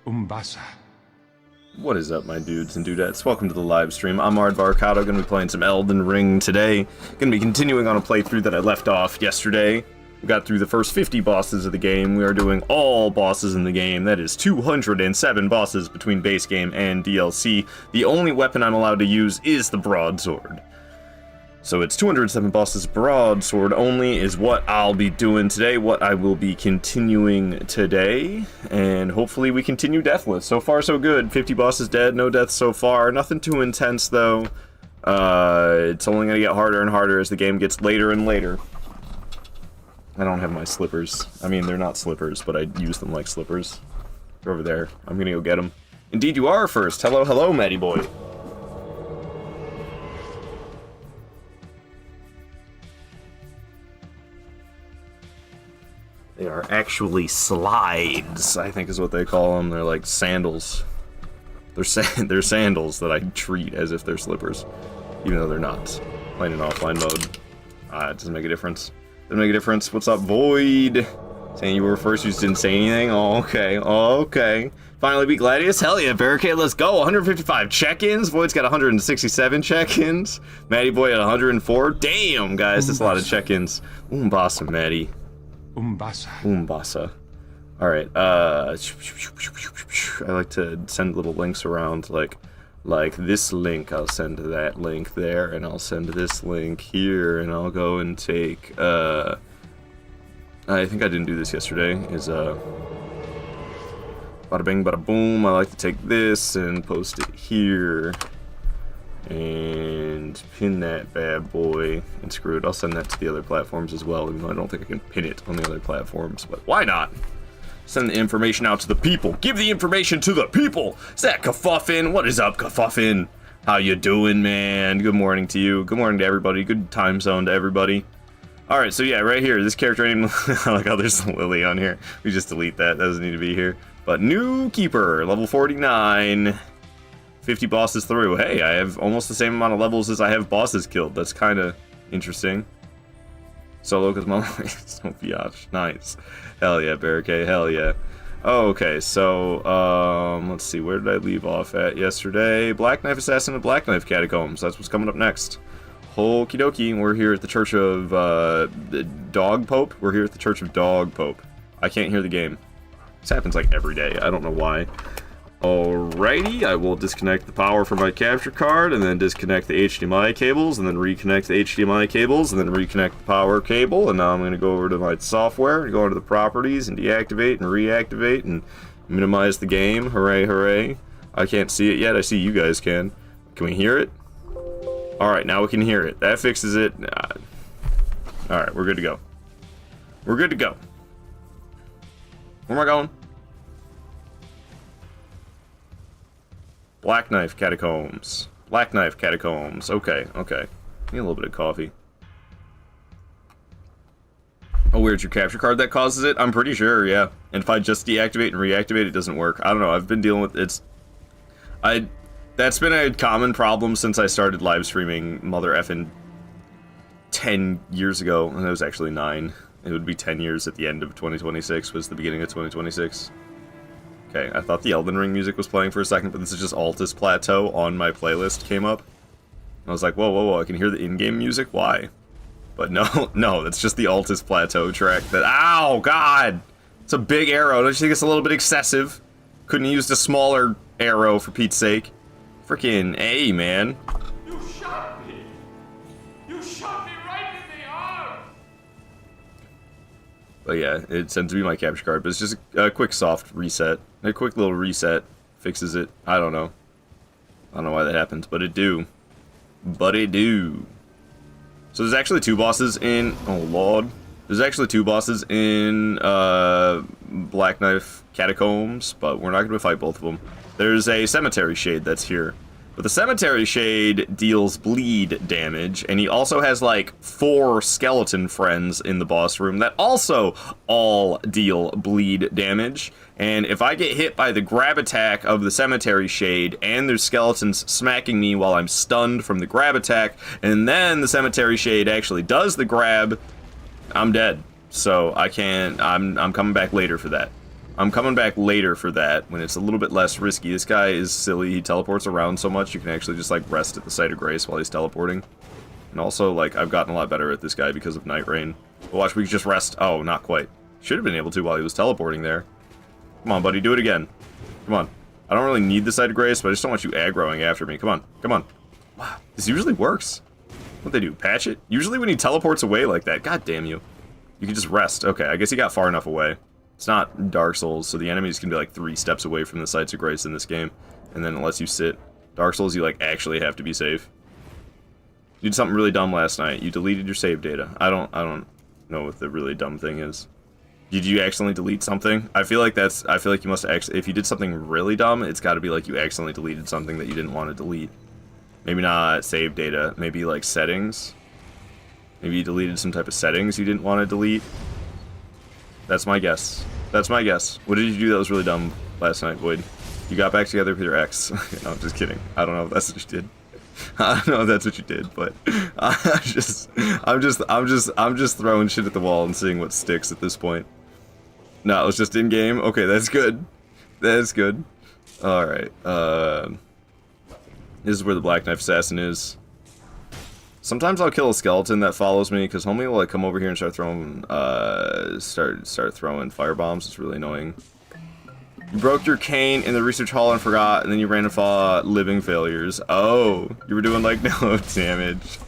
Umbasa. What is up, my dudes and dudettes? Welcome to the live stream. I'm Aardvarkado, gonna be playing some Elden Ring today. Gonna be continuing on a playthrough that I left off yesterday. We got through the first 50 bosses of the game. We are doing all bosses in the game. That is 207 bosses between base game and DLC. The only weapon I'm allowed to use is the Broadsword. So it's 207 bosses. Broadsword only is what I'll be doing today, what I will be continuing today, and hopefully we continue Deathless. So far so good. 50 bosses dead, no deaths so far. Nothing too intense though. It's only gonna get harder and harder as the game gets later and later. I don't have my slippers. I mean, they're not slippers, but I use them like slippers. They're over there. I'm gonna go get them. Indeed you are first. Hello, hello, Matty boy. They are actually slides, I think is what they call them. They're like sandals. They're sandals that I treat as if they're slippers, even though they're not. Playing in offline mode. It doesn't make a difference. Doesn't make a difference. What's up, Void? Saying you were first, you just didn't say anything? Oh, okay. Oh, okay. Finally beat Gladius? Hell yeah, Barricade, let's go. 155 check-ins. Void's got 167 check-ins. Matty Boy at 104. Damn, guys, that's a lot of check-ins. Umbasa, Matty. Umbasa. Alright, I like to send little links around, like this link, I'll send that link there, and I'll send this link here, and I'll go and take, I think I didn't do this yesterday, is, bada bing, bada boom. I like to take this and post it here, and pin that bad boy, and screw it, I'll send that to the other platforms as well, even though I don't think I can pin it on the other platforms, but why not? Send the information out to the people. Give the information to the people. Is that Kafuffin? What is up, Kafuffin? How you doing, man? Good morning to you. Good morning to everybody. Good time zone to everybody. All right, so yeah, right here, this character name. I like how there's Lily on here. We just delete that. That doesn't need to be here. But new keeper, level 49. 50 bosses through. Hey, I have almost the same amount of levels as I have bosses killed. That's kind of interesting. Solo because mama is no biatch. Nice. Hell yeah, Barricade. Hell yeah. Oh, okay, so, let's see. Where did I leave off at yesterday? Black Knife Assassin and Black Knife Catacombs. That's what's coming up next. Okie dokie. We're here at the Church of, Dog Pope. We're here at the Church of Dog Pope. I can't hear the game. This happens like every day. I don't know why. Alrighty, I will disconnect the power from my capture card, and then disconnect the HDMI cables, and then reconnect the HDMI cables, and then reconnect the power cable, and now I'm going to go over to my software, and go into the properties, and deactivate, and reactivate, and minimize the game. Hooray, hooray. I can't see it yet, I see you guys can. Can we hear it? Alright, now we can hear it. That fixes it. Alright, we're good to go. We're good to go. Where am I going? Black Knife Catacombs. Black Knife Catacombs. Okay, okay. Need a little bit of coffee. Oh, weird, your capture card that causes it? I'm pretty sure, yeah. And if I just deactivate and reactivate, it doesn't work. I don't know, I've been dealing with that's been a common problem since I started live streaming mother effing 10 years ago. And it was actually 9. It would be 10 years at the end of 2026, was the beginning of 2026. Okay, I thought the Elden Ring music was playing for a second, but this is just Altus Plateau on my playlist came up. I was like, whoa, whoa, whoa, I can hear the in-game music? Why? But no, no, that's just the Altus Plateau track that, ow, God! It's a big arrow, don't you think it's a little bit excessive? Couldn't have used a smaller arrow, for Pete's sake. Frickin' A, man. You shot me! You shot me right in the arm! But yeah, it tends to be my capture card, but it's just a quick soft reset. A quick little reset fixes it. I don't know. I don't know why that happens, but it do. But it do. So there's actually 2 bosses in... Oh, Lord. There's actually 2 bosses in Black Knife Catacombs, but we're not going to fight both of them. There's a Cemetery Shade that's here. But the Cemetery Shade deals bleed damage, and he also has like 4 skeleton friends in the boss room that also all deal bleed damage. And if I get hit by the grab attack of the Cemetery Shade, and there's skeletons smacking me while I'm stunned from the grab attack, and then the Cemetery Shade actually does the grab, I'm dead. So I can't, I'm coming back later for that. I'm coming back later for that, when it's a little bit less risky. This guy is silly. He teleports around so much, you can actually just, like, rest at the site of grace while he's teleporting. And also, like, I've gotten a lot better at this guy because of Night Rain. But watch, we can just rest. Oh, not quite. Should have been able to while he was teleporting there. Come on, buddy, do it again. Come on. I don't really need the site of grace, but I just don't want you aggroing after me. Come on, come on. Wow, this usually works. What'd they do, patch it? Usually when he teleports away like that, god damn you. You can just rest. Okay, I guess he got far enough away. It's not Dark Souls, so the enemies can be like 3 steps away from the sites of grace in this game, and then it lets you sit. Dark Souls, you like actually have to be safe. You did something really dumb last night. You deleted your save data. I don't know what the really dumb thing is. Did you accidentally delete something? I feel like you must actually, if you did something really dumb, it's got to be like you accidentally deleted something that you didn't want to delete. Maybe not save data, maybe like settings. Maybe you deleted some type of settings you didn't want to delete. That's my guess. That's my guess. What did you do that was really dumb last night, Void? You got back together with your ex. No, I'm just kidding. I don't know if that's what you did. I don't know if that's what you did, but I'm just throwing shit at the wall and seeing what sticks at this point. No, it was just in game. Okay, that's good. That's good. All right. This is where the Black Knife Assassin is. Sometimes I'll kill a skeleton that follows me because homie will like come over here and start throwing start throwing firebombs. It's really annoying. You broke your cane in the research hall and forgot, and then you ran and fought living failures. Oh, you were doing like no damage.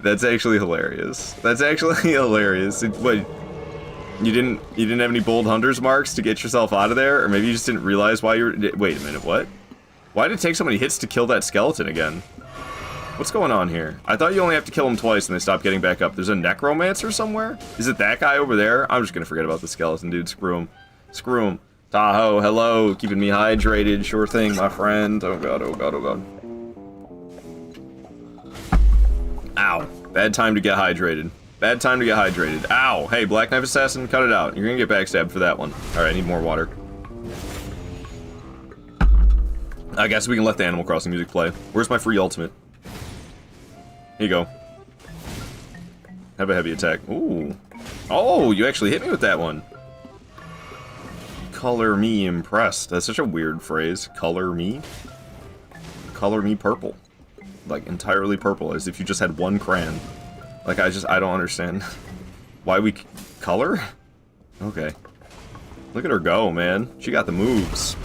That's actually hilarious. That's actually hilarious. Wait, you didn't have any bold hunter's marks to get yourself out of there, or maybe you just didn't realize why you were. Wait a minute, what? Why did it take so many hits to kill that skeleton again? What's going on here? I thought you only have to kill him twice and they stop getting back up. There's a necromancer somewhere? Is it that guy over there? I'm just gonna forget about the skeleton, dude. Screw him. Screw him. Tahoe, hello. Keeping me hydrated. Sure thing, my friend. Oh god, oh god, oh god. Ow. Bad time to get hydrated. Bad time to get hydrated. Ow. Hey, Black Knife Assassin, cut it out. You're gonna get backstabbed for that one. Alright, I need more water. I guess we can let the Animal Crossing music play. Where's my free ultimate? Here you go. Have a heavy attack. Ooh. Oh, you actually hit me with that one. Color me impressed. That's such a weird phrase. Color me? Color me purple. Like, entirely purple, as if you just had one crayon. Like, I don't understand. Why we color? Okay. Look at her go, man. She got the moves.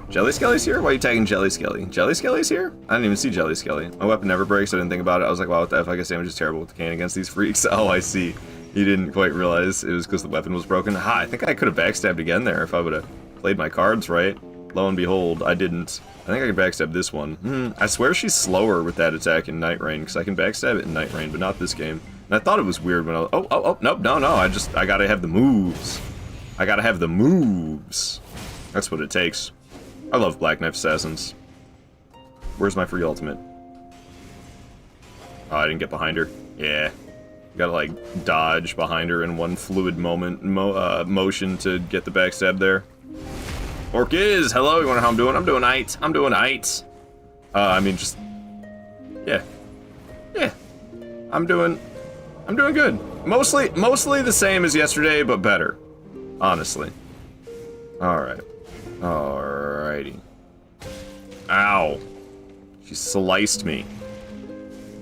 Jelly Skelly's here? Why are you tagging Jelly Skelly? Jelly Skelly's here? I didn't even see Jelly Skelly. My weapon never breaks, I didn't think about it. I was like, wow, what the F? I guess damage is terrible with the cane against these freaks. Oh, I see. You didn't quite realize it was because the weapon was broken. Ha, I think I could have backstabbed again there if I would have played my cards right. Lo and behold, I didn't. I think I could backstab this one. I swear she's slower with that attack in Night Rain, because I can backstab it in Night Rain, but not this game. And I thought it was weird when I was... Oh, nope, no, I gotta have the moves. I gotta have the moves. That's what it takes. I love Black Knife Assassins. Where's my free ultimate? Oh, I didn't get behind her. Yeah. You gotta, like, dodge behind her in one fluid motion to get the backstab there. Orciz, hello, you wonder how I'm doing? I'm doing aight. I'm doing aight. I mean, just... Yeah. Yeah. I'm doing good. Mostly the same as yesterday, but better. Honestly. Alright. Alrighty. Ow. She sliced me.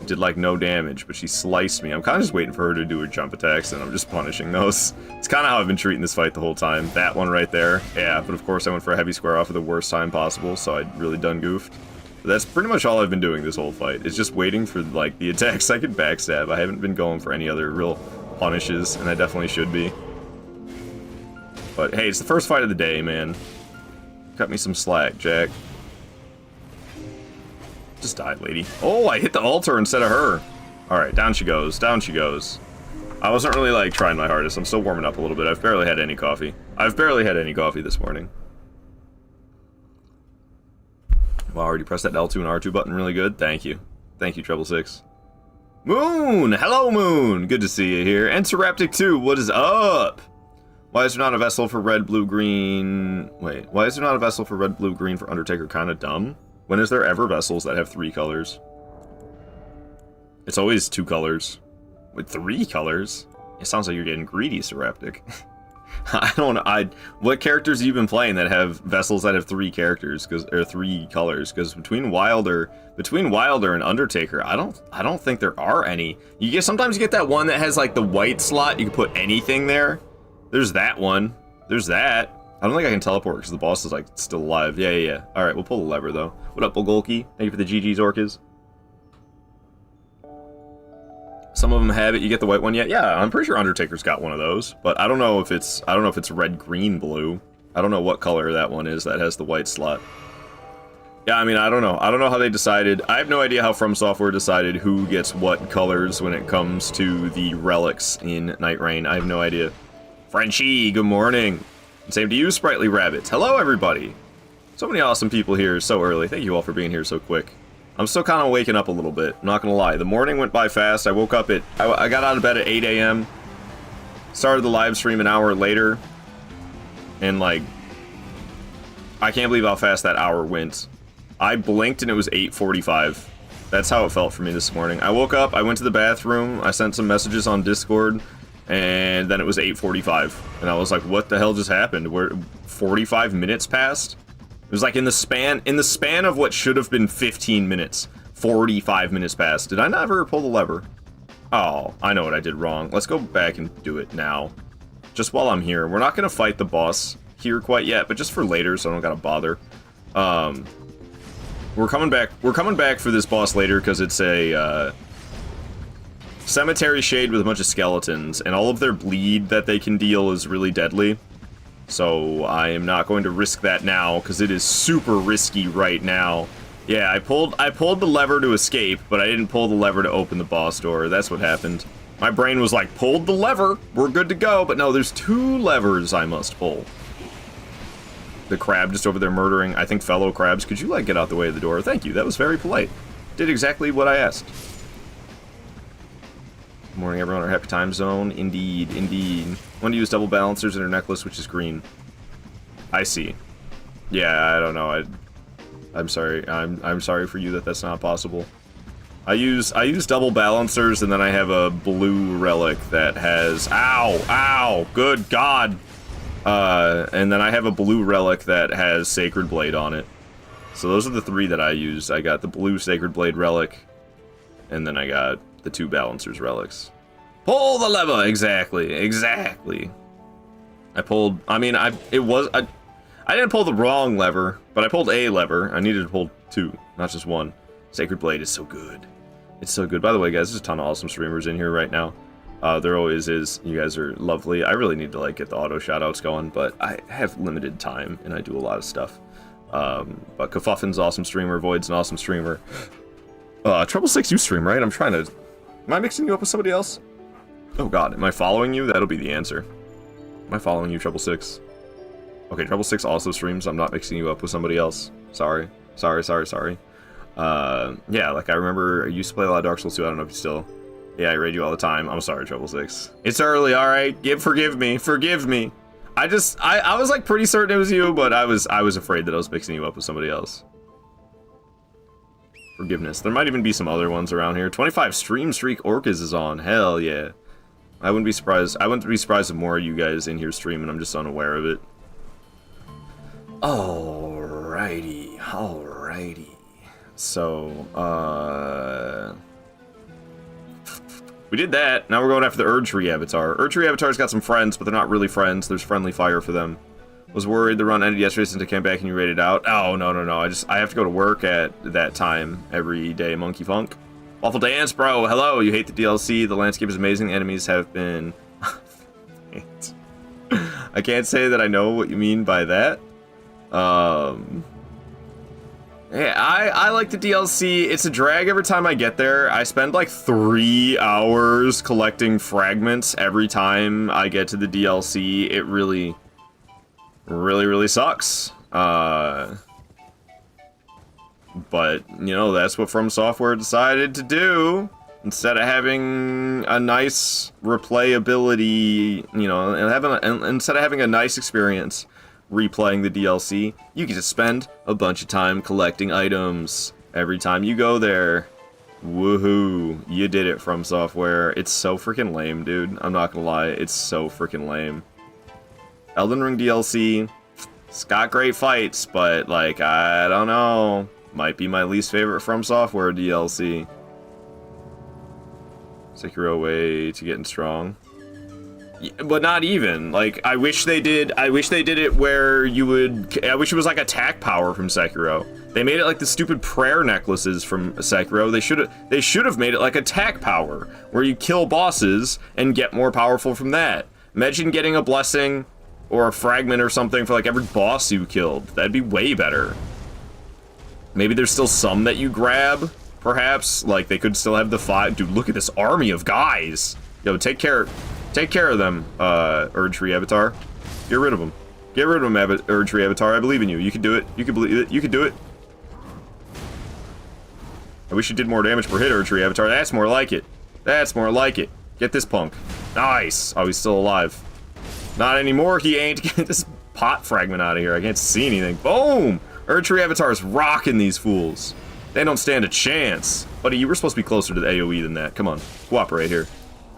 Did like no damage, but she sliced me. I'm kind of just waiting for her to do her jump attacks, and I'm just punishing those. It's kind of how I've been treating this fight the whole time. That one right there. Yeah, but of course I went for a heavy square off at the worst time possible, so I really done goofed. But that's pretty much all I've been doing this whole fight. It's just waiting for, like, the attacks I can backstab. I haven't been going for any other real punishes, and I definitely should be. But hey, it's the first fight of the day, man. Cut me some slack, Jack. Just died, lady. Oh, I hit the altar instead of her. Alright, down she goes. Down she goes. I wasn't really, like, trying my hardest. I'm still warming up a little bit. I've barely had any coffee. I've barely had any coffee this morning. Wow, I already pressed that L2 and R2 button really good. Thank you. Thank you, Treble Six. Moon! Hello, Moon! Good to see you here. And Seraptic 2, what is up? Why is there not a vessel for red, blue, green... Wait, why is there not a vessel for red, blue, green for Undertaker? Kinda dumb. When is there ever vessels that have 3 colors? It's always 2 colors. With 3 colors? It sounds like you're getting greedy, Seraptic. I don't know. What characters have you been playing that have vessels that have 3 characters, or 3 colors? Because between Wilder and Undertaker, I don't think there are any. Sometimes you get that one that has like the white slot. You can put anything there. There's that one. There's that. I don't think I can teleport because the boss is like still alive. Yeah. All right, we'll pull the lever though. What up, Bulgolki? Thank you for the GG's, Orcas. Some of them have it. You get the white one yet? Yeah, I'm pretty sure Undertaker's got one of those, but I don't know if it's red, green, blue. I don't know what color that one is that has the white slot. Yeah, I mean, I don't know. I don't know how they decided. I have no idea how From Software decided who gets what colors when it comes to the relics in Night Rain. I have no idea. Frenchie, good morning. Same to you, Sprightly Rabbits. Hello, everybody. So many awesome people here so early. Thank you all for being here so quick. I'm still kind of waking up a little bit, I'm not gonna lie. The morning went by fast. I woke up I got out of bed at 8 a.m. Started the live stream an hour later. And like, I can't believe how fast that hour went. I blinked and it was 8:45. That's how it felt for me this morning. I woke up, I went to the bathroom, I sent some messages on Discord, and then it was 8:45. And I was like, what the hell just happened? 45 minutes passed? It was like in the span of what should have been 15 minutes, 45 minutes passed. Did I never pull the lever? Oh, I know what I did wrong. Let's go back and do it now. Just while I'm here. We're not gonna fight the boss here quite yet, but just for later, so I don't gotta bother. We're coming back for this boss later because it's a cemetery shade with a bunch of skeletons, and all of their bleed that they can deal is really deadly. So I am not going to risk that now because it is super risky right now. Yeah, I pulled the lever to escape, but I didn't pull the lever to open the boss door. That's what happened. My brain was like, pulled the lever, we're good to go, but no, there's 2 levers I must pull. The crab just over there murdering, I think, fellow crabs. Could you, like, get out the way of the door? Thank you, that was very polite. Did exactly what I asked. Good morning, everyone. Our happy time zone. Indeed, indeed. Want to use double balancers in her necklace, which is green. I see. Yeah, I don't know. I'm sorry. I'm sorry for you that's not possible. I use double balancers, and then I have a blue relic that has ow, good God. And then I have a blue relic that has Sacred Blade on it. So those are the 3 that I used. I got the blue Sacred Blade relic, and then I got the 2 balancers relics. Pull the lever! Exactly. I didn't pull the wrong lever, but I pulled a lever. I needed to pull 2, not just 1. Sacred Blade is so good. It's so good. By the way, guys, there's a ton of awesome streamers in here right now. There always is. You guys are lovely. I really need to, like, get the auto shoutouts going, but I have limited time, and I do a lot of stuff. But Kafuffin's an awesome streamer. Void's an awesome streamer. Trouble 6, you stream, right? Am I mixing you up with somebody else? Oh god, am I following you? That'll be the answer. Am I following you, Trouble 6? Okay, Trouble 6 also streams. I'm not mixing you up with somebody else. Sorry. Yeah, like, I remember I used to play a lot of Dark Souls 2. I don't know if you still... Yeah, I raid you all the time. I'm sorry, Trouble 6. It's early, alright? Forgive me. I was, like, pretty certain it was you, but I was afraid that I was mixing you up with somebody else. Forgiveness. There might even be some other ones around here. 25 stream streak Orcas is on. Hell yeah. I wouldn't be surprised if more of you guys in here stream and I'm just unaware of it. Alrighty. So, we did that. Now we're going after the Erdtree Avatar. Erdtree Avatar's got some friends, but they're not really friends. There's friendly fire for them. Was worried the run ended yesterday since I came back and you raided out. Oh, no. I have to go to work at that time every day, Monkey Funk. Waffle Dance, bro. Hello. You hate the DLC. The landscape is amazing. The enemies have been... I can't say that I know what you mean by that. Yeah, I like the DLC. It's a drag every time I get there. I spend like 3 hours collecting fragments every time I get to the DLC. It really sucks. But, you know, that's what From Software decided to do. Instead of having a nice replayability, you know, and instead of having a nice experience replaying the DLC, you get to spend a bunch of time collecting items every time you go there. Woohoo. You did it, From Software. It's so freaking lame, dude. I'm not gonna lie. It's so freaking lame. Elden Ring DLC, it's got great fights, but, like, I don't know. Might be my least favorite From Software DLC. Sekiro way to getting strong. Yeah, but not even. Like, I wish they did it where you would... I wish it was like attack power from Sekiro. They made it like the stupid prayer necklaces from Sekiro. They should have made it like attack power, where you kill bosses and get more powerful from that. Imagine getting a blessing or a fragment or something for like every boss you killed. That'd be way better. Maybe there's still some that you grab, perhaps. Like, they could still have the 5... Dude, look at this army of guys! Yo, take care of them, Erdtree Avatar. Get rid of them. Get rid of them, Erdtree Avatar. I believe in you. You can do it. You can believe it. You can do it. I wish you did more damage per hit, Erdtree Avatar. That's more like it. That's more like it. Get this punk. Nice! Oh, he's still alive. Not anymore, he ain't. Get this pot fragment out of here. I can't see anything. Boom! Erdtree Avatar is rocking these fools. They don't stand a chance. Buddy, you were supposed to be closer to the AoE than that. Come on. Cooperate here.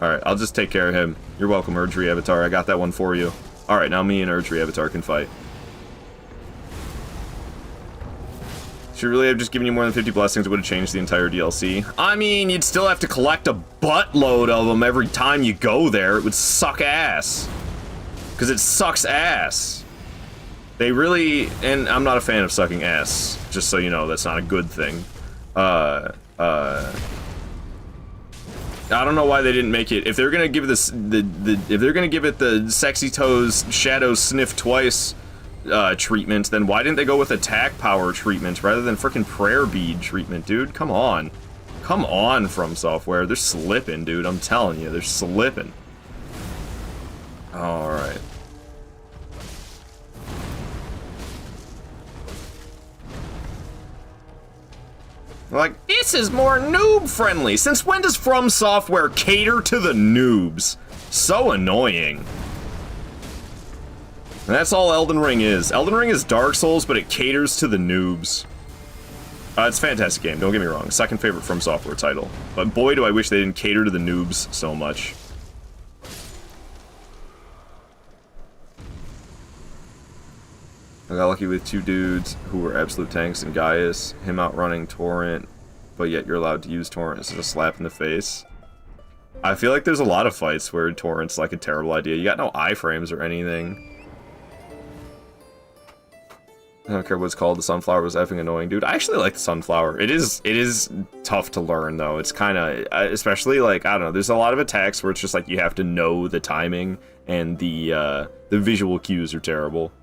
Alright, I'll just take care of him. You're welcome, Erdtree Avatar. I got that one for you. Alright, now me and Erdtree Avatar can fight. Should really have just given you more than 50 blessings. It would have changed the entire DLC. I mean, you'd still have to collect a buttload of them every time you go there. It would suck ass. Because it sucks ass. They really... And I'm not a fan of sucking ass. Just so you know, that's not a good thing. I don't know why they didn't make it. If they're gonna give this if they're gonna give it the sexy toes shadow sniff twice treatment, then why didn't they go with attack power treatment rather than frickin' prayer bead treatment, dude? Come on. Come on, From Software. They're slipping, dude. I'm telling you, they're slipping. Alright. Like, this is more noob-friendly. Since when does From Software cater to the noobs? So annoying. And that's all Elden Ring is. Elden Ring is Dark Souls, but it caters to the noobs. It's a fantastic game, don't get me wrong. Second favorite From Software title. But boy, do I wish they didn't cater to the noobs so much. I got lucky with 2 dudes who were absolute tanks in Gaius, him outrunning Torrent, but yet you're allowed to use Torrent as a slap in the face. I feel like there's a lot of fights where Torrent's like a terrible idea. You got no iframes or anything. I don't care what it's called, the Sunflower was effing annoying. Dude, I actually like the Sunflower. It is tough to learn, though. It's kind of, especially, like, I don't know, there's a lot of attacks where it's just, like, you have to know the timing, and the visual cues are terrible.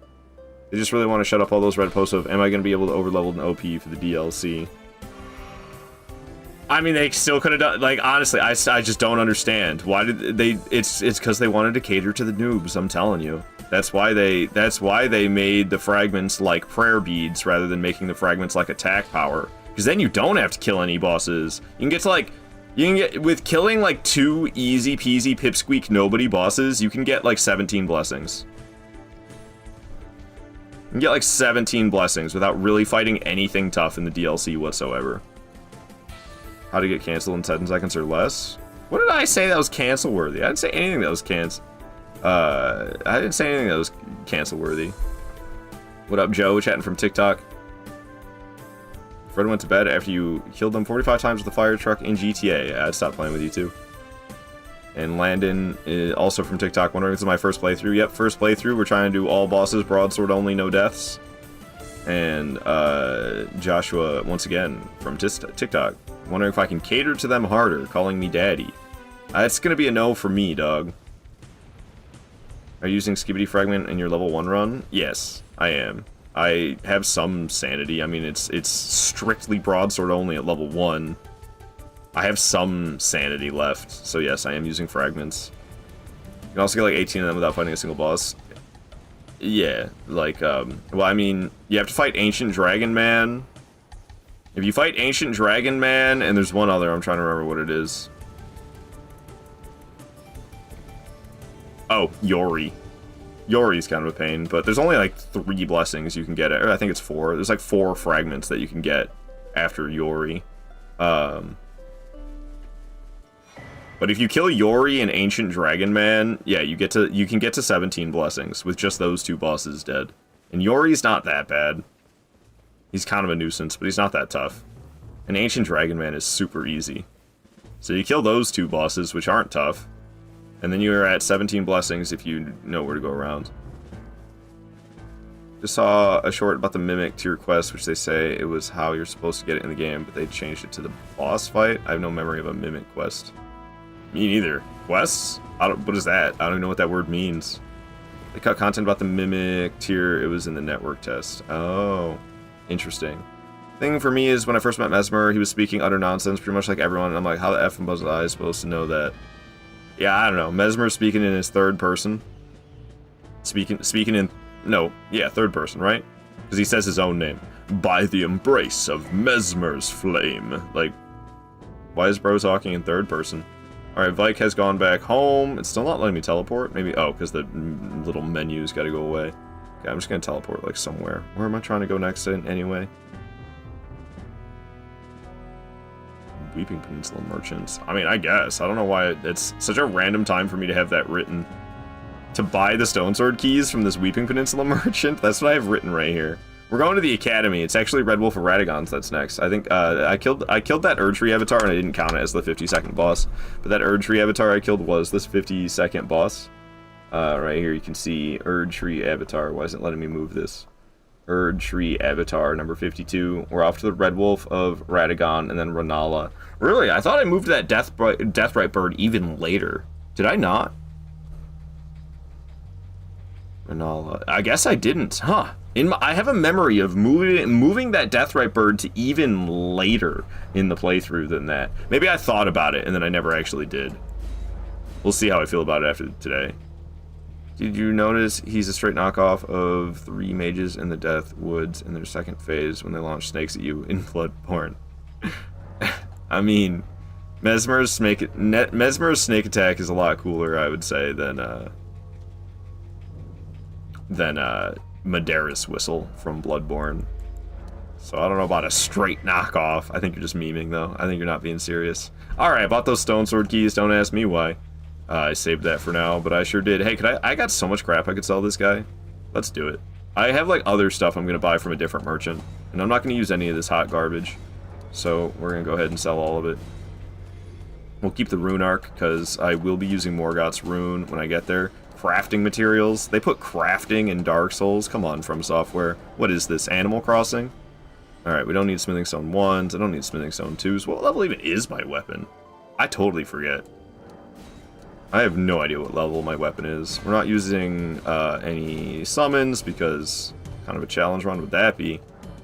They just really want to shut up all those Reddit posts of, am I going to be able to overlevel an OP for the DLC? I mean, they still could have done, like, honestly, I just don't understand. Why did they, it's because they wanted to cater to the noobs, I'm telling you. That's why they made the fragments like prayer beads rather than making the fragments like attack power. Because then you don't have to kill any bosses. You can get to, like, with killing, like, 2 easy peasy pipsqueak nobody bosses, you can get, like, 17 blessings. You can get, like, 17 blessings without really fighting anything tough in the DLC whatsoever. How to get canceled in 10 seconds or less? What did I say that was cancel-worthy? I didn't say anything that was I didn't say anything that was cancel-worthy. What up, Joe? Chatting from TikTok. Fred went to bed after you killed them 45 times with a fire truck in GTA. I'd stop playing with you, too. And Landon, also from TikTok, wondering if this is my first playthrough. Yep, first playthrough. We're trying to do all bosses, broadsword only, no deaths. And Joshua, once again, from TikTok, wondering if I can cater to them harder, calling me daddy. It's gonna be a no for me, dog. Are you using Skibidi Fragment in your level 1 run? Yes, I am. I have some sanity. I mean, it's strictly broadsword only at level 1. I have some sanity left, so yes, I am using fragments. You can also get like 18 of them without fighting a single boss. Yeah, like, well, I mean, you have to fight Ancient Dragon Man. If you fight Ancient Dragon Man, and there's one other, I'm trying to remember what it is. Oh, Yori. Yori's kind of a pain, but there's only like 3 blessings you can get, or I think it's 4. There's like 4 fragments that you can get after Yori. But But if you kill Yori and Ancient Dragon Man, yeah, you can get to 17 blessings with just those 2 bosses dead. And Yori's not that bad. He's kind of a nuisance, but he's not that tough. And Ancient Dragon Man is super easy. So you kill those 2 bosses, which aren't tough. And then you're at 17 blessings if you know where to go around. Just saw a short about the Mimic tier quest, which they say it was how you're supposed to get it in the game, but they changed it to the boss fight. I have no memory of a Mimic quest. Me neither. Quests? What is that? I don't even know what that word means. They cut content about the Mimic tier. It was in the network test. Oh, interesting. Thing for me is when I first met Mesmer, he was speaking utter nonsense, pretty much like everyone. And I'm like, how the F was I supposed to know that? Yeah, I don't know. Mesmer speaking in his third person. Speaking in... No, yeah, third person, right? Because he says his own name. By the embrace of Mesmer's flame. Like, why is bro talking in third person? Alright, Vike has gone back home. It's still not letting me teleport. Maybe, oh, because the little menu's got to go away. Okay, I'm just going to teleport, like, somewhere. Where am I trying to go next anyway? Weeping Peninsula Merchants. I mean, I guess. I don't know why it's such a random time for me to have that written. To buy the Stone Sword keys from this Weeping Peninsula Merchant. That's what I have written right here. We're going to the Academy. It's actually Red Wolf of Radagon's that's next. I think I killed that Erdtree avatar and I didn't count it as the 50-second boss. But that Erdtree avatar I killed was this 50-second boss. Right here you can see Erdtree avatar. Why isn't it letting me move this? Erdtree avatar number 52. We're off to the Red Wolf of Radagon and then Renala. Really? I thought I moved that Deathrite bird even later. Did I not? Renala. I guess I didn't, huh? I have a memory of moving that Deathrite bird to even later in the playthrough than that. Maybe I thought about it and then I never actually did. We'll see how I feel about it after today. Did you notice he's a straight knockoff of 3 mages in the Death Woods in their second phase when they launch snakes at you in Bloodborne? I mean, Mesmer's snake attack is a lot cooler, I would say, than Madera's whistle from Bloodborne. So I don't know about a straight knockoff. I think you're just memeing, though. I think you're not being serious. Alright, I bought those Stone Sword keys. Don't ask me why. I saved that for now, but I sure did. Hey, I got so much crap I could sell this guy. Let's do it. I have, like, other stuff I'm going to buy from a different merchant. And I'm not going to use any of this hot garbage. So we're going to go ahead and sell all of it. We'll keep the Rune Arc, because I will be using Morgoth's Rune when I get there. Crafting materials. They put crafting in Dark Souls. Come on, From Software. What is this? Animal Crossing? Alright, we don't need Smithing Stone 1s. I don't need Smithing Stone 2s. What level even is my weapon? I totally forget. I have no idea what level my weapon is. We're not using any summons because kind of a challenge run would that be.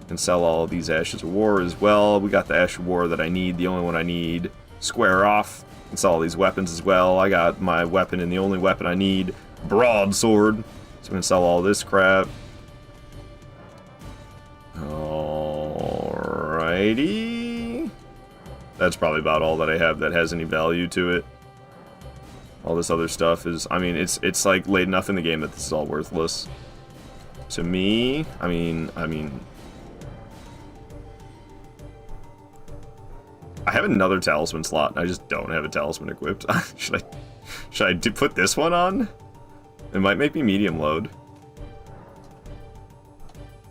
Can sell all of these Ashes of War as well. We got the Ash of War that I need. The only one I need. Square off. Can sell all these weapons as well. I got my weapon and the only weapon I need. Broadsword. So I'm going to sell all this crap. Alrighty. That's probably about all that I have that has any value to it. All this other stuff is, I mean, it's like late enough in the game that this is all worthless. To me, I mean, I have another talisman slot, and I just don't have a talisman equipped. Should I put this one on? It might make me medium load.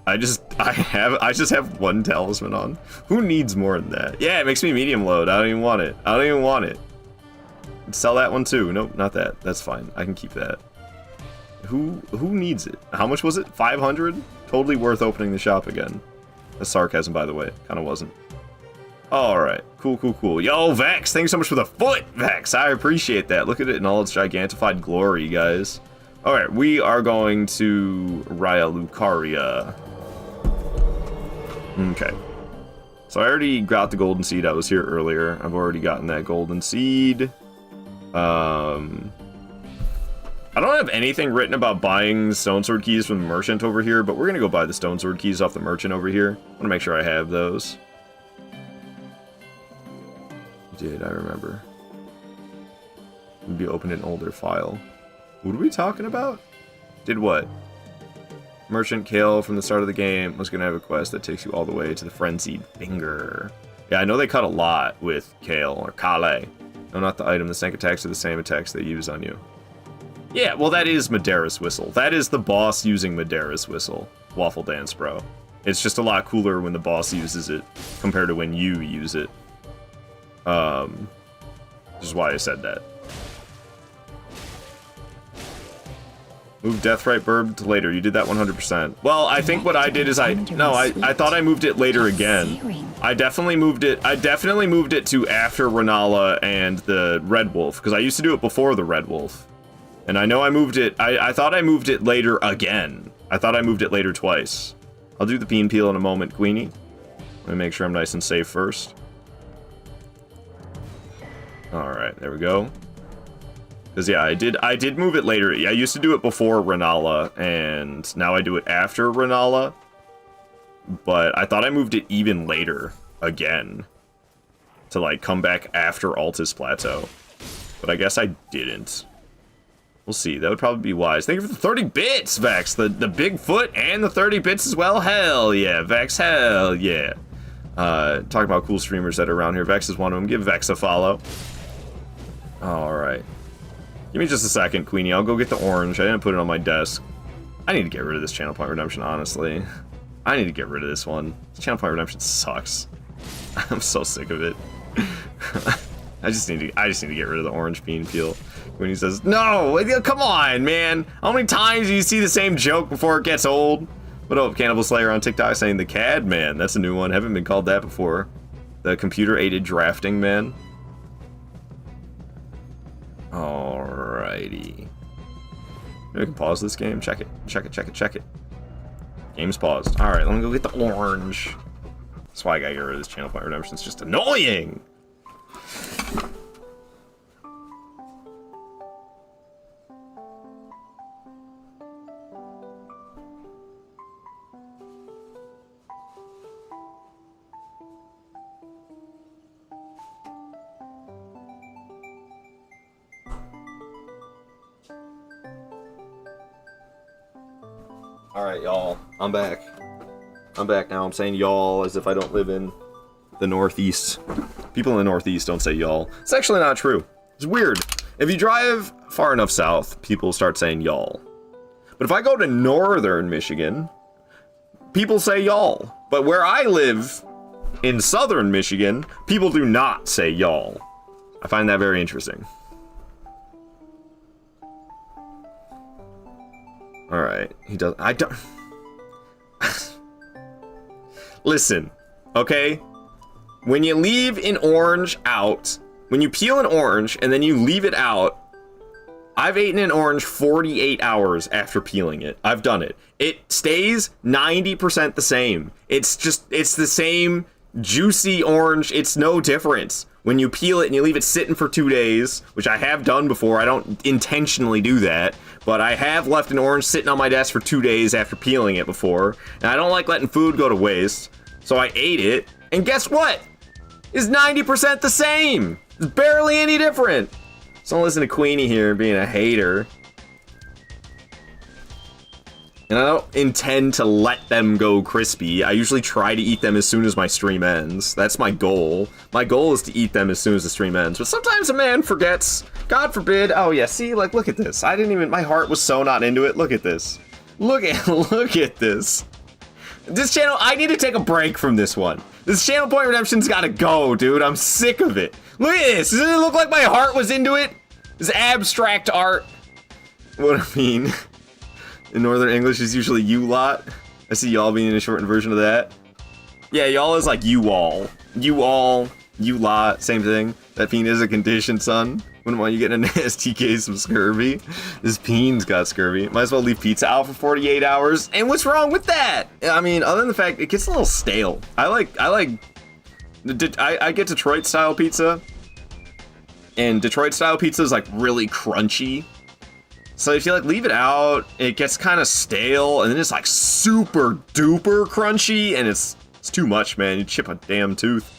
I just have one talisman on. Who needs more than that? Yeah, it makes me medium load. I don't even want it. I don't even want it. Sell that one too. Nope, not that. That's fine. I can keep that. Who needs it? How much was it? 500? Totally worth opening the shop again. That's sarcasm, by the way. Kind of wasn't. Alright. Cool. Yo, Vex! Thanks so much for the foot, Vex! I appreciate that. Look at it in all its gigantified glory, guys. Alright, we are going to Raya Lucaria. Okay. So I already got the golden seed. I was here earlier. I've already gotten that golden seed. I don't have anything written about buying Stone Sword keys from the merchant over here, but we're gonna go buy the Stone Sword keys off the merchant over here. I want to make sure I have those. I remember. Maybe open an older file. What are we talking about? Did what? Merchant Kale from the start of the game was gonna have a quest that takes you all the way to the Frenzied Finger. Yeah, I know they cut a lot with Kale, or Kale. No, not the item. The snake attacks are the same attacks they use on you. Yeah, well, that is Madera's Whistle. That is the boss using Madera's Whistle. Waffle Dance, bro. It's just a lot cooler when the boss uses it compared to when you use it. Which is why I said that. Move Deathrite Burb to later. You did that 100%. Well, I think what I did is I thought I moved it later again. I definitely moved it to after Renala and the Red Wolf, because I used to do it before the Red Wolf. And I know I moved it, I thought I moved it later again. I thought I moved it later twice. I'll do the Bean Peel in a moment, Queenie. Let me make sure I'm nice and safe first. Alright, there we go. Because, yeah, I did move it later. I used to do it before Renala, and now I do it after Renala. But I thought I moved it even later, again. To, like, come back after Altus Plateau. But I guess I didn't. We'll see. That would probably be wise. Thank you for the 30 bits, Vex. The Bigfoot and the 30 bits as well. Hell yeah, Vex. Hell yeah. Talking about cool streamers that are around here. Vex is one of them. Give Vex a follow. Alright. Give me just a second, Queenie. I'll go get the orange. I didn't put it on my desk. I need to get rid of this channel point redemption, honestly. I need to get rid of this one. This channel point redemption sucks. I'm so sick of it. I just need to get rid of the orange bean peel. When he says, no, come on, man. How many times do you see the same joke before it gets old? What up, Cannibal Slayer on TikTok saying the CAD man. That's a new one. Haven't been called that before. The computer-aided drafting man. Alrighty. Maybe we can pause this game. Check it. Game's paused. Alright, let me go get the orange. That's why I gotta get rid of this channel point redemption. It's just annoying! Alright, y'all. I'm back. I'm back now. I'm saying y'all as if I don't live in the Northeast. People in the Northeast don't say y'all. It's actually not true. It's weird. If you drive far enough south, people start saying y'all. But if I go to northern Michigan, people say y'all. But where I live, in southern Michigan, people do not say y'all. I find that very interesting. Alright, he does. I don't. Listen, okay? When you leave an orange out, when you peel an orange and then you leave it out, I've eaten an orange 48 hours after peeling it. I've done it. It stays 90% the same. It's the same juicy orange. It's no difference. When you peel it and you leave it sitting for 2 days, which I have done before, I don't intentionally do that, but I have left an orange sitting on my desk for 2 days after peeling it before, and I don't like letting food go to waste, so I ate it, and guess what? It's 90% the same! It's barely any different! So don't listen to Queenie here being a hater. And I don't intend to let them go crispy. I usually try to eat them as soon as my stream ends. That's my goal. My goal is to eat them as soon as the stream ends. But sometimes a man forgets. God forbid. Oh yeah, see, like, look at this. I didn't even, my heart was so not into it. Look at this. Look at this. This channel, I need to take a break from this one. This channel point redemption's gotta go, dude. I'm sick of it. Look at this. Doesn't it look like my heart was into it? This abstract art. What I mean. In Northern English is usually you lot. I see y'all being a shortened version of that. Yeah, y'all is like you all. You all, you lot, same thing. That peen is a condition, son. Wouldn't want you getting a nasty case of scurvy. This peen's got scurvy. Might as well leave pizza out for 48 hours. And what's wrong with that? I mean, other than the fact it gets a little stale. I get Detroit style pizza. And Detroit style pizza is like really crunchy. So if you like leave it out, it gets kind of stale, and then it's like super duper crunchy, and it's too much, man. You chip a damn tooth.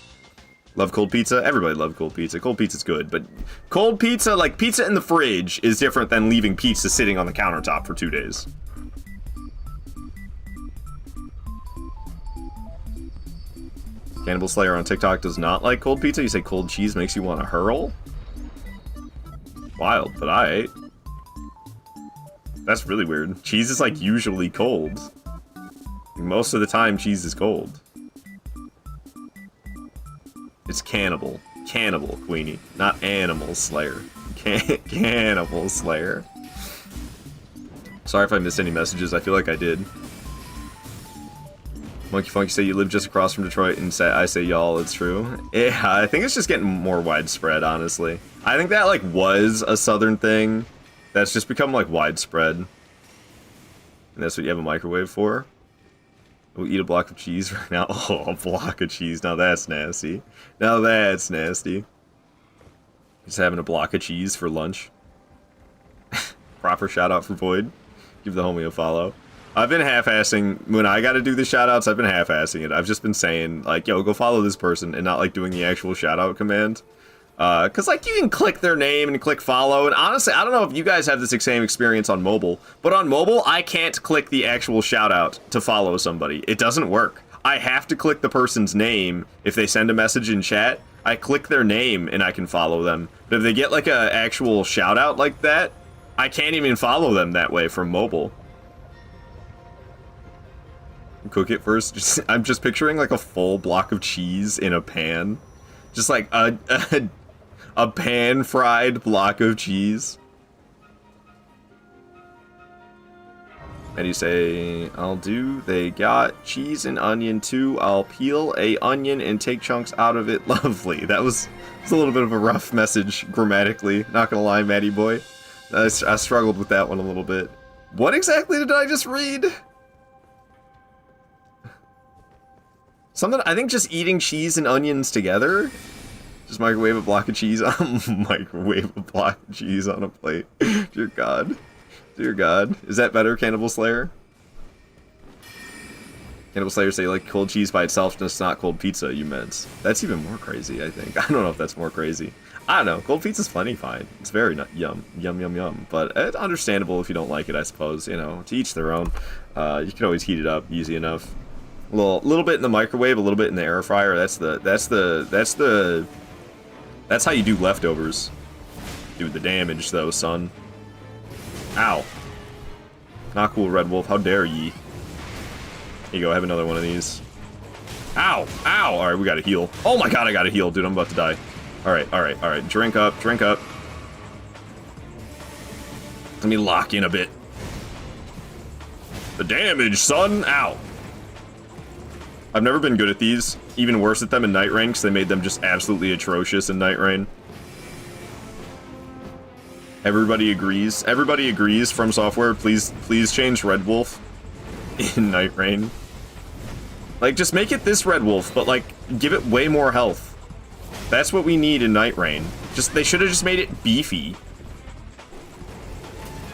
Love cold pizza? Everybody loves cold pizza. Cold pizza's good, but cold pizza, like pizza in the fridge, is different than leaving pizza sitting on the countertop for 2 days. Cannibal Slayer on TikTok does not like cold pizza. You say cold cheese makes you want to hurl? Wild, but I. That's really weird. Cheese is like usually cold. Most of the time, cheese is cold. It's cannibal. Cannibal, Queenie. Not animal slayer. Cannibal slayer. Sorry if I missed any messages. I feel like I did. Monkey Funky say you live just across from Detroit, and I say y'all, it's true. Yeah, I think it's just getting more widespread, honestly. I think that, like, was a southern thing that's just become, like, widespread. And that's what you have a microwave for? We'll eat a block of cheese right now. Oh, a block of cheese. Now that's nasty. Now that's nasty. Just having a block of cheese for lunch. Proper shout out for Void. Give the homie a follow. I've been half-assing, when I gotta do the shout-outs, I've been half-assing it. I've just been saying, like, yo, go follow this person, and not, like, doing the actual shout-out command. Cause, like, you can click their name and click follow, and honestly, I don't know if you guys have this same experience on mobile, but on mobile, I can't click the actual shout-out to follow somebody. It doesn't work. I have to click the person's name if they send a message in chat. I click their name, and I can follow them. But if they get, like, a actual shout-out like that, I can't even follow them that way from mobile. Cook it first. I'm just picturing like a full block of cheese in a pan, just like a pan fried block of cheese. And you say, I'll do. They got cheese and onion too. I'll peel a onion and take chunks out of it. Lovely. That was a little bit of a rough message grammatically. Not gonna lie, Matty boy. I struggled with that one a little bit. What exactly did I just read? Something, I think just eating cheese and onions together. Just microwave a block of cheese on microwave a block of cheese on a plate. Dear God. Dear God. Is that better, Cannibal Slayer? Cannibal Slayer say like cold cheese by itself, just not cold pizza, you meant. That's even more crazy, I think. I don't know if that's more crazy. I don't know. Cold pizza's plenty fine. It's very yum. Yum, yum, yum. But it's understandable if you don't like it, I suppose. You know, to each their own. You can always heat it up easy enough. A little bit in the microwave, a little bit in the air fryer. That's how you do leftovers. Do the damage though, son. Ow. Not cool, Red Wolf. How dare ye? Here you go, have another one of these. Ow! Ow! Alright, we gotta heal. Oh my god, I gotta heal, dude. I'm about to die. Alright, alright, alright. Drink up, drink up. Let me lock in a bit. The damage, son! Ow! I've never been good at these. Even worse at them in Night Rain, because they made them just absolutely atrocious in Night Rain. Everybody agrees. Everybody agrees from software. Please change Red Wolf in Night Rain. Like, just make it this Red Wolf, but, like, give it way more health. That's what we need in Night Rain. They should have just made it beefy.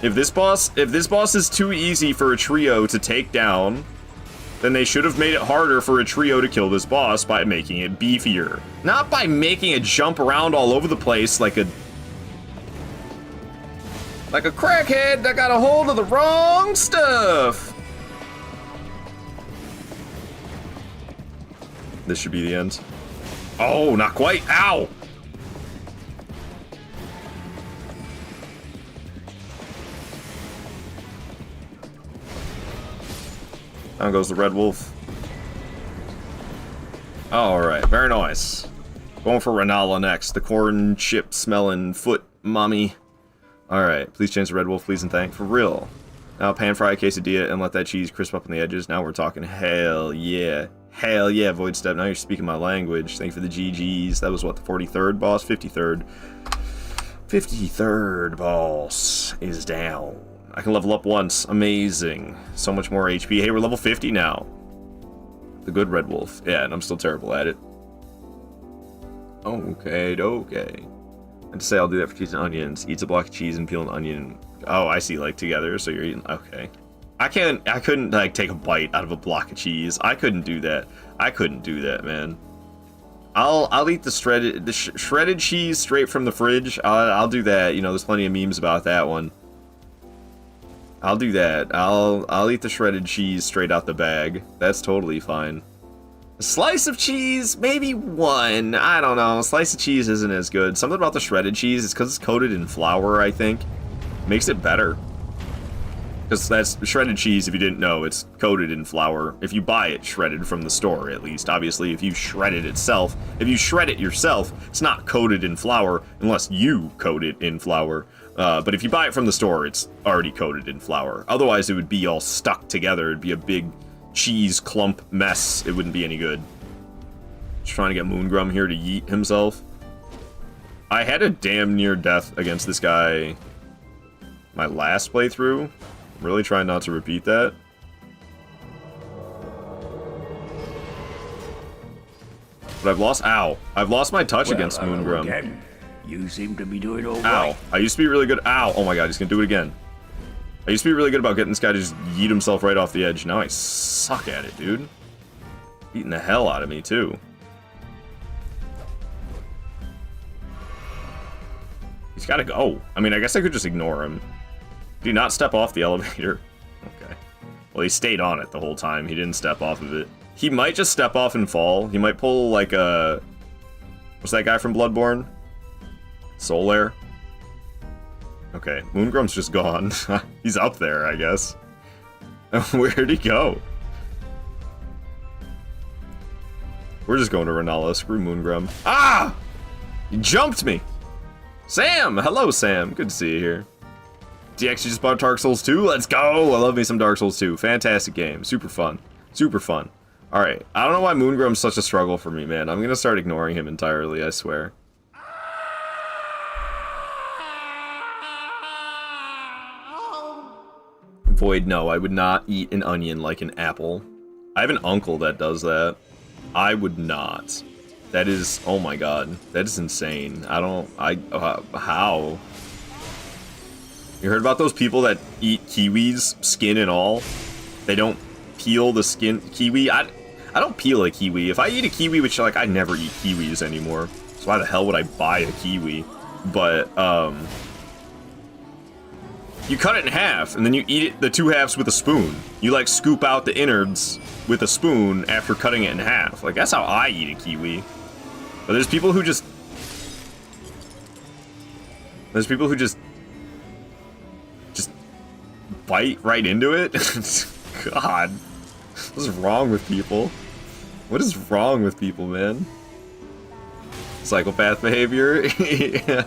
If this boss is too easy for a trio to take down, then they should have made it harder for a trio to kill this boss by making it beefier. Not by making it jump around all over the place like a crackhead that got a hold of the wrong stuff. This should be the end. Oh, not quite. Ow! Down goes the Red Wolf. Alright, very nice. Going for Renala next. The corn chip smelling foot mommy. Alright, please change the Red Wolf, please and thank. For real. Now pan fry a quesadilla and let that cheese crisp up on the edges. Now we're talking hell yeah. Hell yeah, Void Step. Now you're speaking my language. Thank you for the GGs. That was what, the 43rd boss? 53rd. 53rd boss is down. I can level up once. Amazing. So much more HP. Hey, we're level 50 now. The good Red Wolf. Yeah, and I'm still terrible at it. Okay. I'd say I'll do that for cheese and onions. Eats a block of cheese and peel an onion. Oh, I see, like, together, so you're eating... Okay. I couldn't, like, take a bite out of a block of cheese. I couldn't do that. I couldn't do that, man. I'll eat the shredded cheese straight from the fridge. I'll do that. You know, there's plenty of memes about that one. I'll do that. I'll eat the shredded cheese straight out the bag. That's totally fine. A slice of cheese, maybe one. I don't know. A slice of cheese isn't as good. Something about the shredded cheese, it's because it's coated in flour, I think. Makes it better. Because that's shredded cheese, if you didn't know, it's coated in flour. If you buy it shredded from the store, at least. Obviously, if you shred it yourself, it's not coated in flour unless you coat it in flour. But if you buy it from the store, it's already coated in flour. Otherwise, it would be all stuck together. It'd be a big cheese clump mess. It wouldn't be any good. Just trying to get Moongrum here to yeet himself. I had a damn near death against this guy my last playthrough. I'm really trying not to repeat that. But I've lost... Ow. I've lost my touch against Moongrum. Again. You seem to be doing all Ow. right. I used to be really good... Ow. Oh my god, he's gonna do it again. I used to be really good about getting this guy to just yeet himself right off the edge. Now I suck at it, dude. Beating the hell out of me, too. He's gotta go. I mean, I guess I could just ignore him. Did he not step off the elevator? Okay. Well, he stayed on it the whole time. He didn't step off of it. He might just step off and fall. He might pull, like, a... What's that guy from Bloodborne? Solaire? Okay, Moongrum's just gone. He's up there, I guess. Where'd he go? We're just going to Renala. Screw Moongrum. Ah! You jumped me! Sam! Hello, Sam. Good to see you here. DX, you just bought Dark Souls 2? Let's go! I love me some Dark Souls 2. Fantastic game. Super fun. Super fun. Alright, I don't know why Moongrum's such a struggle for me, man. I'm gonna start ignoring him entirely, I swear. Void, no, I would not eat an onion like an apple. I have an uncle that does that. I would not. That is, oh my god, that is insane. How? You heard about those people that eat kiwis, skin and all? They don't peel the skin, kiwi? I don't peel a kiwi. If I eat a kiwi, which, like, I never eat kiwis anymore, so why the hell would I buy a kiwi? But, you cut it in half, and then you eat it, the two halves with a spoon. You, like, scoop out the innards with a spoon after cutting it in half. Like, that's how I eat a kiwi. But there's people who just... Just bite right into it? God. What is wrong with people? What is wrong with people, man? Psychopath behavior? Yeah.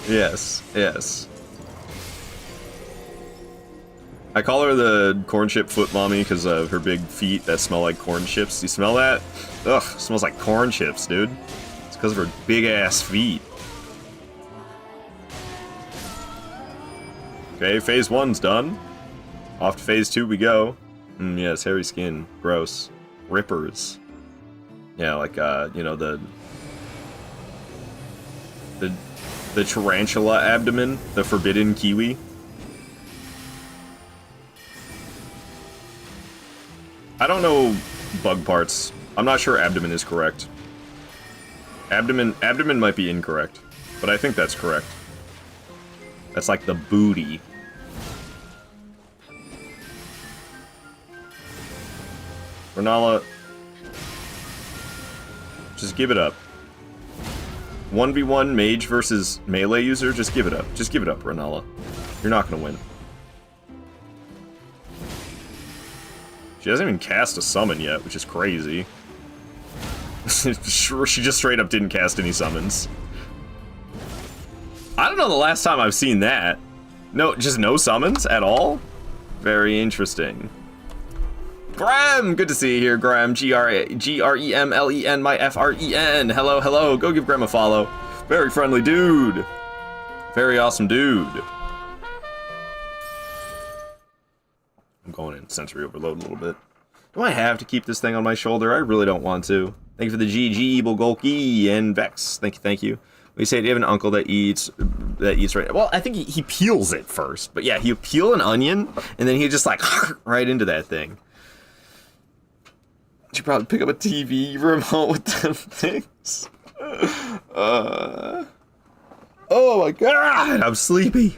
Yes, yes. I call her the corn chip foot mommy because of her big feet that smell like corn chips. You smell that? Ugh, smells like corn chips, dude. It's because of her big ass feet. Okay, phase 1's done. Off to phase 2 we go. Yes, hairy skin. Gross. Rippers. Yeah, like, you know, the tarantula abdomen, the forbidden kiwi. I don't know bug parts. I'm not sure abdomen is correct. Abdomen might be incorrect, but I think that's correct. That's like the booty. Renala, just give it up. 1v1 mage versus melee user, just give it up. Just give it up, Renala. You're not gonna win. She hasn't even cast a summon yet, which is crazy. She just straight up didn't cast any summons. I don't know the last time I've seen that. No, just no summons at all? Very interesting. Graham! Good to see you here, Graham. G-R-E-M-L-E-N, my F-R-E-N. Hello, hello. Go give Graham a follow. Very friendly dude. Very awesome dude. I'm going in sensory overload a little bit. Do I have to keep this thing on my shoulder? I really don't want to. Thank you for the GG, Bulgolki, and Vex. Thank you. We say, do you have an uncle that eats right? Well, I think he peels it first. But yeah, he'll peel an onion, and then he just like right into that thing. You should probably pick up a TV remote with them things. Oh my god, I'm sleepy.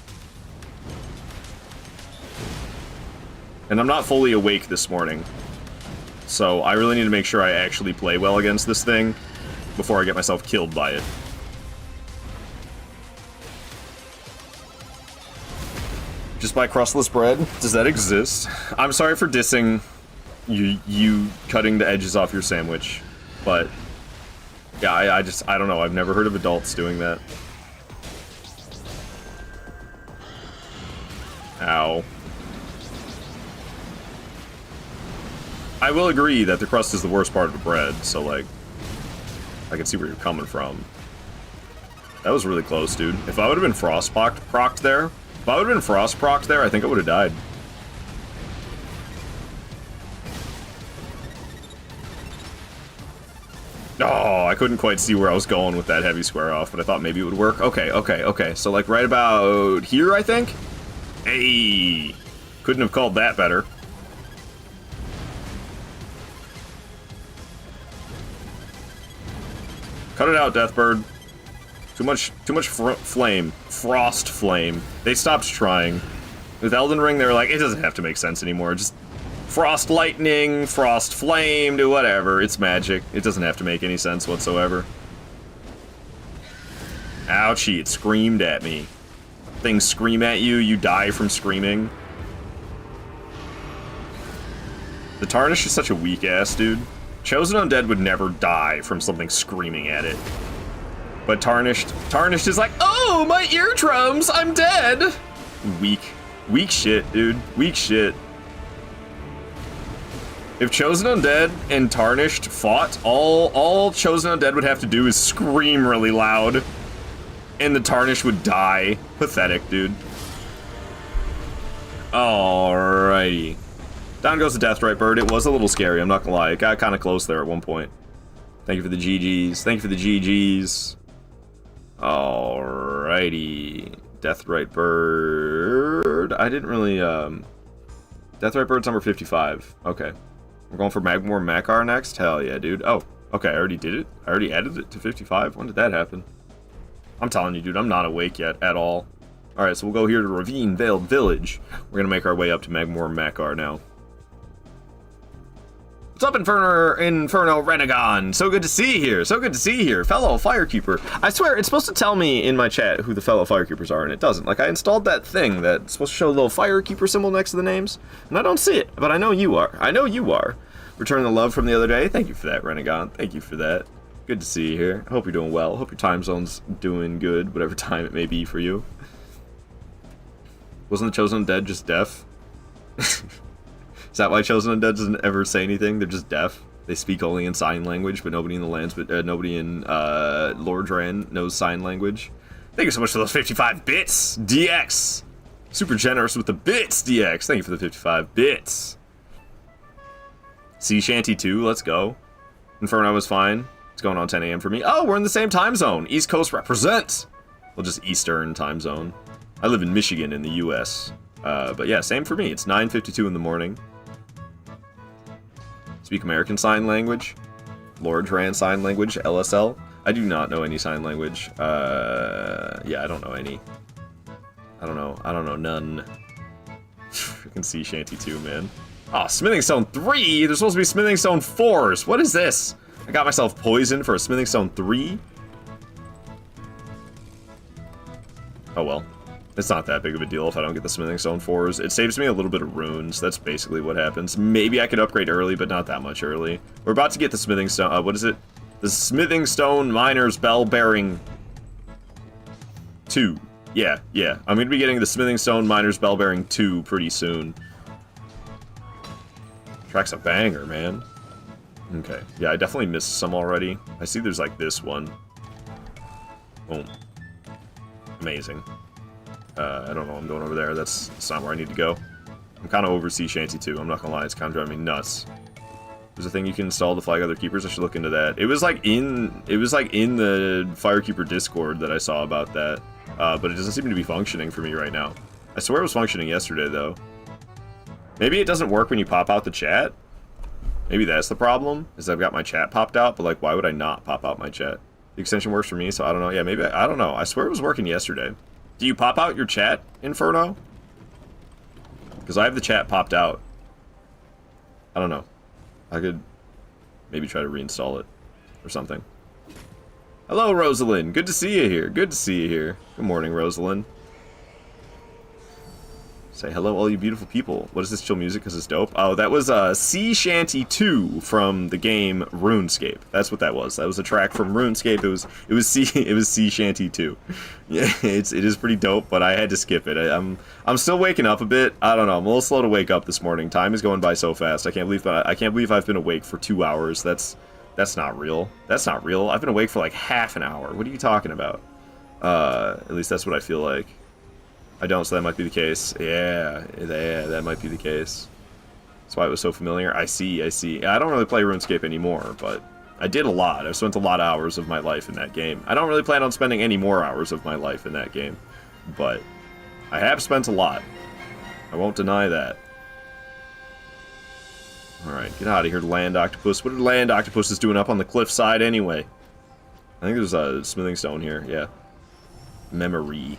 And I'm not fully awake this morning. So I really need to make sure I actually play well against this thing before I get myself killed by it. Just buy crustless bread? Does that exist? I'm sorry for dissing you cutting the edges off your sandwich, but yeah, I don't know. I've never heard of adults doing that. Ow. I will agree that the crust is the worst part of the bread, so like, I can see where you're coming from. That was really close, dude. If I would have been frost procced there, I think I would have died. Oh, I couldn't quite see where I was going with that heavy square off, but I thought maybe it would work. Okay. So like right about here, I think? Hey! Couldn't have called that better. Cut it out, Deathbird. Too much flame. Frost flame. They stopped trying. With Elden Ring, they were like, it doesn't have to make sense anymore. Just frost lightning, frost flame, do whatever. It's magic. It doesn't have to make any sense whatsoever. Ouchie, it screamed at me. Things scream at you, you die from screaming. The Tarnish is such a weak ass, dude. Chosen Undead would never die from something screaming at it. But Tarnished is like, oh, my eardrums, I'm dead! Weak shit, dude. Weak shit. If Chosen Undead and Tarnished fought, all Chosen Undead would have to do is scream really loud. And the Tarnished would die. Pathetic, dude. Alrighty. Down goes the Deathrite Bird. It was a little scary, I'm not gonna lie. It got kind of close there at one point. Thank you for the GGs. Thank you for the GGs. Alrighty. Deathrite Bird. I didn't really, Deathrite Bird's number 55. Okay. We're going for Magmore Makar next? Hell yeah, dude. Oh, okay, I already did it? I already added it to 55? When did that happen? I'm telling you, dude, I'm not awake yet at all. Alright, so we'll go here to Ravine Veiled Village. We're gonna make our way up to Magmore Makar now. What's up, Inferno Renegon? So good to see you here. So good to see you here. Fellow Firekeeper. I swear, it's supposed to tell me in my chat who the fellow Firekeepers are, and it doesn't. Like, I installed that thing that's supposed to show a little Firekeeper symbol next to the names, and I don't see it, but I know you are. I know you are. Returning the love from the other day. Thank you for that, Renegon. Thank you for that. Good to see you here. I hope you're doing well. I hope your time zone's doing good, whatever time it may be for you. Wasn't the Chosen Undead just deaf? Is that why Chosen Undead doesn't ever say anything? They're just deaf. They speak only in sign language, but nobody in the lands, nobody in Lordran knows sign language. Thank you so much for those 55 bits, DX. Super generous with the bits, DX. Thank you for the 55 bits. Sea Shanty 2, let's go. Inferno was fine. It's going on 10 a.m. for me. Oh, we're in the same time zone. East Coast represent. Well, just Eastern time zone. I live in Michigan in the U.S. But yeah, same for me. It's 9:52 in the morning. Speak American Sign Language. Lordran Sign Language, LSL. I do not know any sign language. Yeah, I don't know any. I don't know none. Freaking Sea Shanty 2, man. Oh, Smithing Stone 3? There's supposed to be Smithing Stone 4s. What is this? I got myself poisoned for a Smithing Stone 3? Oh well. It's not that big of a deal if I don't get the Smithing Stone 4s. It saves me a little bit of runes. That's basically what happens. Maybe I could upgrade early, but not that much early. We're about to get the Smithing Stone... what is it? The Smithing Stone Miner's Bell Bearing 2. Yeah. I'm going to be getting the Smithing Stone Miner's Bell Bearing 2 pretty soon. Track's a banger, man. Okay. Yeah, I definitely missed some already. I see there's like this one. Boom. Amazing. I don't know, I'm going over there. That's not where I need to go. I'm kind of over Sea Shanty 2, I'm not gonna lie, it's kind of driving me nuts. There's a thing you can install to flag other keepers, I should look into that. It was like in the Firekeeper Discord that I saw about that, but it doesn't seem to be functioning for me right now. I swear it was functioning yesterday, though. Maybe it doesn't work when you pop out the chat? Maybe that's the problem, is I've got my chat popped out, but like, why would I not pop out my chat? The extension works for me, so I don't know. Yeah, maybe, I don't know. I swear it was working yesterday. Do you pop out your chat, Inferno? Because I have the chat popped out. I don't know. I could maybe try to reinstall it or something. Hello, Rosalind. Good to see you here. Good to see you here. Good morning, Rosalind. Say hello, all you beautiful people. What is this chill music? Because it's dope. Oh, that was Sea Shanty 2 from the game RuneScape. That's what that was. That was a track from RuneScape. It was Sea Shanty 2. Yeah, it is pretty dope, but I had to skip it. I'm still waking up a bit. I don't know. I'm a little slow to wake up this morning. Time is going by so fast. I can't believe I've been awake for 2 hours. That's not real. That's not real. I've been awake for like half an hour. What are you talking about? At least that's what I feel like. I don't, so that might be the case. Yeah, that might be the case. That's why it was so familiar. I see. I don't really play RuneScape anymore, but I did a lot. I've spent a lot of hours of my life in that game. I don't really plan on spending any more hours of my life in that game, but I have spent a lot. I won't deny that. Alright, get out of here, Land Octopus. What are Land Octopuses doing up on the cliffside anyway? I think there's a smithing stone here, yeah. Memory.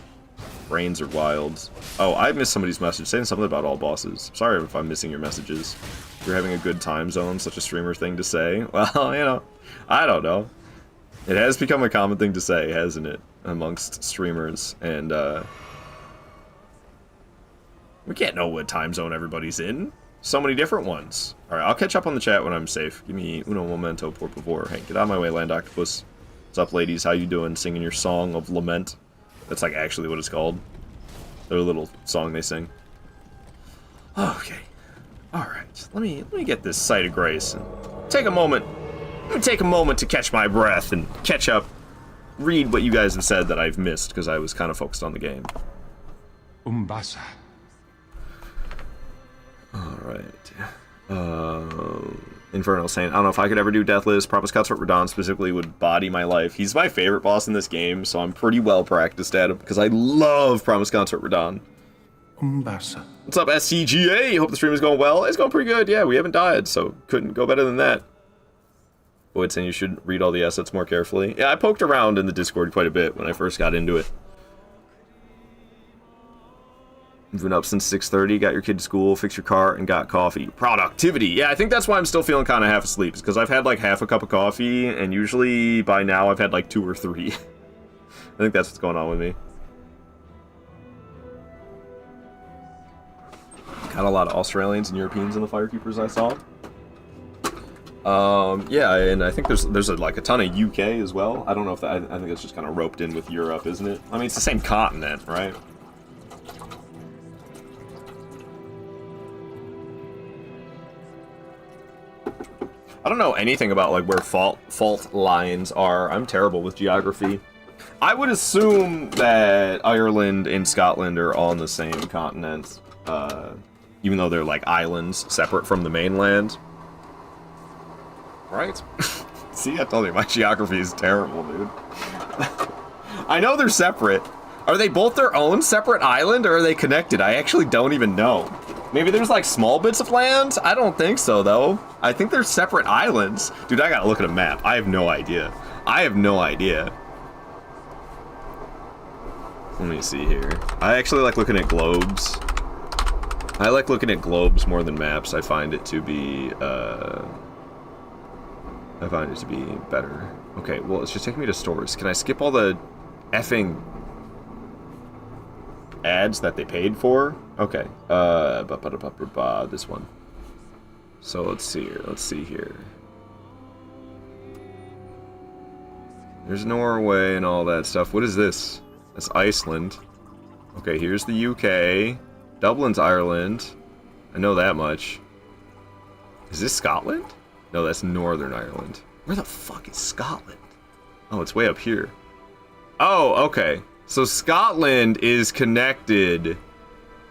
Brains are wild. Oh, I missed somebody's message saying something about all bosses. Sorry if I'm missing your messages. You're having a good time zone, such a streamer thing to say. Well, you know, I don't know. It has become a common thing to say, hasn't it? Amongst streamers, and, we can't know what time zone everybody's in. So many different ones. Alright, I'll catch up on the chat when I'm safe. Give me uno momento, por favor. Hey, get out of my way, Land Octopus. What's up, ladies? How you doing? Singing your song of lament. That's like actually what it's called. Their little song they sing. Okay. Alright. Let me get this sight of grace and take a moment. Let me take a moment to catch my breath and catch up. Read what you guys have said that I've missed because I was kind of focused on the game. Umbasa. Alright. Inferno saying, I don't know if I could ever do Deathless. Promise Cutsworth Radon specifically would body my life. He's my favorite boss in this game, so I'm pretty well practiced at him because I love Promise Cutsworth Radon. Umbasa. What's up, SCGA? Hope the stream is going well. It's going pretty good. Yeah, we haven't died, so couldn't go better than that. Boyd saying you should read all the assets more carefully. Yeah, I poked around in the Discord quite a bit when I first got into it. You've been up since 6:30, got your kid to school, fixed your car, and got coffee. Productivity! Yeah, I think that's why I'm still feeling kind of half asleep, because I've had like half a cup of coffee, and usually by now I've had like 2 or 3. I think that's what's going on with me. Got a lot of Australians and Europeans in the Firekeepers I saw. Yeah, and I think there's like a ton of UK as well. I don't know if that, I think it's just kind of roped in with Europe, isn't it? I mean, it's the same continent, right? I don't know anything about like where fault lines are. I'm terrible with geography. I would assume that Ireland and Scotland are all on the same continent, even though they're like islands separate from the mainland. Right? See, I told you, my geography is terrible, dude. I know they're separate. Are they both their own separate island, or are they connected? I actually don't even know. Maybe there's like small bits of land? I don't think so, though. I think they're separate islands. Dude, I gotta look at a map. I have no idea. I have no idea. Let me see here. I actually like looking at globes. I like looking at globes more than maps. I find it to be, better. Okay, well, it's just taking me to stores. Can I skip all the effing ads that they paid for? Okay. This one. So let's see here. There's Norway and all that stuff. What is this? That's Iceland. Okay, here's the UK. Dublin's Ireland. I know that much. Is this Scotland? No, that's Northern Ireland. Where the fuck is Scotland? Oh, it's way up here. Oh, okay. So Scotland is connected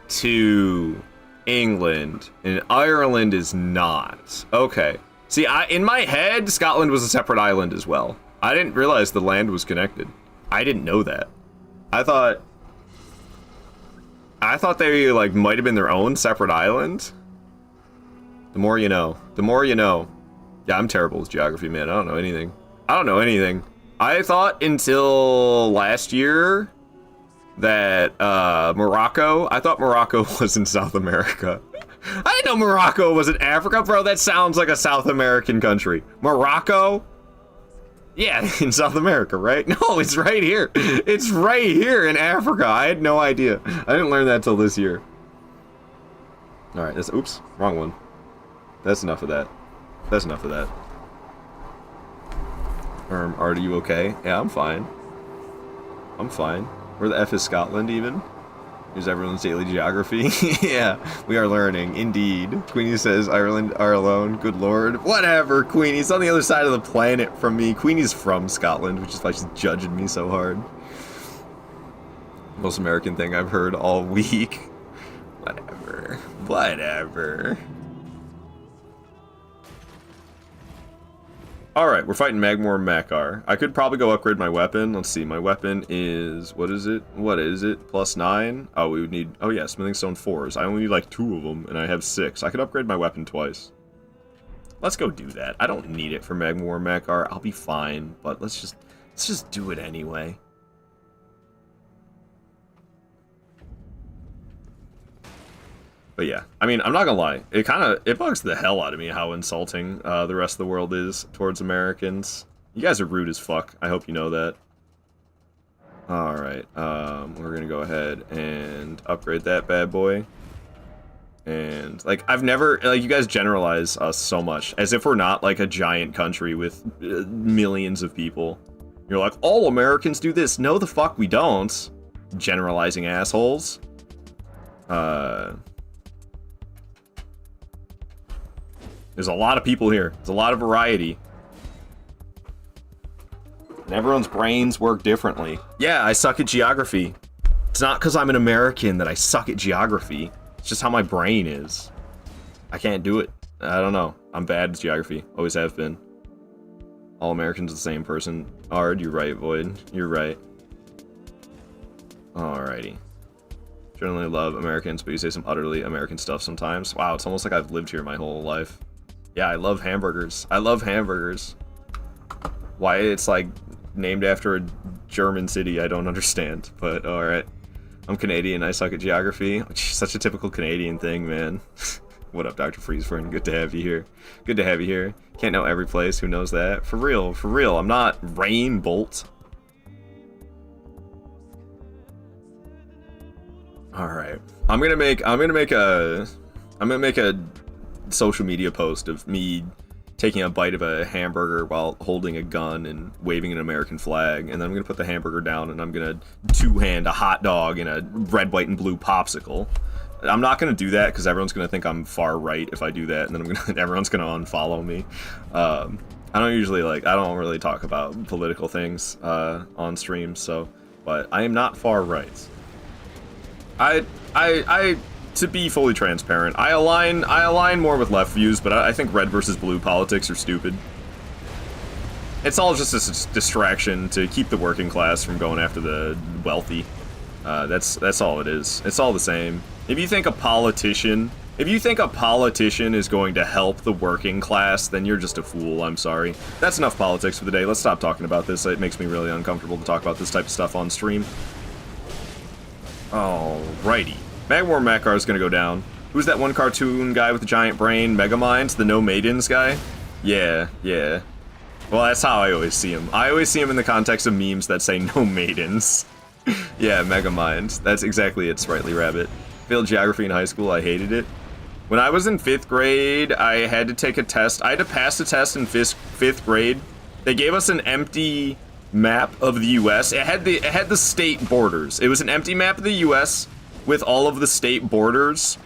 to England, and Ireland is not. Okay. See, in my head, Scotland was a separate island as well. I didn't realize the land was connected. I didn't know that. I thought they like might have been their own separate island. The more you know. The more you know. Yeah, I'm terrible with geography, man. I don't know anything. I thought until last year that Morocco was in South America. I didn't know Morocco was in Africa, bro. That sounds like a South American country. Morocco? Yeah, in South America, right? No, it's right here. It's right here in Africa. I had no idea. I didn't learn that till this year. All right, oops, wrong one. That's enough of that. That's enough of that. Are you okay? Yeah, I'm fine. I'm fine. Where the F is Scotland, even? Here's everyone's daily geography. Yeah, we are learning, indeed. Queenie says Ireland are alone. Good lord. Whatever, Queenie's on the other side of the planet from me. Queenie's from Scotland, which is why she's judging me so hard. Most American thing I've heard all week. Whatever. Whatever. Alright, we're fighting Magmor and Makar. I could probably go upgrade my weapon. Let's see, my weapon is... What is it? What is it? +9? Oh, we would need... Oh yeah, Smithing Stone 4s. I only need like 2 of them, and I have 6. I could upgrade my weapon twice. Let's go do that. I don't need it for Magmor and Makar. I'll be fine, but let's just do it anyway. But yeah, I mean, I'm not gonna lie. It bugs the hell out of me how insulting the rest of the world is towards Americans. You guys are rude as fuck. I hope you know that. Alright, we're gonna go ahead and upgrade that bad boy. And, like, I've never... Like, you guys generalize us so much. As if we're not, like, a giant country with millions of people. You're like, all Americans do this. No, the fuck we don't. Generalizing assholes. There's a lot of people here. There's a lot of variety. And everyone's brains work differently. Yeah, I suck at geography. It's not because I'm an American that I suck at geography. It's just how my brain is. I can't do it. I don't know. I'm bad at geography. Always have been. All Americans are the same person. Ard, you're right, Void. You're right. Alrighty. Generally love Americans, but you say some utterly American stuff sometimes. Wow, it's almost like I've lived here my whole life. Yeah, I love hamburgers. I love hamburgers. Why it's like named after a German city, I don't understand. But alright. I'm Canadian, I suck at geography. Such a typical Canadian thing, man. What up, Dr. Freezefern? Good to have you here. Good to have you here. Can't know every place, who knows that? For real, for real. I'm not Rain Bolt. Alright. I'm gonna make a social media post of me taking a bite of a hamburger while holding a gun and waving an American flag, and then I'm gonna put the hamburger down and I'm gonna two-hand a hot dog and a red, white, and blue popsicle. I'm not gonna do that because everyone's gonna think I'm far right if I do that, and then everyone's gonna unfollow me. I don't really talk about political things on streams, so, but I am not far right. To be fully transparent, I align more with left views, but I think red versus blue politics are stupid. It's all just a distraction to keep the working class from going after the wealthy. That's all it is. It's all the same. If you think a politician is going to help the working class, then you're just a fool. I'm sorry. That's enough politics for the day. Let's stop talking about this. It makes me really uncomfortable to talk about this type of stuff on stream. Alrighty. Magmor and Makar is gonna go down. Who's that one cartoon guy with the giant brain? Megamind? The No Maidens guy? Yeah. Well, that's how I always see him. I always see him in the context of memes that say No Maidens. Yeah, Megamind. That's exactly it, Sprightly Rabbit. Failed geography in high school. I hated it. When I was in 5th grade, I had to take a test. I had to pass a test in 5th grade. They gave us an empty map of the U.S. It had the state borders. It was an empty map of the U.S. with all of the state borders,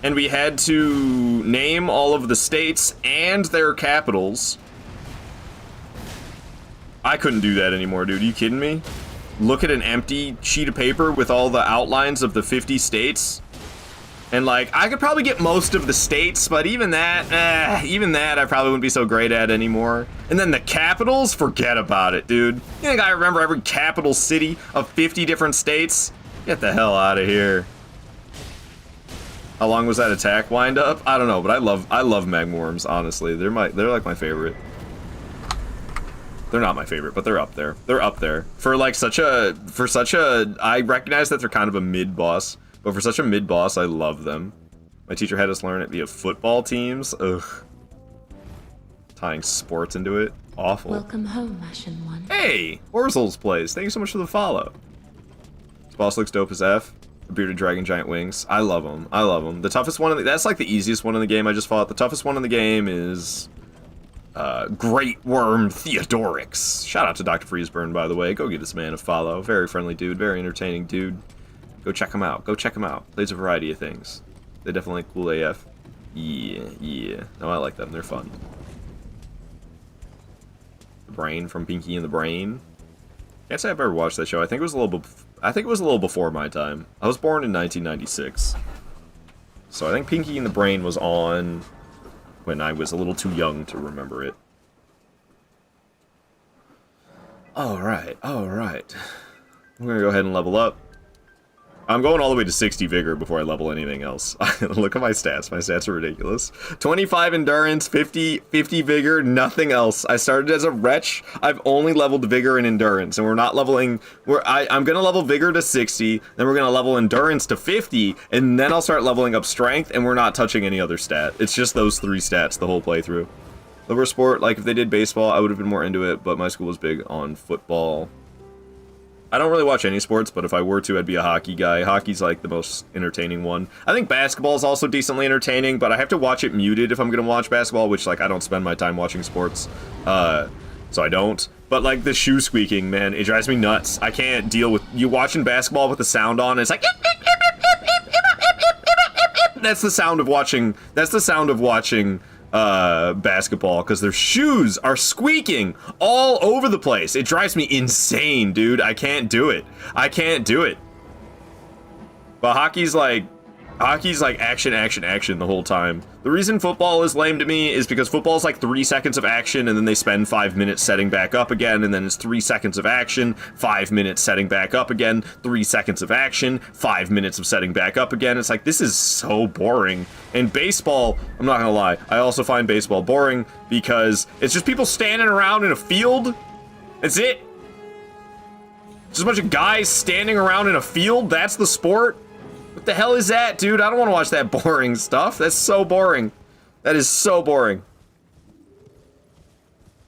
and we had to name all of the states and their capitals. I couldn't do that anymore, dude. Are you kidding me? Look at an empty sheet of paper with all the outlines of the 50 states. And, like, I could probably get most of the states, but even that I probably wouldn't be so great at anymore. And then the capitals? Forget about it, dude. You think I remember every capital city of 50 different states? Get the hell out of here. How long was that attack wind up? I don't know, but I love Magmorms, honestly. They're like my favorite. They're not my favorite, but they're up there. They're up there. For such a I recognize that they're kind of a mid-boss, but for such a mid-boss, I love them. My teacher had us learn it via football teams. Ugh. Tying sports into it. Awful. Welcome home, Ashen One. Hey! Orzel's plays. Thank you so much for the follow. This boss looks dope as F. The bearded dragon, giant wings. I love them. I love them. The toughest one, that's like the easiest one in the game I just fought. The toughest one in the game is Great Worm Theodorix. Shout out to Dr. Freezeburn, by the way. Go give this man a follow. Very friendly dude. Very entertaining dude. Go check him out. Go check him out. Plays a variety of things. They're definitely cool AF. Yeah. No, I like them. They're fun. The Brain from Pinky and the Brain. Can't say I've ever watched that show. I think it was a little before my time. I was born in 1996. So I think Pinky and the Brain was on when I was a little too young to remember it. Alright. We're gonna go ahead and level up. I'm going all the way to 60 vigor before I level anything else. Look at my stats. My stats are ridiculous. 25 endurance, 50 vigor, nothing else. I started as a wretch. I've only leveled vigor and endurance, and we're not leveling. I'm gonna level vigor to 60, then we're gonna level endurance to 50, and then I'll start leveling up strength, and we're not touching any other stat. It's just those 3 stats the whole playthrough. Liver sport, like if they did baseball, I would have been more into it, but my school was big on football. I don't really watch any sports, but if I were to, I'd be a hockey guy. Hockey's like the most entertaining one. I think basketball is also decently entertaining, but I have to watch it muted if I'm gonna watch basketball, which like I don't spend my time watching sports, so I don't. But like the shoe squeaking, man, it drives me nuts. I can't deal with you watching basketball with the sound on. It's like that's the sound of watching. That's the sound of watching basketball, because their shoes are squeaking all over the place. It drives me insane, dude. I can't do it. But hockey's like action the whole time. The reason football is lame to me is because football is like 3 seconds of action and then they spend 5 minutes setting back up again, and then it's 3 seconds of action, 5 minutes setting back up again, 3 seconds of action, 5 minutes of setting back up again. It's like, this is so boring. And baseball, I'm not gonna lie, I also find baseball boring because it's just people standing around in a field. That's it. Just a bunch of guys standing around in a field. That's the sport. What the hell is that, dude? I don't want to watch that boring stuff. That's so boring. That is so boring.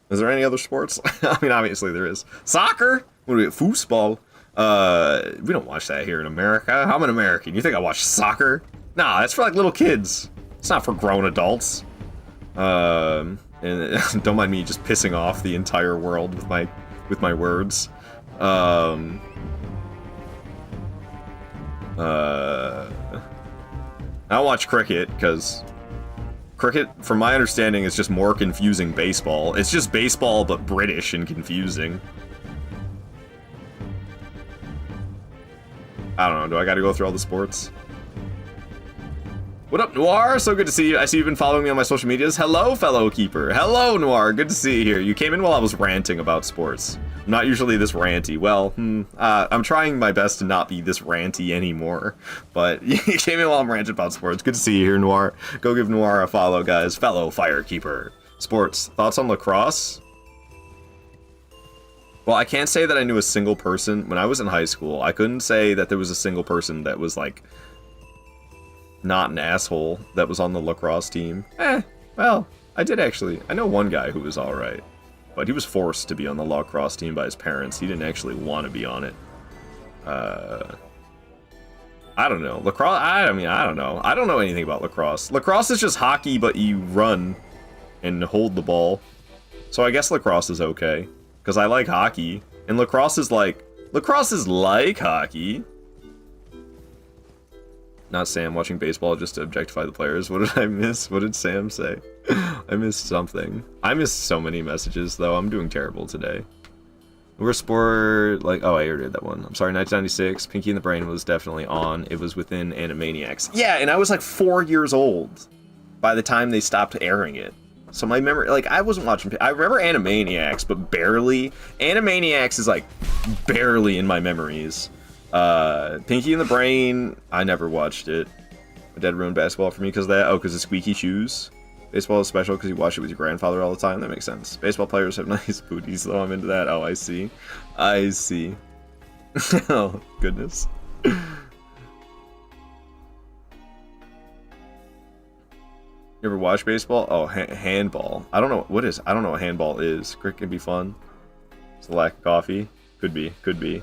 Is there any other sports? I mean, obviously there is. Soccer? What do we get? Foosball? We don't watch that here in America. I'm an American. You think I watch soccer? Nah, that's for like little kids. It's not for grown adults. And don't mind me just pissing off the entire world with my words. I watch cricket, because cricket, from my understanding, is just more confusing baseball. It's just baseball, but British and confusing. I don't know, do I gotta go through all the sports? What up, Noir? So good to see you. I see you've been following me on my social medias. Hello, fellow keeper. Hello, Noir. Good to see you here. You came in while I was ranting about sports. I'm not usually this ranty. Well, I'm trying my best to not be this ranty anymore. But you came in while I'm ranting about sports. Good to see you here, Noir. Go give Noir a follow, guys. Fellow firekeeper. Sports. Thoughts on lacrosse? Well, I can't say that I knew a single person. When I was in high school, I couldn't say that there was a single person that was, like, not an asshole that was on the lacrosse team. Well, I did actually. I know one guy who was alright. But he was forced to be on the lacrosse team by his parents. He didn't actually want to be on it. I don't know. Lacrosse, I don't know. I don't know anything about lacrosse. Lacrosse is just hockey, but you run and hold the ball. So I guess lacrosse is okay. Because I like hockey. And lacrosse is like hockey. Not Sam watching baseball just to objectify the players. What did I miss? What did Sam say? I missed something. I missed so many messages, though. I'm doing terrible today. We're sport, like, oh, I already did that one. I'm sorry, 1996. Pinky and the Brain was definitely on. It was within Animaniacs. Yeah, and I was like 4 years old by the time they stopped airing it. So my memory, like, I wasn't watching, I remember Animaniacs, but barely. Animaniacs is like barely in my memories. Pinky and the Brain, I never watched it. My dad ruined basketball for me because of that. Oh, because of squeaky shoes. Baseball is special because you watch it with your grandfather all the time. That makes sense. Baseball players have nice booties, though. I'm into that. Oh, I see. I see. Oh, goodness. You ever watch baseball? Oh, handball. I don't know what handball is. Cricket can be fun. It's a lack of coffee. Could be. Good to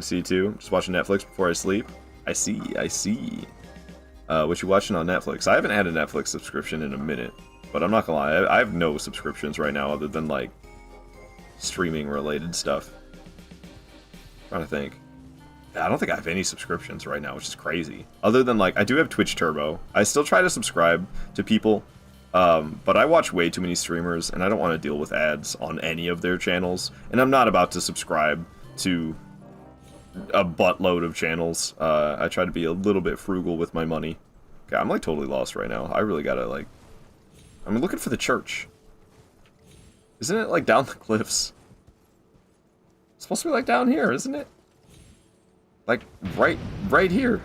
see too. Just watching Netflix before I sleep. I see. What you watching on Netflix? I haven't had a Netflix subscription in a minute, but I'm not gonna lie. I have no subscriptions right now other than like streaming related stuff. Trying to think. I don't think I have any subscriptions right now, which is crazy. Other than, like, I do have Twitch Turbo. I still try to subscribe to people, but I watch way too many streamers, and I don't want to deal with ads on any of their channels. And I'm not about to subscribe to a buttload of channels. I try to be a little bit frugal with my money. Okay, I'm, like, totally lost right now. I really gotta, like... I'm looking for the church. Isn't it, like, down the cliffs? It's supposed to be, like, down here, isn't it? Like, right here.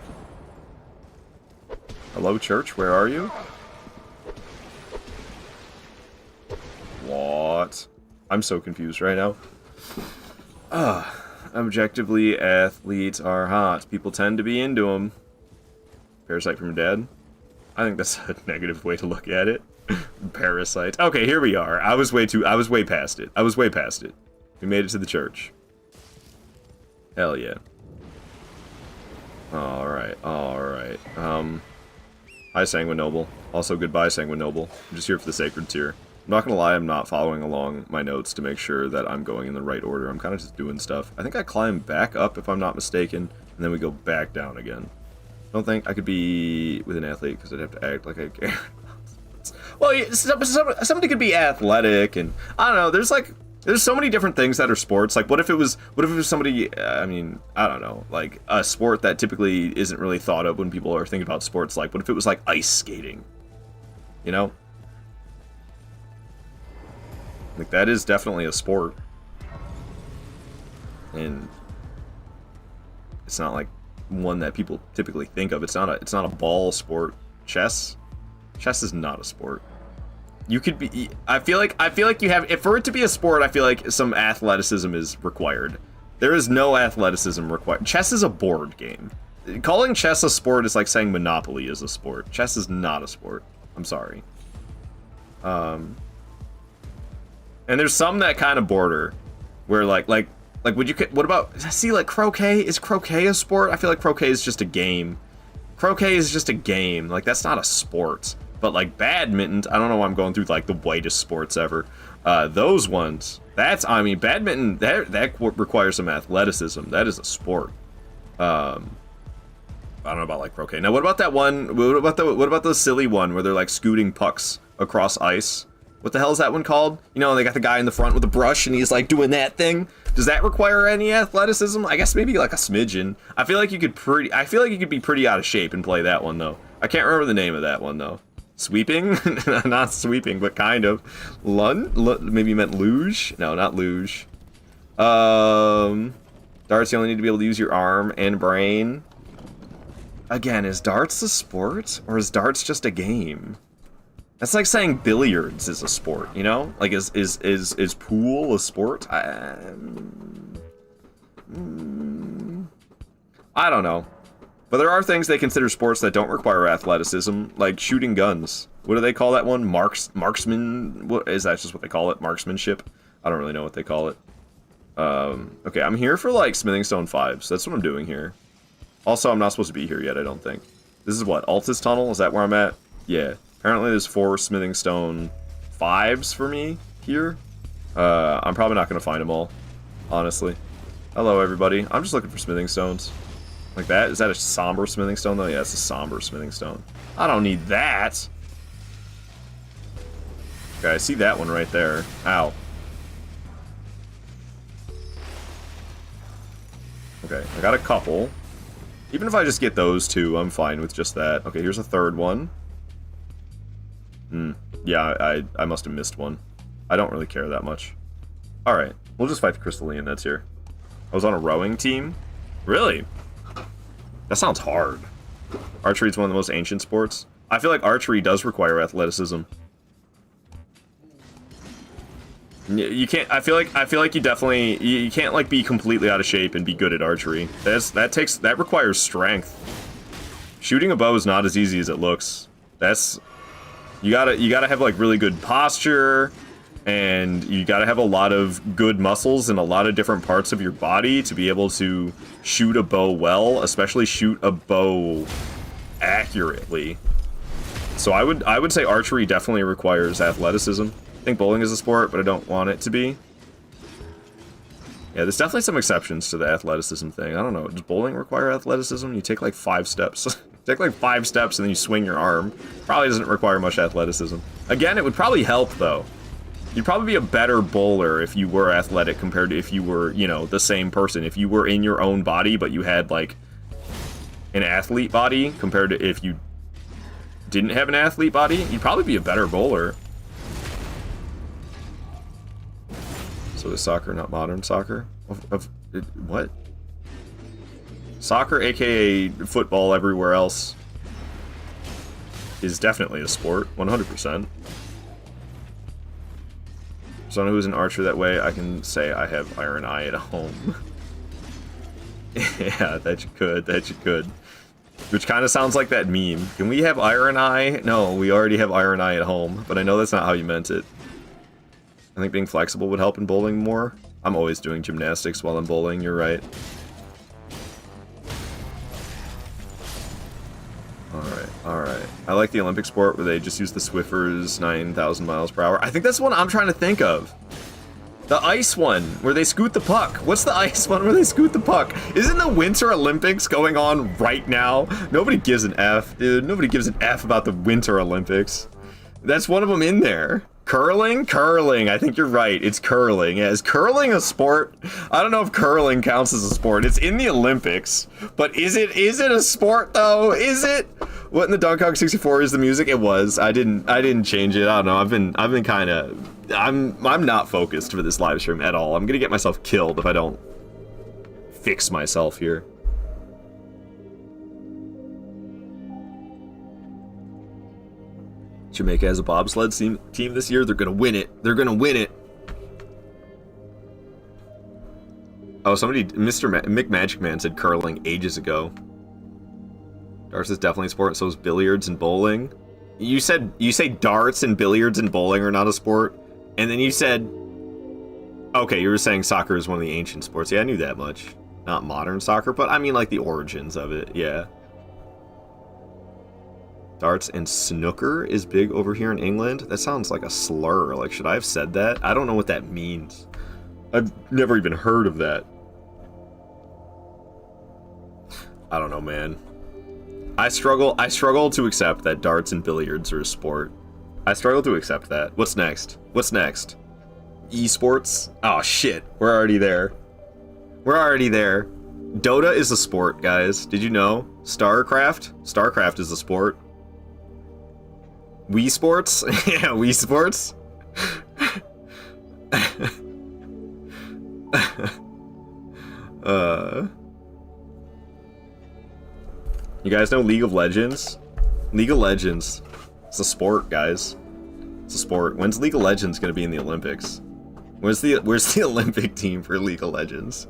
Hello, church, where are you? What? I'm so confused right now. Objectively, athletes are hot. People tend to be into them. Parasite from Dead? I think that's a negative way to look at it. Parasite. Okay, here we are. I was way past it. We made it to the church. Hell yeah. Alright. Hi, Sanguine Noble. Also, goodbye, Sanguine Noble. I'm just here for the Sacred Tier. I'm not gonna lie, I'm not following along my notes to make sure that I'm going in the right order. I'm kind of just doing stuff. I think I climb back up, if I'm not mistaken, and then we go back down again. I don't think I could be with an athlete, because I'd have to act like I care. Well, yeah, somebody could be athletic, and I don't know, there's so many different things that are sports. Like, what if it was somebody, I mean, I don't know, like, a sport that typically isn't really thought of when people are thinking about sports. Like, what if it was, like, ice skating? You know? Like, that is definitely a sport. And it's not, like, one that people typically think of. It's not a ball sport. Chess is not a sport. You could be. I feel like you have. If for it to be a sport, I feel like some athleticism is required. There is no athleticism required. Chess is a board game. Calling chess a sport is like saying Monopoly is a sport. Chess is not a sport. I'm sorry. And there's some that kind of border, where like would you? What about? See, like croquet. Is croquet a sport? I feel like croquet is just a game. Croquet is just a game. Like, that's not a sport. But, like, badminton, I don't know why I'm going through, like, the whitest sports ever. Those ones, badminton, that requires some athleticism. That is a sport. I don't know about, like, croquet. Now, what about that one, what about the silly one where they're, like, scooting pucks across ice? What the hell is that one called? You know, they got the guy in the front with a brush, and he's, like, doing that thing. Does that require any athleticism? I guess maybe, like, a smidgen. I feel like you could be pretty out of shape and play that one, though. I can't remember the name of that one, though. Sweeping? Not sweeping, but kind of. Maybe you meant luge? No, not luge. Darts, you only need to be able to use your arm and brain. Again, is darts a sport? Or is darts just a game? That's like saying billiards is a sport, you know? Like, is pool a sport? I don't know. But there are things they consider sports that don't require athleticism, like shooting guns. What do they call that one? Marksman? What is that? Just what they call it? Marksmanship? I don't really know what they call it. Okay, I'm here for, like, Smithing Stone 5s. That's what I'm doing here. Also, I'm not supposed to be here yet, I don't think. This is what? Altus Tunnel? Is that where I'm at? Yeah. Apparently there's 4 Smithing Stone 5s for me here. I'm probably not going to find them all, honestly. Hello, everybody. I'm just looking for Smithing Stones. Like that? Is that a somber Smithing Stone, though? Yeah, it's a somber Smithing Stone. I don't need that. Okay, I see that one right there. Ow. Okay, I got a couple. Even if I just get those 2, I'm fine with just that. Okay, here's a 3rd one. Yeah, I must have missed one. I don't really care that much. Alright, we'll just fight the Crystalline that's here. I was on a rowing team? Really? That sounds hard. Archery is one of the most ancient sports. I feel like archery does require athleticism. You can't. I feel like you definitely. You can't, like, be completely out of shape and be good at archery. That requires strength. Shooting a bow is not as easy as it looks. You gotta have like really good posture, and you gotta have a lot of good muscles in a lot of different parts of your body to be able to shoot a bow well, especially shoot a bow accurately. So I would say archery definitely requires athleticism. I think bowling is a sport, but I don't want it to be. Yeah, there's definitely some exceptions to the athleticism thing. I don't know. Does bowling require athleticism? You take like 5 steps. Take like 5 steps and then you swing your arm. Probably doesn't require much athleticism. Again, it would probably help though. You'd probably be a better bowler if you were athletic compared to if you were, you know, the same person. If you were in your own body, but you had like an athlete body compared to if you didn't have an athlete body, you'd probably be a better bowler. So is soccer not modern soccer? What? Soccer, aka football everywhere else, is definitely a sport, 100%. Someone who's an archer that way, I can say I have Iron Eye at home. Yeah, that you could. Which kind of sounds like that meme. Can we have Iron Eye? No, we already have Iron Eye at home, but I know that's not how you meant it. I think being flexible would help in bowling more. I'm always doing gymnastics while I'm bowling, you're right. Alright. I like the Olympic sport where they just use the Swiffers 9,000 miles per hour. I think that's the one I'm trying to think of. The ice one, where they scoot the puck. What's the ice one where they scoot the puck? Isn't the Winter Olympics going on right now? Nobody gives an F, dude. Nobody gives an F about the Winter Olympics. That's one of them in there. Curling? Curling. I think you're right. It's curling. Yeah, is curling a sport? I don't know if curling counts as a sport. It's in the Olympics. But is it a sport though? Is it? What in the Donkey Kong 64 is the music? It was. I didn't change it. I don't know. I've been kind of I'm not focused for this live stream at all. I'm going to get myself killed if I don't fix myself here. Jamaica has a bobsled team this year. They're gonna win it. They're gonna win it. Oh, Mick Magic Man said curling ages ago. Darts is definitely a sport. So is billiards and bowling. You say darts and billiards and bowling are not a sport, and then you said, okay, you were saying soccer is one of the ancient sports. Yeah, I knew that much. Not modern soccer, but I mean like the origins of it. Yeah. Darts and snooker is big over here in England. That sounds like a slur. Like, should I have said that? I don't know what that means. I've never even heard of that. I don't know, man. I struggle to accept that darts and billiards are a sport. I struggle to accept that. What's next? What's next? Esports? Oh shit, we're already there. We're already there. Dota is a sport, guys. Did you know? StarCraft is a sport. Wii Sports? Yeah, Wii Sports. You guys know League of Legends? League of Legends. It's a sport, guys. It's a sport. When's League of Legends gonna be in the Olympics? Where's the Olympic team for League of Legends?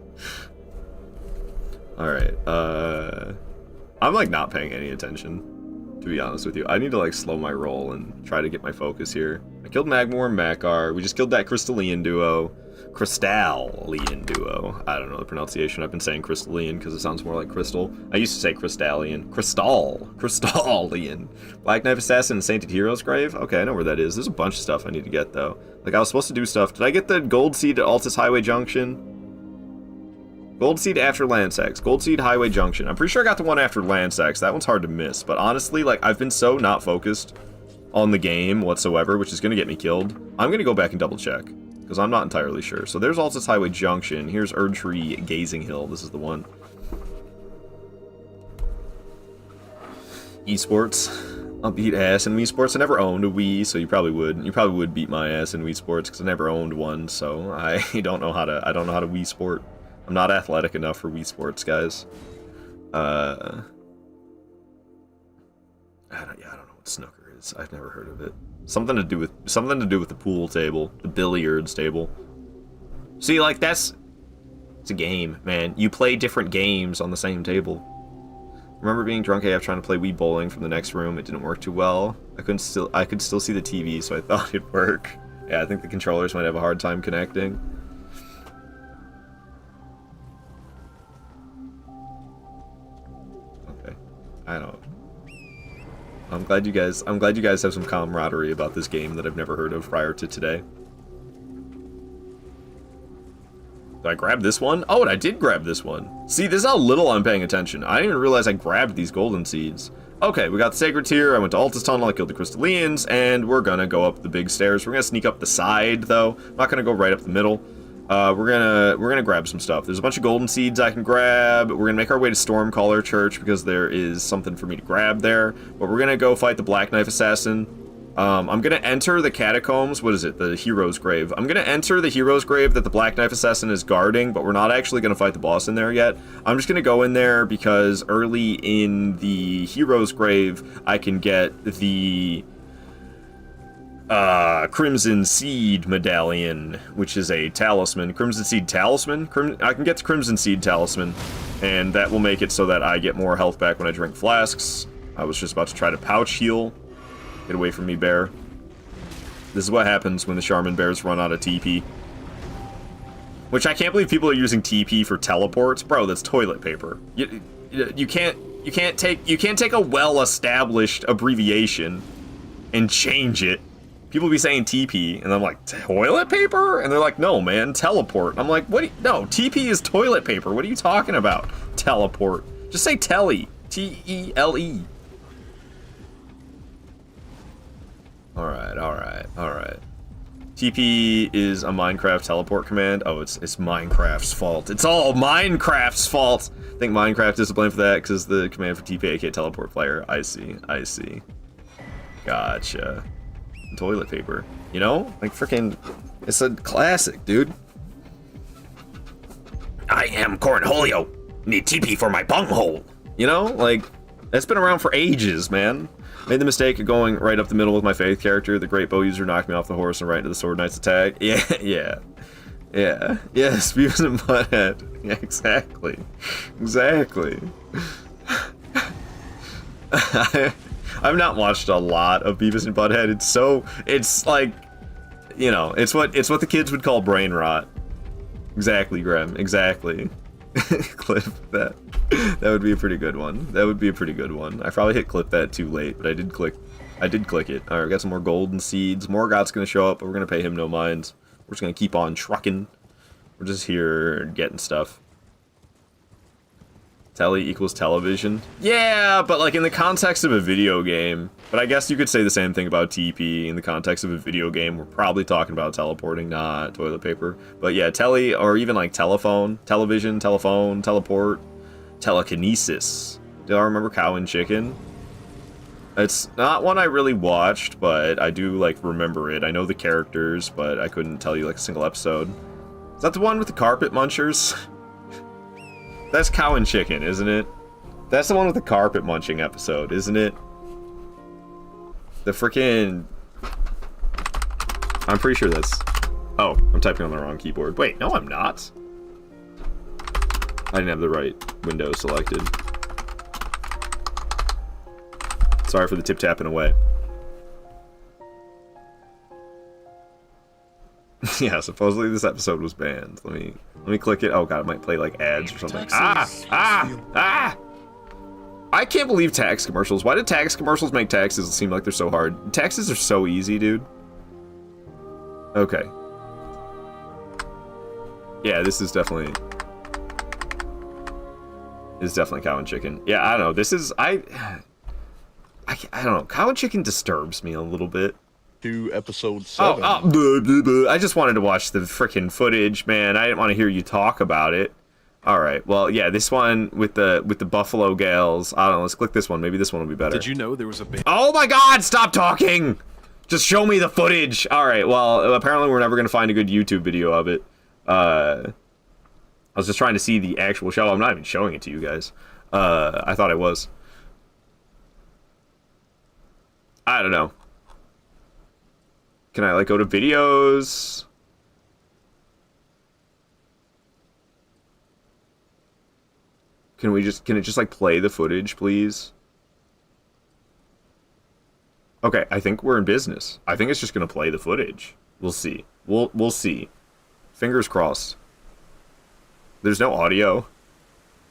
Alright, I'm like not paying any attention, to be honest with you. I need to like slow my roll and try to get my focus here. I killed Magmor and Makar. We just killed that Crystallian duo. I don't know the pronunciation. I've been saying Crystallian because it sounds more like crystal. I used to say Crystallian. Crystallian. Black Knife Assassin and Sainted Heroes Grave? Okay, I know where that is. There's a bunch of stuff I need to get though. Like I was supposed to do stuff. Did I get the Gold Seed at Altus Highway Junction? Gold Seed after Landsax. Gold Seed Highway Junction. I'm pretty sure I got the one after Landsax. That one's hard to miss. But honestly, like, I've been so not focused on the game whatsoever, which is going to get me killed. I'm going to go back and double check, because I'm not entirely sure. So there's Altus Highway Junction. Here's Erdtree Gazing Hill. This is the one. Esports. I'll beat ass in Wii Sports. I never owned a Wii, so you probably would. You probably would beat my ass in Wii Sports, because I never owned one, so I don't know how to Wii Sport. I'm not athletic enough for Wii Sports, guys. I don't know what snooker is. I've never heard of it. Something to do with the pool table, the billiards table. See, like it's a game, man. You play different games on the same table. Remember being drunk AF trying to play Wii Bowling from the next room. It didn't work too well. I could still see the TV, so I thought it'd work. Yeah, I think the controllers might have a hard time connecting. Okay. I don't. I'm glad you guys have some camaraderie about this game that I've never heard of prior to today. Did I grab this one? Oh, and I did grab this one. See, this is how little I'm paying attention. I didn't even realize I grabbed these golden seeds. Okay, we got the Sacred Tier, I went to Altus Tunnel, I killed the Crystallians, and we're gonna go up the big stairs. We're gonna sneak up the side, though. I'm not gonna go right up the middle. We're gonna grab some stuff. There's a bunch of golden seeds I can grab. We're gonna make our way to Stormcaller Church because there is something for me to grab there. But we're gonna go fight the Black Knife Assassin. I'm gonna enter the catacombs. What is it? The Hero's Grave. I'm gonna enter the Hero's Grave that the Black Knife Assassin is guarding, but we're not actually gonna fight the boss in there yet. I'm just gonna go in there because early in the Hero's Grave, I can get the Crimson Seed Medallion, which is a talisman. Crimson Seed Talisman? I can get the Crimson Seed Talisman, and that will make it so that I get more health back when I drink flasks. I was just about to try to pouch heal. Get away from me, bear. This is what happens when the Shaman bears run out of TP. Which I can't believe people are using TP for teleports. Bro, that's toilet paper. You can't take a well-established abbreviation and change it. People be saying TP, and I'm like, toilet paper? And they're like, no, man, teleport. I'm like, what? No, TP is toilet paper. What are you talking about? Teleport. Just say telly. T-E-L-E. Alright. TP is a Minecraft teleport command. Oh, it's Minecraft's fault. It's all Minecraft's fault! I think Minecraft is to blame for that, because the command for TP, aka teleport player. I see. Gotcha. Toilet paper. You know? Like, freaking... It's a classic, dude. I am Cornholio. Need TP for my bunghole. You know? Like, that's been around for ages, man. Made the mistake of going right up the middle with my Faith character. The Great Bow User knocked me off the horse and right into the Sword Knight's attack. Yeah. Yes, Beavis and Butthead. Yeah, exactly. I've not watched a lot of Beavis and Butthead. It's like, you know, it's what the kids would call brain rot. Exactly, Graham. Exactly. Clip that. That would be a pretty good one. I probably hit clip that too late, but I did click it. Alright, we got some more golden seeds. Morgoth's gonna show up, but we're gonna pay him no mind. We're just gonna keep on trucking. We're just here getting stuff. Tele equals television. Yeah, but like in the context of a video game. But I guess you could say the same thing about TP in the context of a video game. We're probably talking about teleporting, not toilet paper. But yeah, tele, or even like telephone, television, telephone, teleport, telekinesis. Do I remember Cow and Chicken? It's not one I really watched, but I do like remember it. I know the characters, but I couldn't tell you like a single episode. Is that the one with the carpet munchers? That's Cow and Chicken, isn't it? That's the one with the carpet munching episode, isn't it? The frickin'... I'm pretty sure that's... Oh, I'm typing on the wrong keyboard. Wait, no I'm not. I didn't have the right window selected. Sorry for the tip-tapping away. Yeah, supposedly this episode was banned. Let me click it. Oh god, it might play like ads or something. Ah! I can't believe tax commercials. Why did tax commercials make taxes seem like they're so hard? Taxes are so easy, dude. Okay. Yeah, this is definitely... It's definitely Cow and Chicken. Yeah, I don't know. This is... I don't know. Cow and Chicken disturbs me a little bit. To episode 7. I just wanted to watch the frickin' footage, man. I didn't want to hear you talk about it. Alright, well, yeah, this one with the Buffalo Gales. I don't know, let's click this one. Maybe this one will be better. Did you know there was a band? Oh my god, stop talking! Just show me the footage! Alright, well, apparently we're never gonna find a good YouTube video of it. I was just trying to see the actual show. I'm not even showing it to you guys. I thought I was. I don't know. Can I, like, go to videos? Can it just like play the footage, please? Okay, I think we're in business. I think it's just gonna play the footage. We'll see. We'll see. Fingers crossed. There's no audio.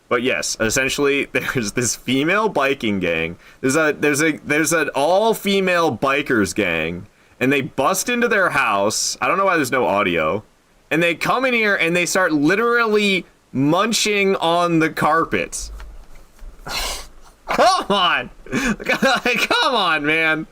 But yes, essentially there's this female biking gang. There's an all-female bikers gang, and they bust into their house. I don't know why there's no audio. And they come in here and they start literally munching on the carpets. Come on! Come on, man!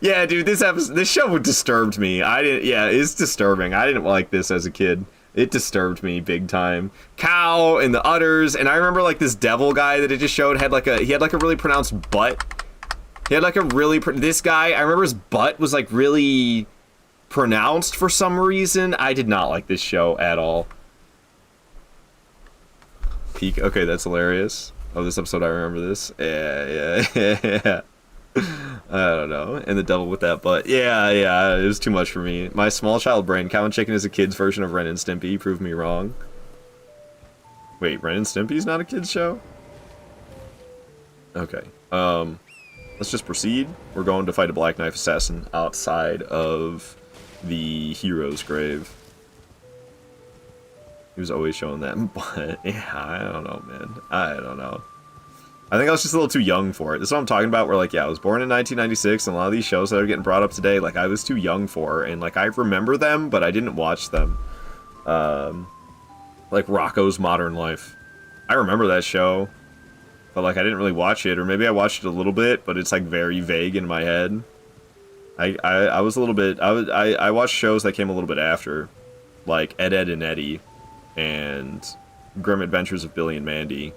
Yeah, dude, this show disturbed me. It's disturbing. I didn't like this as a kid. It disturbed me big time. Cow and the udders, and I remember like this devil guy that it just showed had like a really pronounced butt. He had like a really this guy. I remember his butt was like really pronounced for some reason. I did not like this show at all. Peak. Okay, that's hilarious. Oh, this episode, I remember this. Yeah. I don't know. And the devil with that butt. Yeah, it was too much for me. My small child brain. Cow and Chicken is a kid's version of Ren and Stimpy. Prove me wrong. Wait, Ren and Stimpy's not a kid's show? Okay. Let's just proceed. We're going to fight a Black Knife Assassin outside of the hero's grave. He was always showing that, but yeah, I don't know, man. I don't know. I think I was just a little too young for it. This is what I'm talking about, where, like, yeah, I was born in 1996, and a lot of these shows that are getting brought up today, like, I was too young for, and, like, I remember them, but I didn't watch them. Like, Rocko's Modern Life. I remember that show, but, like, I didn't really watch it, or maybe I watched it a little bit, but it's, like, very vague in my head. I was a little bit, I watched shows that came a little bit after, like Ed, Edd and Eddy, and Grim Adventures of Billy and Mandy,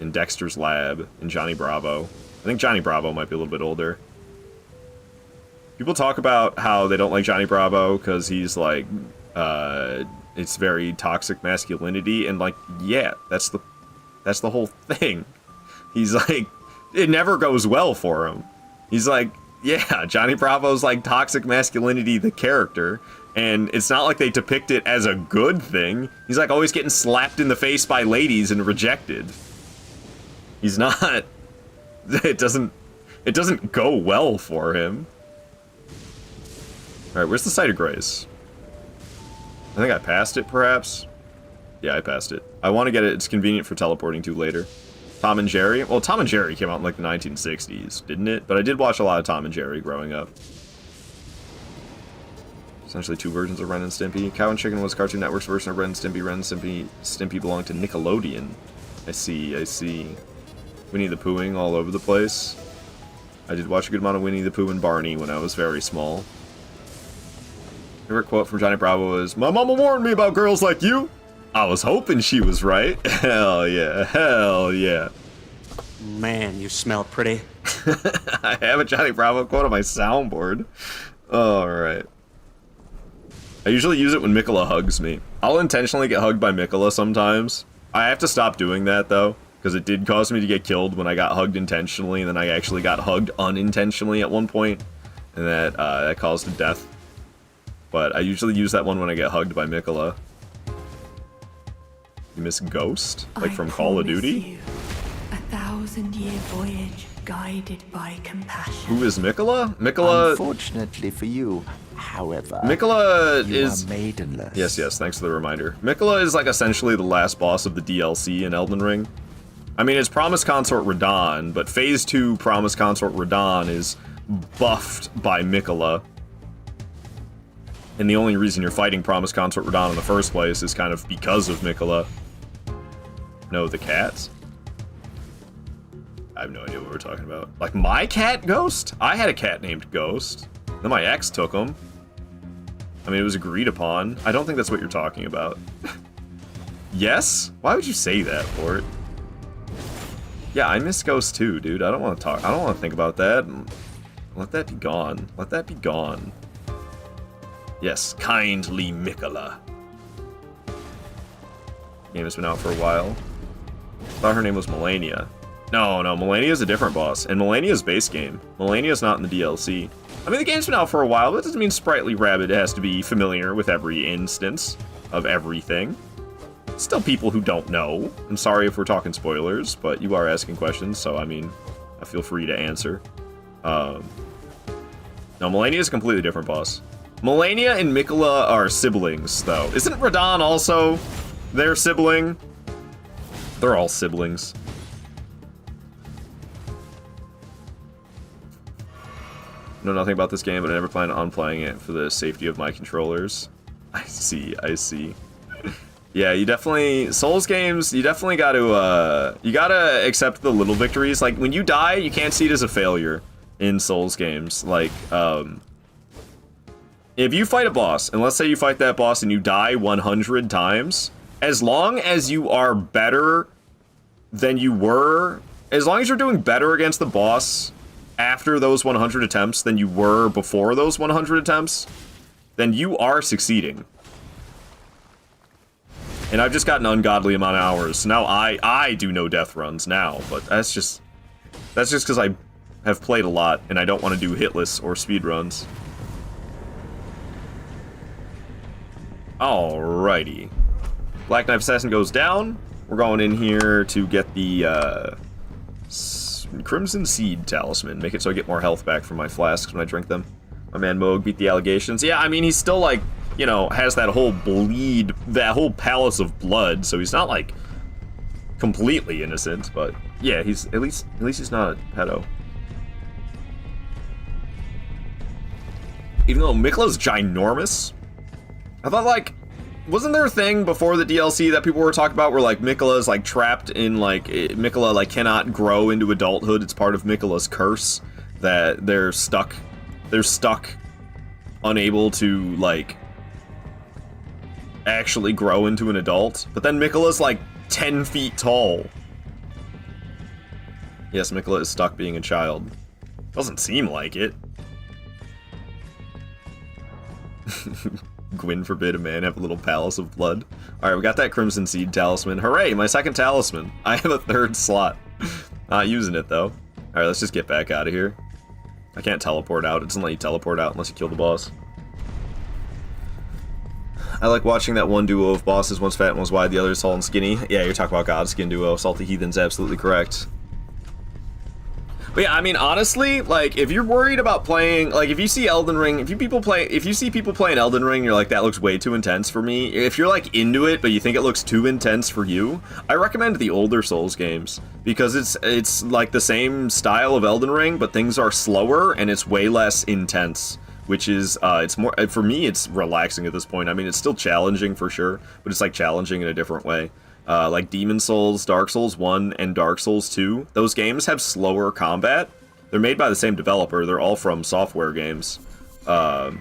and Dexter's Lab, and Johnny Bravo. I think Johnny Bravo might be a little bit older. People talk about how they don't like Johnny Bravo because he's like, it's very toxic masculinity, and like, yeah, that's the whole thing. He's like, it never goes well for him. He's like, yeah, Johnny Bravo's like toxic masculinity, the character, and it's not like they depict it as a good thing. He's like always getting slapped in the face by ladies and rejected. He's not, it doesn't go well for him. Alright, where's the Site of Grace? I think I passed it, perhaps? Yeah, I passed it. I want to get it, it's convenient for teleporting to later. Tom and Jerry? Well, Tom and Jerry came out in like the 1960s, didn't it? But I did watch a lot of Tom and Jerry growing up. Essentially two versions of Ren and Stimpy. Cow and Chicken was Cartoon Network's version of Ren and Stimpy. Ren and Stimpy belonged to Nickelodeon. I see. Winnie the Poohing all over the place. I did watch a good amount of Winnie the Pooh and Barney when I was very small. Favorite quote from Johnny Bravo is, "My mama warned me about girls like you. I was hoping she was right." Hell yeah. Man, you smell pretty. I have a Johnny Bravo quote on my soundboard. Alright. I usually use it when Mikola hugs me. I'll intentionally get hugged by Mikola sometimes. I have to stop doing that, though, because it did cause me to get killed when I got hugged intentionally, and then I actually got hugged unintentionally at one point, and that caused a death. But I usually use that one when I get hugged by Mikola. You miss Ghost? Like from Call of Duty? You, 1,000-year voyage guided by compassion. Who is Mikola? Mikola... Unfortunately for you, however, Mikola you is... are maidenless. Yes, thanks for the reminder. Mikola is like essentially the last boss of the DLC in Elden Ring. I mean, it's Promise Consort Radahn, but Phase 2 Promise Consort Radahn is buffed by Mikola. And the only reason you're fighting Promise Consort Radahn in the first place is kind of because of Mikola. No, the cats? I have no idea what we're talking about. Like, my cat Ghost? I had a cat named Ghost. Then my ex took him. I mean, it was agreed upon. I don't think that's what you're talking about. Yes? Why would you say that, Fort? Yeah, I miss Ghost too, dude. I don't want to talk. I don't want to think about that. Let that be gone. Let that be gone. Yes, kindly Mikola. Game has been out for a while. Thought her name was Melania. No, Melania's a different boss, and Melania's base game. Melania's not in the DLC. I mean, the game's been out for a while, but that doesn't mean Sprightly Rabbit has to be familiar with every instance of everything. still people who don't know. I'm sorry if we're talking spoilers, but you are asking questions, so I mean, I feel free to answer. No, Melania is a completely different boss. Melania and Mikola are siblings, though. Isn't Radahn also their sibling? They're all siblings. Know nothing about this game, but I never plan on playing it for the safety of my controllers. I see, I see. Yeah, you definitely... Souls games, you definitely gotta, you gotta accept the little victories. Like, when you die, you can't see it as a failure in Souls games. Like, if you fight a boss, and let's say you fight that boss and you die 100 times, as long as you are better than you were, as long as you're doing better against the boss after those 100 attempts than you were before those 100 attempts, then you are succeeding. And I've just got an ungodly amount of hours, so now I do no death runs now, but that's just because I have played a lot and I don't want to do hitless or speed runs. Alrighty. Black Knife Assassin goes down. We're going in here to get the Crimson Seed Talisman. Make it so I get more health back from my flasks when I drink them. My man Moog beat the allegations. Yeah, I mean, he's still, like, you know, has that whole bleed, that whole palace of blood, so he's not, like, completely innocent, but yeah, he's, at least he's not a pedo. Even though Mikola's ginormous, I thought, like, wasn't there a thing before the DLC that people were talking about where, like, Mikola's, like, trapped in, like, Mikola, like, cannot grow into adulthood? It's part of Mikola's curse that they're stuck, unable to, like, actually grow into an adult. But then Mikola's, like, 10 feet tall. Yes, Mikola is stuck being a child. Doesn't seem like it. Gwyn forbid a man have a little palace of blood. Alright, we got that Crimson Seed Talisman. Hooray, my second talisman. I have a third slot. Not using it, though. Alright, let's just get back out of here. I can't teleport out. It doesn't let you teleport out unless you kill the boss. I like watching that one duo of bosses. One's fat, one's wide, the other's tall and skinny. Yeah, you're talking about Godskin duo. Salty Heathen's absolutely correct. But yeah, I mean, honestly, like, if you're worried about playing, like, if you see Elden Ring, if you see people playing Elden Ring, you're like, that looks way too intense for me. If you're, like, into it, but you think it looks too intense for you, I recommend the older Souls games, because it's like the same style of Elden Ring, but things are slower, and it's way less intense, which is, it's more, for me, it's relaxing at this point. I mean, it's still challenging for sure, but it's, like, challenging in a different way. Like Demon Souls, Dark Souls 1, and Dark Souls 2, those games have slower combat. They're made by the same developer. They're all from software games. But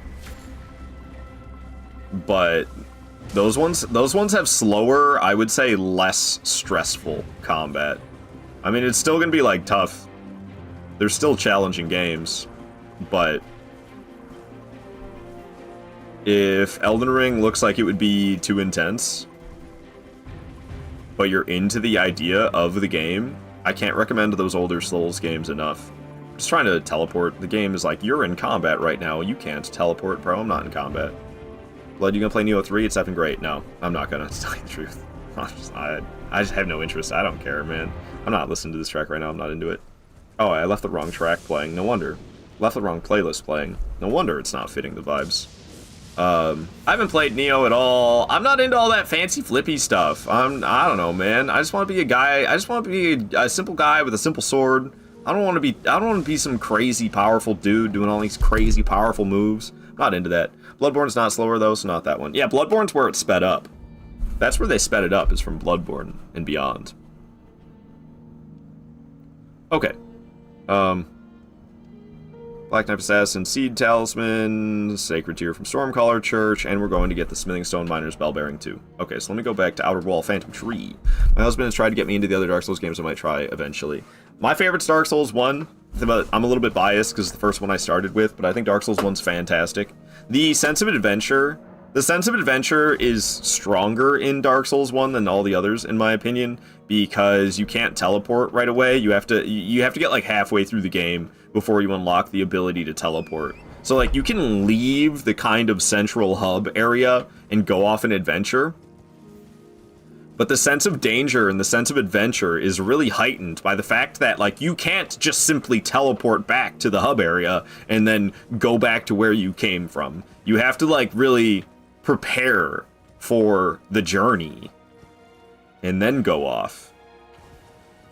those ones have slower, I would say less stressful combat. I mean, it's still gonna be, like, tough. They're still challenging games, but if Elden Ring looks like it would be too intense, but you're into the idea of the game, I can't recommend those older Souls games enough. I'm just trying to teleport. The game is like, you're in combat right now. You can't teleport, bro. I'm not in combat. Blood, you gonna play Neo 3? It's effing great. No, I'm not gonna, to tell you the truth. I just have no interest. I don't care, man. I'm not listening to this track right now. I'm not into it. Oh, I left the wrong track playing. No wonder. Left the wrong playlist playing. No wonder it's not fitting the vibes. I haven't played Neo at all. I'm not into all that fancy flippy stuff. I don't know, man. I just want to be a guy. I just want to be a simple guy with a simple sword. I don't want to be some crazy powerful dude doing all these crazy powerful moves. I'm not into that. Bloodborne's not slower though, so not that one. Yeah, Bloodborne's where it's sped up. That's where they sped it up, is from Bloodborne and beyond. Okay. Black Knife Assassin, Seed Talisman, Sacred Tear from Stormcaller Church, and we're going to get the Smithing Stone Miner's Bell Bearing too. Okay, so let me go back to Outer Wall Phantom Tree. My husband has tried to get me into the other Dark Souls games I might try eventually. My favorite's Dark Souls 1. I'm a little bit biased because it's the first one I started with, but I think Dark Souls 1's fantastic. The sense of adventure is stronger in Dark Souls 1 than all the others, in my opinion, because you can't teleport right away. You have to get like halfway through the game before you unlock the ability to teleport. So like you can leave the kind of central hub area and go off an adventure, But the sense of danger and the sense of adventure is really heightened by the fact that, like, you can't just simply teleport back to the hub area and then go back to where you came from. You have to, like, really prepare for the journey and then go off.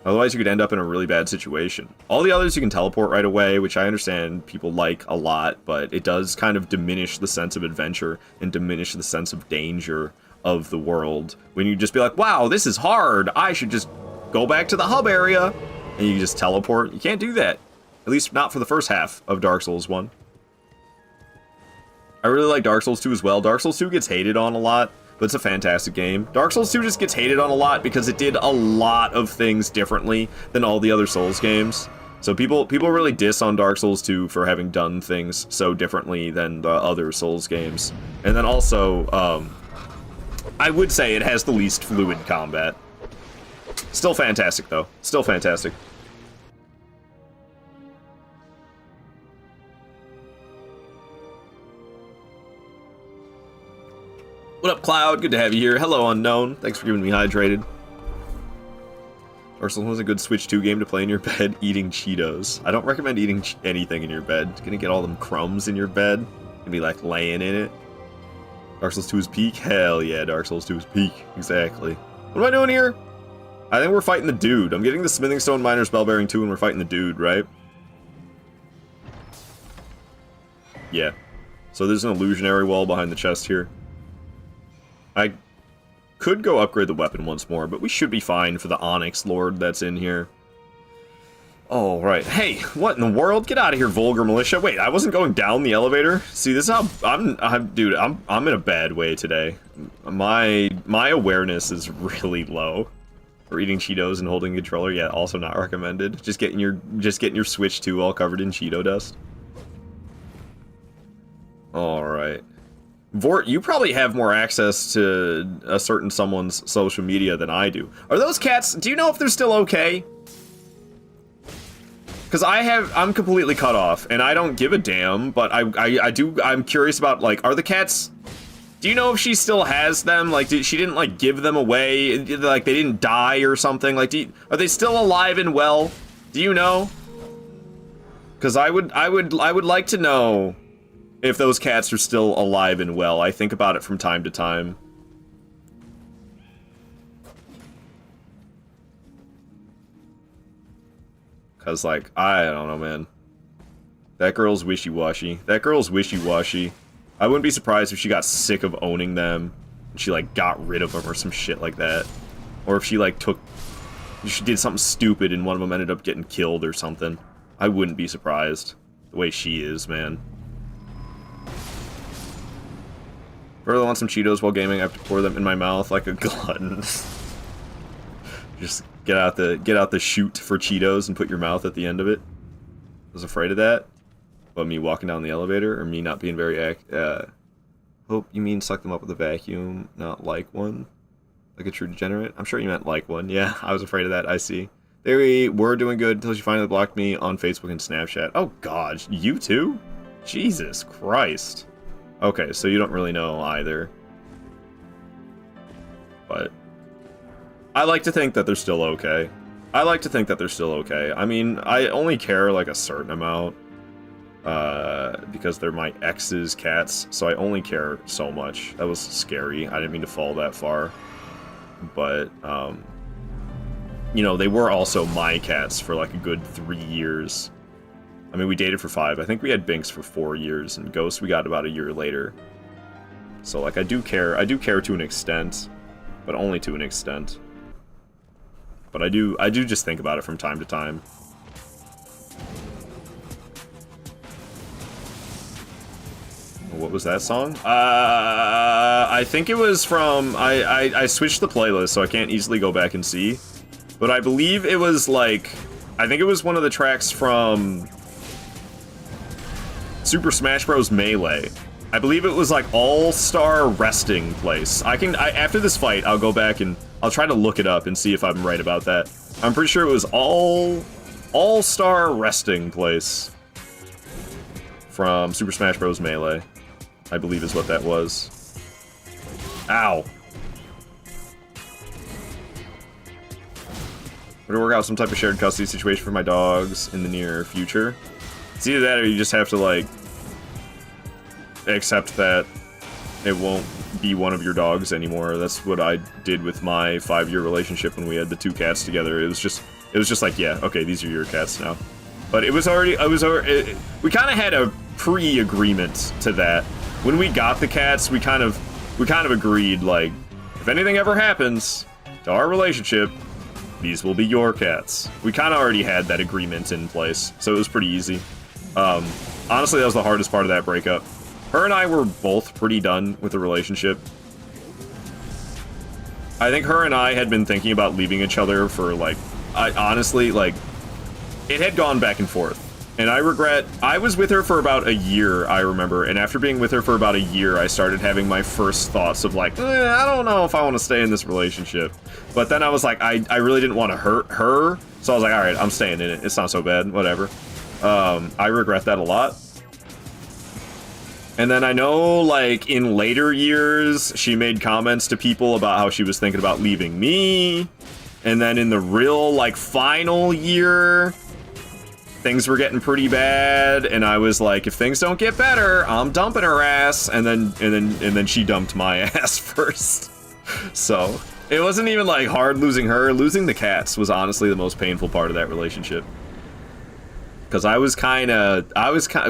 Otherwise, you could end up in a really bad situation. All the others you can teleport right away, which I understand people like a lot, but it does kind of diminish the sense of adventure and diminish the sense of danger of the world when you just be like, wow, this is hard, I should just go back to the hub area, and you just teleport. You can't do that, at least not for the first half of Dark Souls 1. I really like Dark Souls 2 as well. Dark Souls 2 gets hated on a lot, but it's a fantastic game. Dark Souls 2 just gets hated on a lot because it did a lot of things differently than all the other Souls games. So people really diss on Dark Souls 2 for having done things so differently than the other Souls games. And then also, I would say it has the least fluid combat. Still fantastic, though. Still fantastic. What up, Cloud? Good to have you here. Hello, Unknown. Thanks for keeping me hydrated. Dark Souls was a good Switch 2 game to play in your bed eating Cheetos. I don't recommend eating anything in your bed. You're gonna get all them crumbs in your bed and be like laying in it. Dark Souls 2 is peak? Hell yeah, Dark Souls 2 is peak. Exactly. What am I doing here? I think we're fighting the dude. I'm getting the Smithing Stone Miner's Bellbearing 2 and we're fighting the dude, right? Yeah. So there's an illusionary wall behind the chest here. I could go upgrade the weapon once more, but we should be fine for the Onyx Lord that's in here. Oh, right. Hey, what in the world? Get out of here, vulgar militia. Wait, I wasn't going down the elevator? See, this is how dude, I'm in a bad way today. My awareness is really low. For eating Cheetos and holding a controller, yeah, also not recommended. Just getting your Switch 2 all covered in Cheeto dust. All right. Vort, you probably have more access to a certain someone's social media than I do. Are those cats, do you know if they're still okay? Because I'm completely cut off, and I don't give a damn, but I'm curious about, like, are the cats, do you know if she still has them? Like, she didn't, like, give them away, like, they didn't die or something? Like, are they still alive and well? Do you know? Because I would like to know if those cats are still alive and well. I think about it from time to time. Because, like, I don't know, man. That girl's wishy-washy. That girl's wishy-washy. I wouldn't be surprised if she got sick of owning them, and she, like, got rid of them or some shit like that. Or if she, like, she did something stupid and one of them ended up getting killed or something. I wouldn't be surprised. The way she is, man. If I really want some Cheetos while gaming, I have to pour them in my mouth like a glutton. Just get out the chute for Cheetos and put your mouth at the end of it. I was afraid of that. But me walking down the elevator, or me not being very hope you mean suck them up with a vacuum, not like one. Like a true degenerate? I'm sure you meant like one. Yeah, I was afraid of that, I see. They were doing good until she finally blocked me on Facebook and Snapchat. Oh god, you too? Jesus Christ. Okay, so you don't really know either. But I like to think that they're still okay. I like to think that they're still okay. I mean, I only care like a certain amount. Because they're my ex's cats, so I only care so much. That was scary. I didn't mean to fall that far. But, you know, they were also my cats for like a good 3 years. I mean, we dated for 5. I think we had Binks for 4 years, and Ghost we got about a year later. So, like, I do care to an extent, but only to an extent. But I do just think about it from time to time. What was that song? I think it was from, I switched the playlist, so I can't easily go back and see. But I believe it was like, I think it was one of the tracks from Super Smash Bros. Melee. I believe it was like All-Star Resting Place. After this fight, I'll go back and I'll try to look it up and see if I'm right about that. I'm pretty sure it was All-Star Resting Place from Super Smash Bros. Melee. I believe is what that was. Ow. We're gonna work out some type of shared custody situation for my dogs in the near future. It's either that or you just have to, like, accept that it won't be one of your dogs anymore. That's what I did with my 5-year relationship when we had the 2 cats together. It was just like, yeah, okay, these are your cats now. But we kind of had a pre-agreement to that. When we got the cats, we kind of agreed, like, if anything ever happens to our relationship, these will be your cats. We kind of already had that agreement in place, so it was pretty easy. Honestly, that was the hardest part of that breakup. Her and I were both pretty done with the relationship. I think her and I had been thinking about leaving each other for, like, honestly, like, it had gone back and forth. And I was with her for about a year, I remember, and after being with her for about a year, I started having my first thoughts of, like, I don't know if I want to stay in this relationship. But then I was like, I really didn't want to hurt her, so I was like, alright, I'm staying in it. It's not so bad, whatever. I regret that a lot. And then I know, like, in later years, she made comments to people about how she was thinking about leaving me. And then in the real, like, final year, things were getting pretty bad, and I was like, if things don't get better, I'm dumping her ass. And then she dumped my ass first. So it wasn't even like hard losing her. Losing the cats was honestly the most painful part of that relationship. Because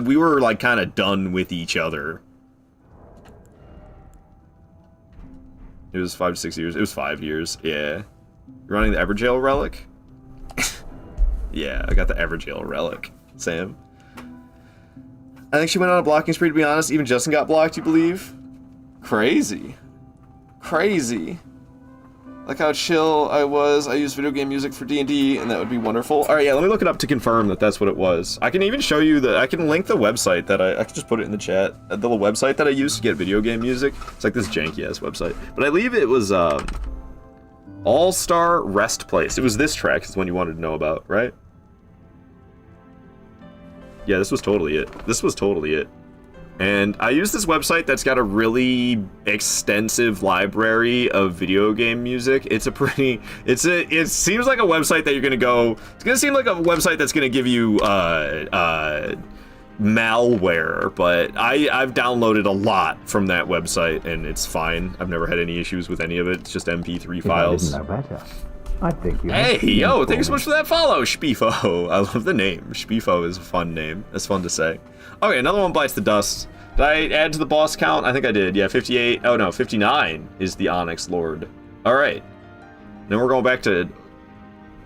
we were like kind of done with each other. It was 5 to 6 years. It was 5 years. Yeah. You're running the Everjail relic? Yeah, I got the Everjail relic, Sam. I think she went on a blocking spree, to be honest. Even Justin got blocked, you believe? Crazy. Crazy. Like how chill I was. I used video game music for D&D, and that would be wonderful. Alright, yeah, let me look it up to confirm that that's what it was. I can even show you I can link the website that I can just put it in the chat. The little website that I used to get video game music. It's like this janky-ass website. But I believe it was, All-Star Rest Place. It was this track is the one you wanted to know about, right? Yeah, this was totally it. This was totally it. And I use this website that's got a really extensive library of video game music. It seems like a website that you're gonna go. It's gonna seem like a website that's gonna give you malware, but I've downloaded a lot from that website and it's fine. I've never had any issues with any of it. It's just MP3 files. I didn't know better. I think you. Hey, yo, thank you so much for that follow, Spifo. I love the name. Spifo is a fun name. It's fun to say. Okay, another one bites the dust. Did I add to the boss count? I think I did. Yeah, 58. Oh, no, 59 is the Onyx Lord. All right. Then we're going back to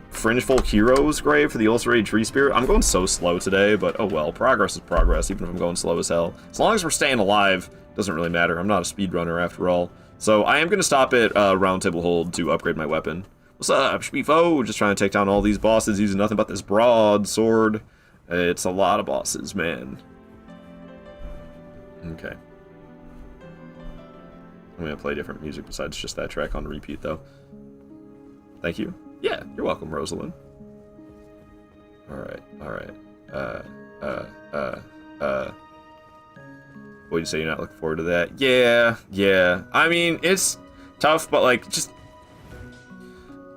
Fringe Folk Hero's grave for the Ulcerated Tree Spirit. I'm going so slow today, but oh well. Progress is progress, even if I'm going slow as hell. As long as we're staying alive, doesn't really matter. I'm not a speedrunner after all. So I am going to stop at Round Table Hold to upgrade my weapon. What's up, Spifo? Just trying to take down all these bosses using nothing but this broadsword. It's a lot of bosses, man. Okay. I'm gonna play different music besides just that track on repeat, though. Thank you. Yeah, you're welcome, Rosalind. Alright, alright. What, you say you're not looking forward to that? Yeah. I mean, it's tough, but, like, just...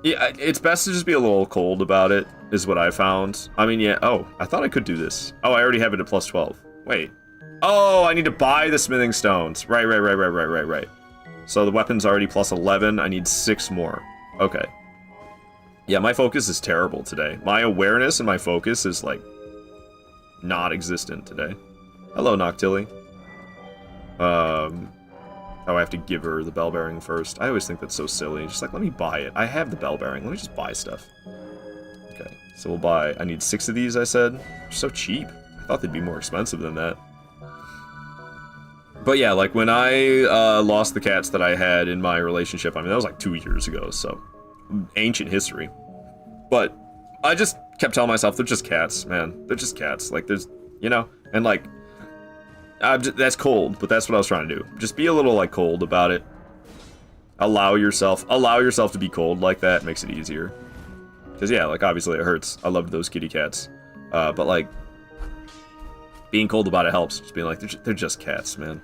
Yeah, it's best to just be a little cold about it, is what I found. I mean, yeah, oh, I thought I could do this. Oh, I already have it at plus 12. Wait. Oh, I need to buy the smithing stones. Right. So the weapon's already plus 11. I need 6 more. Okay. Yeah, my focus is terrible today. My awareness and my focus is, like, not existent today. Hello, Noctilly. Oh, I have to give her the bell bearing first. I always think that's so silly. Just like, let me buy it. I have the bell bearing. Let me just buy stuff. Okay, so we'll buy... I need 6 of these, I said. They're so cheap. I thought they'd be more expensive than that. But yeah, like, when I lost the cats that I had in my relationship, I mean, that was like 2 years ago, so... ancient history. But I just kept telling myself, they're just cats, man. They're just cats. Like, there's... You know? And, like... that's cold, but that's what I was trying to do. Just be a little, like, cold about it. Allow yourself to be cold like that. Makes it easier. Because, yeah, like, obviously it hurts. I loved those kitty cats. But, like, being cold about it helps. Just being like, they're just cats, man.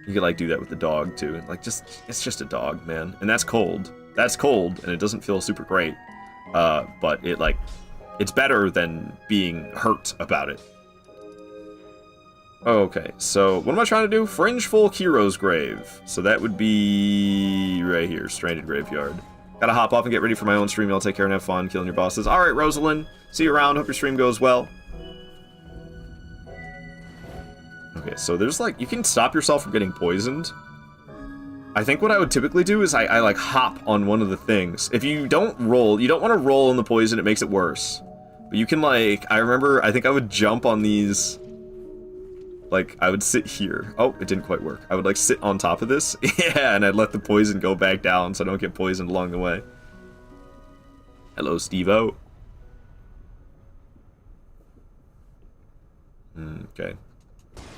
You could, like, do that with the dog, too. Like, it's just a dog, man. And that's cold. That's cold, and it doesn't feel super great. but it's better than being hurt about it. Okay, so what am I trying to do? Fringeful Hero's Grave. So that would be right here, Stranded Graveyard. Gotta hop off and get ready for my own stream. I'll take care and have fun killing your bosses. Alright, Rosalind. See you around. Hope your stream goes well. Okay, so there's you can stop yourself from getting poisoned. I think what I would typically do is I hop on one of the things. If you don't roll, you don't want to roll in the poison, it makes it worse. But you can I think I would jump on these. I would sit here. Oh, it didn't quite work. I would sit on top of this. Yeah, and I'd let the poison go back down so I don't get poisoned along the way. Hello, Steve-O. Okay.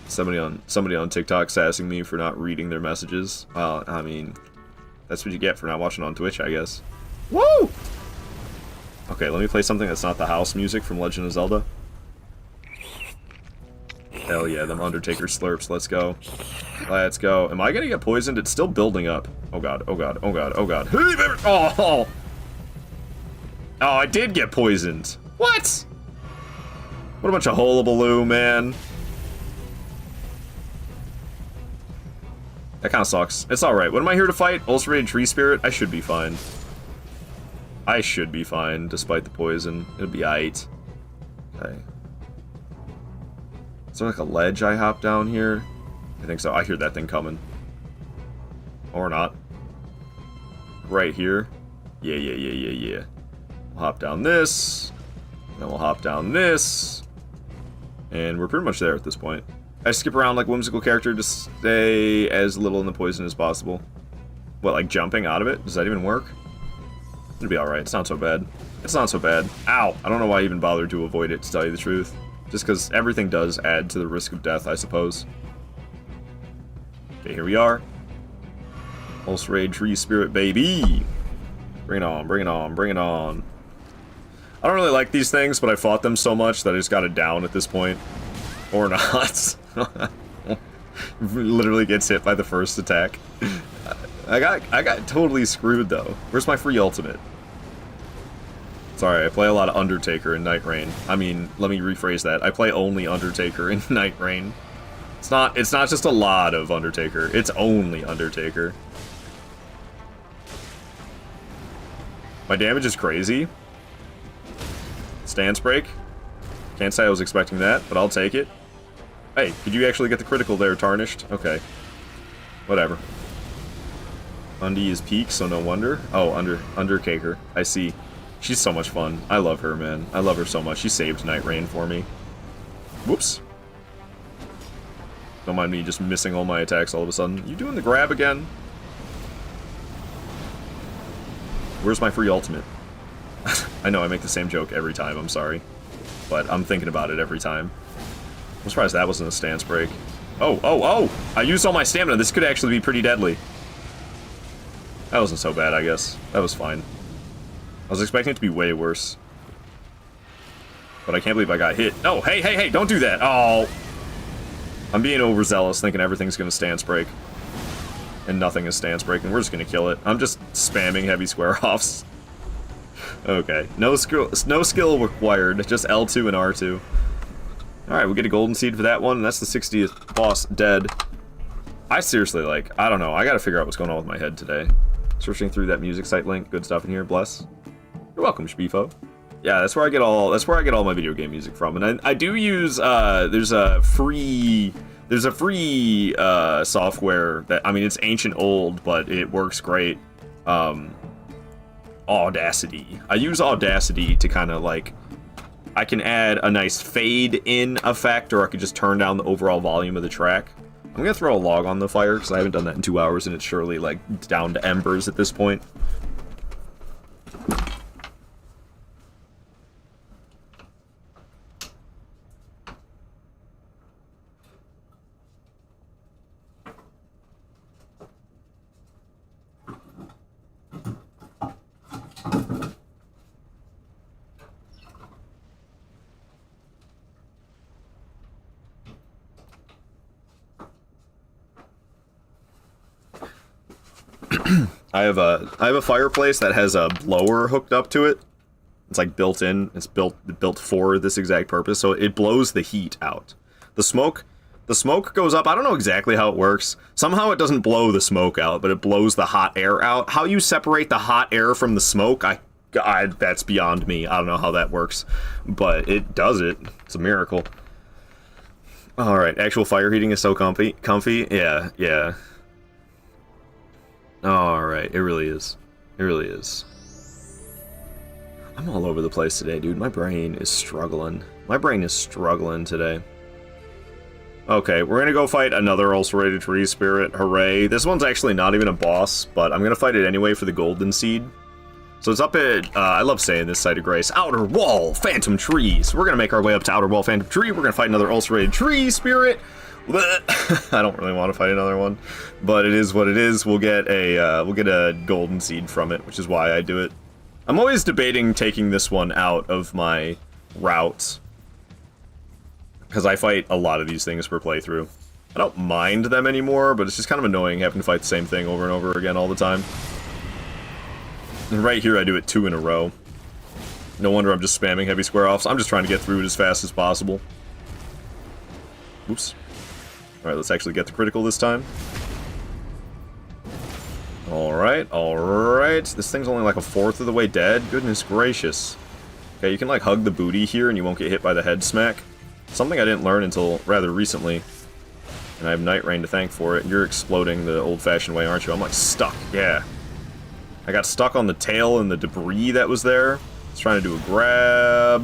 Somebody on TikTok sassing me for not reading their messages. Well, I mean, that's what you get for not watching on Twitch, I guess. Woo! Okay, let me play something that's not the house music from Legend of Zelda. Hell yeah, them Undertaker slurps, let's go. Let's go. Am I gonna get poisoned? It's still building up. Oh god, oh god, oh god, oh god. Oh! Oh, I did get poisoned. What? What a bunch of hullabaloo, man. That kinda sucks. It's alright. What am I here to fight? Ulcerated Tree Spirit? I should be fine. I should be fine, despite the poison. It'll be aight. Okay. Is there a ledge I hop down here? I think so. I hear that thing coming. Or not. Right here. Yeah. We'll hop down this. Then we'll hop down this. And we're pretty much there at this point. I skip around like a whimsical character to stay as little in the poison as possible. What, jumping out of it? Does that even work? It'll be alright. It's not so bad. It's not so bad. Ow! I don't know why I even bothered to avoid it, to tell you the truth. Just because everything does add to the risk of death, I suppose. Okay, here we are. Ulcerated Tree Spirit, baby! Bring it on, bring it on, bring it on. I don't really like these things, but I fought them so much that I just got it down at this point. Or not. Literally gets hit by the first attack. I got totally screwed, though. Where's my free ultimate? Sorry, I play a lot of Undertaker in Night Rain. I mean, let me rephrase that. I play only Undertaker in Night Rain. It's not just a lot of Undertaker. It's only Undertaker. My damage is crazy. Stance break. Can't say I was expecting that, but I'll take it. Hey, did you actually get the critical there, Tarnished? Okay. Whatever. Undy is peak, so no wonder. Oh, Undertaker. I see. She's so much fun. I love her, man. I love her so much. She saved Night Rain for me. Whoops. Don't mind me just missing all my attacks all of a sudden. You doing the grab again? Where's my free ultimate? I know I make the same joke every time, I'm sorry. But I'm thinking about it every time. I'm surprised that wasn't a stance break. Oh! I used all my stamina. This could actually be pretty deadly. That wasn't so bad, I guess. That was fine. I was expecting it to be way worse. But I can't believe I got hit. No, hey, don't do that. Oh. I'm being overzealous, thinking everything's gonna stance break. And nothing is stance breaking. We're just gonna kill it. I'm just spamming heavy square-offs. Okay. No skill required. Just L2 and R2. Alright, we get a golden seed for that one, and that's the 60th boss dead. I seriously, I don't know. I gotta figure out what's going on with my head today. Searching through that music site link. Good stuff in here. Bless. You're welcome, Shbifo. Yeah, that's where I get all my video game music from. And I do use there's a free software that, I mean, it's ancient old, but it works great. Audacity. I use Audacity to kind of I can add a nice fade in effect, or I could just turn down the overall volume of the track. I'm gonna throw a log on the fire because I haven't done that in 2 hours, and it's surely down to embers at this point. I have a fireplace that has a blower hooked up to it, It's like built in. It's built for this exact purpose. So it blows the heat out. The smoke goes up. I don't know exactly how it works. Somehow it doesn't blow the smoke out, but it blows the hot air out. How you separate the hot air from the smoke, that's beyond me. I don't know how that works, but it does it. It's a miracle. All right, actual fire heating is so comfy. Yeah, yeah. All right, it really is. It really is. I'm all over the place today, dude. My brain is struggling. My brain is struggling today. Okay, we're gonna go fight another ulcerated tree spirit. Hooray. This one's actually not even a boss, but I'm gonna fight it anyway for the golden seed. So it's up at, I love saying this, Site of Grace, Outer Wall Phantom Tree. So we're gonna make our way up to Outer Wall Phantom Tree. We're gonna fight another ulcerated tree spirit. I don't really want to fight another one, but it is what it is. We'll get a golden seed from it, which is why I do it. I'm always debating taking this one out of my route, because I fight a lot of these things per playthrough. I don't mind them anymore, but it's just kind of annoying having to fight the same thing over and over again all the time. And right here I do it 2 in a row. No wonder I'm just spamming heavy square-offs. I'm just trying to get through it as fast as possible. Oops. Alright, let's actually get the critical this time. Alright, alright. This thing's only like a fourth of the way dead. Goodness gracious. Okay, you can like hug the booty here and you won't get hit by the head smack. Something I didn't learn until rather recently. And I have Night Rain to thank for it. You're exploding the old-fashioned way, aren't you? I'm like stuck, yeah. I got stuck on the tail and the debris that was there. I was trying to do a grab.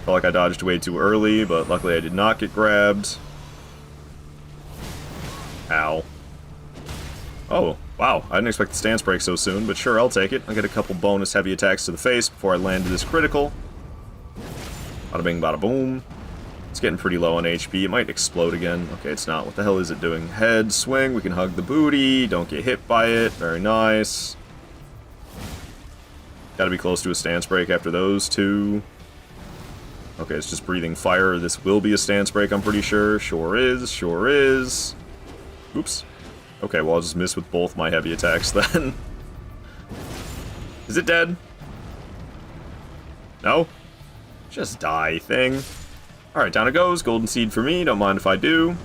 Felt like I dodged way too early, but luckily I did not get grabbed. Ow. Oh, wow. I didn't expect the stance break so soon, but sure, I'll take it. I'll get a couple bonus heavy attacks to the face before I land this critical. Bada bing, bada boom. It's getting pretty low on HP. It might explode again. Okay, it's not. What the hell is it doing? Head, swing. We can hug the booty. Don't get hit by it. Very nice. Gotta be close to a stance break after those two. Okay, it's just breathing fire. This will be a stance break, I'm pretty sure. Sure is. Sure is. Oops. Okay, well, I'll just miss with both my heavy attacks then. Is it dead? No? Just die, thing. Alright, down it goes. Golden seed for me. Don't mind if I do.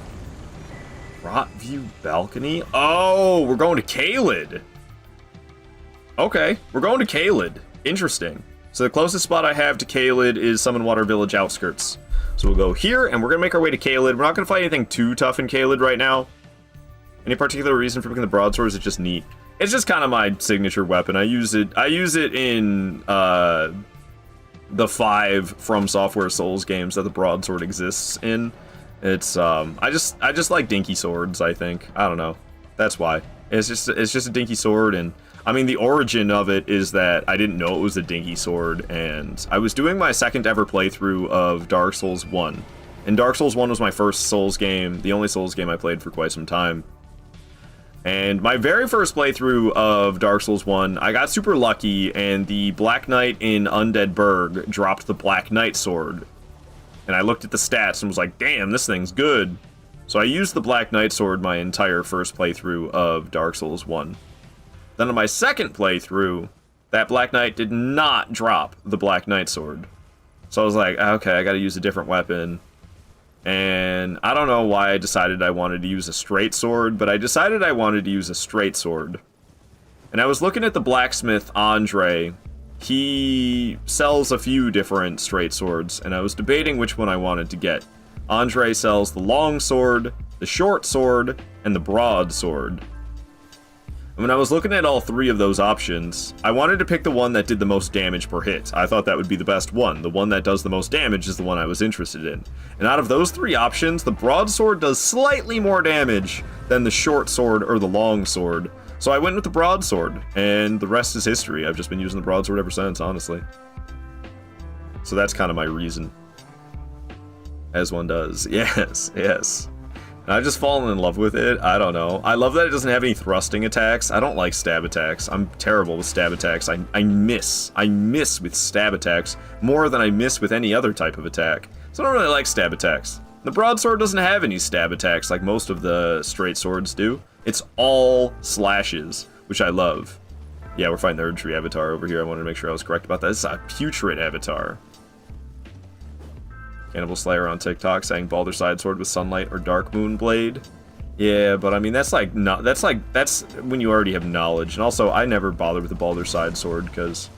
Rot View Balcony? Oh, we're going to Caelid. Okay, we're going to Caelid. Interesting. So the closest spot I have to Caelid is Summonwater Village outskirts. So we'll go here, and we're going to make our way to Caelid. We're not going to fight anything too tough in Caelid right now. Any particular reason for picking the Broadsword? Is it just neat? It's just kind of my signature weapon. I use it in the 5 From Software Souls games that the Broadsword exists in. It's I just like dinky swords, I think. I don't know. That's why. It's just a dinky sword, and I mean the origin of it is that I didn't know it was a dinky sword, and I was doing my second ever playthrough of Dark Souls 1. And Dark Souls 1 was my first Souls game, the only Souls game I played for quite some time. And my very first playthrough of Dark Souls 1, I got super lucky, and the Black Knight in Undead Burg dropped the Black Knight sword. And I looked at the stats and was like, damn, this thing's good. So I used the Black Knight sword my entire first playthrough of Dark Souls 1. Then on my second playthrough, that Black Knight did not drop the Black Knight sword. So I was like, okay, I gotta use a different weapon. And I don't know why I decided I wanted to use a straight sword, but I decided I wanted to use a straight sword. And I was looking at the blacksmith, Andre. He sells a few different straight swords, and I was debating which one I wanted to get. Andre sells the long sword, the short sword, and the broadsword. And when I was looking at all 3 of those options, I wanted to pick the one that did the most damage per hit. I thought that would be the best one. The one that does the most damage is the one I was interested in. And out of those 3 options, the broadsword does slightly more damage than the short sword or the long sword. So I went with the broadsword, and the rest is history. I've just been using the broadsword ever since, honestly. So that's kind of my reason. As one does. Yes, yes. And I've just fallen in love with it. I don't know. I love that it doesn't have any thrusting attacks. I don't like stab attacks. I'm terrible with stab attacks. I miss with stab attacks more than I miss with any other type of attack. So I don't really like stab attacks. The broadsword doesn't have any stab attacks like most of the straight swords do. It's all slashes, which I love. Yeah, we're fighting the Erd Tree Avatar over here. I wanted to make sure I was correct about that. This is a Putrid Avatar. Cannibal Slayer on TikTok saying Balder Side Sword with Sunlight or Dark Moon Blade. Yeah, but I mean, that's when you already have knowledge. And also, I never bother with the Balder Side Sword because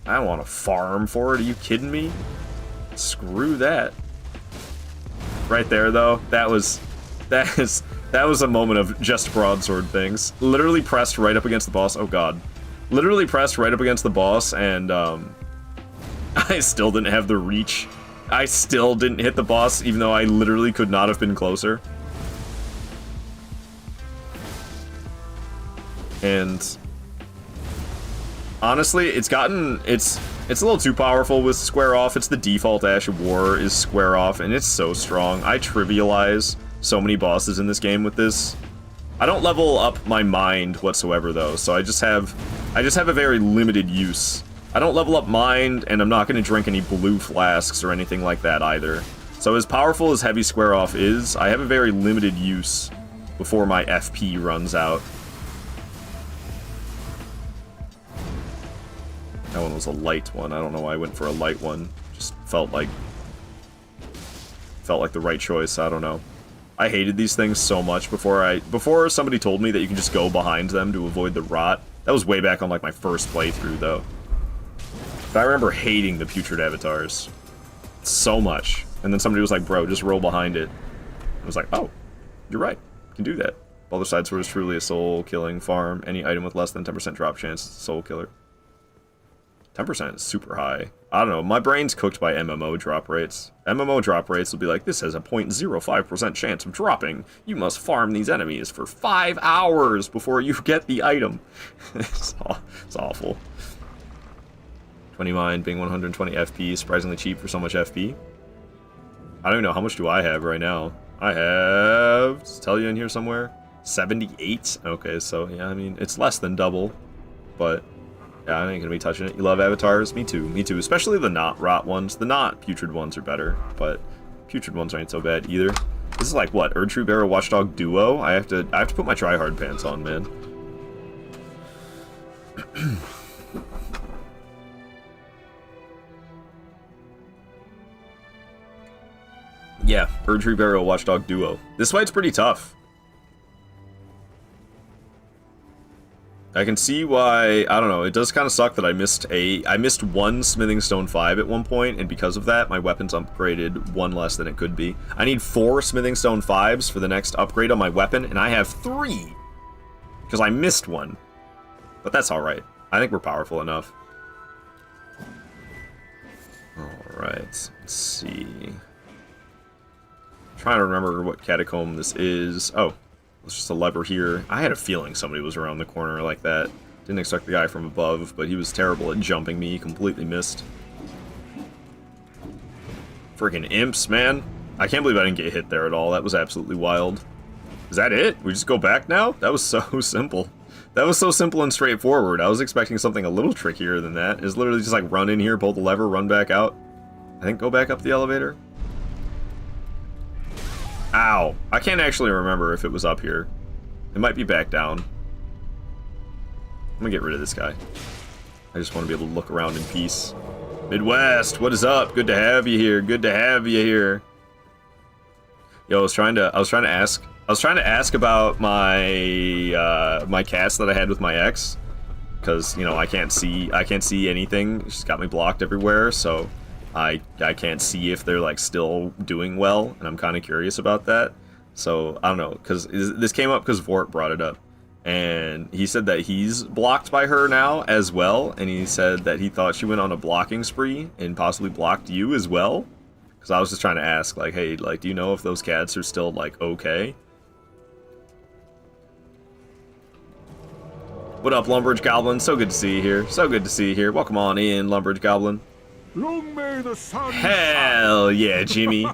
I don't want to farm for it. Are you kidding me? Screw that. Right there, though, that was a moment of just broadsword things. Literally pressed right up against the boss. Oh god. Literally pressed right up against the boss, and I still didn't have the reach. I still didn't hit the boss, even though I literally could not have been closer. And honestly, it's a little too powerful with square off. It's the default Ash of War is square off, and it's so strong. I trivialize so many bosses in this game with this. I don't level up my mind whatsoever though, so I just have a very limited use. I don't level up mind, and I'm not going to drink any blue flasks or anything like that either. So as powerful as heavy square off is, I have a very limited use before my FP runs out. That one was a light one. I don't know why I went for a light one. Just felt like the right choice. I don't know. I hated these things so much before somebody told me that you can just go behind them to avoid the rot. That was way back on like my first playthrough though. But I remember hating the Putrid Avatars so much. And then somebody was like, bro, just roll behind it. I was like, oh, you're right. You can do that. Balder Side Sword is truly a soul-killing farm. Any item with less than 10% drop chance is a soul killer. 10% is super high. I don't know, my brain's cooked by MMO drop rates. MMO drop rates will be like, this has a 0.05% chance of dropping. You must farm these enemies for 5 hours before you get the item. It's awful. 20 mind being 120 FP, surprisingly cheap for so much FP. I don't even know, how much do I have right now? I have, does it tell you in here somewhere? 78? Okay, so yeah, I mean, it's less than double, but yeah, I ain't gonna be touching it. You love avatars? Me too, especially the not rot ones. The not putrid ones are better, but putrid ones ain't so bad either. This is like what, Erd Tree Barrow Watchdog Duo? I have to put my tryhard pants on, man. Yeah, Erd Tree Barrow Watchdog Duo. This fight's pretty tough. I can see why, I don't know, it does kind of suck that I missed one Smithing Stone 5 at one point, and because of that, my weapon's upgraded one less than it could be. I need 4 Smithing Stone 5s for the next upgrade on my weapon, and I have 3! Because I missed one. But that's alright. I think we're powerful enough. Alright, let's see. I'm trying to remember what catacomb this is. Oh. It's just a lever here. I had a feeling somebody was around the corner like that. Didn't expect the guy from above, but he was terrible at jumping me. He completely missed. Freaking imps, man. I can't believe I didn't get hit there at all. That was absolutely wild. Is that it? We just go back now? That was so simple. That was so simple and straightforward. I was expecting something a little trickier than that. It's literally just like run in here, pull the lever, run back out. I think go back up the elevator. Ow. I can't actually remember if it was up here. It might be back down. I'm gonna get rid of this guy. I just want to be able to look around in peace. Midwest, what is up? Good to have you here. Good to have you here. Yo, I was trying to ask about my my cats that I had with my ex, because you know I can't see anything. She's got me blocked everywhere, so I can't see if they're like still doing well, and I'm kind of curious about that. So I don't know, because this came up because Vort brought it up, and he said that he's blocked by her now as well, and he said that he thought she went on a blocking spree and possibly blocked you as well. Because I was just trying to ask, like, hey, like, do you know if those cats are still like okay? What up, Lumbridge Goblin? So good to see you here. So good to see you here. Welcome on in, Lumbridge Goblin. Long may the sun Hell yeah, Jimmy.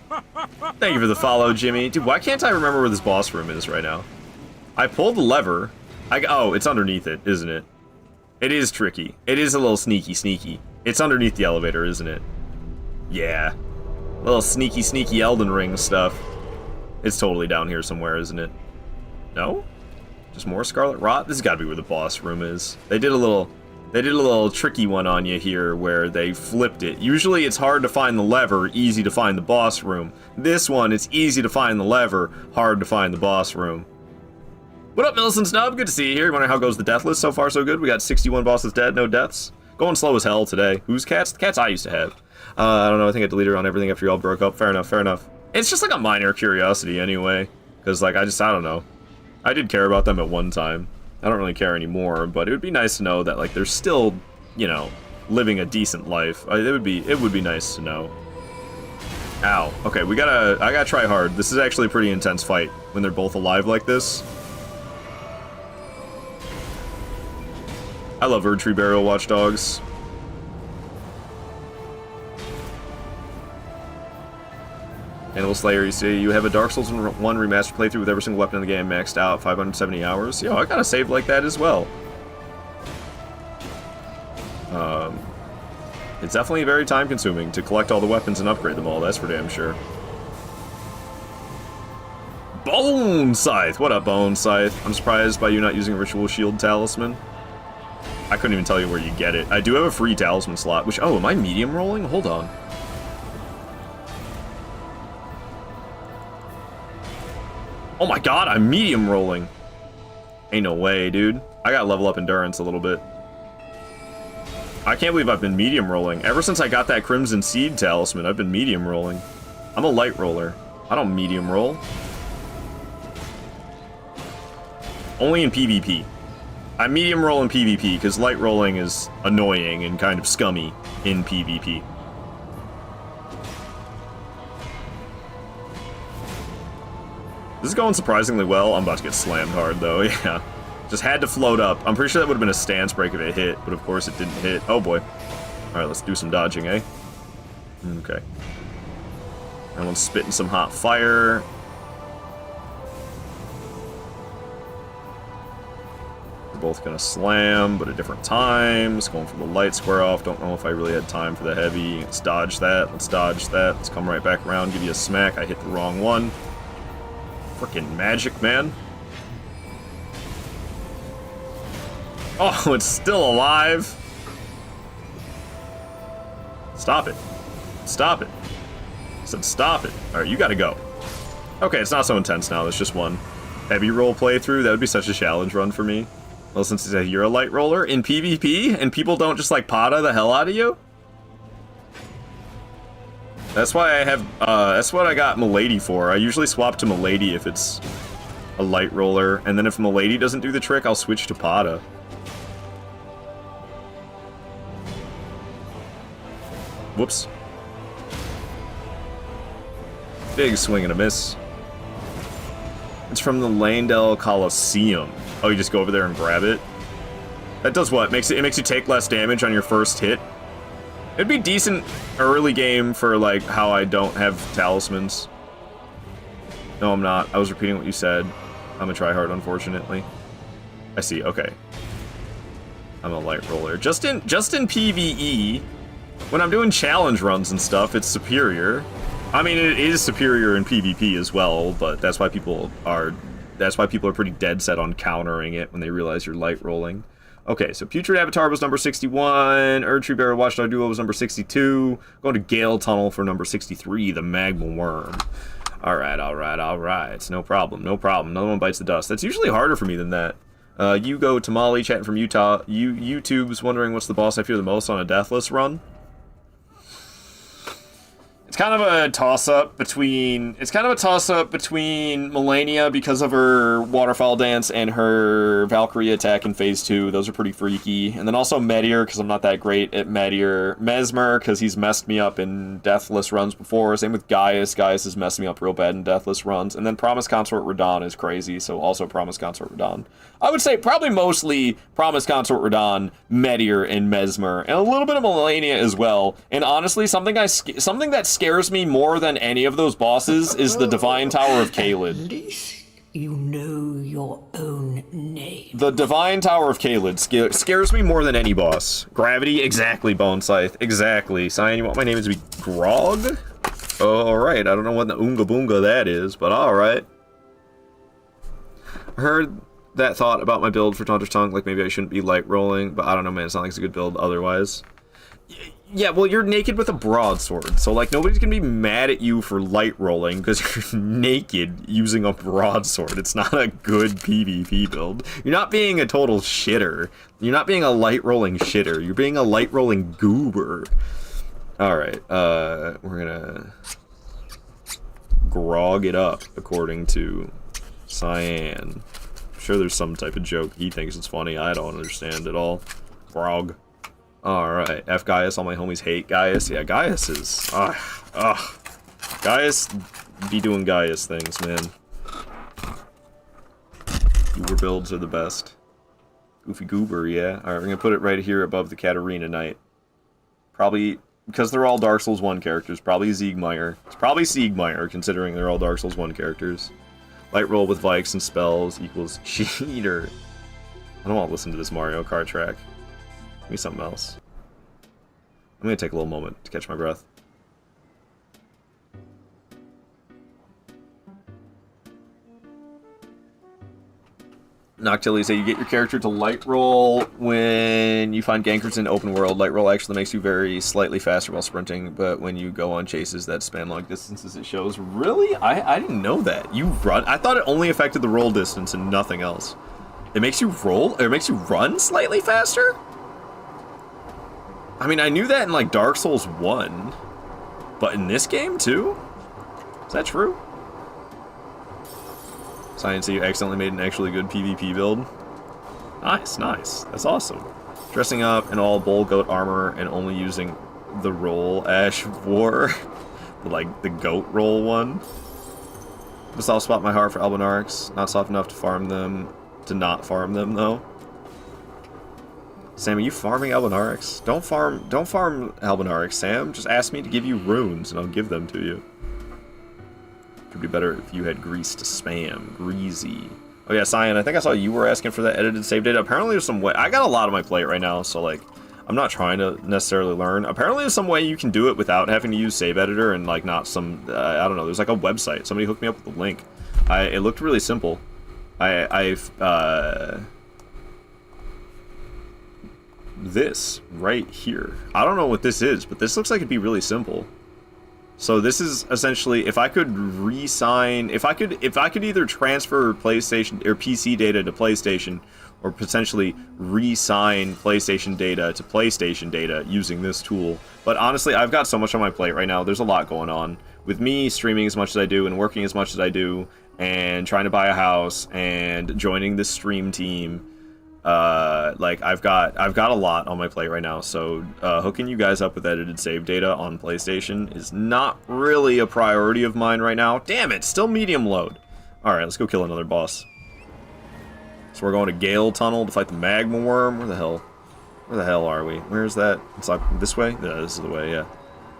Thank you for the follow, Jimmy. Dude, why can't I remember where this boss room is right now? I pulled the lever. Oh, it's underneath it, isn't it? It is tricky. It is a little sneaky. It's underneath the elevator, isn't it? Yeah. A little sneaky Elden Ring stuff. It's totally down here somewhere, isn't it? No? Just more Scarlet Rot? This has got to be where the boss room is. They did a little tricky one on you here where they flipped it. Usually it's hard to find the lever, easy to find the boss room. This one, it's easy to find the lever, hard to find the boss room. What up, Millicent Snub? Good to see you here. Wondering how goes the Deathless? So far, so good. We got 61 bosses dead, no deaths. Going slow as hell today. Whose cats? The cats I used to have. I don't know, I think I deleted on everything after y'all broke up. Fair enough, fair enough. It's just like a minor curiosity anyway. Because, like, I don't know. I did care about them at one time. I don't really care anymore, but it would be nice to know that, like, they're still, you know, living a decent life. It would be nice to know. Ow. Okay, I gotta try hard. This is actually a pretty intense fight when they're both alive like this. I love Erdtree Burial Watchdogs. Animal Slayer, you say you have a Dark Souls 1 remastered playthrough with every single weapon in the game maxed out, 570 hours. Yo, I got a save like that as well. It's definitely very time consuming to collect all the weapons and upgrade them all, that's for damn sure. Bone Scythe! What up, Bone Scythe? I'm surprised by you not using a Ritual Shield Talisman. I couldn't even tell you where you get it. I do have a free talisman slot, which... Oh, am I medium rolling? Hold on. Oh my god, I'm medium rolling. Ain't no way, dude. I gotta level up endurance a little bit. I can't believe I've been medium rolling. Ever since I got that Crimson Seed Talisman, I've been medium rolling. I'm a light roller. I don't medium roll. Only in PvP. I medium roll in PvP, because light rolling is annoying and kind of scummy in PvP. This is going surprisingly well. I'm about to get slammed hard, though, yeah. Just had to float up. I'm pretty sure that would have been a stance break if it hit, but of course it didn't hit. Oh, boy. Alright, let's do some dodging, eh? Okay. Everyone's spitting some hot fire. We're both gonna slam, but at different times. Going for the light square off. Don't know if I really had time for the heavy. Let's dodge that. Let's dodge that. Let's come right back around, give you a smack. I hit the wrong one. Frickin' magic, man. Oh, it's still alive. Stop it. Stop it. I said stop it. Alright, you gotta go. Okay, it's not so intense now. There's just one heavy roll playthrough. That would be such a challenge run for me. Well, since you're a light roller in PvP and people don't just like pata the hell out of you. That's why I have, that's what I got Milady for. I usually swap to Milady if it's a light roller, and then if Milady doesn't do the trick, I'll switch to Pata. Whoops. Big swing and a miss. It's from the Landell Coliseum. Oh, you just go over there and grab it? That does what? It makes you take less damage on your first hit? It'd be decent early game for, like, how I don't have talismans. No, I'm not. I was repeating what you said. I'm a tryhard, unfortunately. I see, okay. I'm a light roller. Just in PvE, when I'm doing challenge runs and stuff, it's superior. I mean, it is superior in PvP as well, but that's why people are pretty dead set on countering it when they realize you're light rolling. Okay, so Putrid Avatar was number 61, Erdtree Burial Watchdog Duo was number 62, going to Gale Tunnel for number 63, the Magma Worm. Alright, alright, alright, no problem, no problem, no one bites the dust. That's usually harder for me than that. You go Tamale, chatting from Utah, YouTube's wondering what's the boss I fear the most on a Deathless run? It's kind of a toss-up between Melania because of her waterfall dance and her Valkyrie attack in Phase 2. Those are pretty freaky. And then also Meteor, because I'm not that great at Meteor. Mesmer, because he's messed me up in Deathless runs before. Same with Gaius. Gaius has messed me up real bad in Deathless runs. And then Promise Consort Radon is crazy, so also Promise Consort Radon. I would say probably mostly Promise Consort Radon, Meteor, and Mesmer. And a little bit of Melania as well. And honestly, something that scares me more than any of those bosses is the Divine Tower of Caelid. At least you know your own name. The Divine Tower of Caelid scares me more than any boss. Gravity, exactly, Bone Scythe, exactly. Cyan, you want my name to be Grog? Alright, I don't know what the Oonga Boonga that is, but alright. I heard that thought about my build for Taunter's Tongue, like maybe I shouldn't be light rolling, but I don't know, man. It's not like it's a good build otherwise. Yeah, well, you're naked with a broadsword, so like nobody's gonna be mad at you for light rolling because you're naked using a broadsword. It's not a good PvP build. You're not being a total shitter. You're not being a light rolling shitter. You're being a light rolling goober. All right, we're gonna grog it up according to Cyan. I'm sure there's some type of joke he thinks it's funny. I don't understand at all. Grog. Alright, F Gaius, all my homies hate Gaius. Yeah, Gaius is... Gaius be doing Gaius things, man. Goober builds are the best. Goofy Goober, yeah. Alright, we're gonna put it right here above the Katarina Knight. Probably, because they're all Dark Souls 1 characters, probably Siegmeyer. It's probably Siegmeyer, considering they're all Dark Souls 1 characters. Light roll with Vikes and spells equals cheater. I don't want to listen to this Mario Kart track. Give me something else. I'm gonna take a little moment to catch my breath. Noctilli say you get your character to light roll when you find gankers in open world. Light roll actually makes you very slightly faster while sprinting, but when you go on chases that span long distances, it shows. Really? I didn't know that. You run? I thought it only affected the roll distance and nothing else. It makes you roll? Or it makes you run slightly faster? I mean, I knew that in, like, Dark Souls 1, but in this game, too? Is that true? Science, you accidentally made an actually good PvP build. Nice, nice. That's awesome. Dressing up in all bull goat armor and only using the roll Ash War. Like, the goat roll one. The soft spot in my heart for Albinarchs. Not soft enough to farm them. To not farm them, though. Sam, are you farming Albinarchs? Don't farm Albinarchs, Sam. Just ask me to give you runes, and I'll give them to you. Could be better if you had grease to spam. Greasy. Oh yeah, Cyan, I think I saw you were asking for that edited save data. Apparently there's some way. I got a lot on my plate right now, so like, I'm not trying to necessarily learn. Apparently there's some way you can do it without having to use save editor and like not some, I don't know, there's like a website. Somebody hooked me up with a link. It looked really simple. This right here. I don't know what this is, but this looks like it'd be really simple. So this is essentially if I could re-sign, if I could either transfer PlayStation or PC data to PlayStation, or potentially re-sign PlayStation data to PlayStation data using this tool. But honestly, I've got so much on my plate right now. There's a lot going on with me streaming as much as I do and working as much as I do, and trying to buy a house and joining this stream team. Like I've got a lot on my plate right now, so hooking you guys up with edited save data on PlayStation is not really a priority of mine right now. Damn it, still medium load. Alright, let's go kill another boss. So we're going to Gale Tunnel to fight the Magma Worm. Where the hell are we? Where's that? It's like this way? Yeah, this is the way, yeah.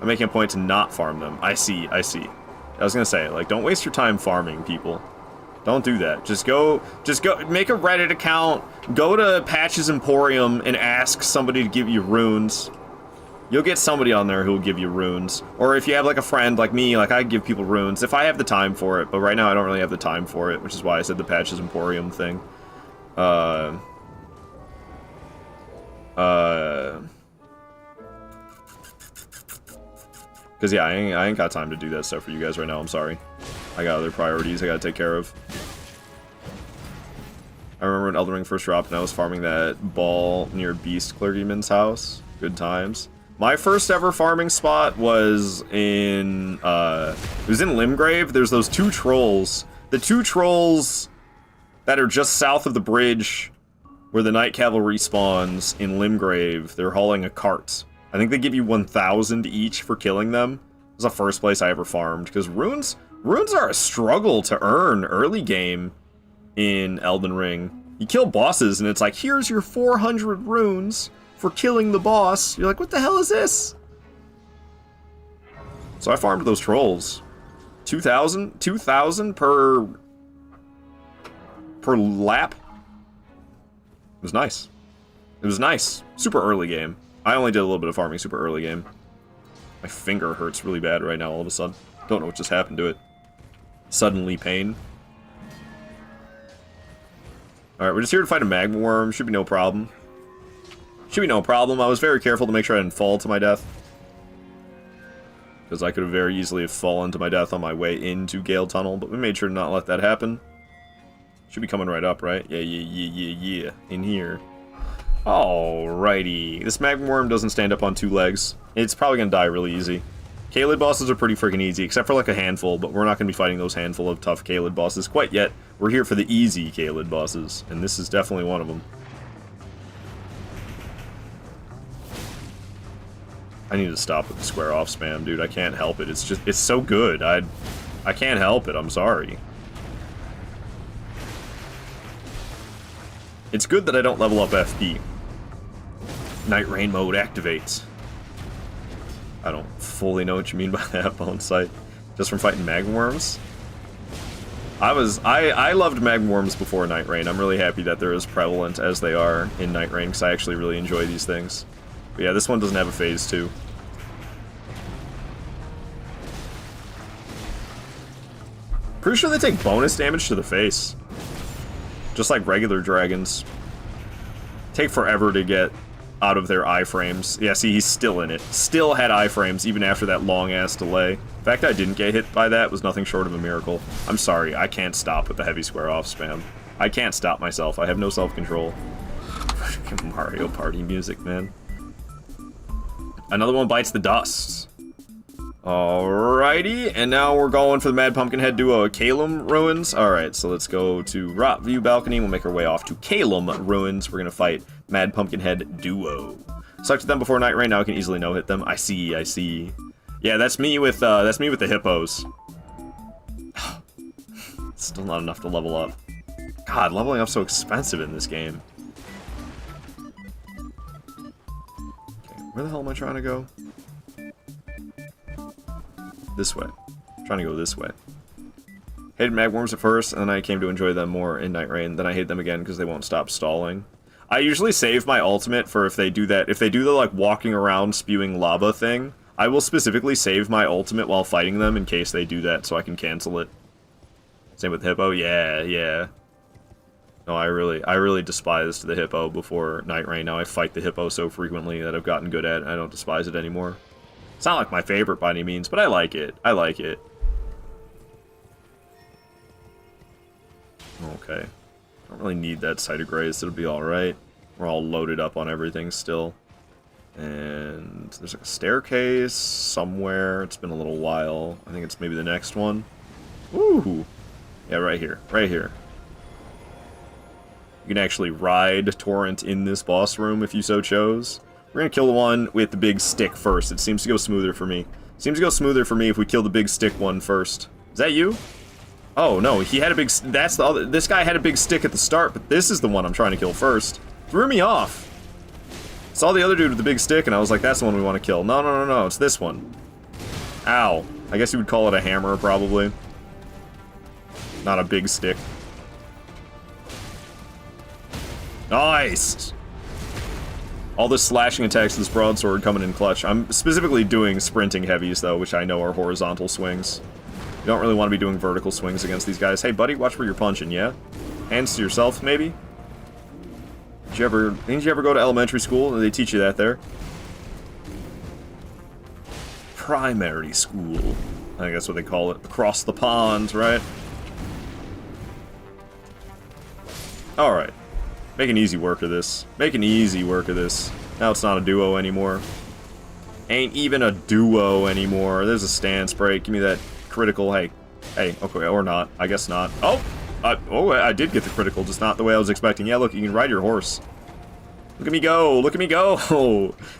I'm making a point to not farm them. I see. I was gonna say, like, don't waste your time farming, people. Don't do that. Just go, make a Reddit account, go to Patch's Emporium and ask somebody to give you runes. You'll get somebody on there who will give you runes. Or if you have, like, a friend like me, like, I give people runes if I have the time for it, but right now I don't really have the time for it, which is why I said the Patch's Emporium thing. Because, yeah, I ain't got time to do that stuff for you guys right now, I'm sorry. I got other priorities I gotta take care of. I remember when Elden Ring first dropped and I was farming that ball near Beast Clergyman's house. Good times. My first ever farming spot was in, it was in Limgrave. There's those two trolls. The two trolls that are just south of the bridge where the Night Cavalry spawns in Limgrave. They're hauling a cart. I think they give you 1,000 each for killing them. It was the first place I ever farmed, because runes are a struggle to earn early game in Elden Ring. You kill bosses and it's like, here's your 400 runes for killing the boss. You're like, what the hell is this? So I farmed those trolls. 2,000 per lap. It was nice. It was nice. Super early game. I only did a little bit of farming super early game. My finger hurts really bad right now all of a sudden. Don't know what just happened to it. Suddenly pain. Alright, we're just here to fight a magma worm. Should be no problem. Should be no problem. I was very careful to make sure I didn't fall to my death. Because I could have very easily have fallen to my death on my way into Gale Tunnel, but we made sure to not let that happen. Should be coming right up, right? Yeah. In here. Alrighty. This magma worm doesn't stand up on 2 legs. It's probably gonna die really easy. Caelid bosses are pretty freaking easy, except for like a handful, but we're not gonna be fighting those handful of tough Caelid bosses quite yet. We're here for the easy Caelid bosses, and this is definitely one of them. I need to stop with the square off spam, dude. I can't help it. It's just, it's so good. I can't help it. I'm sorry. It's good that I don't level up FP. Night Rain mode activates. I don't fully know what you mean by that, Bone Sight. Just from fighting magma worms? I loved magma worms before Night Rain. I'm really happy that they're as prevalent as they are in Night Rain, because I actually really enjoy these things. But yeah, this one doesn't have a phase 2. Pretty sure they take bonus damage to the face. Just like regular dragons. Take forever to get out of their iframes. Yeah, see, he's still in it. Still had iframes, even after that long-ass delay. The fact I didn't get hit by that was nothing short of a miracle. I'm sorry, I can't stop with the heavy square off spam. I can't stop myself. I have no self-control. Mario Party music, man. Another one bites the dust. Alrighty, and now we're going for the Mad Pumpkinhead duo at Calum Ruins. Alright, so let's go to Rot View Balcony. We'll make our way off to Calum Ruins. We're gonna fight Mad Pumpkinhead duo. Sucked at them before Night Rain, now I can easily no-hit them. I see. Yeah, that's me with the hippos. Still not enough to level up. God, leveling up's so expensive in this game. Okay, where the hell am I trying to go? This way. I'm trying to go this way. Hated magworms at first, and then I came to enjoy them more in Night Rain. Then I hate them again because they won't stop stalling. I usually save my ultimate for if they do that. If they do the, like, walking around spewing lava thing, I will specifically save my ultimate while fighting them in case they do that so I can cancel it. Same with Hippo. Yeah. No, I really despised the Hippo before Night Rain. Now I fight the Hippo so frequently that I've gotten good at it, and I don't despise it anymore. It's not like my favorite by any means, but I like it. Okay. Don't really need that Site of Grace. It'll be alright. We're all loaded up on everything still. And there's like a staircase somewhere. It's been a little while. I think it's maybe the next one. Ooh. Yeah, right here. You can actually ride Torrent in this boss room if you so chose. We're gonna kill the one with the big stick first. It seems to go smoother for me. If we kill the big stick one first. Is that you? Oh no, he had a big. That's the other. This guy had a big stick at the start, but this is the one I'm trying to kill first. Threw me off. Saw the other dude with the big stick, and I was like, "That's the one we want to kill." No, it's this one. Ow. I guess you would call it a hammer, probably. Not a big stick. Nice. All the slashing attacks of this broadsword coming in clutch. I'm specifically doing sprinting heavies, though, which I know are horizontal swings. You don't really want to be doing vertical swings against these guys. Hey, buddy, watch where you're punching, yeah? Hands to yourself, maybe? Didn't you ever go to elementary school? Did they teach you that there? Primary school. I think that's what they call it. Across the pond, right? Alright. Make an easy work of this. Now it's not a duo anymore. Ain't even a duo anymore. There's a stance break. Give me that critical. Hey, okay, or not. I guess not. Oh, I did get the critical, just not the way I was expecting. Yeah, look, you can ride your horse. Look at me go.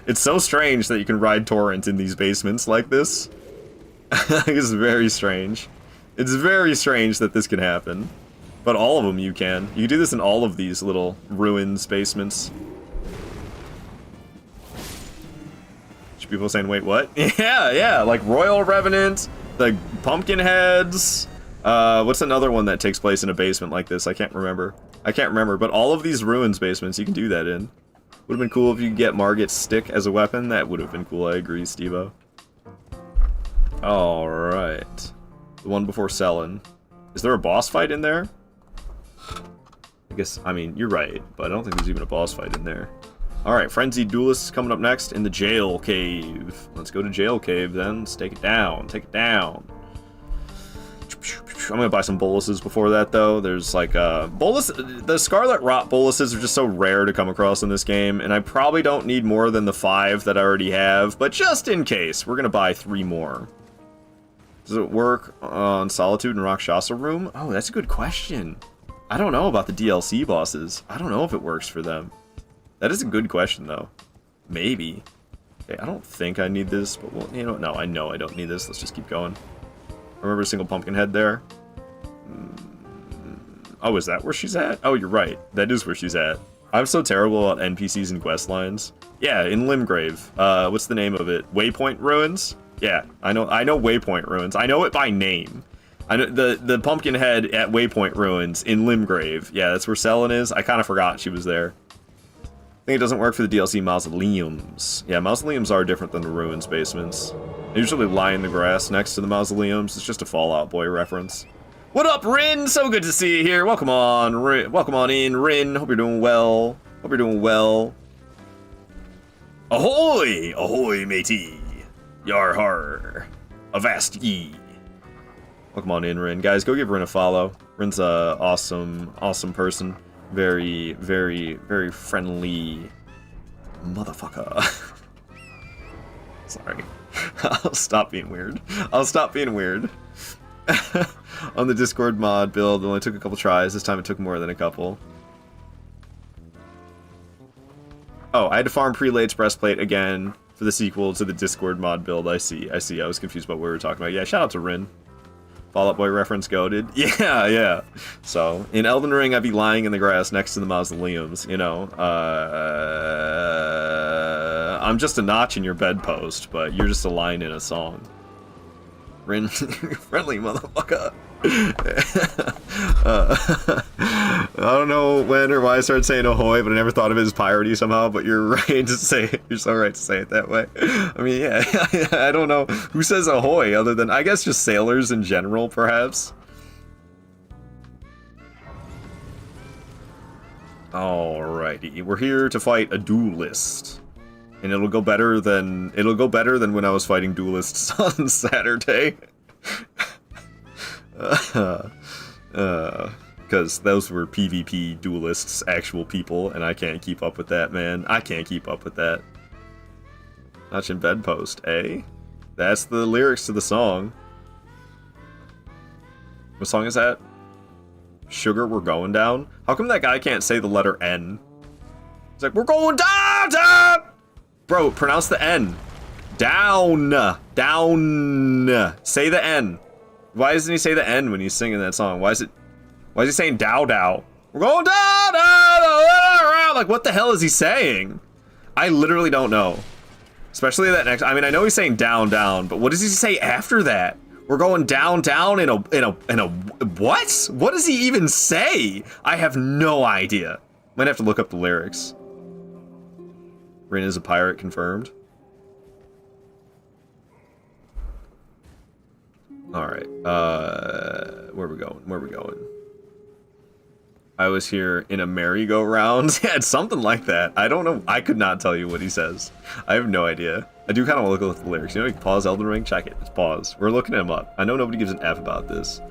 It's so strange that you can ride Torrent in these basements like this. It's very strange. It's very strange that this can happen. But all of them you can. You can do this in all of these little ruins basements. People saying, wait, what? Yeah, like Royal Revenant, the pumpkin heads. What's another one that takes place in a basement like this? I can't remember, but all of these ruins basements you can do that in. Would have been cool if you could get Margit's stick as a weapon. That would have been cool, I agree, Steve-O. Alright. The one before Selin. Is there a boss fight in there? I guess, I mean, you're right, but I don't think there's even a boss fight in there. Alright, Frenzied Duelist is coming up next in the Jail Cave. Let's go to Jail Cave then. Let's take it down. Take it down. I'm gonna buy some boluses before that, though. There's like the Scarlet Rot boluses are just so rare to come across in this game, and I probably don't need more than the 5 that I already have, but just in case, we're gonna buy 3 more. Does it work on Solitude and Rakshasa Room? Oh, that's a good question. I don't know about the DLC bosses. I don't know if it works for them. That is a good question, though. Maybe. Okay, I don't think I need this, but well, you know, no, I know I don't need this. Let's just keep going. Remember a single pumpkin head there? Oh, is that where she's at? Oh, you're right. That is where she's at. I'm so terrible at NPCs and quest lines. Yeah, in Limgrave. What's the name of it? Waypoint Ruins? Yeah, I know Waypoint Ruins. I know it by name. I know the pumpkin head at Waypoint Ruins in Limgrave. Yeah, that's where Selen is. I kind of forgot she was there. I think it doesn't work for the DLC mausoleums. Yeah, mausoleums are different than the ruins basements. They usually lie in the grass next to the mausoleums. It's just a Fallout Boy reference. What up, Rin? So good to see you here. Welcome on, welcome on in, Rin. Hope you're doing well. Hope you're doing well. Ahoy! Ahoy, matey. Yar har. Avast ye. Welcome on in, Rin. Guys, go give Rin a follow. Rin's a awesome person. Very, very, very friendly motherfucker. Sorry. I'll stop being weird. I'll stop being weird. On the Discord mod build, it only took a couple tries. This time it took more than a couple. Oh, I had to farm Prelate's breastplate again for the sequel to the Discord mod build. I see. I was confused about what we were talking about. Yeah, shout out to Rin. Fallout Boy reference goated. Yeah. So, in Elden Ring, I'd be lying in the grass next to the mausoleums, you know. I'm just a notch in your bedpost, but you're just a line in a song. Rin, friendly motherfucker. I don't know when or why I started saying ahoy, but I never thought of it as piratey somehow, but you're right to say it. You're so right to say it that way. I mean, yeah, I don't know who says ahoy other than, I guess, just sailors in general, perhaps. Alrighty, we're here to fight a duelist. And it'll go better than when I was fighting duelists on Saturday. Because those were PvP duelists, actual people, and I can't keep up with that, man. I can't keep up with that. Notch in bedpost, eh? That's the lyrics to the song. What song is that? Sugar, we're going down? How come that guy can't say the letter N? It's like, we're going down, down! Bro, pronounce the N. Down. Down. Say the N. Why doesn't he say the N when he's singing that song? Why is he saying dow dow? We're going down, down. Like, what the hell is he saying? I literally don't know. Especially that next, I mean, I know he's saying down, down, but what does he say after that? We're going down, down in a what? What does he even say? I have no idea. Might have to look up the lyrics. Rin is a pirate, confirmed. Alright, where are we going? I was here in a merry-go-round. Yeah, it's something like that. I don't know. I could not tell you what he says. I have no idea. I do kind of want to look at the lyrics. You know, you can pause Elden Ring? Check it. Let's pause. We're looking him up. I know nobody gives an F about this.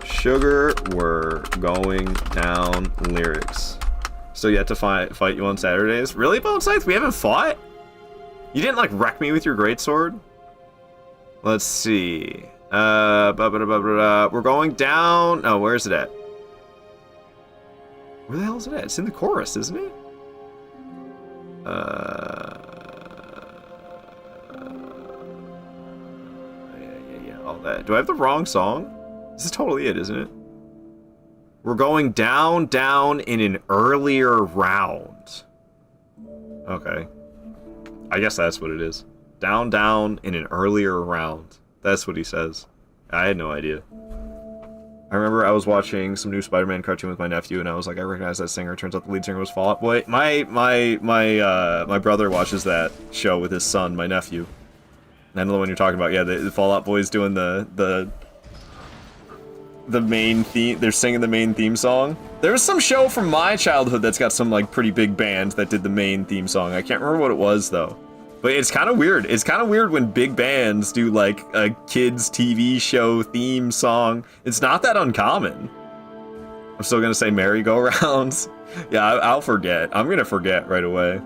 Sugar, we're going down lyrics. Still yet to fight you on Saturdays? Really, Bone Scythe? We haven't fought? You didn't, like, wreck me with your greatsword? Let's see. We're going down... Oh, where is it at? Where the hell is it at? It's in the chorus, isn't it? Yeah, all that. Do I have the wrong song? This is totally it, isn't it? We're going down, down in an earlier round. Okay. I guess that's what it is. Down, down in an earlier round. That's what he says. I had no idea. I remember I was watching some new Spider-Man cartoon with my nephew, and I was like, I recognize that singer. Turns out the lead singer was Fall Out Boy. My brother watches that show with his son, my nephew. And I know the one you're talking about. Yeah, the Fall Out Boy's doing the the main theme. They're singing the main theme song. There was some show from my childhood that's got some like pretty big band that did the main theme song. I can't remember what it was though. But it's kind of weird. It's kind of weird when big bands do like a kids TV show theme song. It's not that uncommon. I'm still gonna say merry-go-rounds. Yeah, I'll forget. I'm gonna forget right away.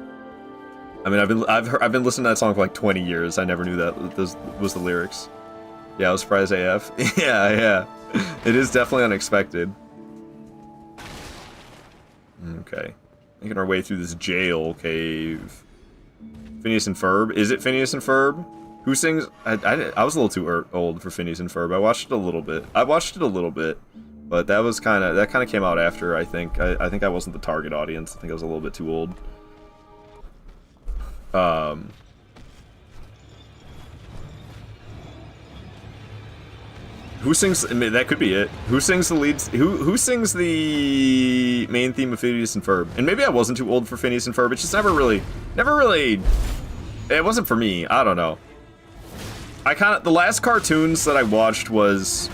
I mean, I've been listening to that song for like 20 years. I never knew that this was the lyrics. Yeah, I was surprised AF. Yeah. It is definitely unexpected. Okay, making our way through this jail cave. Phineas and Ferb. Is it Phineas and Ferb? Who sings? I was a little too old for Phineas and Ferb. I watched it a little bit. But that kind of came out after, I think. I think I wasn't the target audience. I think I was a little bit too old. Who sings? I mean, that could be it. Who sings the leads? Who sings the main theme of Phineas and Ferb? And maybe I wasn't too old for Phineas and Ferb. It's just never really. It wasn't for me. I don't know. The last cartoons that I watched was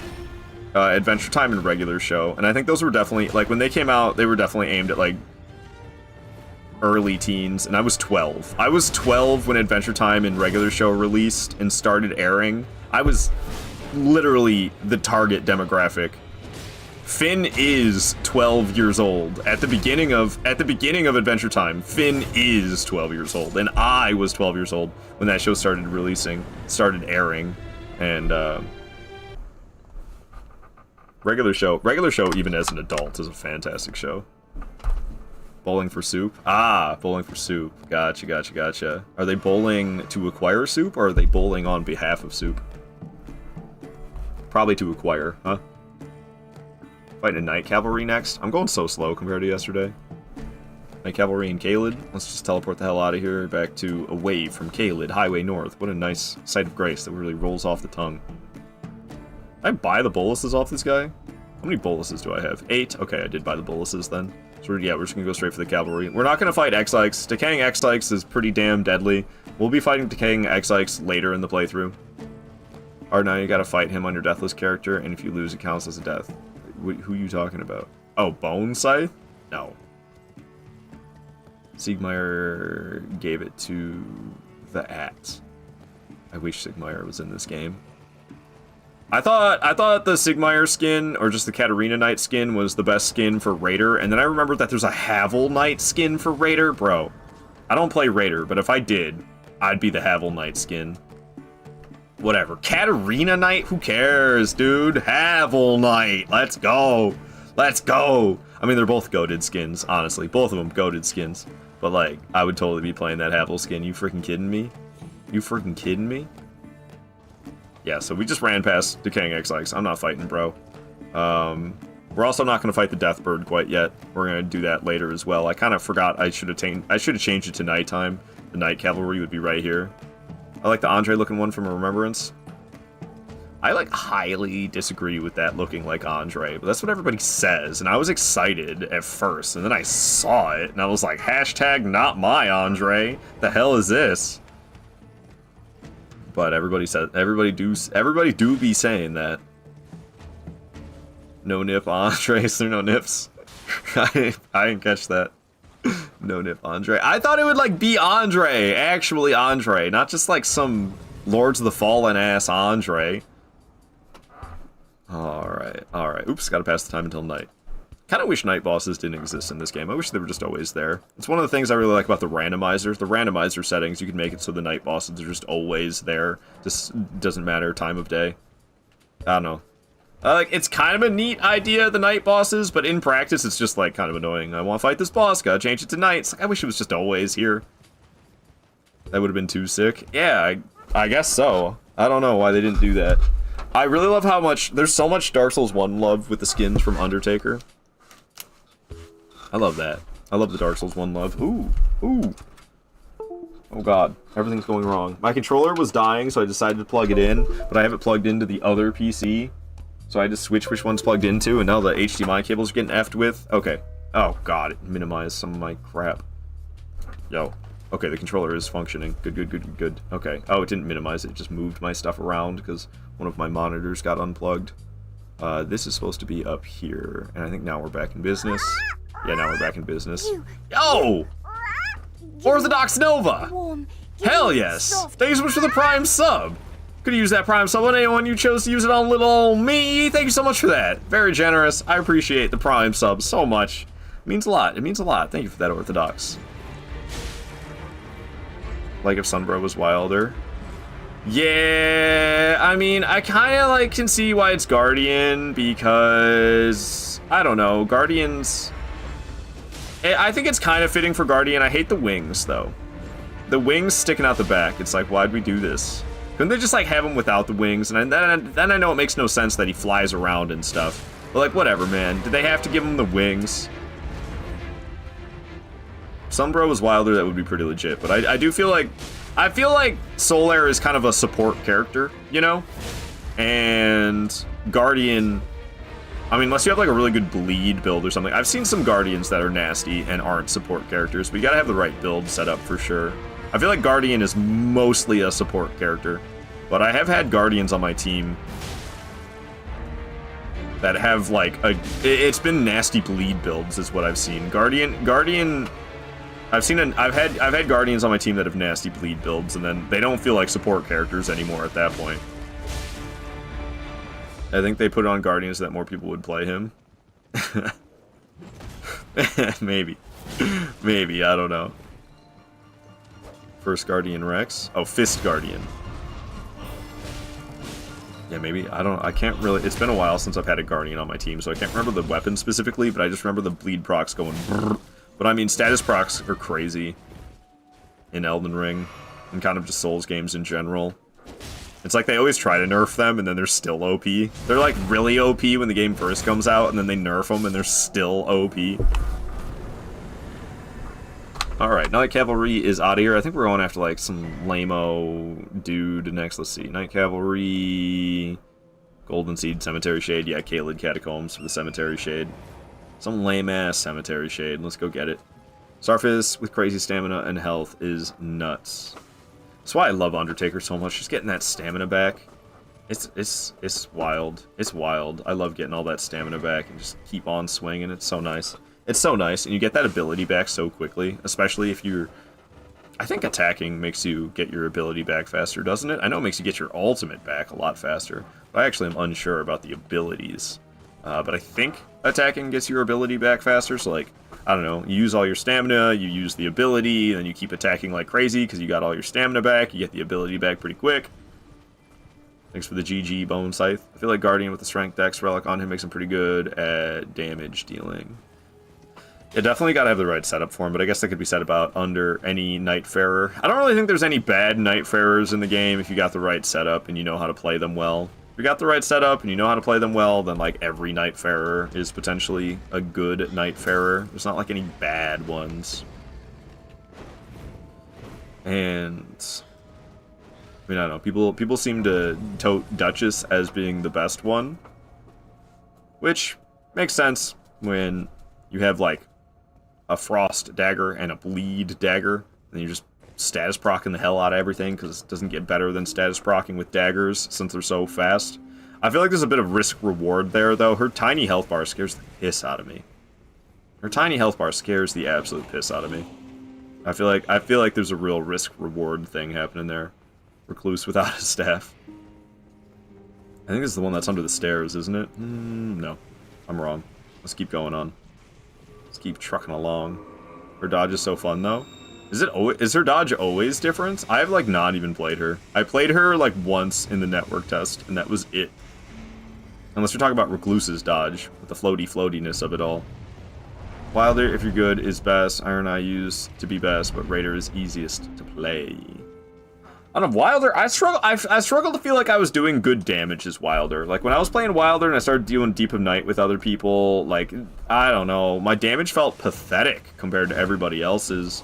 Adventure Time and Regular Show, and I think those were definitely, like, when they came out, they were definitely aimed at like early teens, and I was 12. I was 12 when Adventure Time and Regular Show released and started airing. I was literally the target demographic. Finn is 12 years old. At the beginning of Adventure Time, Finn is 12 years old, and I was 12 years old when that show started airing, and Regular Show, even as an adult, is a fantastic show. Bowling for Soup? Ah, Bowling for Soup. Gotcha. Are they bowling to acquire soup, or are they bowling on behalf of soup? Probably to acquire, huh? Fighting a Night Cavalry next. I'm going so slow compared to yesterday. Night Cavalry and Caelid. Let's just teleport the hell out of here, back to away from Caelid, Highway North. What a nice sight of grace that really rolls off the tongue. Did I buy the boluses off this guy? How many boluses do I have? 8? Okay, I did buy the boluses then. So we're just gonna go straight for the cavalry. We're not gonna fight X-Ikes. Decaying X-Ikes is pretty damn deadly. We'll be fighting Decaying X-Ikes later in the playthrough. Alright, now you gotta fight him on your Deathless character, and if you lose, it counts as a death. Who are you talking about? Oh, Bone Scythe? No. Siegmeyer gave it to the At. I wish Siegmeyer was in this game. I thought the Siegmeyer skin, or just the Katarina Knight skin, was the best skin for Raider, and then I remembered that there's a Havel Knight skin for Raider. Bro, I don't play Raider, but if I did, I'd be the Havel Knight skin. Whatever. Katarina Knight? Who cares, dude? Havel Knight. Let's go. I mean, they're both goated skins, honestly. Both of them goated skins. But, like, I would totally be playing that Havel skin. You freaking kidding me? Yeah, so we just ran past Decaying X-Ikes. I'm not fighting, bro. We're also not going to fight the Deathbird quite yet. We're going to do that later as well. I kind of forgot I should have changed it to nighttime. The Night Cavalry would be right here. I like the Andre-looking one from Remembrance. I, like, highly disagree with that looking like Andre, but that's what everybody says, and I was excited at first, and then I saw it, and I was like, hashtag not my Andre. The hell is this? But everybody do be saying that. No nip Andres, there no nips. I didn't catch that. No nip Andre. I thought it would like be Andre, actually Andre, not just like some Lords of the Fallen ass Andre. Alright. Oops, gotta pass the time until night. Kinda wish night bosses didn't exist in this game. I wish they were just always there. It's one of the things I really like about the randomizers. The randomizer settings, you can make it so the night bosses are just always there. Just doesn't matter time of day. I don't know. Like, it's kind of a neat idea, the night bosses, but in practice, it's just, like, kind of annoying. I want to fight this boss, gotta change it to night. It's like, I wish it was just always here. That would have been too sick. Yeah, I guess so. I don't know why they didn't do that. I really love how much, there's so much Dark Souls 1 love with the skins from Undertaker. I love that. I love the Dark Souls 1 love. Ooh. Oh god, everything's going wrong. My controller was dying, so I decided to plug it in, but I have it plugged into the other PC. So I had to switch which one's plugged into, and now the HDMI cables are getting effed with. Okay. Oh god, it minimized some of my crap. Yo. Okay, the controller is functioning. Good. Okay. Oh, it didn't minimize it, just moved my stuff around because one of my monitors got unplugged. This is supposed to be up here, and I think now we're back in business. Yeah, now we're back in business. Yo! Orthodox Nova! Hell yes! Thank you so much for the Prime sub! Could use that Prime sub on anyone. You chose to use it on little old me. Thank you so much for that. Very generous. I appreciate the Prime sub so much. It means a lot. It means a lot. Thank you for that, Orthodox. Like if Sunbro was wilder. Yeah, I mean, I kind of like can see why it's Guardian, because I don't know, Guardians. I think it's kind of fitting for Guardian. I hate the wings though. The wings sticking out the back. It's like, why'd we do this? Couldn't they just like have him without the wings? And then I know it makes no sense that he flies around and stuff. But like, whatever, man. Did they have to give him the wings? Sunbro was wilder, that would be pretty legit. But I do feel like, Solaire is kind of a support character, you know? And Guardian, I mean, unless you have like a really good bleed build or something. I've seen some Guardians that are nasty and aren't support characters, but you gotta have the right build set up for sure. I feel like Guardian is mostly a support character, but I have had Guardians on my team that have like it's been nasty bleed builds is what I've seen. Guardian, I've had Guardians on my team that have nasty bleed builds, and then they don't feel like support characters anymore at that point. I think they put on Guardians so that more people would play him. Maybe, I don't know. First Guardian Rex. Oh, Fist Guardian. Yeah, maybe. I can't really. It's been a while since I've had a Guardian on my team, so I can't remember the weapon specifically, but I just remember the bleed procs going brrr. But I mean, status procs are crazy in Elden Ring and kind of just Souls games in general. It's like they always try to nerf them, and then they're still OP. They're like really OP when the game first comes out, and then they nerf them, and they're still OP. Alright, Night Cavalry is out of here. I think we're going after, like, some lame-o dude next. Let's see. Night Cavalry... Golden Seed, Cemetery Shade. Yeah, Kaled Catacombs for the Cemetery Shade. Some lame-ass Cemetery Shade. Let's go get it. Starfist with crazy stamina and health is nuts. That's why I love Undertaker so much. Just getting that stamina back. It's wild. It's wild. I love getting all that stamina back and just keep on swinging. It's so nice. It's so nice, and you get that ability back so quickly, especially if you're... I think attacking makes you get your ability back faster, doesn't it? I know it makes you get your ultimate back a lot faster, but I actually am unsure about the abilities. But I think attacking gets your ability back faster, so like, I don't know, you use all your stamina, you use the ability, and then you keep attacking like crazy because you got all your stamina back, you get the ability back pretty quick. Thanks for the GG Bone Scythe. I feel like Guardian with the Strength Dex Relic on him makes him pretty good at damage dealing. Yeah, definitely gotta have the right setup for him, but I guess that could be said about under any Nightfarer. I don't really think there's any bad Nightfarers in the game if you got the right setup and you know how to play them well. If you got the right setup and you know how to play them well, then like every Nightfarer is potentially a good Nightfarer. There's not like any bad ones. And I mean, I don't know, people seem to tote Duchess as being the best one, which makes sense when you have like a Frost dagger and a Bleed dagger, and you're just status procking the hell out of everything because it doesn't get better than status procking with daggers since they're so fast. I feel like there's a bit of risk reward there though. Her tiny health bar scares the piss out of me. Her tiny health bar scares the absolute piss out of me. I feel like there's a real risk reward thing happening there. Recluse without a staff. I think this is the one that's under the stairs, isn't it? No, I'm wrong. Let's keep going on. Let's keep trucking along. Her dodge is so fun, though. Is her dodge always different? I have, like, not even played her. I played her, like, once in the network test, and that was it. Unless you're talking about Recluse's dodge, with the floatiness of it all. Wilder, if you're good, is best. Iron Eye used to be best, but Raider is easiest to play. I don't know, Wilder, I struggle to feel like I was doing good damage as Wilder. Like, when I was playing Wilder and I started doing Deep of Night with other people, like, I don't know, my damage felt pathetic compared to everybody else's.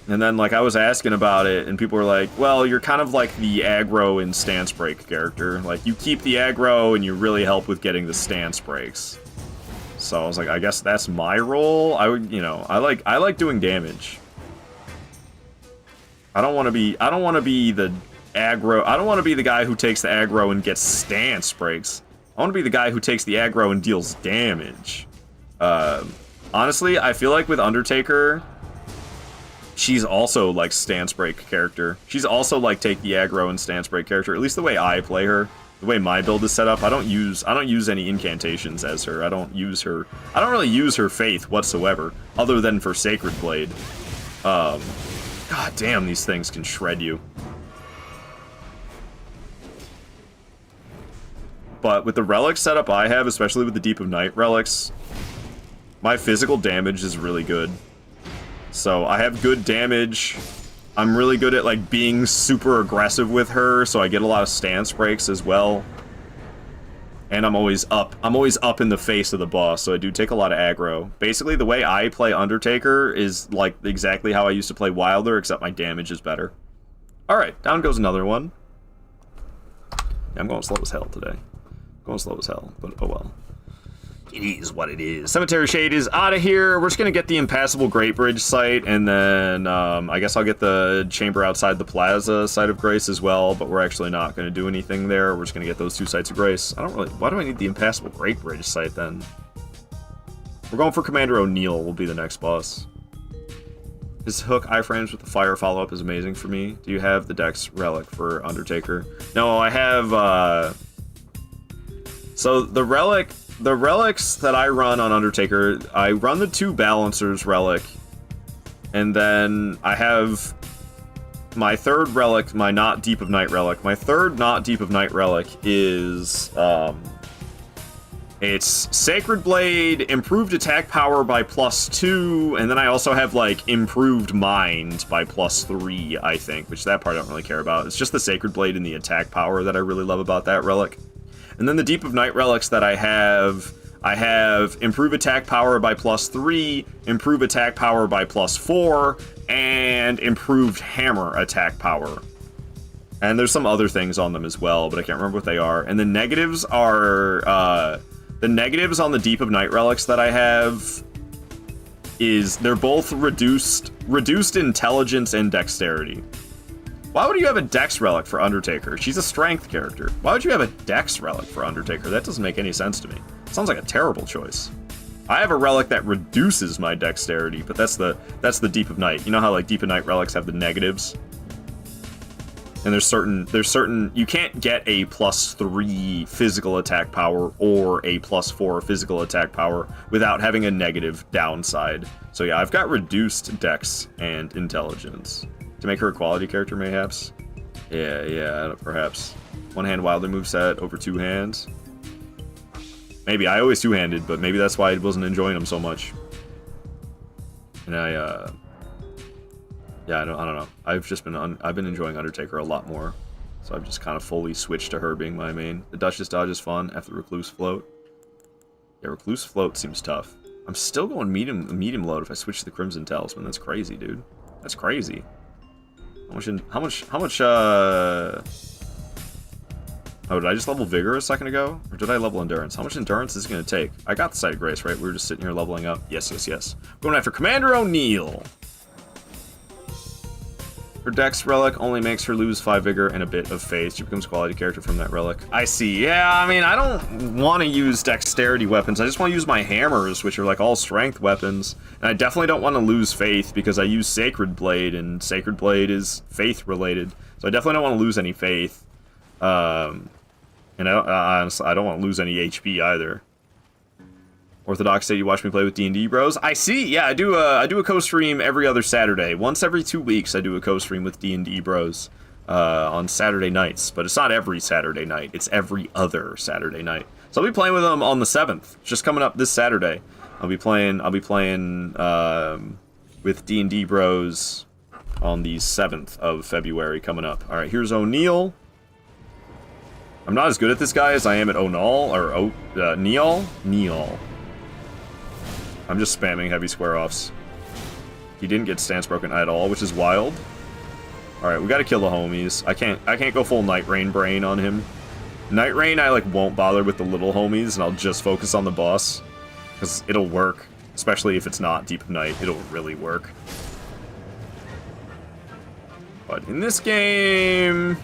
And then, like, I was asking about it, and people were like, well, you're kind of like the aggro and stance break character. Like, you keep the aggro, and you really help with getting the stance breaks. So I was like, I guess that's my role? I would, you know, I like doing damage. I don't want to be the aggro. I don't want to be the guy who takes the aggro and gets stance breaks. I want to be the guy who takes the aggro and deals damage. Honestly, I feel like with Undertaker, she's also like stance break character. She's also like take the aggro and stance break character. At least the way I play her, the way my build is set up. I don't use any incantations as her. I don't really use her faith whatsoever, other than for Sacred Blade. God damn, these things can shred you. But with the relic setup I have, especially with the Deep of Night relics, my physical damage is really good. So I have good damage. I'm really good at like being super aggressive with her, so I get a lot of stance breaks as well. And I'm always up in the face of the boss, so I do take a lot of aggro. Basically, the way I play Undertaker is like exactly how I used to play Wilder, except my damage is better. Alright, down goes another one. Yeah, I'm going slow as hell today. Going slow as hell, but oh well. It is what it is. Cemetery Shade is out of here. We're just gonna get the Impassable Great Bridge site, and then I guess I'll get the chamber outside the Plaza site of Grace as well, but we're actually not gonna do anything there. We're just gonna get those 2 sites of Grace. Why do I need the Impassable Great Bridge site then? We're going for Commander O'Neill, will be the next boss. His hook iframes with the fire follow-up is amazing for me. Do you have the Dex Relic for Undertaker? No, I have, so the relics that I run on Undertaker, I run the 2 Balancers relic, and then I have my 3rd relic, my Not Deep of Night relic. My 3rd Not Deep of Night relic is, it's Sacred Blade, improved attack power by +2, and then I also have, like, improved mind by +3, I think, which that part I don't really care about. It's just the Sacred Blade and the attack power that I really love about that relic. And then the Deep of Night relics that I have improve attack power by +3, improve attack power by +4, and improved hammer attack power. And there's some other things on them as well, but I can't remember what they are. And the negatives are, the negatives on the Deep of Night relics that I have is, they're both reduced intelligence and dexterity. Why would you have a Dex relic for Undertaker? She's a strength character. Why would you have a Dex relic for Undertaker? That doesn't make any sense to me. Sounds like a terrible choice. I have a relic that reduces my dexterity, but that's the Deep of Night. You know how like Deep of Night relics have the negatives? And there's certain you can't get a +3 physical attack power or a +4 physical attack power without having a negative downside. So yeah, I've got reduced dex and intelligence. To make her a quality character, mayhaps? Yeah, perhaps. One-hand Wilder moveset over 2 hands. Maybe. I always two-handed, but maybe that's why I wasn't enjoying them so much. And yeah, I don't know. I've been enjoying Undertaker a lot more, so I've just kind of fully switched to her being my main. The Duchess dodge is fun after Recluse Float. Yeah, Recluse Float seems tough. I'm still going medium load if I switch to the Crimson Talisman. That's crazy, dude. That's crazy. How much, oh, did I just level Vigor a second ago? Or did I level Endurance? How much Endurance is it going to take? I got the Sight of Grace, right? We were just sitting here leveling up. Yes. Going after Commander O'Neill. Her Dex relic only makes her lose 5 Vigor and a bit of Faith. She becomes a quality character from that relic. I see. Yeah, I mean, I don't want to use dexterity weapons. I just want to use my hammers, which are like all strength weapons. And I definitely don't want to lose Faith because I use Sacred Blade, and Sacred Blade is Faith related. So I definitely don't want to lose any Faith. And honestly, I don't want to lose any HP either. Orthodox say you watch me play with D&D bros. I see. Yeah, I do a co-stream every other Saturday. Once every 2 weeks, I do a co-stream with D&D bros on Saturday nights. But it's not every Saturday night. It's every other Saturday night. So I'll be playing with them on the 7th. Just coming up this Saturday. I'll be playing with D&D bros on the 7th of February coming up. All right, here's O'Neill. I'm not as good at this guy as I am at O'Neill or Neal. I'm just spamming heavy square-offs. He didn't get stance broken at all, which is wild. Alright, we gotta kill the homies. I can't go full Night Rain brain on him. Night Rain, I like won't bother with the little homies, and I'll just focus on the boss. Because it'll work. Especially if it's not Deep of Night, it'll really work. But in this game...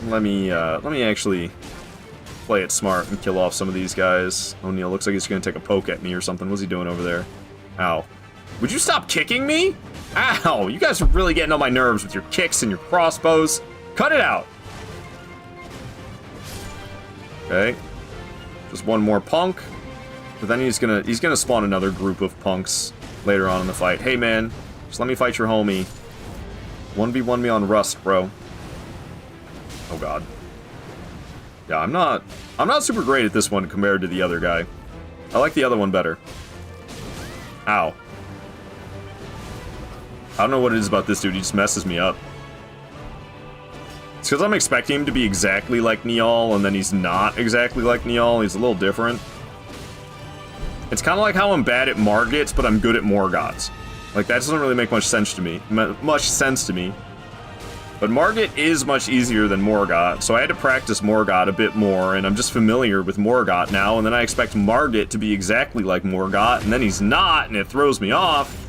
Let me actually play it smart and kill off some of these guys. O'Neal looks like he's gonna take a poke at me or something. What's he doing over there? Ow. Would you stop kicking me? Ow! You guys are really getting on my nerves with your kicks and your crossbows. Cut it out! Okay. Just one more punk. But then he's gonna spawn another group of punks later on in the fight. Hey man, just let me fight your homie. 1v1 me on Rust, bro. Oh god. Yeah, I'm not super great at this one compared to the other guy. I like the other one better. Ow. I don't know what it is about this dude, he just messes me up. It's because I'm expecting him to be exactly like Niall, and then he's not exactly like Niall, he's a little different. It's kind of like how I'm bad at Margits, but I'm good at Morgoths. Like, that doesn't really make much sense to me. But Margit is much easier than Morgoth, so I had to practice Morgoth a bit more, and I'm just familiar with Morgoth now, and then I expect Margit to be exactly like Morgoth, and then he's not, and it throws me off.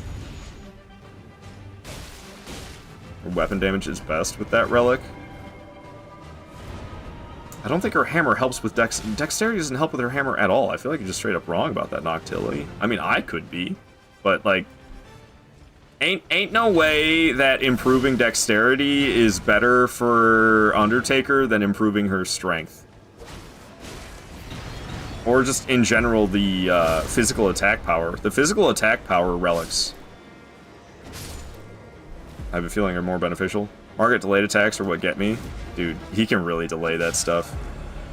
Her weapon damage is best with that relic. I don't think her hammer helps with dexterity doesn't help with her hammer at all. I feel like you're just straight up wrong about that Noctility. I mean, I could be, but like, ain't no way that improving dexterity is better for Undertaker than improving her strength. Or just in general, the physical attack power. The physical attack power relics, I have a feeling, are more beneficial. Margit delayed attacks are what get me. Dude, he can really delay that stuff.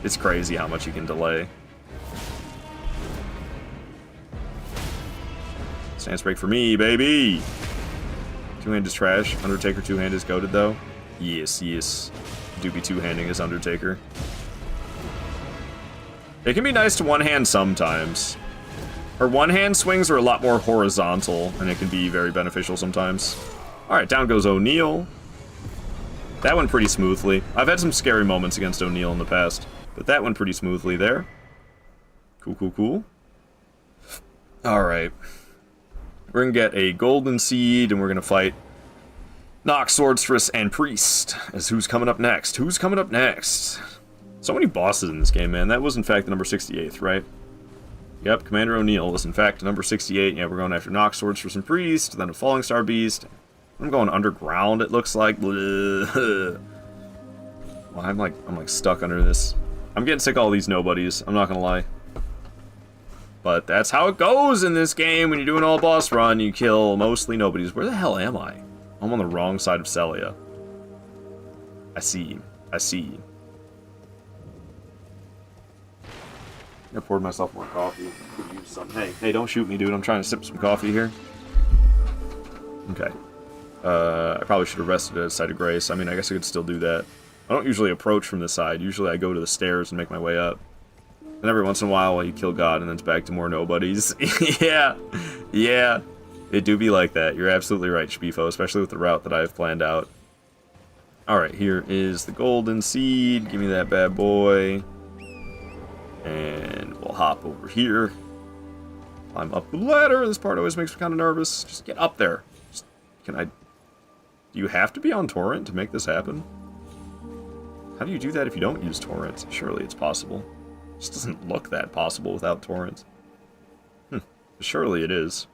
It's crazy how much he can delay. Stance break for me, baby! Two-hand is trash. Undertaker two-hand is goated, though. Yes, yes. Do be two-handing as Undertaker. It can be nice to one-hand sometimes. Her one-hand swings are a lot more horizontal, and it can be very beneficial sometimes. Alright, down goes O'Neal. That went pretty smoothly. I've had some scary moments against O'Neal in the past, but that went pretty smoothly there. Cool, cool, cool. Alright. We're gonna get a Golden Seed, and we're gonna fight Nox, Swordstress, and Priest. As who's coming up next? Who's coming up next? So many bosses in this game, man. That was, in fact, the number 68th, right? Yep, Commander O'Neal was, in fact, number 68. Yeah, we're going after Nox, Swordstress, and Priest, then a Falling Star Beast. I'm going underground, it looks like. Well, I'm like stuck under this. I'm getting sick of all these nobodies, I'm not gonna lie. But that's how it goes in this game. When you're doing all boss run, you kill mostly nobodies. Where the hell am I? I'm on the wrong side of Celia. I see. I see. I poured myself more coffee. Could use some. Hey, don't shoot me, dude. I'm trying to sip some coffee here. Okay. I probably should have rested at a site of grace. I mean, I guess I could still do that. I don't usually approach from this side. Usually I go to the stairs and make my way up. And every once in a while you kill God and then it's back to more nobodies. Yeah. Yeah. It do be like that. You're absolutely right, Shpifo, especially with the route that I have planned out. Alright, here is the Golden Seed. Give me that bad boy. And we'll hop over here. Climb up the ladder. This part always makes me kind of nervous. Just get up there. Can I... Do you have to be on torrent to make this happen? How do you do that if you don't use torrent? Surely it's possible. It just doesn't look that possible without torrent. Surely it is.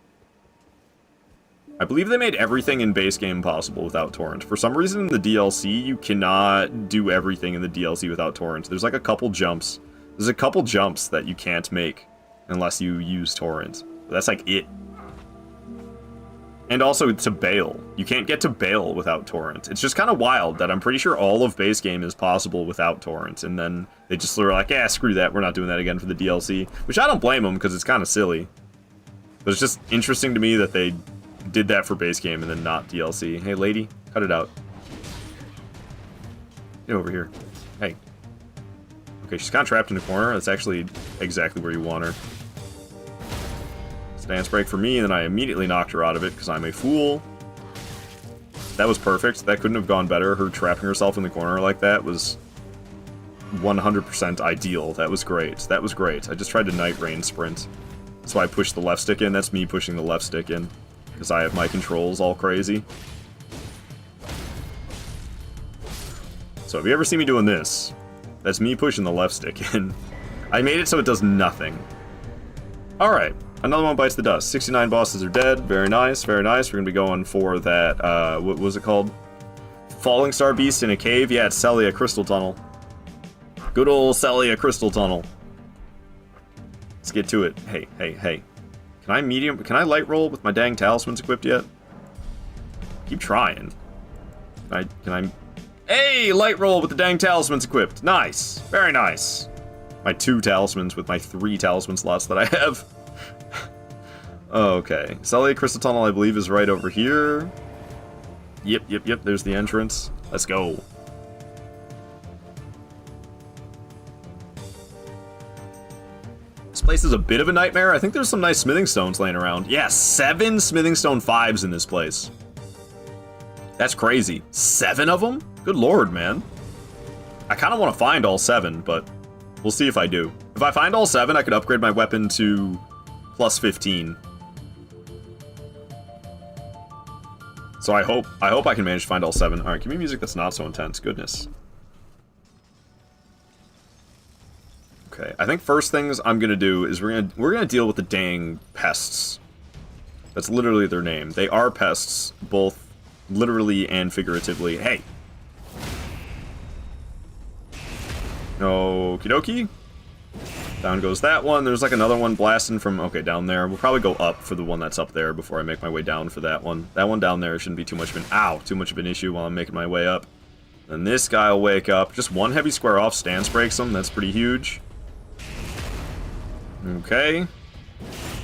I believe they made everything in base game possible without torrent. For some reason in the DLC, you cannot do everything in the DLC without torrent. There's like a couple jumps. There's a couple jumps that you can't make unless you use torrent. But that's like it. And also to Bale. You can't get to Bale without torrent. It's just kind of wild that I'm pretty sure all of base game is possible without torrent. And then they just were like, yeah, screw that. We're not doing that again for the DLC. Which I don't blame them because it's kind of silly. But it's just interesting to me that they did that for base game and then not DLC. Hey, lady, cut it out. Get over here. Hey. Okay, she's kind of trapped in a corner. That's actually exactly where you want her. Stance break for me, and then I immediately knocked her out of it because I'm a fool. That was perfect. That couldn't have gone better. Her trapping herself in the corner like that was 100% ideal. That was great. That was great. I just tried to Night Rain sprint. That's why I pushed the left stick in. That's me pushing the left stick in. Because I have my controls all crazy. So if you ever see me doing this, that's me pushing the left stick in. I made it so it does nothing. Alright, another one bites the dust. 69 bosses are dead. Very nice, very nice. We're gonna be going for that, what was it called? Falling Star Beast in a cave? Yeah, it's Celia Crystal Tunnel. Good old Celia Crystal Tunnel. Let's get to it. Hey, hey, hey. Can I light roll with my dang talismans equipped yet? Keep trying. Can I... Hey, light roll with the dang talismans equipped. Nice. Very nice. My 2 talismans with my 3 talisman slots that I have. Okay. Celia Crystal Tunnel, I believe, is right over here. Yep. There's the entrance. Let's go. This place is a bit of a nightmare. I think there's some nice smithing stones laying around. Yeah, 7 smithing stone 5s in this place. That's crazy. 7 of them? Good lord, man. I kind of want to find all 7, but we'll see if I do. If I find all 7, I could upgrade my weapon to plus 15. So I hope I can manage to find all 7. Alright, give me music that's not so intense. Goodness. Okay, I think first things I'm gonna do is we're gonna deal with the dang pests. That's literally their name. They are pests, both literally and figuratively. Hey! Okie dokie. Down goes that one. There's like another one blasting from... Okay, down there. We'll probably go up for the one that's up there before I make my way down for that one. That one down there shouldn't be too much of an... Ow! Too much of an issue while I'm making my way up. Then this guy will wake up. Just one heavy square off stance breaks him. That's pretty huge. Okay.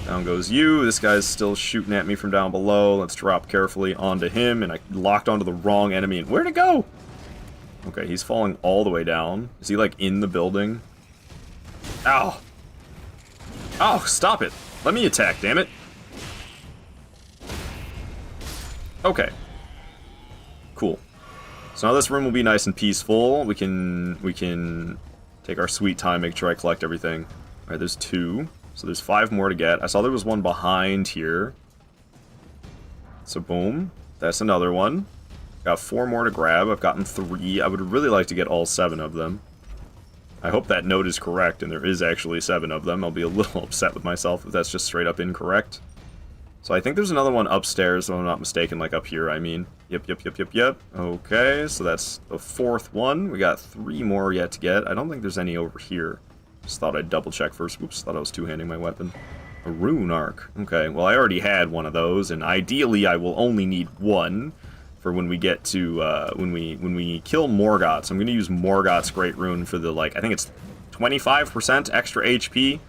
Down goes you. This guy's still shooting at me from down below. Let's drop carefully onto him. And I locked onto the wrong enemy. And where'd it go? Okay, he's falling all the way down. Is he, like, in the building? Ow! Oh, stop it! Let me attack, damn it! Okay. Cool. So now this room will be nice and peaceful. We can take our sweet time, make sure I collect everything. Alright, there's 2. So there's 5 more to get. I saw there was one behind here. So boom. That's another one. Got 4 more to grab. I've gotten 3. I would really like to get all 7 of them. I hope that note is correct, and there is actually 7 of them. I'll be a little upset with myself if that's just straight up incorrect. So I think there's another one upstairs, if I'm not mistaken, like up here, I mean. Yep. Okay, so that's the 4th one. We got 3 more yet to get. I don't think there's any over here. Just thought I'd double check first. Oops, thought I was two-handing my weapon. A rune arc. Okay, well I already had one of those, and ideally I will only need 1 for when we get to, when we kill Morgoth. So I'm going to use Morgoth's Great Rune for the, like, I think it's 25% extra HP.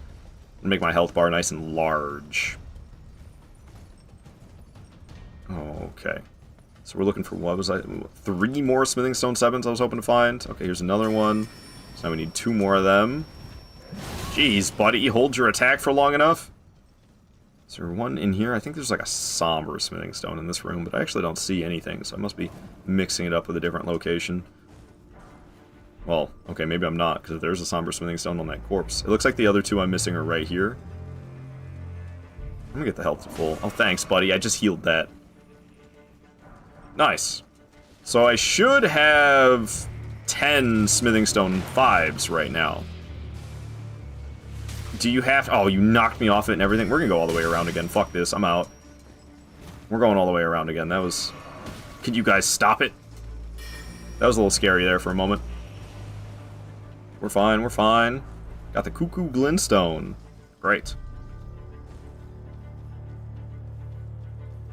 And make my health bar nice and large. Okay. So we're looking for, what was I, 3 more Smithing Stone 7s I was hoping to find. Okay, here's another one. So now we need 2 more of them. Jeez, buddy, hold your attack for long enough? Is there one in here? I think there's like a somber smithing stone in this room, but I actually don't see anything, so I must be mixing it up with a different location. Well, okay, maybe I'm not, because there's a somber smithing stone on that corpse. It looks like the other 2 I'm missing are right here. I'm gonna get the health to full. Oh, thanks, buddy. I just healed that. Nice. So I should have 10 smithing stone 5s right now. Do you have... Oh, you knocked me off it and everything. We're gonna go all the way around again. Fuck this. I'm out. We're going all the way around again. That was... Could you guys stop it? That was a little scary there for a moment. We're fine. We're fine. Got the Cuckoo Glintstone. Great.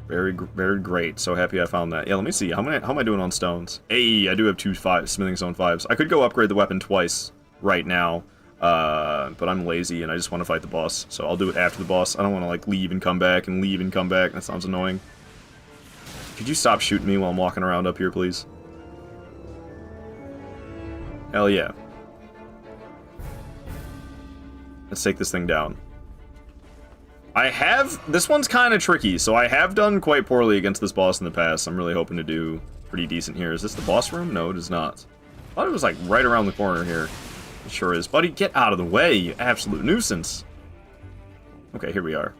Very great. So happy I found that. Yeah, let me see. How am I doing on stones? Hey, I do have 2 smithing stone 5s. I could go upgrade the weapon twice right now. But I'm lazy and I just want to fight the boss, so I'll do it after the boss. I don't want to, like, leave and come back and leave and come back. That sounds annoying. Could you stop shooting me while I'm walking around up here, please? Hell yeah. Let's take this thing down. This one's kind of tricky, so I have done quite poorly against this boss in the past. I'm really hoping to do pretty decent here. Is this the boss room? No, it is not. I thought it was, like, right around the corner here. It sure is. Buddy, get out of the way, you absolute nuisance. Okay, here we are.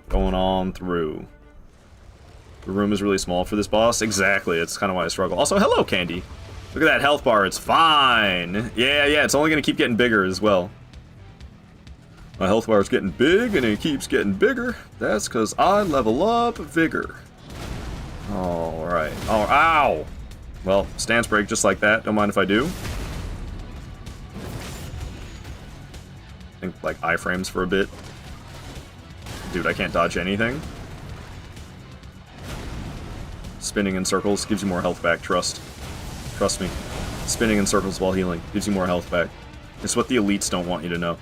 Going on through. The room is really small for this boss. Exactly, it's kind of why I struggle. Also, hello, Candy. Look at that health bar, it's fine. Yeah, it's only gonna keep getting bigger as well. My health bar is getting big and it keeps getting bigger. That's because I level up vigor. Alright. Oh, ow! Well, stance break just like that. Don't mind if I do. Think like iframes for a bit. Dude, I can't dodge anything. Spinning in circles gives you more health back, trust. Trust me. Spinning in circles while healing gives you more health back. It's what the elites don't want you to know.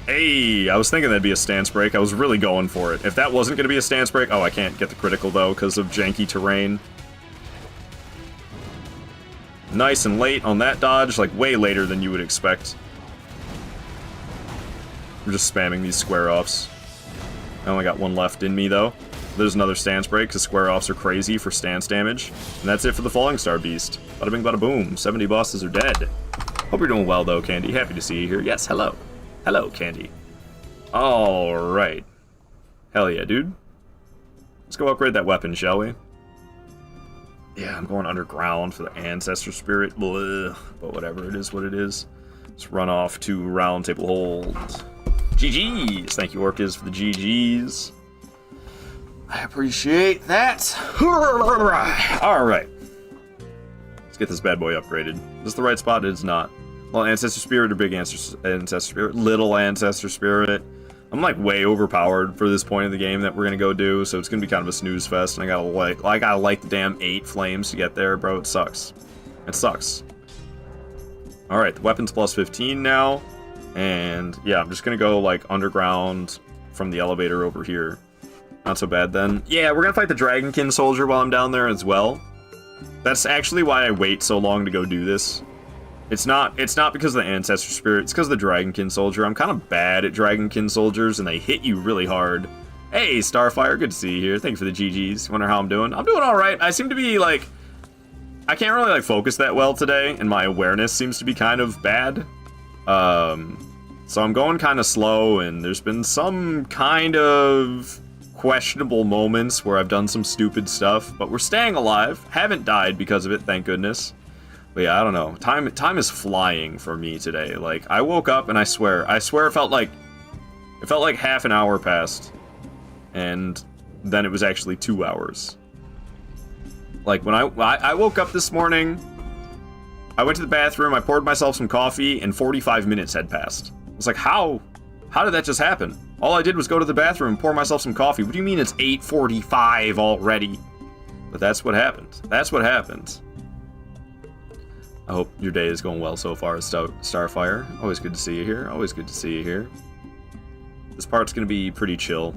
Hey, I was thinking that'd be a stance break. I was really going for it. If that wasn't going to be a stance break... Oh, I can't get the critical, though, because of janky terrain. Nice and late on that dodge, like way later than you would expect. We're just spamming these square-offs. I only got one left in me, though. There's another stance break, because square-offs are crazy for stance damage. And that's it for the Falling Star Beast. Bada bing, bada boom. 70 bosses are dead. Hope you're doing well, though, Candy. Happy to see you here. Yes, hello. Hello, Candy. Alright. Hell yeah, dude. Let's go upgrade that weapon, shall we? Yeah, I'm going underground for the Ancestor Spirit. Blah. But whatever, it is what it is. Let's run off to Round Table Hold. GG's! Thank you, Orcas, for the GG's. I appreciate that. Alright. Let's get this bad boy upgraded. Is this the right spot? It is not. Well, Ancestor Spirit or Big Ancestor Spirit? Little Ancestor Spirit. I'm like way overpowered for this point of the game that we're gonna go do, so it's gonna be kind of a snooze fest, and I gotta light the damn 8 flames to get there, bro. It sucks. It sucks. Alright, the weapon's plus 15 now, and yeah, I'm just gonna go like underground from the elevator over here. Not so bad then. Yeah, we're gonna fight the Dragonkin soldier while I'm down there as well. That's actually why I wait so long to go do this. It's not because of the Ancestor Spirit, it's because of the Dragonkin Soldier. I'm kind of bad at Dragonkin Soldiers, and they hit you really hard. Hey, Starfire, good to see you here. Thanks for the GGs. Wonder how I'm doing. I'm doing alright. I seem to be, like... I can't really, like, focus that well today, and my awareness seems to be kind of bad. So I'm going kind of slow, and there's been some kind of questionable moments where I've done some stupid stuff, but we're staying alive. Haven't died because of it, thank goodness. But yeah, I don't know. Time is flying for me today. Like, I woke up and I swear it felt like half an hour passed, and then it was actually 2 hours. Like, when I woke up this morning, I went to the bathroom, I poured myself some coffee, and 45 minutes had passed. I was like, how did that just happen? All I did was go to the bathroom, pour myself some coffee. What do you mean it's 8:45 already? But that's what happened. That's what happened. I hope your day is going well so far, Starfire. Always good to see you here. Always good to see you here. This part's going to be pretty chill.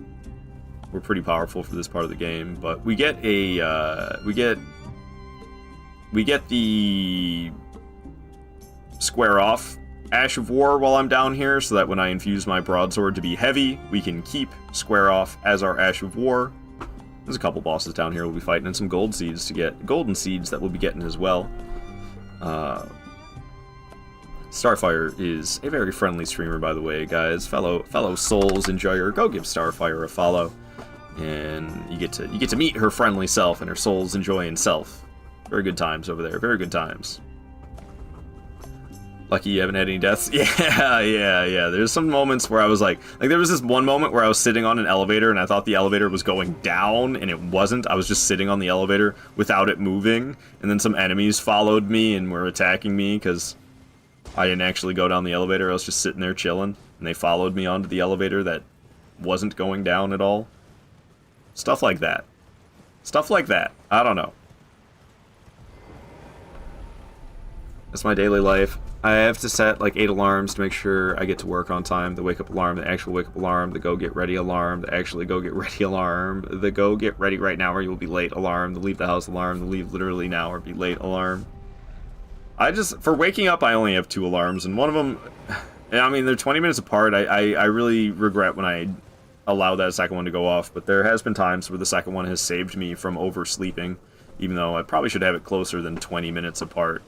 We're pretty powerful for this part of the game, but we get a we get the square off Ash of War while I'm down here, so that when I infuse my broadsword to be heavy, we can keep square off as our Ash of War. There's a couple bosses down here we'll be fighting, and some gold seeds to get golden seeds that we'll be getting as well. Starfire is a very friendly streamer, by the way, guys. Fellow Souls enjoyer. Go give Starfire a follow, and you get to meet her friendly self and her Souls enjoying self. Very good times over there. Very good times. Lucky you haven't had any deaths. Yeah. There's some moments where I was like there was this one moment where I was sitting on an elevator and I thought the elevator was going down, and it wasn't. I was just sitting on the elevator without it moving, and then some enemies followed me and were attacking me because I didn't actually go down the elevator. I was just sitting there chilling, and they followed me onto the elevator that wasn't going down at all. Stuff like that. Stuff like that. I don't know. That's my daily life. I have to set like 8 alarms to make sure I get to work on time. The wake up alarm, the actual wake up alarm, the go get ready alarm, the actually go get ready alarm, the go get ready right now or you will be late alarm, the leave the house alarm, the leave literally now or be late alarm. For waking up, I only have 2 alarms, and one of them, I mean, they're 20 minutes apart. I really regret when I allow that second one to go off, but there has been times where the second one has saved me from oversleeping, even though I probably should have it closer than 20 minutes apart.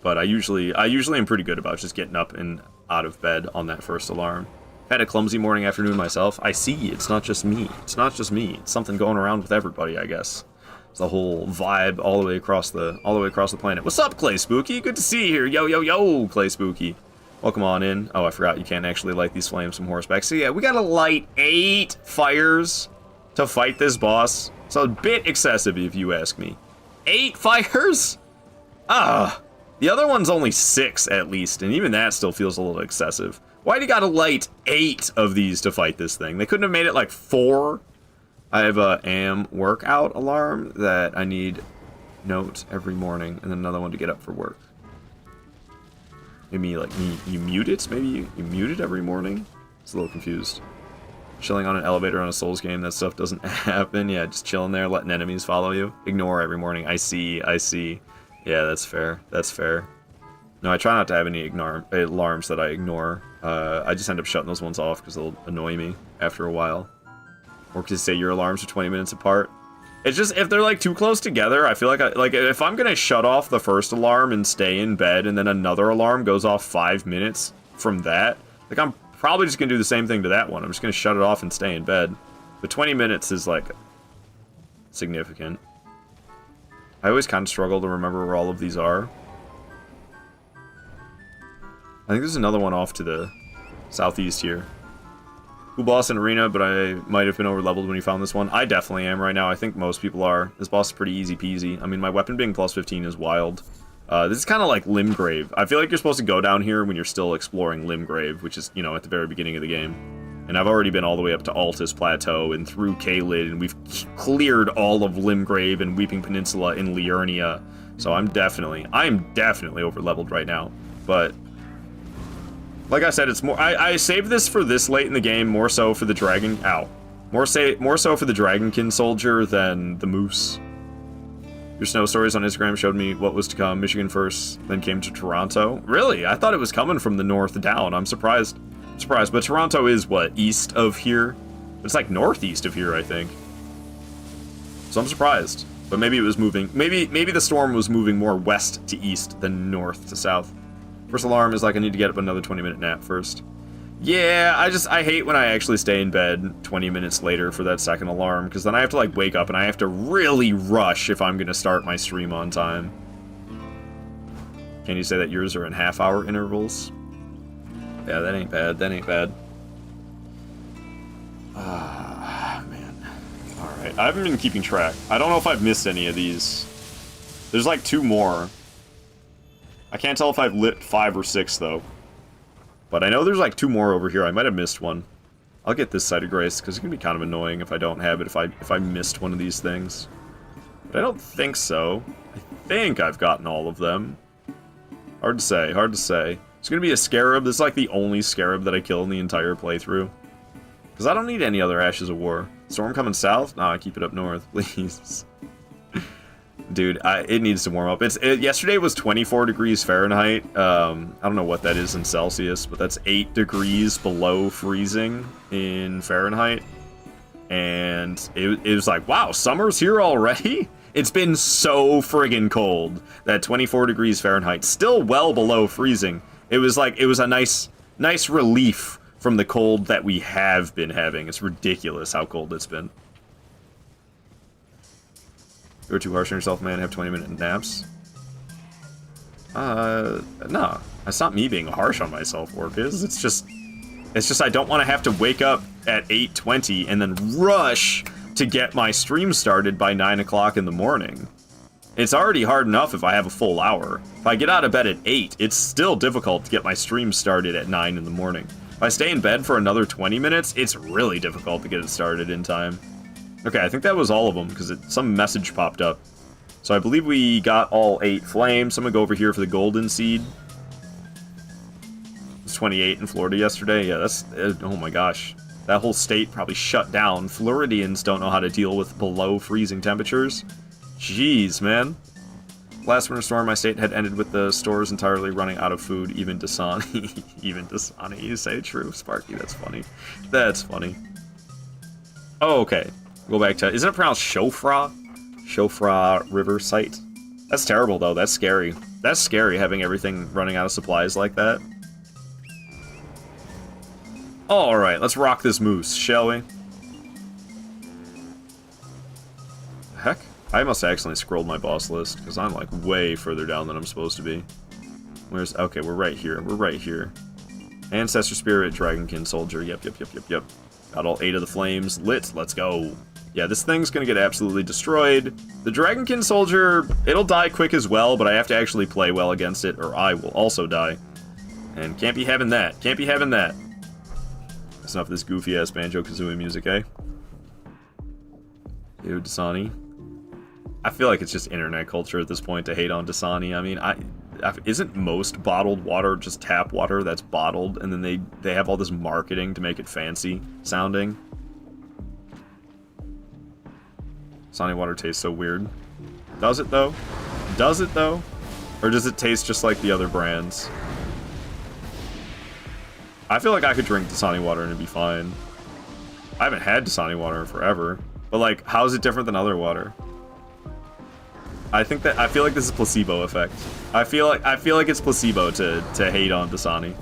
But I usually am pretty good about just getting up and out of bed on that first alarm. Had a clumsy morning, afternoon myself. I see. It's not just me. It's not just me. It's something going around with everybody, I guess. It's the whole vibe all the way across the planet. What's up, Clay Spooky? Good to see you here. Yo, yo, yo, Clay Spooky. Welcome on in. Oh, I forgot you can't actually light these flames from horseback. So yeah, we gotta light 8 fires to fight this boss. So a bit excessive, if you ask me. 8 fires? The other one's only 6 at least, and even that still feels a little excessive. Why'd you gotta light 8 of these to fight this thing? They couldn't have made it like 4? I have a AM workout alarm that I need note every morning, and then another one to get up for work. Maybe like you mute it? Maybe you mute it every morning? It's a little confused. Chilling on an elevator on a Souls game, that stuff doesn't happen. Yeah, just chilling there, letting enemies follow you. Ignore every morning. I see. Yeah, that's fair. That's fair. No, I try not to have any alarms that I ignore. I just end up shutting those ones off because they'll annoy me after a while. Or because say your alarms are 20 minutes apart. It's just, if they're like too close together, I feel like if I'm gonna shut off the first alarm and stay in bed, and then another alarm goes off 5 minutes from that, like I'm probably just gonna do the same thing to that one. I'm just gonna shut it off and stay in bed. But 20 minutes is like significant. I always kind of struggle to remember where all of these are. I think there's another one off to the southeast here. Cool boss in arena, but I might have been over-leveled when you found this one. I definitely am right now. I think most people are. This boss is pretty easy-peasy. I mean, my weapon being plus 15 is wild. This is kind of like Limgrave. I feel like you're supposed to go down here when you're still exploring Limgrave, which is, you know, at the very beginning of the game. And I've already been all the way up to Altus Plateau and through Caelid, and we've cleared all of Limgrave and Weeping Peninsula in Liurnia. So I'm definitely over-leveled right now. But like I said, it's more. I saved this for this late in the game, more so for the dragon. Ow. More so for the Dragonkin soldier than the moose. Your snow stories on Instagram showed me what was to come. Michigan first, then came to Toronto. Really? I thought it was coming from the north down. I'm surprised. But Toronto is what, east of here? It's like northeast of here, I think. So I'm surprised. But maybe it was moving. Maybe the storm was moving more west to east than north to south. First alarm is like I need to get up another 20-minute nap first. Yeah, I hate when I actually stay in bed 20 minutes later for that second alarm, because then I have to like wake up and I have to really rush if I'm going to start my stream on time. Can you say that yours are in half-hour intervals? Yeah, that ain't bad. Ah, man. Alright, I haven't been keeping track. I don't know if I've missed any of these. There's like 2 more. I can't tell if I've lit 5 or 6, though. But I know there's like 2 more over here. I might have missed one. I'll get this site of grace, because it can be kind of annoying if I don't have it, if I missed one of these things. But I don't think so. I think I've gotten all of them. Hard to say. It's going to be a scarab. This is like the only scarab that I kill in the entire playthrough. Because I don't need any other Ashes of War. Storm coming south? Nah, keep it up north, please. Dude, it needs to warm up. Yesterday was 24 degrees Fahrenheit. I don't know what that is in Celsius, but that's 8 degrees below freezing in Fahrenheit. And it was like, wow, summer's here already? It's been so friggin' cold that 24 degrees Fahrenheit, still well below freezing. It was like, it was a nice relief from the cold that we have been having. It's ridiculous how cold it's been. You're too harsh on yourself, man. Have 20-minute naps. No. That's not me being harsh on myself, Orcus. It's just I don't want to have to wake up at 8:20 and then rush to get my stream started by 9 o'clock in the morning. It's already hard enough if I have a full hour. If I get out of bed at 8, it's still difficult to get my stream started at 9 in the morning. If I stay in bed for another 20 minutes, it's really difficult to get it started in time. Okay, I think that was all of them, because some message popped up. So I believe we got all 8 flames. I'm going to go over here for the golden seed. It was 28 in Florida yesterday. Yeah, that's... oh my gosh. That whole state probably shut down. Floridians don't know how to deal with below freezing temperatures. Jeez, man. Last winter storm, my state had ended with the stores entirely running out of food, even Dasani. Even Dasani, you say true, Sparky. That's funny. That's funny. Oh, okay. Go back to... Isn't it pronounced Shofra? Shofra River site? That's terrible, though. That's scary. That's scary, having everything running out of supplies like that. Alright, let's rock this moose, shall we? Heck? I must have accidentally scrolled my boss list, because I'm like way further down than I'm supposed to be. Where's... Okay, we're right here. We're right here. Ancestor Spirit, Dragonkin Soldier. Yep. Got all 8 of the flames lit. Let's go. Yeah, this thing's gonna get absolutely destroyed. The Dragonkin Soldier, it'll die quick as well, but I have to actually play well against it, or I will also die. And can't be having that. Can't be having that. That's enough of this goofy-ass Banjo-Kazooie music, eh? Ew, Dasani. I feel like it's just internet culture at this point to hate on Dasani. I mean, isn't most bottled water just tap water that's bottled, and then they have all this marketing to make it fancy sounding? Dasani water tastes so weird. Does it, though? Does it, though? Or does it taste just like the other brands? I feel like I could drink Dasani water and it'd be fine. I haven't had Dasani water in forever. But, like, how is it different than other water? I feel like this is placebo effect. I feel like it's placebo to hate on Dasani.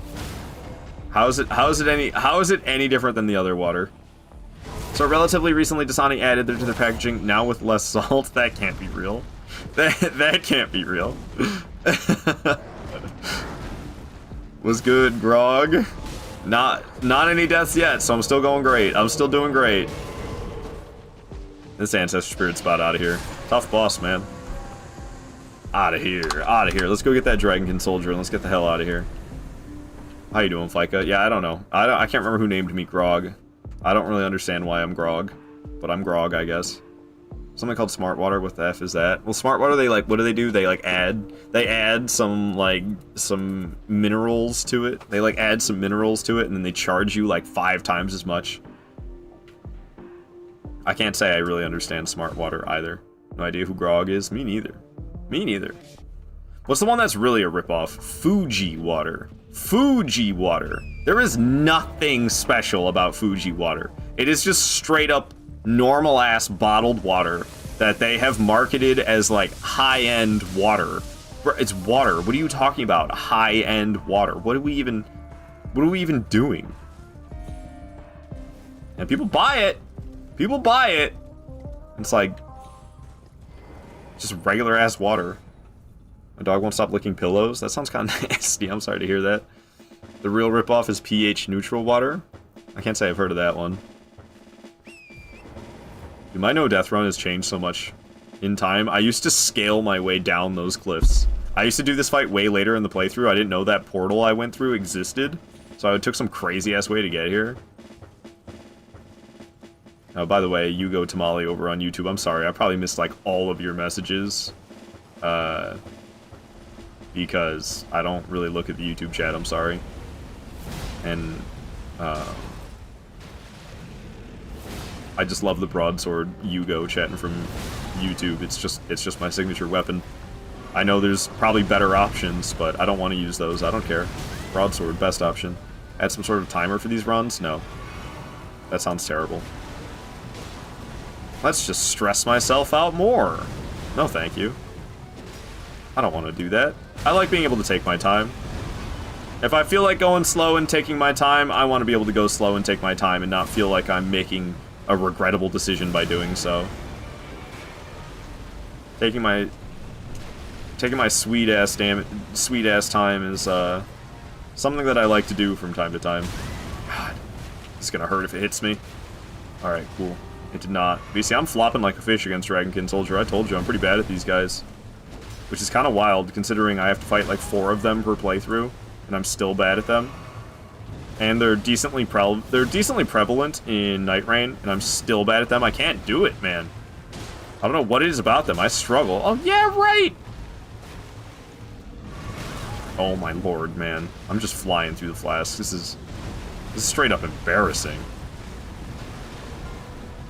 How is it any different than the other water? So relatively recently Dasani added to their packaging, now with less salt. That can't be real. That can't be real. Was good, Grog. Not any deaths yet, so I'm still going great. I'm still doing great. This Ancestor Spirit spot out of here. Tough boss, man. Out of here. Out of here. Let's go get that Dragonkin Soldier and let's get the hell out of here. How you doing, Fika? Yeah, I don't know. I can't remember who named me Grog. I don't really understand why I'm Grog. But I'm Grog, I guess. Something called Smart Water. What the F is that? Well, Smart Water, they like, what do? They like add some, like, some minerals to it. They like add some minerals to it and then they charge you like 5 times as much. I can't say I really understand Smart Water either. No idea who Grog is. Me neither. Me neither. What's the one that's really a ripoff? Fuji Water. Fuji Water. There is nothing special about Fuji Water. It is just straight up normal ass bottled water that they have marketed as like high-end water. It's water. What are you talking about? High-end water. What are we even doing? And people buy it. People buy it. It's like just regular ass water. My dog won't stop licking pillows. That sounds kind of nasty. I'm sorry to hear that. The real ripoff is pH neutral water. I can't say I've heard of that one. Dude, my no death run has changed so much in time. I used to scale my way down those cliffs. I used to do this fight way later in the playthrough. I didn't know that portal I went through existed. So I took some crazy ass way to get here. Oh, by the way, Yugo Tamale over on YouTube, I'm sorry, I probably missed, like, all of your messages. Because I don't really look at the YouTube chat, I'm sorry. And, I just love the Broadsword Yugo chatting from YouTube. It's just my signature weapon. I know there's probably better options, but I don't want to use those. I don't care. Broadsword, best option. Add some sort of timer for these runs? No. That sounds terrible. Let's just stress myself out more. No, thank you. I don't want to do that. I like being able to take my time. If I feel like going slow and taking my time, I want to be able to go slow and take my time and not feel like I'm making a regrettable decision by doing so. Taking my sweet ass time is something that I like to do from time to time. God, it's gonna hurt if it hits me. All right, cool. It did not. But you see, I'm flopping like a fish against Dragonkin Soldier. I told you, I'm pretty bad at these guys. Which is kind of wild, considering I have to fight like 4 of them per playthrough, and I'm still bad at them. And they're decently prevalent in Night Rain, and I'm still bad at them. I can't do it, man. I don't know what it is about them. I struggle. Oh, yeah, right! Oh my lord, man. I'm just flying through the flask. This is straight up embarrassing.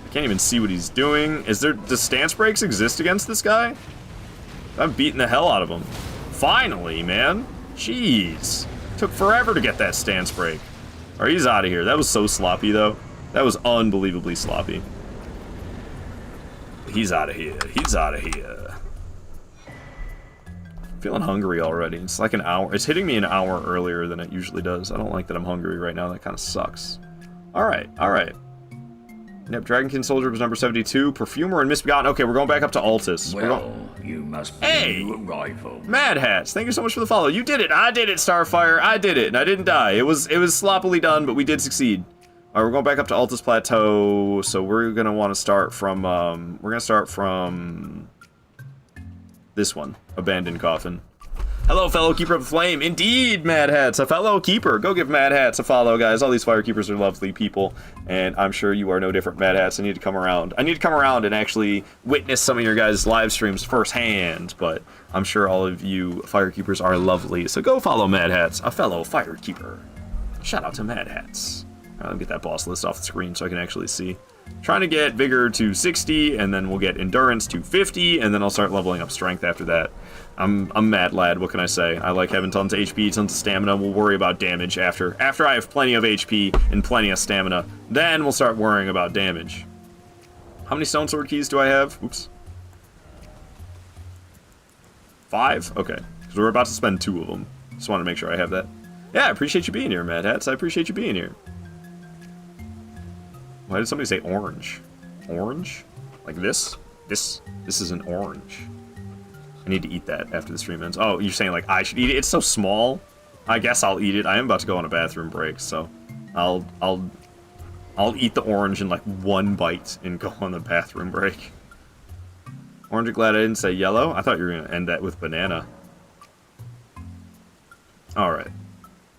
I can't even see what he's doing. Does stance breaks exist against this guy? I'm beating the hell out of him. Finally, man. Jeez. Took forever to get that stance break. Alright, he's out of here. That was so sloppy, though. That was unbelievably sloppy. He's out of here. He's out of here. I'm feeling hungry already. It's like an hour. It's hitting me an hour earlier than it usually does. I don't like that I'm hungry right now. That kind of sucks. Alright, alright. Yep, Dragonkin Soldier was number 72. Perfumer and Misbegotten. Okay, we're going back up to Altus. You must be Hey! a new arrival. Mad Hats, thank you so much for the follow. You did it. I did it, Starfire. I did it, and I didn't die. It was sloppily done, but we did succeed. All right, we're going back up to Altus Plateau. So we're gonna want to start from this one, Abandoned Coffin. Hello, fellow Keeper of the Flame. Indeed, Mad Hats, a fellow Keeper. Go give Mad Hats a follow, guys. All these Fire Keepers are lovely people, and I'm sure you are no different, Mad Hats. I need to come around. I need to come around and actually witness some of your guys' live streams firsthand, but I'm sure all of you Fire Keepers are lovely, so go follow Mad Hats, a fellow Fire Keeper. Shout out to Mad Hats. Let me get that boss list off the screen so I can actually see. Trying to get Vigor to 60, and then we'll get Endurance to 50, and then I'll start leveling up Strength after that. I'm mad lad, what can I say? I like having tons of HP, tons of stamina. We'll worry about damage after I have plenty of HP and plenty of stamina. Then we'll start worrying about damage. How many Stone Sword keys do I have? Oops. 5? Okay. Because we're about to spend 2 of them. Just want to make sure I have that. Yeah, I appreciate you being here, Mad Hats. I appreciate you being here. Why did somebody say orange? Orange? Like this? This is an orange. I need to eat that after the stream ends. Oh, you're saying like I should eat it? It's so small. I guess I'll eat it. I am about to go on a bathroom break, so I'll eat the orange in like 1 bite and go on the bathroom break. Orange, glad I didn't say yellow. I thought you were gonna end that with banana. All right.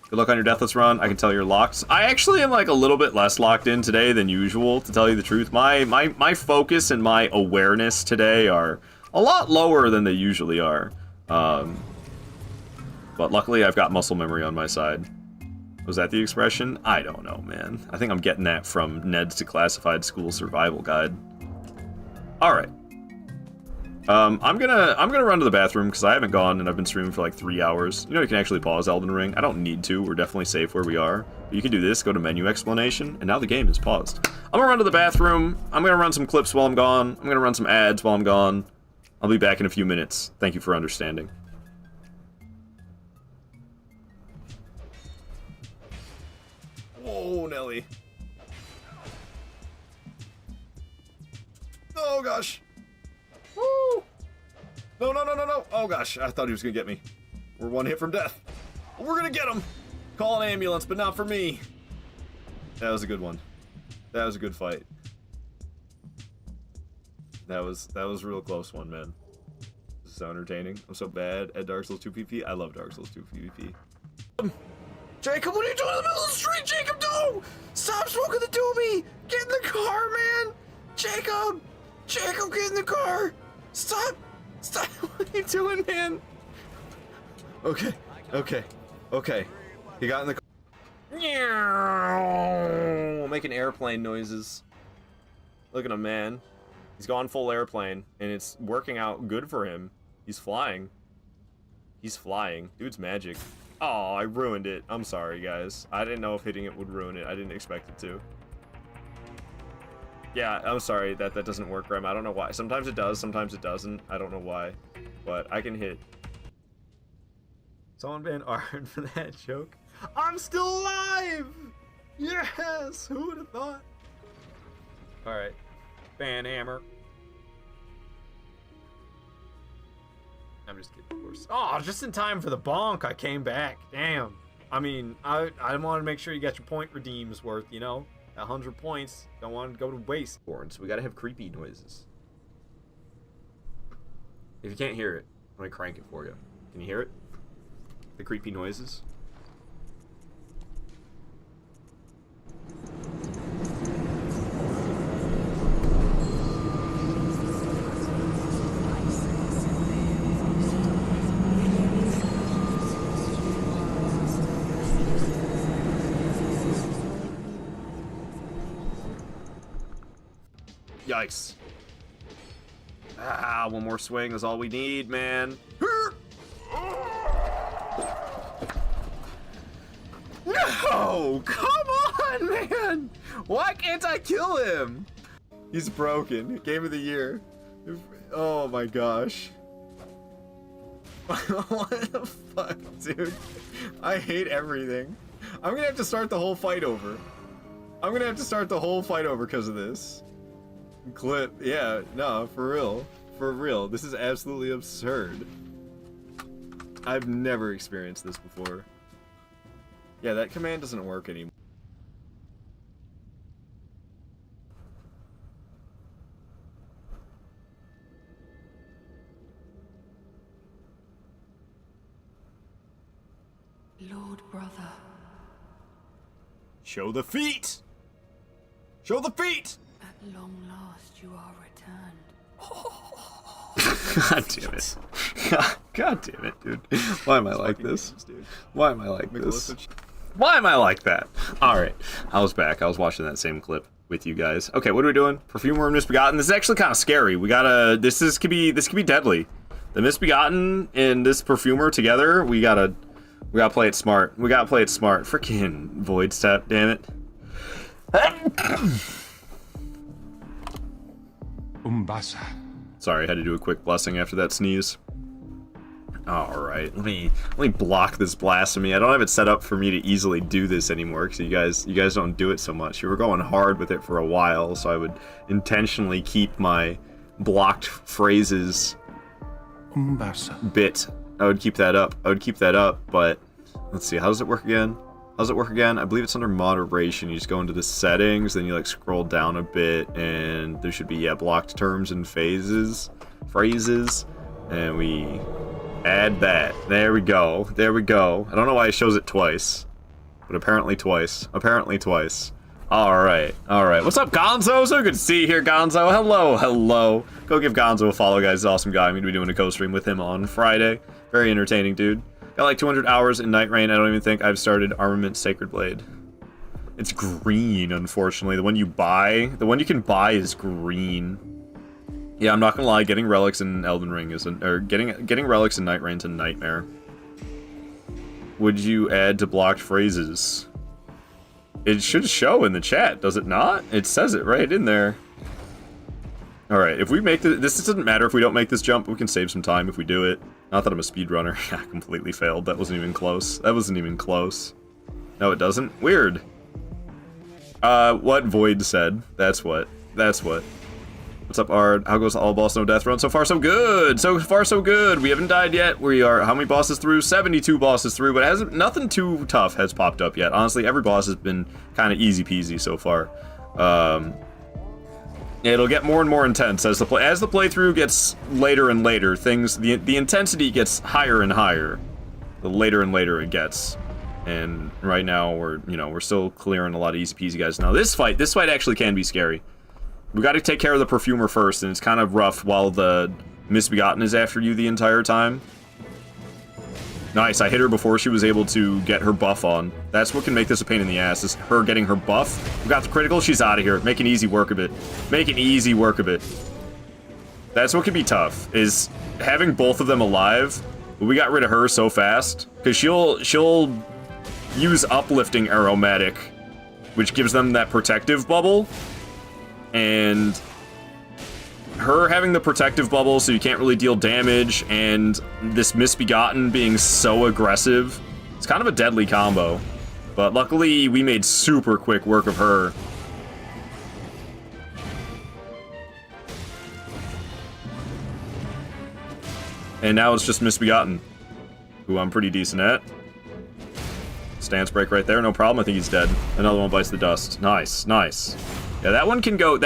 Good luck on your Deathless run. I can tell you're locked. I actually am like a little bit less locked in today than usual, to tell you the truth. My focus and my awareness today are a lot lower than they usually are. But luckily I've got muscle memory on my side. Was that the expression? I don't know, man. I think I'm getting that from Ned's Declassified School Survival Guide. Alright. I'm gonna run to the bathroom because I haven't gone and I've been streaming for like 3 hours. You know, you can actually pause Elden Ring. I don't need to. We're definitely safe where we are. But you can do this, go to menu explanation, and now the game is paused. I'm gonna run to the bathroom. I'm gonna run some clips while I'm gone. I'm gonna run some ads while I'm gone. I'll be back in a few minutes. Thank you for understanding. Whoa, Nelly. Oh, gosh. Woo! No, no, no, no, no. Oh, gosh. I thought he was going to get me. We're 1 hit from death. We're going to get him. Call an ambulance, but not for me. That was a good one. That was a good fight. That was a real close one, man. This is so entertaining. I'm so bad at Dark Souls 2 PvP. I love Dark Souls 2 PvP. Jacob, what are you doing in the middle of the street? Jacob, no! Stop smoking the doobie! Get in the car, man! Jacob! Jacob, get in the car! Stop! Stop! What are you doing, man? Okay, okay, okay. He got in the car. Making airplane noises. Look at him, man. He's gone full airplane, and it's working out good for him. He's flying. He's flying. Dude's magic. Oh, I ruined it. I'm sorry, guys. I didn't know if hitting it would ruin it. I didn't expect it to. Yeah, I'm sorry that doesn't work, Rem. I don't know why. Sometimes it does, sometimes it doesn't. I don't know why. But I can hit. Someone banned Art for that joke. I'm still alive! Yes! Who would have thought? Alright. Ban hammer. I'm just kidding, of course. Oh, just in time for the bonk, I came back. Damn. I mean, I want to make sure you got your point redeems worth, you know? 100 points. Don't want to go to waste. So we gotta have creepy noises. If you can't hear it, I'm gonna crank it for you. Can you hear it? The creepy noises? Yikes. Ah, one more swing is all we need, man. No! Come on, man! Why can't I kill him? He's broken. Game of the year. Oh my gosh. What the fuck, dude? I hate everything. I'm gonna have to start the whole fight over. I'm gonna have to start the whole fight over because of this. Clip, yeah, no, for real. For real, this is absolutely absurd. I've never experienced this before. Yeah, that command doesn't work anymore. Lord brother. Show the feet! Show the feet! At long last you are returned. God damn it. God damn it, dude. Why am I like this? Why am I like this? Why am I like that? Alright, I was back. I was watching that same clip with you guys. Okay, what are we doing? Perfumer and Misbegotten. This is actually kind of scary. We gotta... This could be deadly. The Misbegotten and this Perfumer together, we gotta play it smart. We gotta play it smart. Freaking Void Step, damn it. Umbasa. Sorry, I had to do a quick blessing after that sneeze. Alright, let me block this blasphemy. I don't have it set up for me to easily do this anymore, because you guys don't do it so much. You were going hard with it for a while, so I would intentionally keep my blocked phrases bit. I would keep that up. But let's see, how does it work again? I believe it's under moderation. You just go into the settings, then you like scroll down a bit, and there should be, yeah, blocked terms and phrases, and we add that. There we go. I don't know why it shows it twice, but apparently twice. Alright. What's up, Gonzo? So good to see you here, Gonzo. Hello. Go give Gonzo a follow, guys. He's an awesome guy. I'm going to be doing a co-stream with him on Friday. Very entertaining, dude. Got like 200 hours in Night Rain. I don't even think I've started Armament Sacred Blade. It's green, unfortunately. The one you can buy is green. Yeah, I'm not gonna lie, getting relics in Elden Ring getting relics in Night Rain's a nightmare. Would you add to blocked phrases? It should show in the chat, does it not? It says it right in there. Alright, if we make this doesn't matter if we don't make this jump, we can save some time if we do it. Not that I'm a speedrunner. I completely failed. That wasn't even close. No, it doesn't. Weird. What Void said. That's what. What's up, Ard? How goes the all boss no death run? So far, so good. We haven't died yet. We are how many bosses through? 72 bosses through, but nothing too tough has popped up yet. Honestly, every boss has been kind of easy peasy so far. It'll get more and more intense as the playthrough gets later and later. The intensity gets higher and higher. The later and later it gets. And right now we're still clearing a lot of easy peasy guys. Now this fight actually can be scary. We got to take care of the Perfumer first, and it's kind of rough while the Misbegotten is after you the entire time. Nice, I hit her before she was able to get her buff on. That's what can make this a pain in the ass, is her getting her buff. We got the critical, she's out of here. Making easy work of it. That's what can be tough, is having both of them alive. We got rid of her so fast, because she'll use Uplifting Aromatic, which gives them that protective bubble. And her having the protective bubble so you can't really deal damage, and this Misbegotten being so aggressive, it's kind of a deadly combo. But luckily, we made super quick work of her. And now it's just Misbegotten, who I'm pretty decent at. Stance break right there, no problem. I think he's dead. Another one bites the dust. Nice. Yeah, that one can go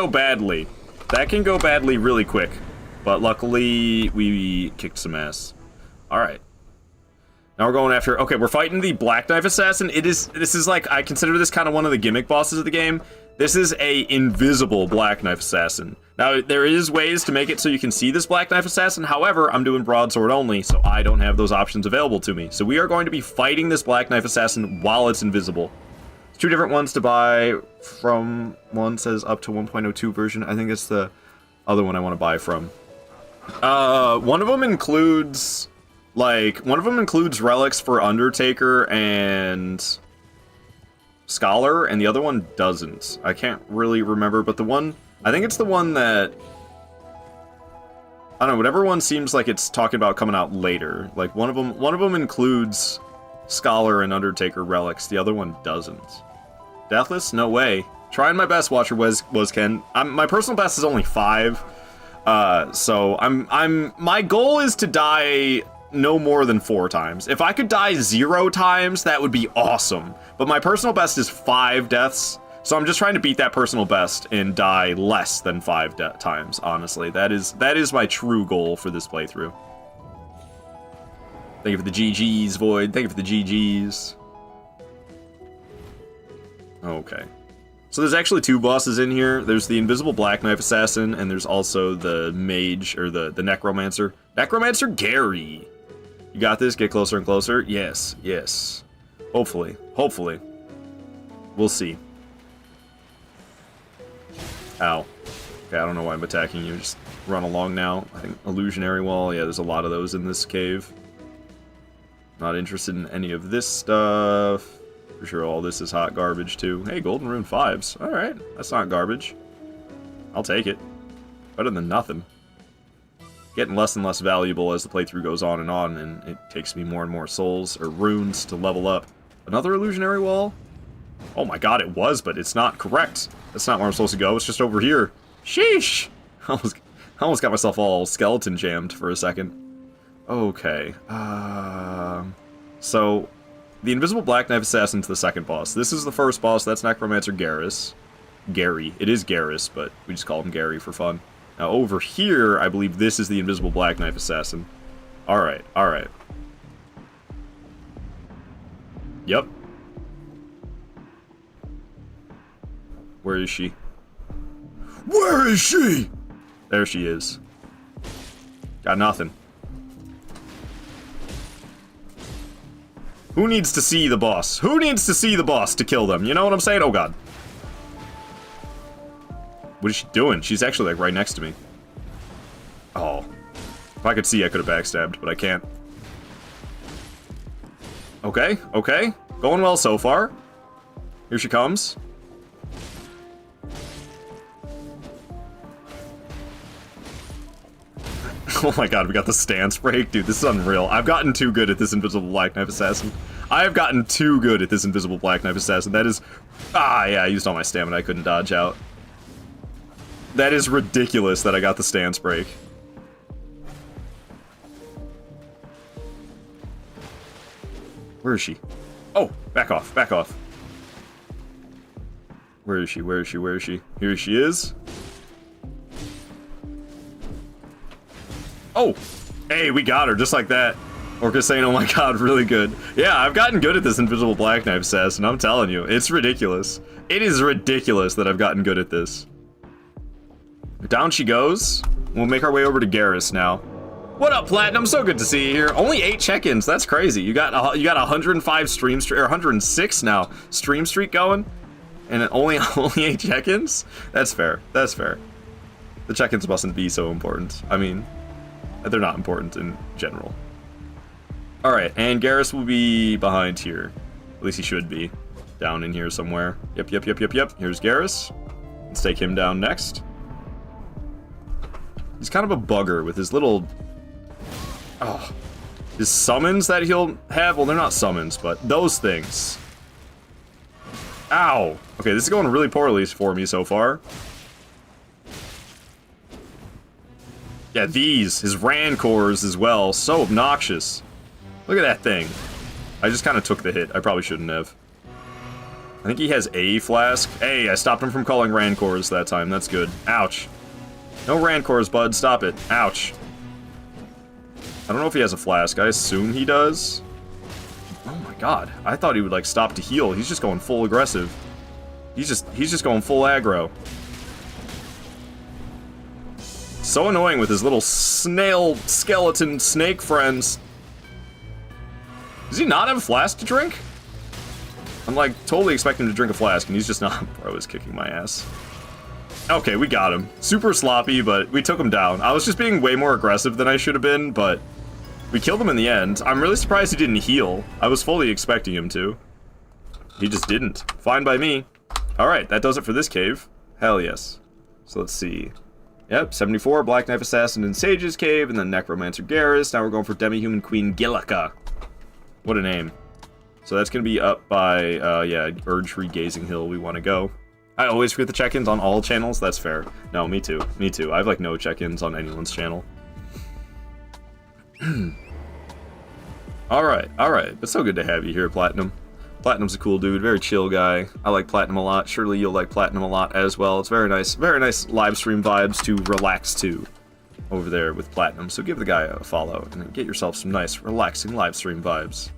badly. That can go badly really quick. But luckily, we kicked some ass. Alright. Now we're going after... Okay, we're fighting the Black Knife Assassin. This is like... I consider this kind of one of the gimmick bosses of the game. This is a invisible Black Knife Assassin. Now, there is ways to make it so you can see this Black Knife Assassin. However, I'm doing Broadsword only, so I don't have those options available to me. So we are going to be fighting this Black Knife Assassin while it's invisible. Two different ones to buy from. One says up to 1.02 version. I think it's the other one I want to buy from. One of them includes relics for Undertaker and Scholar, and the other one doesn't. I can't really remember, but I think it's the one that, I don't know, whatever one seems like it's talking about coming out later. Like one of them includes Scholar and Undertaker relics. The other one doesn't. Deathless? No way. Trying my best, Watcher was Ken. My personal best is only 5. So my goal is to die no more than 4 times. If I could die 0 times, that would be awesome. But my personal best is 5 deaths. So I'm just trying to beat that personal best and die less than 5 times, honestly. That is my true goal for this playthrough. Thank you for the GGs, Void. Thank you for the GGs. Okay. So there's actually 2 bosses in here. There's the Invisible Black Knife Assassin, and there's also the Mage, or the Necromancer. Necromancer Gary! You got this? Get closer and closer? Yes, yes. Hopefully. Hopefully. We'll see. Ow. Okay, I don't know why I'm attacking you. Just run along now. I think Illusionary Wall. Yeah, there's a lot of those in this cave. Not interested in any of this stuff. For sure all this is hot garbage too. Hey, Golden Rune 5s. Alright, that's not garbage. I'll take it. Better than nothing. Getting less and less valuable as the playthrough goes on, and it takes me more and more souls, or runes, to level up. Another Illusionary Wall? Oh my god, it was, but it's not correct. That's not where I'm supposed to go, it's just over here. Sheesh! I almost got myself all skeleton jammed for a second. Okay, so, the Invisible Black Knife Assassin's the second boss. This is the first boss, that's Necromancer Garrus. Gary. It is Garrus, but we just call him Gary for fun. Now, over here, I believe this is the Invisible Black Knife Assassin. Alright, alright. Yep. Where is she? Where is she? There she is. Got nothing. Who needs to see the boss? Who needs to see the boss to kill them? You know what I'm saying? Oh god. What is she doing? She's actually, like, right next to me. Oh. If I could see, I could have backstabbed, but I can't. Okay, okay. Going well so far. Here she comes. Oh my god, we got the stance break. Dude, this is unreal. I've gotten too good at this Invisible Black Knife Assassin. I have gotten too good at this Invisible Black Knife Assassin. That is... Ah, yeah, I used all my stamina. I couldn't dodge out. That is ridiculous that I got the stance break. Where is she? Oh, back off, back off. Where is she? Where is she? Where is she? Here she is. Oh! Hey, we got her, just like that. Orca's saying, oh my god, really good. Yeah, I've gotten good at this Invisible Black Knife Assassin, I'm telling you. It's ridiculous. It is ridiculous that I've gotten good at this. Down she goes. We'll make our way over to Garrus now. What up, Platinum? So good to see you here. Only 8 check-ins. That's crazy. You got 105 stream streak, or 106 now stream streak going, and only 8 check-ins. That's fair. That's fair. The check-ins mustn't be so important. I mean, they're not important in general. All right, and Garrus will be behind here. At least he should be down in here somewhere. Yep, yep, yep, yep, yep. Here's Garrus. Let's take him down next. He's kind of a bugger with his little... Oh. His summons that he'll have? Well, they're not summons, but those things. Ow! Okay, this is going really poorly for me so far. Yeah, his Rancors as well. So obnoxious. Look at that thing. I just kind of took the hit. I probably shouldn't have. I think he has a flask. Hey, I stopped him from calling Rancors that time. That's good. Ouch. No Rancors, bud. Stop it. Ouch. I don't know if he has a flask. I assume he does. Oh my god. I thought he would, like, stop to heal. He's just going full aggressive. He's just going full aggro. So annoying with his little snail skeleton snake friends. Does he not have a flask to drink? I'm, like, totally expecting him to drink a flask, and he's just not. Bro is kicking my ass. Okay, we got him. Super sloppy, but we took him down. I was just being way more aggressive than I should have been, but we killed him in the end. I'm really surprised he didn't heal. I was fully expecting him to. He just didn't. Fine by me. Alright, that does it for this cave. Hell yes. So let's see. Yep, 74, Black Knife Assassin in Sage's Cave, and then Necromancer Garrus. Now we're going for Demi-Human Queen Gillica. What a name. So that's going to be up by, yeah, Erdtree Gazing Hill we want to go. I always forget the check-ins on all channels. That's fair. No, me too. Me too. I have, like, no check-ins on anyone's channel. Alright, alright. It's so good to have you here, Platinum. Platinum's a cool dude. Very chill guy. I like Platinum a lot. Surely you'll like Platinum a lot as well. It's very nice live stream vibes to relax to over there with Platinum. So give the guy a follow and get yourself some nice, relaxing live stream vibes.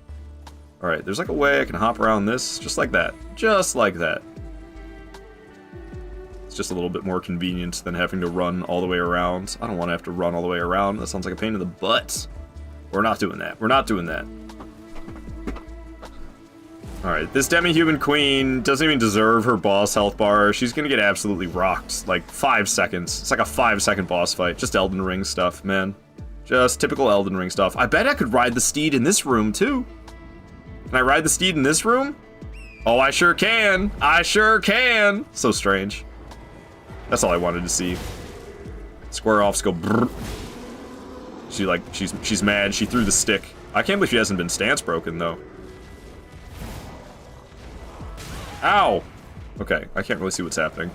Alright, there's like a way I can hop around this, just like that. Just like that. It's just a little bit more convenient than having to run all the way around. I don't want to have to run all the way around. That sounds like a pain in the butt. We're not doing that. We're not doing that. Alright, this demi-human queen doesn't even deserve her boss health bar. She's gonna get absolutely rocked. Like, 5 seconds. It's like a 5-second boss fight. Just Elden Ring stuff, man. Just typical Elden Ring stuff. I bet I could ride the steed in this room, too. Can I ride the steed in this room? Oh, I sure can. I sure can. So strange. That's all I wanted to see. Square offs go brrr. She's mad. She threw the stick. I can't believe she hasn't been stance broken, though. Ow! Okay, I can't really see what's happening.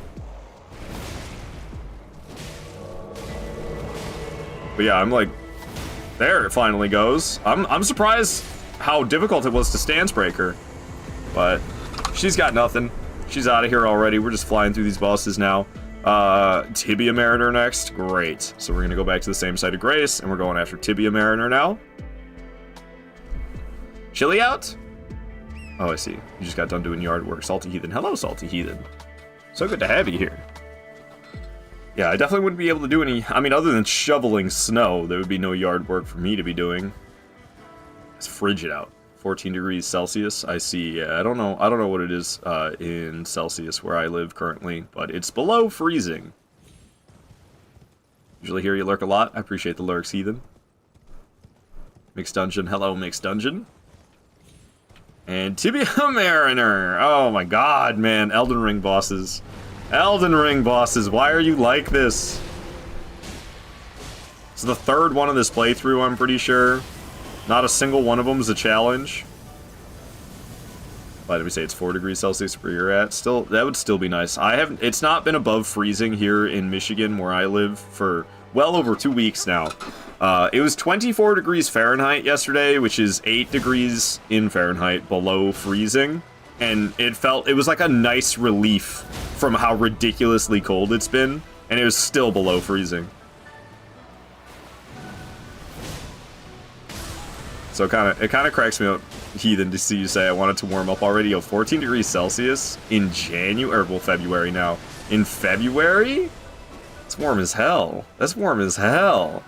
But yeah, I'm like... There, it finally goes. I'm surprised how difficult it was to stance break her. But she's got nothing. She's out of here already. We're just flying through these bosses now. Tibia Mariner next. Great. So we're gonna go back to the same site of grace, and we're going after Tibia Mariner now. Chilly out? Oh, I see. You just got done doing yard work. Salty Heathen. Hello, Salty Heathen. So good to have you here. Yeah, I definitely wouldn't be able to do any... I mean, other than shoveling snow, there would be no yard work for me to be doing. It's frigid out. 14 degrees Celsius. I see. Yeah, I don't know what it is in Celsius where I live currently, but it's below freezing. Usually hear you lurk a lot. I appreciate the lurks, Heathen. Mixed Dungeon. Hello, Mixed Dungeon. And Tibia Mariner. Oh my god, man. Elden Ring bosses. Elden Ring bosses. Why are you like this? It's the third one of this playthrough, I'm pretty sure. Not a single one of them is a challenge. Why did we say it's 4 degrees Celsius where you're at? Still, that would still be nice. It's not been above freezing here in Michigan where I live for well over 2 weeks now. It was 24 degrees Fahrenheit yesterday, which is 8 degrees in Fahrenheit below freezing. And it was like a nice relief from how ridiculously cold it's been. And it was still below freezing. So it kind of cracks me up, Heathen, to see you say I wanted to warm up already. Yo, 14 degrees Celsius in January, well, February now. In February? It's warm as hell. That's warm as hell.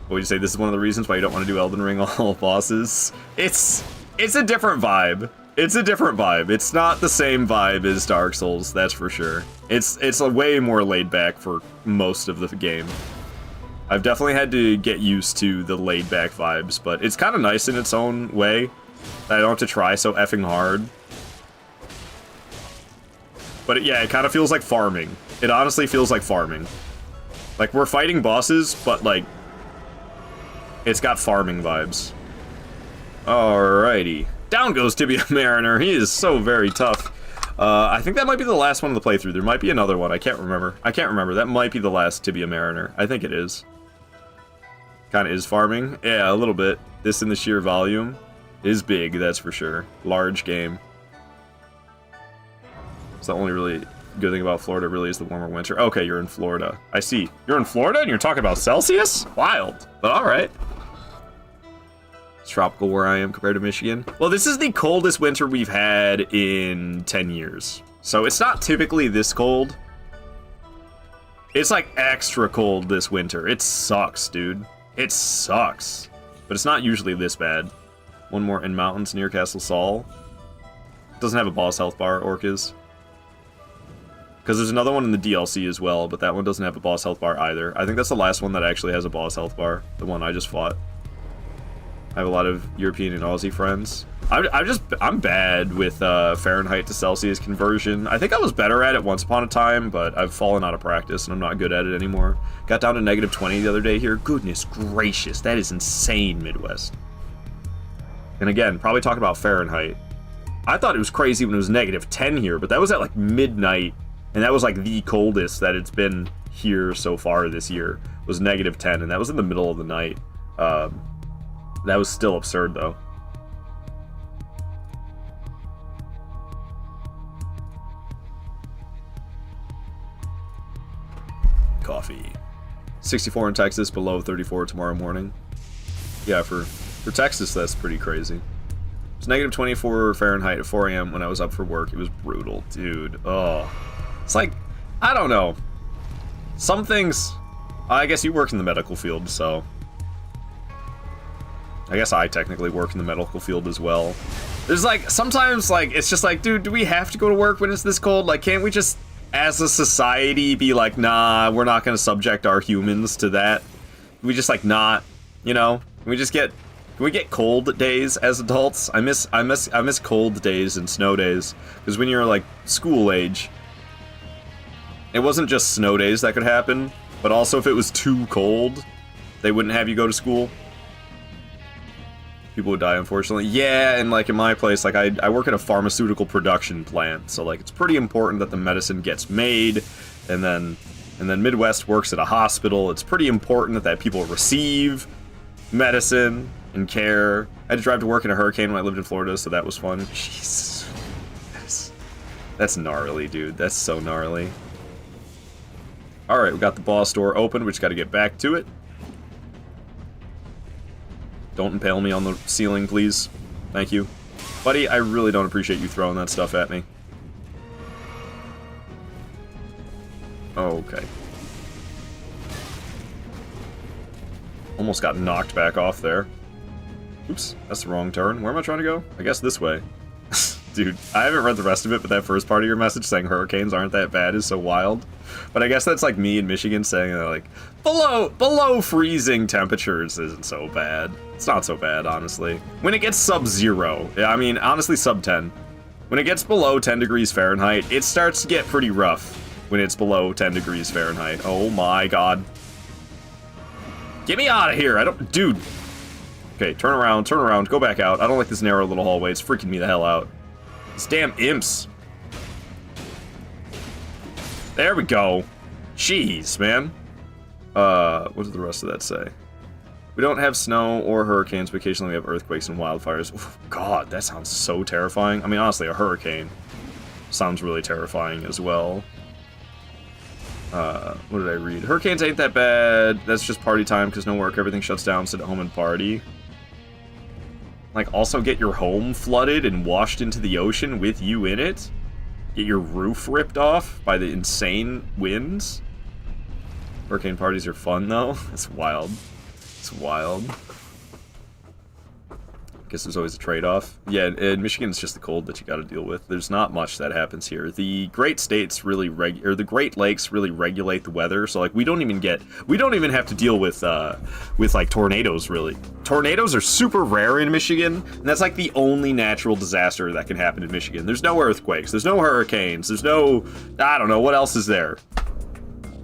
What would you say? This is one of the reasons why you don't want to do Elden Ring all bosses? It's a different vibe. It's a different vibe. It's not the same vibe as Dark Souls, that's for sure. It's a way more laid back for most of the game. I've definitely had to get used to the laid-back vibes, but it's kind of nice in its own way. I don't have to try so effing hard. But yeah, it kind of feels like farming. It honestly feels like farming. Like, we're fighting bosses, but, like, it's got farming vibes. Alrighty. Down goes Tibia Mariner. He is so very tough. I think that might be the last one of the playthrough. There might be another one. I can't remember. That might be the last Tibia Mariner. I think it is. Kind of is farming. Yeah, a little bit. This in the sheer volume is big, that's for sure. Large game. It's the only really good thing about Florida really is the warmer winter. Okay, you're in Florida. I see. You're in Florida and you're talking about Celsius? Wild. But alright. It's tropical where I am compared to Michigan. Well, this is the coldest winter we've had in 10 years. So it's not typically this cold. It's like extra cold this winter. It sucks, dude. It sucks. But it's not usually this bad. One more in mountains near Castle Saul. Doesn't have a boss health bar, Orcas. Because there's another one in the DLC as well, but that one doesn't have a boss health bar either. I think that's the last one that actually has a boss health bar. The one I just fought. I have a lot of European and Aussie friends. I'm bad with Fahrenheit to Celsius conversion. I think I was better at it once upon a time, but I've fallen out of practice and I'm not good at it anymore. Got down to -20 the other day here. Goodness gracious, that is insane, Midwest. And again, probably talking about Fahrenheit. I thought it was crazy when it was -10 here, but that was at like midnight, and that was like the coldest that it's been here so far this year. Was -10, and that was in the middle of the night. That was still absurd though. Coffee. 64 in Texas, below 34 tomorrow morning. Yeah, for Texas, that's pretty crazy. It's -24 Fahrenheit at 4 a.m. when I was up for work. It was brutal, dude. Oh. It's like, I don't know. Some things... I guess you work in the medical field, so... I guess I technically work in the medical field as well. There's like, sometimes, like, it's just like, dude, do we have to go to work when it's this cold? Like, can't we just... as a society, be like, nah, we're not gonna subject our humans to that. We just like not, you know. We just get, we get cold days as adults. I miss cold days and snow days because when you're like school age, it wasn't just snow days that could happen, but also if it was too cold, they wouldn't have you go to school. People would die, unfortunately. Yeah, and like in my place, like I work at a pharmaceutical production plant, so like it's pretty important that the medicine gets made, and then Midwest works at a hospital. It's pretty important that people receive medicine and care. I had to drive to work in a hurricane when I lived in Florida, so that was fun. Jeez, that's gnarly, dude. That's so gnarly. All right, we got the boss door open. We just got to get back to it. Don't impale me on the ceiling, please. Thank you. Buddy, I really don't appreciate you throwing that stuff at me. Okay. Almost got knocked back off there. Oops, that's the wrong turn. Where am I trying to go? I guess this way. Dude, I haven't read the rest of it, but that first part of your message saying hurricanes aren't that bad is so wild. But I guess that's like me in Michigan saying that like below freezing temperatures isn't so bad. It's not so bad, honestly. When it gets sub-0, I mean, honestly sub-10. When it gets below 10 degrees Fahrenheit, it starts to get pretty rough when it's below 10 degrees Fahrenheit. Oh my god. Get me out of here, dude. Okay, turn around, go back out. I don't like this narrow little hallway, it's freaking me the hell out. These damn imps. There we go. Jeez, man. What does the rest of that say? We don't have snow or hurricanes, but occasionally we have earthquakes and wildfires. Oof, God, that sounds so terrifying. I mean, honestly, a hurricane sounds really terrifying as well. What did I read? Hurricanes ain't that bad. That's just party time because no work, everything shuts down, sit at home and party. Like, also get your home flooded and washed into the ocean with you in it? Get your roof ripped off by the insane winds? Hurricane parties are fun, though. It's wild. It's wild. Guess there's always a trade-off. Yeah, in Michigan, it's just the cold that you got to deal with. There's not much that happens here. The Great States really the Great Lakes really regulate the weather. So like we don't even have to deal with like tornadoes really. Tornadoes are super rare in Michigan, and that's like the only natural disaster that can happen in Michigan. There's no earthquakes, there's no hurricanes, there's no, I don't know, what else is there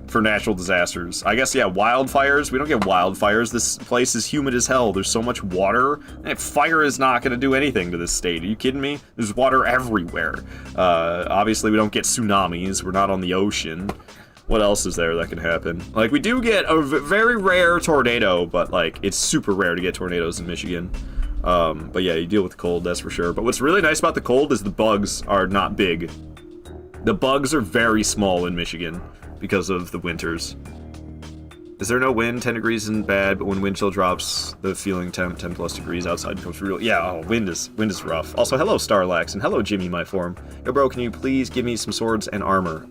for natural disasters? I guess, yeah, wildfires. We don't get wildfires. This place is humid as hell. There's so much water. And fire is not going to do anything to this state. Are you kidding me? There's water everywhere. Obviously, we don't get tsunamis. We're not on the ocean. What else is there that can happen? Like, we do get a very rare tornado, but, like, it's super rare to get tornadoes in Michigan. But yeah, you deal with the cold, that's for sure. But what's really nice about the cold is the bugs are not big. The bugs are very small in Michigan because of the winters. Is there no wind? 10 degrees isn't bad, but when wind chill drops, the feeling temp 10 plus degrees outside becomes real. Yeah, oh, wind is rough. Also, hello Starlax, and hello Jimmy, my form. Yo bro, can you please give me some swords and armor?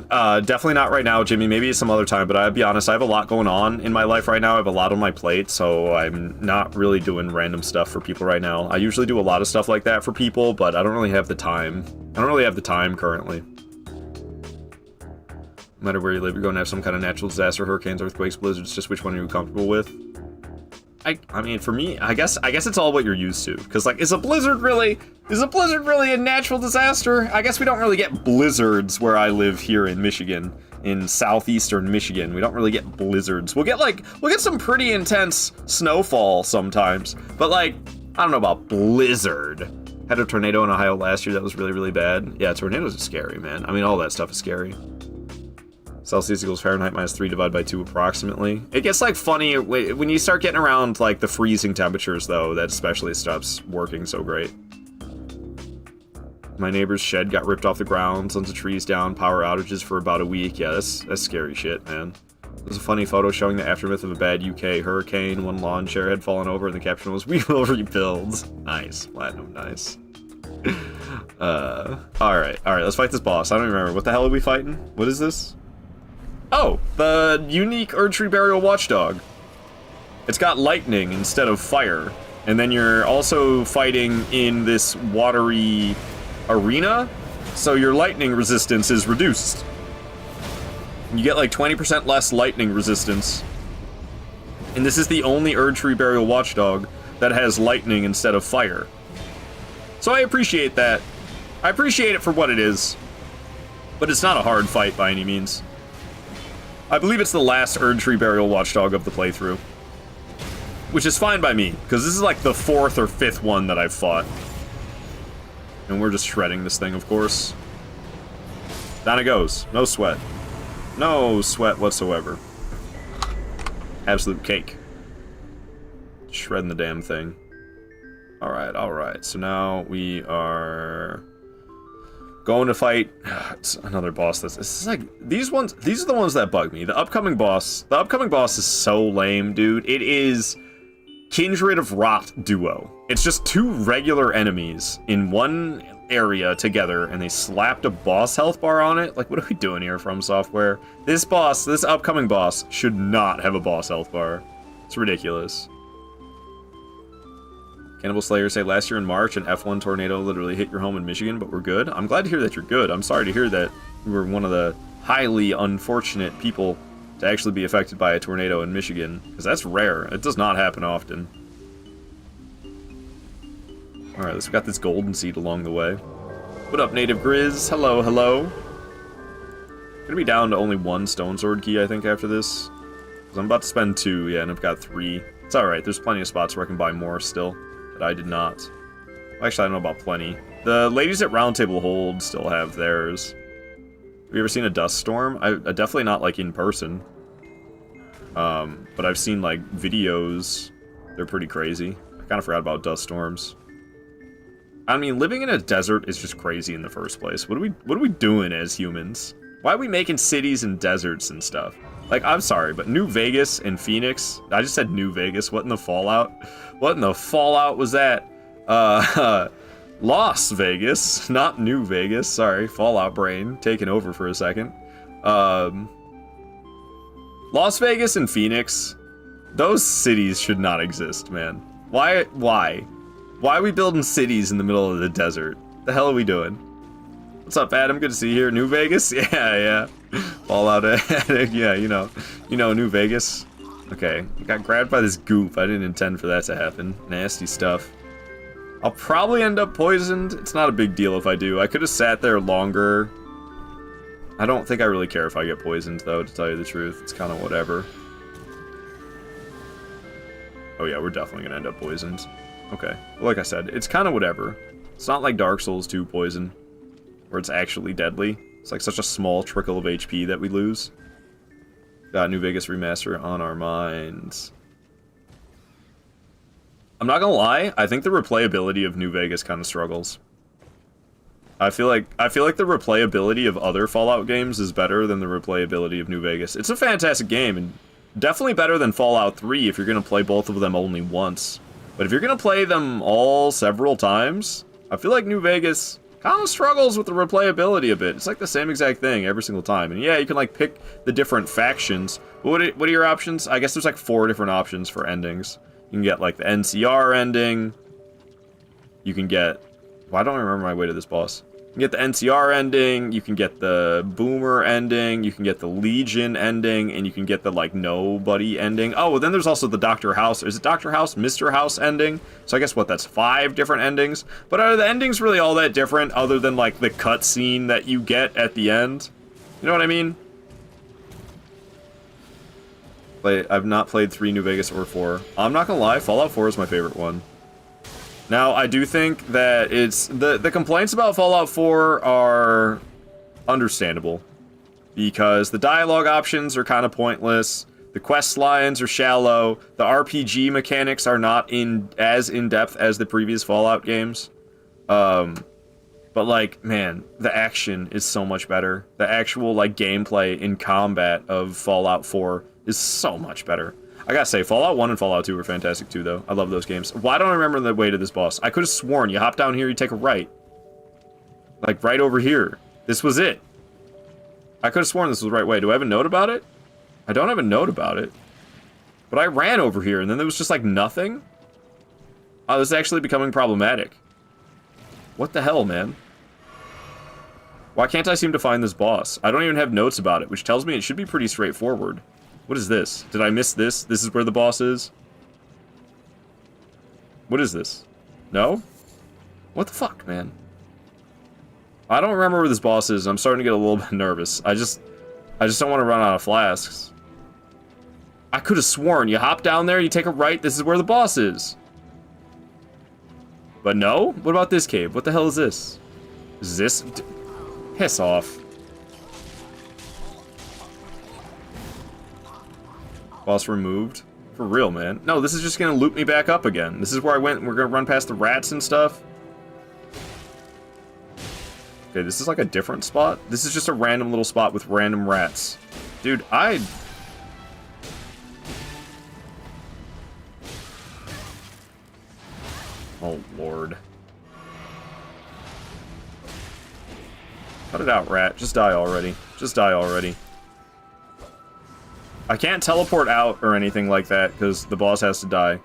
Definitely not right now, Jimmy. Maybe some other time, but I'll be honest, I have a lot going on in my life right now. I have a lot on my plate, so I'm not really doing random stuff for people right now. I usually do a lot of stuff like that for people, but I don't really have the time. I don't really have the time currently. No matter where you live, you're going to have some kind of natural disaster, hurricanes, earthquakes, blizzards, just which one are you comfortable with? I mean, for me, I guess it's all what you're used to. Because, like, is a blizzard really a natural disaster? I guess we don't really get blizzards where I live here in Michigan, in southeastern Michigan. We don't really get blizzards. We'll get some pretty intense snowfall sometimes. But, like, I don't know about blizzard. Had a tornado in Ohio last year that was really, really bad. Yeah, tornadoes are scary, man. I mean, all that stuff is scary. Celsius equals Fahrenheit minus 3 divided by 2 approximately. It gets, like, funny when you start getting around, like, the freezing temperatures, though. That especially stops working so great. My neighbor's shed got ripped off the ground, tons of trees down, power outages for about a week. Yeah, that's scary shit, man. There's a funny photo showing the aftermath of a bad UK hurricane. One lawn chair had fallen over, and the caption was, "We will rebuild." Nice. Platinum, nice. Alright, let's fight this boss. I don't even remember. What the hell are we fighting? What is this? Oh, the unique Erdtree Burial Watchdog. It's got lightning instead of fire. And then you're also fighting in this watery arena, so your lightning resistance is reduced. You get like 20% less lightning resistance. And this is the only Erdtree Burial Watchdog that has lightning instead of fire. So I appreciate that. I appreciate it for what it is. But it's not a hard fight by any means. I believe it's the last Erdtree Burial Watchdog of the playthrough. Which is fine by me, because this is like the 4th or 5th one that I've fought. And we're just shredding this thing, of course. Down it goes. No sweat. No sweat whatsoever. Absolute cake. Shredding the damn thing. Alright. So now we are going to fight it's another boss. This is like these are the ones that bug me. The upcoming boss is so lame, dude. It is Kindred of Rot duo. It's just 2 regular enemies in one area together, and they slapped a boss health bar on it. Like, what are we doing here, From Software? This upcoming boss should not have a boss health bar. It's ridiculous. Cannibal Slayer say last year in March an F1 tornado literally hit your home in Michigan, but we're good. I'm glad to hear that you're good. I'm sorry to hear that you were one of the highly unfortunate people to actually be affected by a tornado in Michigan, because that's rare. It does not happen often. Alright, let's got this golden seed along the way. What up, Native Grizz? Hello. Gonna be down to only 1 stone sword key, I think, after this. Because I'm about to spend 2, yeah, and I've got 3. It's alright, there's plenty of spots where I can buy more still. That I did not. Well, actually, I don't know about plenty. The ladies at Round Table Hold still have theirs. Have you ever seen a dust storm? I definitely not, like, in person. But I've seen, like, videos. They're pretty crazy. I kind of forgot about dust storms. I mean, living in a desert is just crazy in the first place. What are we doing as humans? Why are we making cities and deserts and stuff? Like, I'm sorry, but New Vegas and Phoenix... I just said New Vegas. What in the Fallout? What in the Fallout was that? Las Vegas, not New Vegas. Sorry, Fallout brain taking over for a second. Las Vegas and Phoenix, those cities should not exist, man. Why? Why are we building cities in the middle of the desert? The hell are we doing? What's up, Adam? Good to see you here. New Vegas? Yeah. Fallout addict. Yeah, you know, New Vegas. Okay, I got grabbed by this goop. I didn't intend for that to happen. Nasty stuff. I'll probably end up poisoned. It's not a big deal if I do. I could have sat there longer. I don't think I really care if I get poisoned, though, to tell you the truth. It's kind of whatever. Oh yeah, we're definitely gonna end up poisoned. Okay, well, like I said, it's kind of whatever. It's not like Dark Souls 2 poison, where it's actually deadly. It's like such a small trickle of HP that we lose. Got New Vegas Remaster on our minds. I'm not gonna lie, I think the replayability of New Vegas kind of struggles. I feel like the replayability of other Fallout games is better than the replayability of New Vegas. It's a fantastic game, and definitely better than Fallout 3 if you're gonna play both of them only once. But if you're gonna play them all several times, I feel like New Vegas kind of struggles with the replayability a bit. It's like the same exact thing every single time. And yeah, you can like pick the different factions. But what are your options? I guess there's like 4 different options for endings. You can get like the NCR ending. You can get... Well, I don't remember my way to this boss. You can get the NCR ending, you can get the Boomer ending, you can get the Legion ending, and you can get the, like, Nobody ending. Oh, well, then there's also the Dr. House. Is it Dr. House? Mr. House ending? So I guess, what, that's 5 different endings? But are the endings really all that different other than, like, the cutscene that you get at the end? You know what I mean? I've not played 3 New Vegas or 4. I'm not gonna lie, Fallout 4 is my favorite one. Now, I do think that it's... The complaints about Fallout 4 are understandable. Because the dialogue options are kind of pointless. The quest lines are shallow. The RPG mechanics are not as in-depth as the previous Fallout games. But, like, man, the action is so much better. The actual, like, gameplay in combat of Fallout 4 is so much better. I gotta say, Fallout 1 and Fallout 2 were fantastic too, though. I love those games. Why don't I remember the way to this boss? I could have sworn you hop down here, you take a right. Like, right over here. This was it. I could have sworn this was the right way. Do I have a note about it? I don't have a note about it. But I ran over here, and then there was just, like, nothing? Oh, this is actually becoming problematic. What the hell, man? Why can't I seem to find this boss? I don't even have notes about it, which tells me it should be pretty straightforward. What is this? Did I miss this? This is where the boss is? What is this? No? What the fuck, man? I don't remember where this boss is. I'm starting to get a little bit nervous. I just don't want to run out of flasks. I could have sworn you hop down there, you take a right, this is where the boss is. But no? What about this cave? What the hell is this? Is this... Piss off. Boss removed. For real, man. No, this is just gonna loop me back up again. This is where I went. We're gonna run past the rats and stuff. Okay, this is like a different spot. This is just a random little spot with random rats. Dude, Oh, Lord. Cut it out, rat. Just die already. Just die already. I can't teleport out or anything like that, because the boss has to die.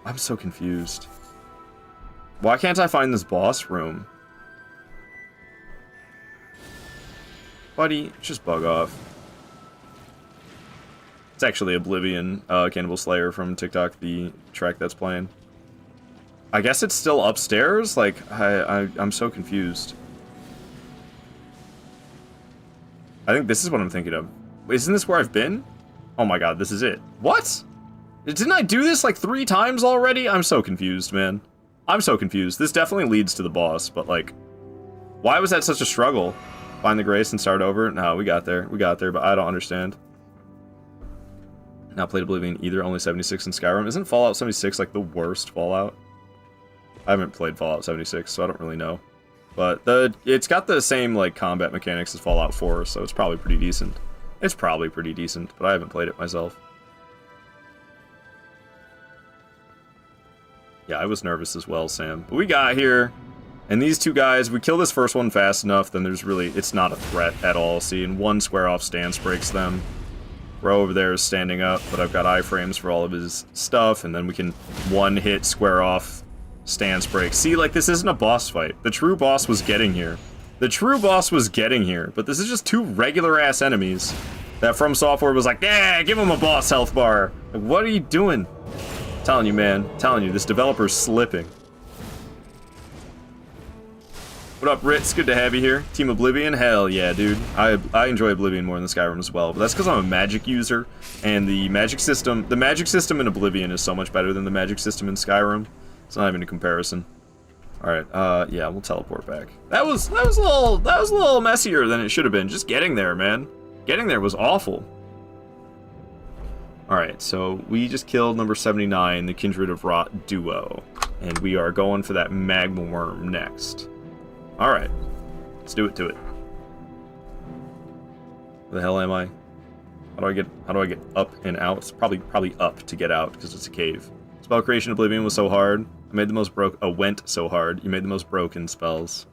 I'm so confused. Why can't I find this boss room? Buddy, just bug off. It's actually Oblivion, Cannibal Slayer from TikTok, the track that's playing. I guess it's still upstairs? Like, I'm so confused. I think this is what I'm thinking of. Isn't this where I've been? Oh my god, this is it. What? Didn't I do this like 3 times already? I'm so confused, man. I'm so confused. This definitely leads to the boss, but like... Why was that such a struggle? Find the grace and start over? No, we got there. We got there, but I don't understand. Not played Oblivion either, only 76 in Skyrim. Isn't Fallout 76 like the worst Fallout? I haven't played Fallout 76, so I don't really know. But it's got the same like combat mechanics as Fallout 4, so it's probably pretty decent. It's probably pretty decent, but I haven't played it myself. Yeah, I was nervous as well, Sam. But we got here, and these 2 guys, we kill this first one fast enough, then there's really, it's not a threat at all. See, and 1 square off stance breaks them. Bro over there is standing up, but I've got iframes for all of his stuff, and then we can 1-hit square off stance break. See, like, this isn't a boss fight. The true boss was getting here. The true boss was getting here, but this is just 2 regular-ass enemies that From Software was like, yeah, give him a boss health bar. Like, what are you doing? Telling you, man. Telling you, this developer's slipping. What up, Ritz? Good to have you here. Team Oblivion? Hell yeah, dude. I enjoy Oblivion more than Skyrim as well, but that's because I'm a magic user, and the magic system in Oblivion is so much better than the magic system in Skyrim. It's not even a comparison. Alright, yeah, we'll teleport back. That was a little messier than it should have been. Just getting there, man. Getting there was awful. Alright, so we just killed number 79, the Kindred of Rot duo. And we are going for that magma worm next. Alright. Let's do it to it. Where the hell am I? How do I get up and out? It's probably up to get out, because it's a cave. Spell creation Oblivion was so hard. I made the most went so hard. You made the most broken spells.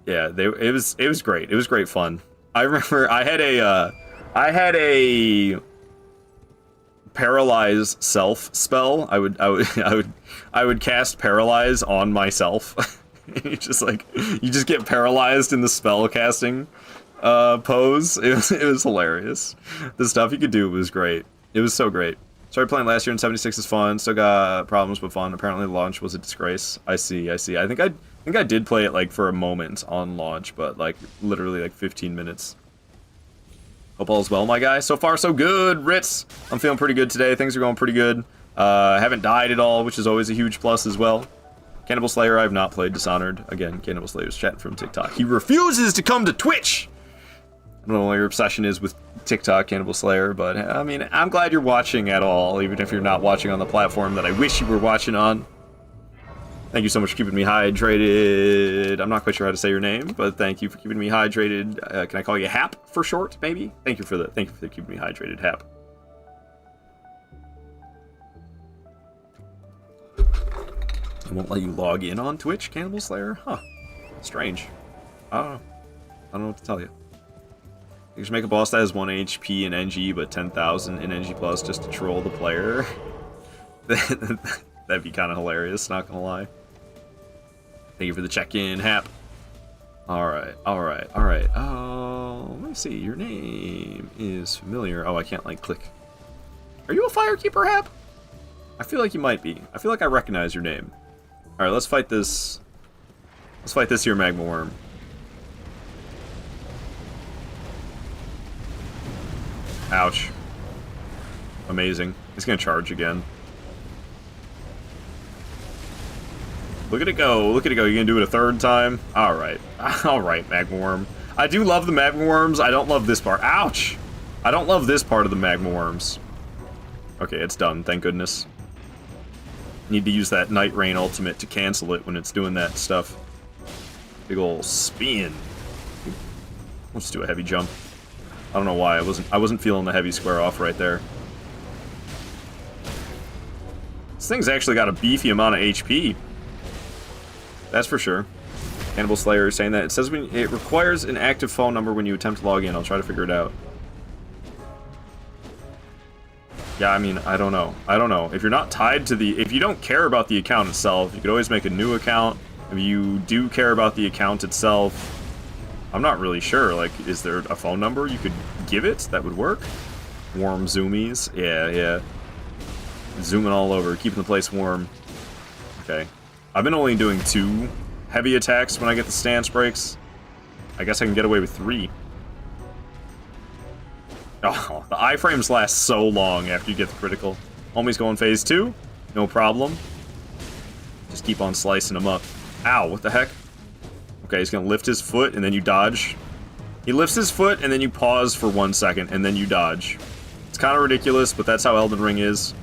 Yeah, it was great. It was great fun. I remember I had a paralyze self spell. I would cast paralyze on myself you just get paralyzed in the spell casting pose. It was hilarious. The stuff you could do was great. It was so great. Started playing last year in 76 is fun. Still got problems but fun. Apparently launch was a disgrace. I see. I think I did play it like for a moment on launch, but like literally like 15 minutes. Hope all's well, my guy. So far, so good. Ritz, I'm feeling pretty good today. Things are going pretty good. Haven't died at all, which is always a huge plus as well. Cannibal Slayer, I have not played Dishonored. Again, Cannibal Slayer's chatting from TikTok. He refuses to come to Twitch! I don't know what your obsession is with TikTok, Cannibal Slayer, but I mean, I'm glad you're watching at all, even if you're not watching on the platform that I wish you were watching on. Thank you so much for keeping me hydrated. I'm not quite sure how to say your name, but thank you for keeping me hydrated. Can I call you Hap for short, maybe? Thank you for keeping me hydrated, Hap. It won't let you log in on Twitch, Cannibal Slayer? Huh. Strange. I don't know what to tell you. You should make a boss that has 1 HP in NG, but 10,000 in NG plus just to troll the player. That'd be kind of hilarious, not gonna lie. Thank you for the check-in, Hap. Alright. Let me see. Your name is familiar. Oh, I can't, like, click. Are you a Firekeeper, Hap? I feel like you might be. I feel like I recognize your name. Alright, let's fight this. Let's fight this here Magma Worm. Ouch. Amazing. He's gonna charge again. Look at it go. Look at it go. You gonna do it a third time? Alright. Alright, Magma Worm. I do love the Magma Worms. I don't love this part. Ouch! I don't love this part of the Magma Worms. Okay, it's done. Thank goodness. Need to use that Night Rain ultimate to cancel it when it's doing that stuff. Big ol' spin. Let's do a heavy jump. I don't know why. I wasn't feeling the heavy square off right there. This thing's actually got a beefy amount of HP. That's for sure. Cannibal Slayer is saying that. It says it requires an active phone number when you attempt to log in. I'll try to figure it out. Yeah, I mean, I don't know. I don't know. If you're not tied to the... If you don't care about the account itself, you could always make a new account. If you do care about the account itself, I'm not really sure. Like, is there a phone number you could give it that would work? Warm zoomies. Yeah. Zooming all over, keeping the place warm. Okay. I've been only doing 2 heavy attacks when I get the stance breaks. I guess I can get away with 3. Oh, the iframes last so long after you get the critical. Homie's going phase 2. No problem. Just keep on slicing him up. Ow, what the heck? Okay, he's gonna lift his foot and then you dodge. He lifts his foot and then you pause for 1 second and then you dodge. It's kind of ridiculous, but that's how Elden Ring is.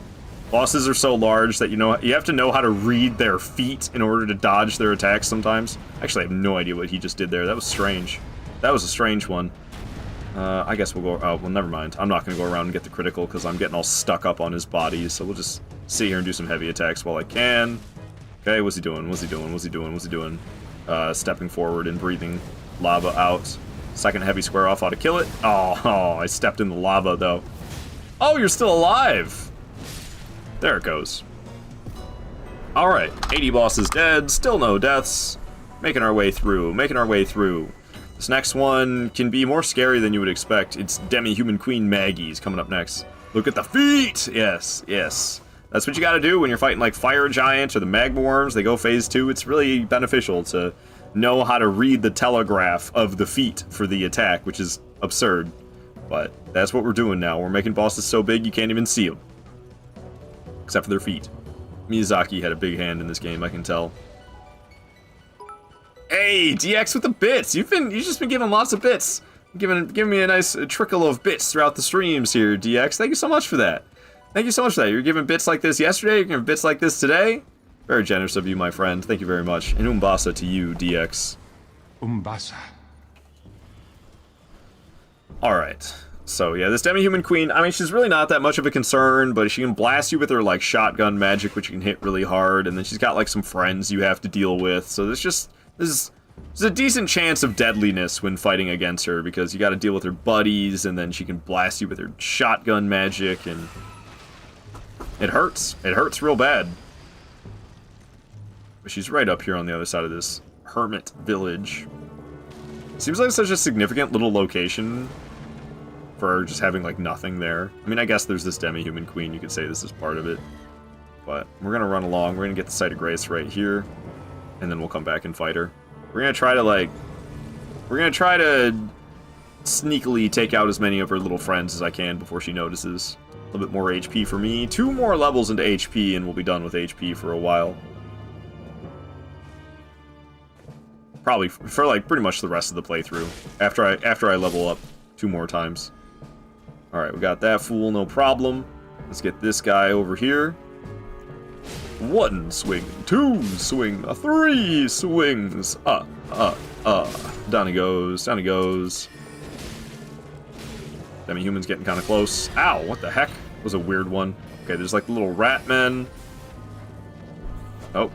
Bosses are so large that you have to know how to read their feet in order to dodge their attacks sometimes. Actually, I have no idea what he just did there. That was strange. That was a strange one. I guess we'll go... Oh, well, never mind. I'm not going to go around and get the critical because I'm getting all stuck up on his body, so we'll just sit here and do some heavy attacks while I can. Okay, what's he doing? What's he doing? What's he doing? What's he doing? Stepping forward and breathing lava out. Second heavy square off ought to kill it. Oh, I stepped in the lava, though. Oh, you're still alive! There it goes. Alright, 80 bosses dead, still no deaths. Making our way through, This next one can be more scary than you would expect. It's Demi-Human Queen Maggie's coming up next. Look at the feet! Yes. That's what you gotta do when you're fighting like Fire Giant or the Magma Worms. They go phase 2. It's really beneficial to know how to read the telegraph of the feet for the attack, which is absurd. But that's what we're doing now. We're making bosses so big you can't even see them. Except for their feet. Miyazaki had a big hand in this game, I can tell. Hey, DX with the bits! You've just been giving lots of bits. Giving me a nice trickle of bits throughout the streams here, DX. Thank you so much for that. You're giving bits like this yesterday, you're giving bits like this today. Very generous of you, my friend. Thank you very much. And Umbasa to you, DX. Umbasa. Alright. So yeah, this Demi-Human Queen, I mean, she's really not that much of a concern, but she can blast you with her, like, shotgun magic, which you can hit really hard, and then she's got, like, some friends you have to deal with, so there's a decent chance of deadliness when fighting against her, because you gotta deal with her buddies, and then she can blast you with her shotgun magic, and it hurts. It hurts real bad. But she's right up here on the other side of this Hermit Village. Seems like such a significant little location for just having, like, nothing there. I mean, I guess there's this demi-human queen. You could say this is part of it. But we're gonna run along. We're gonna get the Site of Grace right here. And then we'll come back and fight her. We're gonna try to, like... We're gonna try to sneakily take out as many of her little friends as I can before she notices. A little bit more HP for me. 2 more levels into HP, and we'll be done with HP for a while. Probably for, like, pretty much the rest of the playthrough. After I level up 2 more times. Alright, we got that fool, no problem. Let's get this guy over here. 1 swing, 2 swing, 3 swings. Down he goes, down he goes. Demi-human's getting kind of close. Ow, what the heck? That was a weird one. Okay, there's like little rat men. Oh.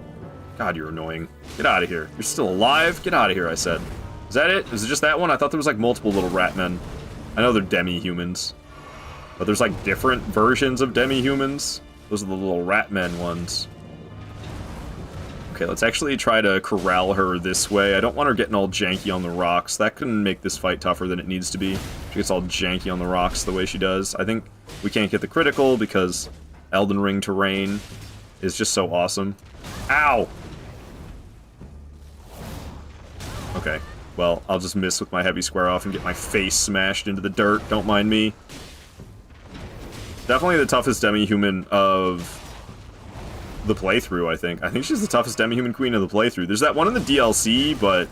God, you're annoying. Get out of here. You're still alive? Get out of here, I said. Is that it? Is it just that one? I thought there was like multiple little rat men. I know they're demi-humans. But there's like different versions of demi-humans. Those are the little rat men ones. Okay, let's actually try to corral her this way. I don't want her getting all janky on the rocks. That can make this fight tougher than it needs to be. She gets all janky on the rocks the way she does. I think we can't get the critical because Elden Ring terrain is just so awesome. Ow! Okay, well, I'll just miss with my heavy square off and get my face smashed into the dirt. Don't mind me. Definitely the toughest demi-human of the playthrough, I think. I think she's the toughest demi-human queen of the playthrough. There's that one in the DLC, but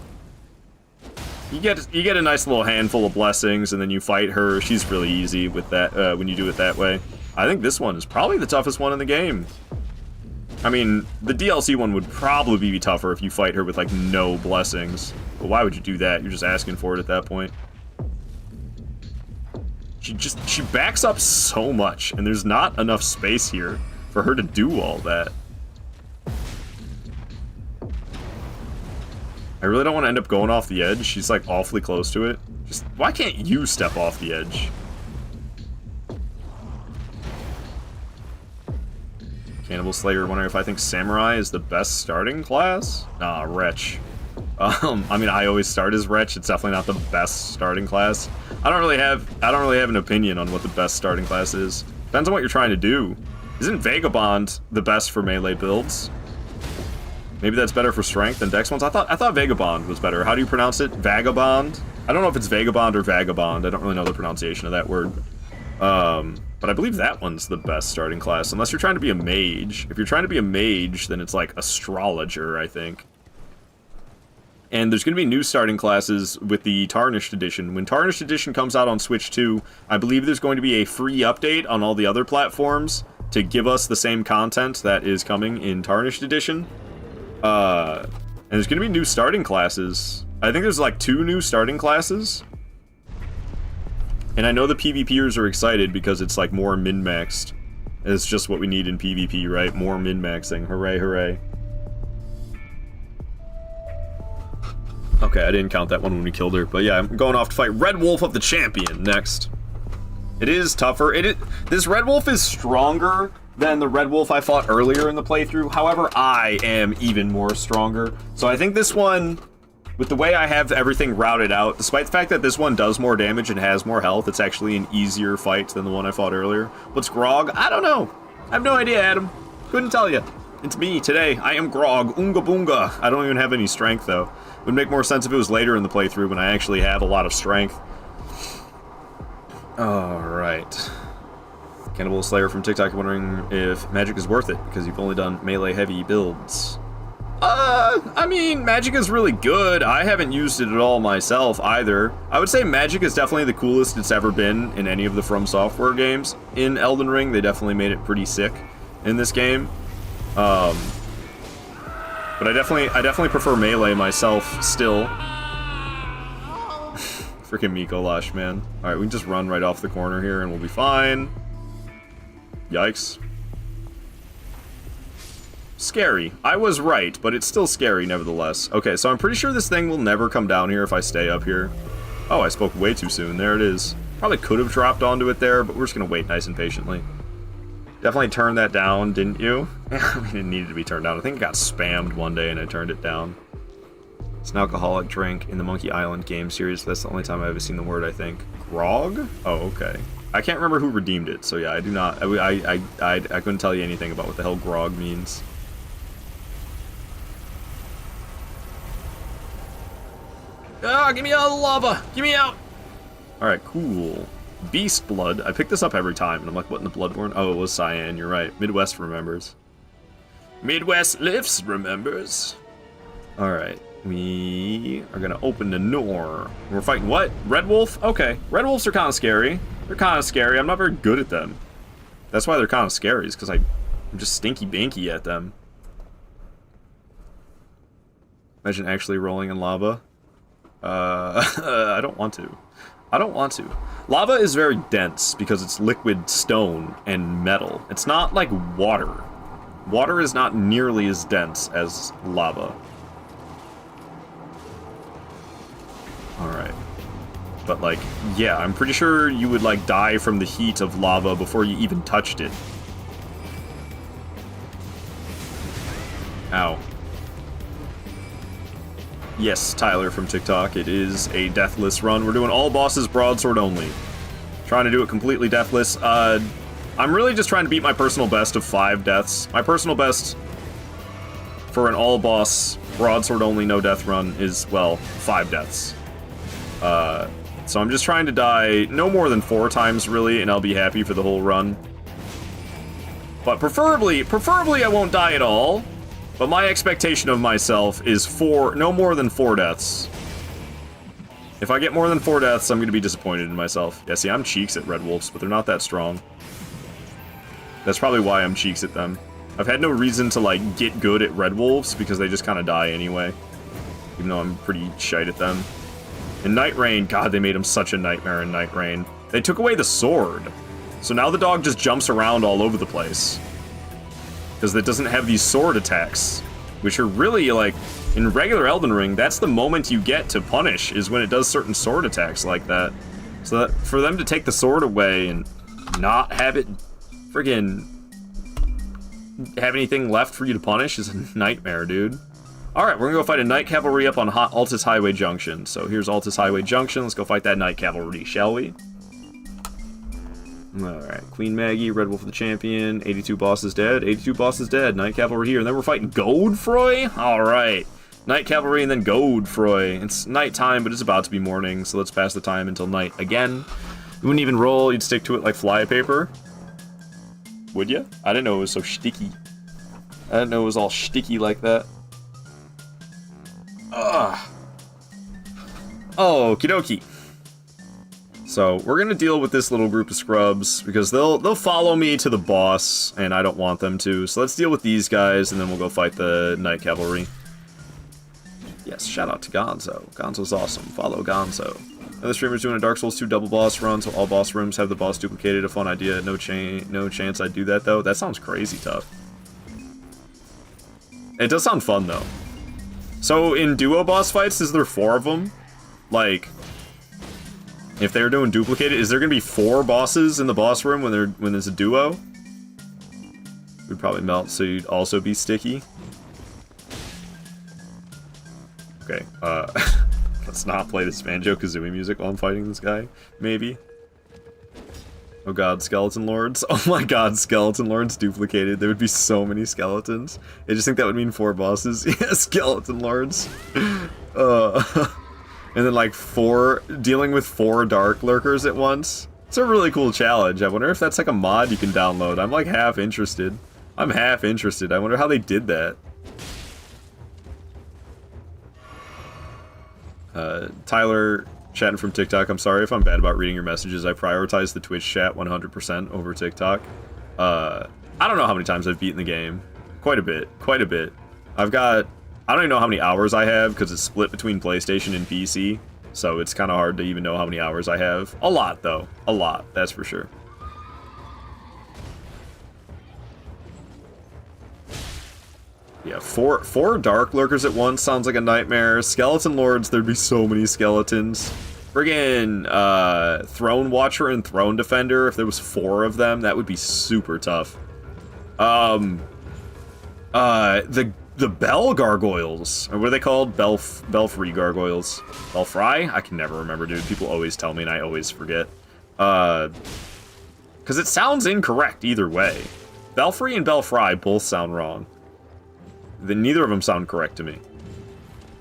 you get a nice little handful of blessings, and then you fight her. She's really easy with that when you do it that way. I think this one is probably the toughest one in the game. I mean, the DLC one would probably be tougher if you fight her with, like, no blessings. But why would you do that? You're just asking for it at that point. She backs up so much, and there's not enough space here for her to do all that. I really don't want to end up going off the edge. She's, like, awfully close to it. Just, why can't you step off the edge? Cannibal Slayer, wondering if I think Samurai is the best starting class? Nah, Wretch. I mean, I always start as Wretch. It's definitely not the best starting class. I don't really have an opinion on what the best starting class is. Depends on what you're trying to do. Isn't Vagabond the best for melee builds? Maybe that's better for strength than Dex ones? I thought Vagabond was better. How do you pronounce it? Vagabond? I don't know if it's Vagabond or Vagabond. I don't really know the pronunciation of that word. But I believe that one's the best starting class, unless you're trying to be a mage. If you're trying to be a mage, then it's like Astrologer, I think. And there's going to be new starting classes with the Tarnished Edition. When Tarnished Edition comes out on Switch 2, I believe there's going to be a free update on all the other platforms to give us the same content that is coming in Tarnished Edition. And there's going to be new starting classes. I think there's like 2 new starting classes. And I know the PvPers are excited because it's like more min-maxed. It's just what we need in PvP, right? More min-maxing. Hooray, hooray. Okay, I didn't count that one when we killed her. But yeah, I'm going off to fight Red Wolf of the Champion next. It is tougher. This Red Wolf is stronger than the Red Wolf I fought earlier in the playthrough. However, I am even more stronger. So I think this one, with the way I have everything routed out, despite the fact that this one does more damage and has more health, it's actually an easier fight than the one I fought earlier. What's Grog? I don't know. I have no idea, Adam. Couldn't tell you. It's me today. I am Grog. Oonga boonga. I don't even have any strength, though. It would make more sense if it was later in the playthrough when I actually have a lot of strength. Alright. Cannibal Slayer from TikTok wondering if magic is worth it, because you've only done melee heavy builds. I mean, magic is really good. I haven't used it at all myself, either. I would say magic is definitely the coolest it's ever been in any of the From Software games. In Elden Ring, they definitely made it pretty sick in this game. But I definitely prefer melee myself, still. Freaking Mikolash, man. Alright, we can just run right off the corner here and we'll be fine. Yikes. Scary. I was right, but it's still scary nevertheless. Okay, so I'm pretty sure this thing will never come down here if I stay up here. Oh, I spoke way too soon. There it is. Probably could have dropped onto it there, but we're just gonna wait nice and patiently. Definitely turned that down, didn't you? I mean, it needed to be turned down. I think it got spammed one day and I turned it down. It's an alcoholic drink in the Monkey Island game series. That's the only time I've ever seen the word, I think. Grog? Oh, okay. I can't remember who redeemed it, so yeah, I do not... I couldn't tell you anything about what the hell grog means. Ah, give me out of the lava! Give me out! Alright, cool. Beast blood. I pick this up every time, and I'm like, what in the Bloodborne? Oh, it was cyan, you're right. Midwest remembers. Midwest lifts remembers. Alright, we are gonna open the door. We're fighting what? Red Wolf? Okay. Red Wolves are kind of scary. They're kind of scary. I'm not very good at them. That's why they're kind of scary, is because I'm just stinky banky at them. Imagine actually rolling in lava. I don't want to. I don't want to. Lava is very dense because it's liquid stone and metal. It's not like water. Water is not nearly as dense as lava. Alright. But like, yeah, I'm pretty sure you would like die from the heat of lava before you even touched it. Ow. Yes, Tyler from TikTok, it is a deathless run. We're doing all bosses broadsword only. Trying to do it completely deathless. I'm really just trying to beat my personal best of 5 deaths. My personal best for an all boss broadsword only no death run is, well, 5 deaths. So I'm just trying to die no more than 4 times really, and I'll be happy for the whole run. But preferably I won't die at all. But my expectation of myself is no more than 4 deaths. If I get more than 4 deaths, I'm going to be disappointed in myself. Yeah, see, I'm cheeks at Red Wolves, but they're not that strong. That's probably why I'm cheeks at them. I've had no reason to, like, get good at Red Wolves, because they just kind of die anyway. Even though I'm pretty shite at them. In Night Rain, God, they made him such a nightmare in Night Rain. They took away the sword. So now the dog just jumps around all over the place. Because it doesn't have these sword attacks, which are really, like, in regular Elden Ring, that's the moment you get to punish, is when it does certain sword attacks like that. So that for them to take the sword away and not have it friggin' have anything left for you to punish is a nightmare, dude. Alright, we're gonna go fight a Night Cavalry up on Altus Highway Junction. So here's Altus Highway Junction, let's go fight that Night Cavalry, shall we? Alright, Queen Maggie, Red Wolf of the Champion, 82 bosses dead, 82 bosses dead, Night Cavalry here, and then we're fighting Godfroy? Alright, Night Cavalry and then Godfroy. It's nighttime, but it's about to be morning, so let's pass the time until night again. You wouldn't even roll, you'd stick to it like flypaper. Would ya? I didn't know it was so sticky. I didn't know it was all sticky like that. Ugh. Oh, okie dokie. So, we're gonna deal with this little group of scrubs, because they'll follow me to the boss, and I don't want them to. So let's deal with these guys, and then we'll go fight the Night Cavalry. Yes, shout out to Gonzo. Gonzo's awesome. Follow Gonzo. Another streamer's doing a Dark Souls 2 double boss run, so all boss rooms have the boss duplicated. A fun idea. No chance I'd do that, though. That sounds crazy tough. It does sound fun, though. So, in duo boss fights, is there 4 of them? Like... if they're doing duplicated, is there gonna be 4 bosses in the boss room when there's a duo? We'd probably melt, so you'd also be sticky. Okay, let's not play this Banjo-Kazooie music while I'm fighting this guy, maybe. Oh god, Skeleton Lords. Oh my god, Skeleton Lords duplicated. There would be so many skeletons. I just think that would mean 4 bosses. Yeah, Skeleton Lords. And then, like, dealing with 4 Dark Lurkers at once. It's a really cool challenge. I wonder if that's, like, a mod you can download. I'm, like, half interested. I'm half interested. I wonder how they did that. Tyler, chatting from TikTok. I'm sorry if I'm bad about reading your messages. I prioritize the Twitch chat 100% over TikTok. I don't know how many times I've beaten the game. Quite a bit. Quite a bit. I don't even know how many hours I have, because it's split between PlayStation and PC, so it's kind of hard to even know how many hours I have. A lot, though. A lot, that's for sure. Yeah, four Dark Lurkers at once sounds like a nightmare. Skeleton Lords, there'd be so many skeletons. Friggin' Throne Watcher and Throne Defender, if there was 4 of them, that would be super tough. The the bell gargoyles. Or what are they called? Belfry gargoyles. Belfry? I can never remember, dude. People always tell me and I always forget. Because it sounds incorrect either way. Belfry and Belfry both sound wrong. Neither of them sound correct to me.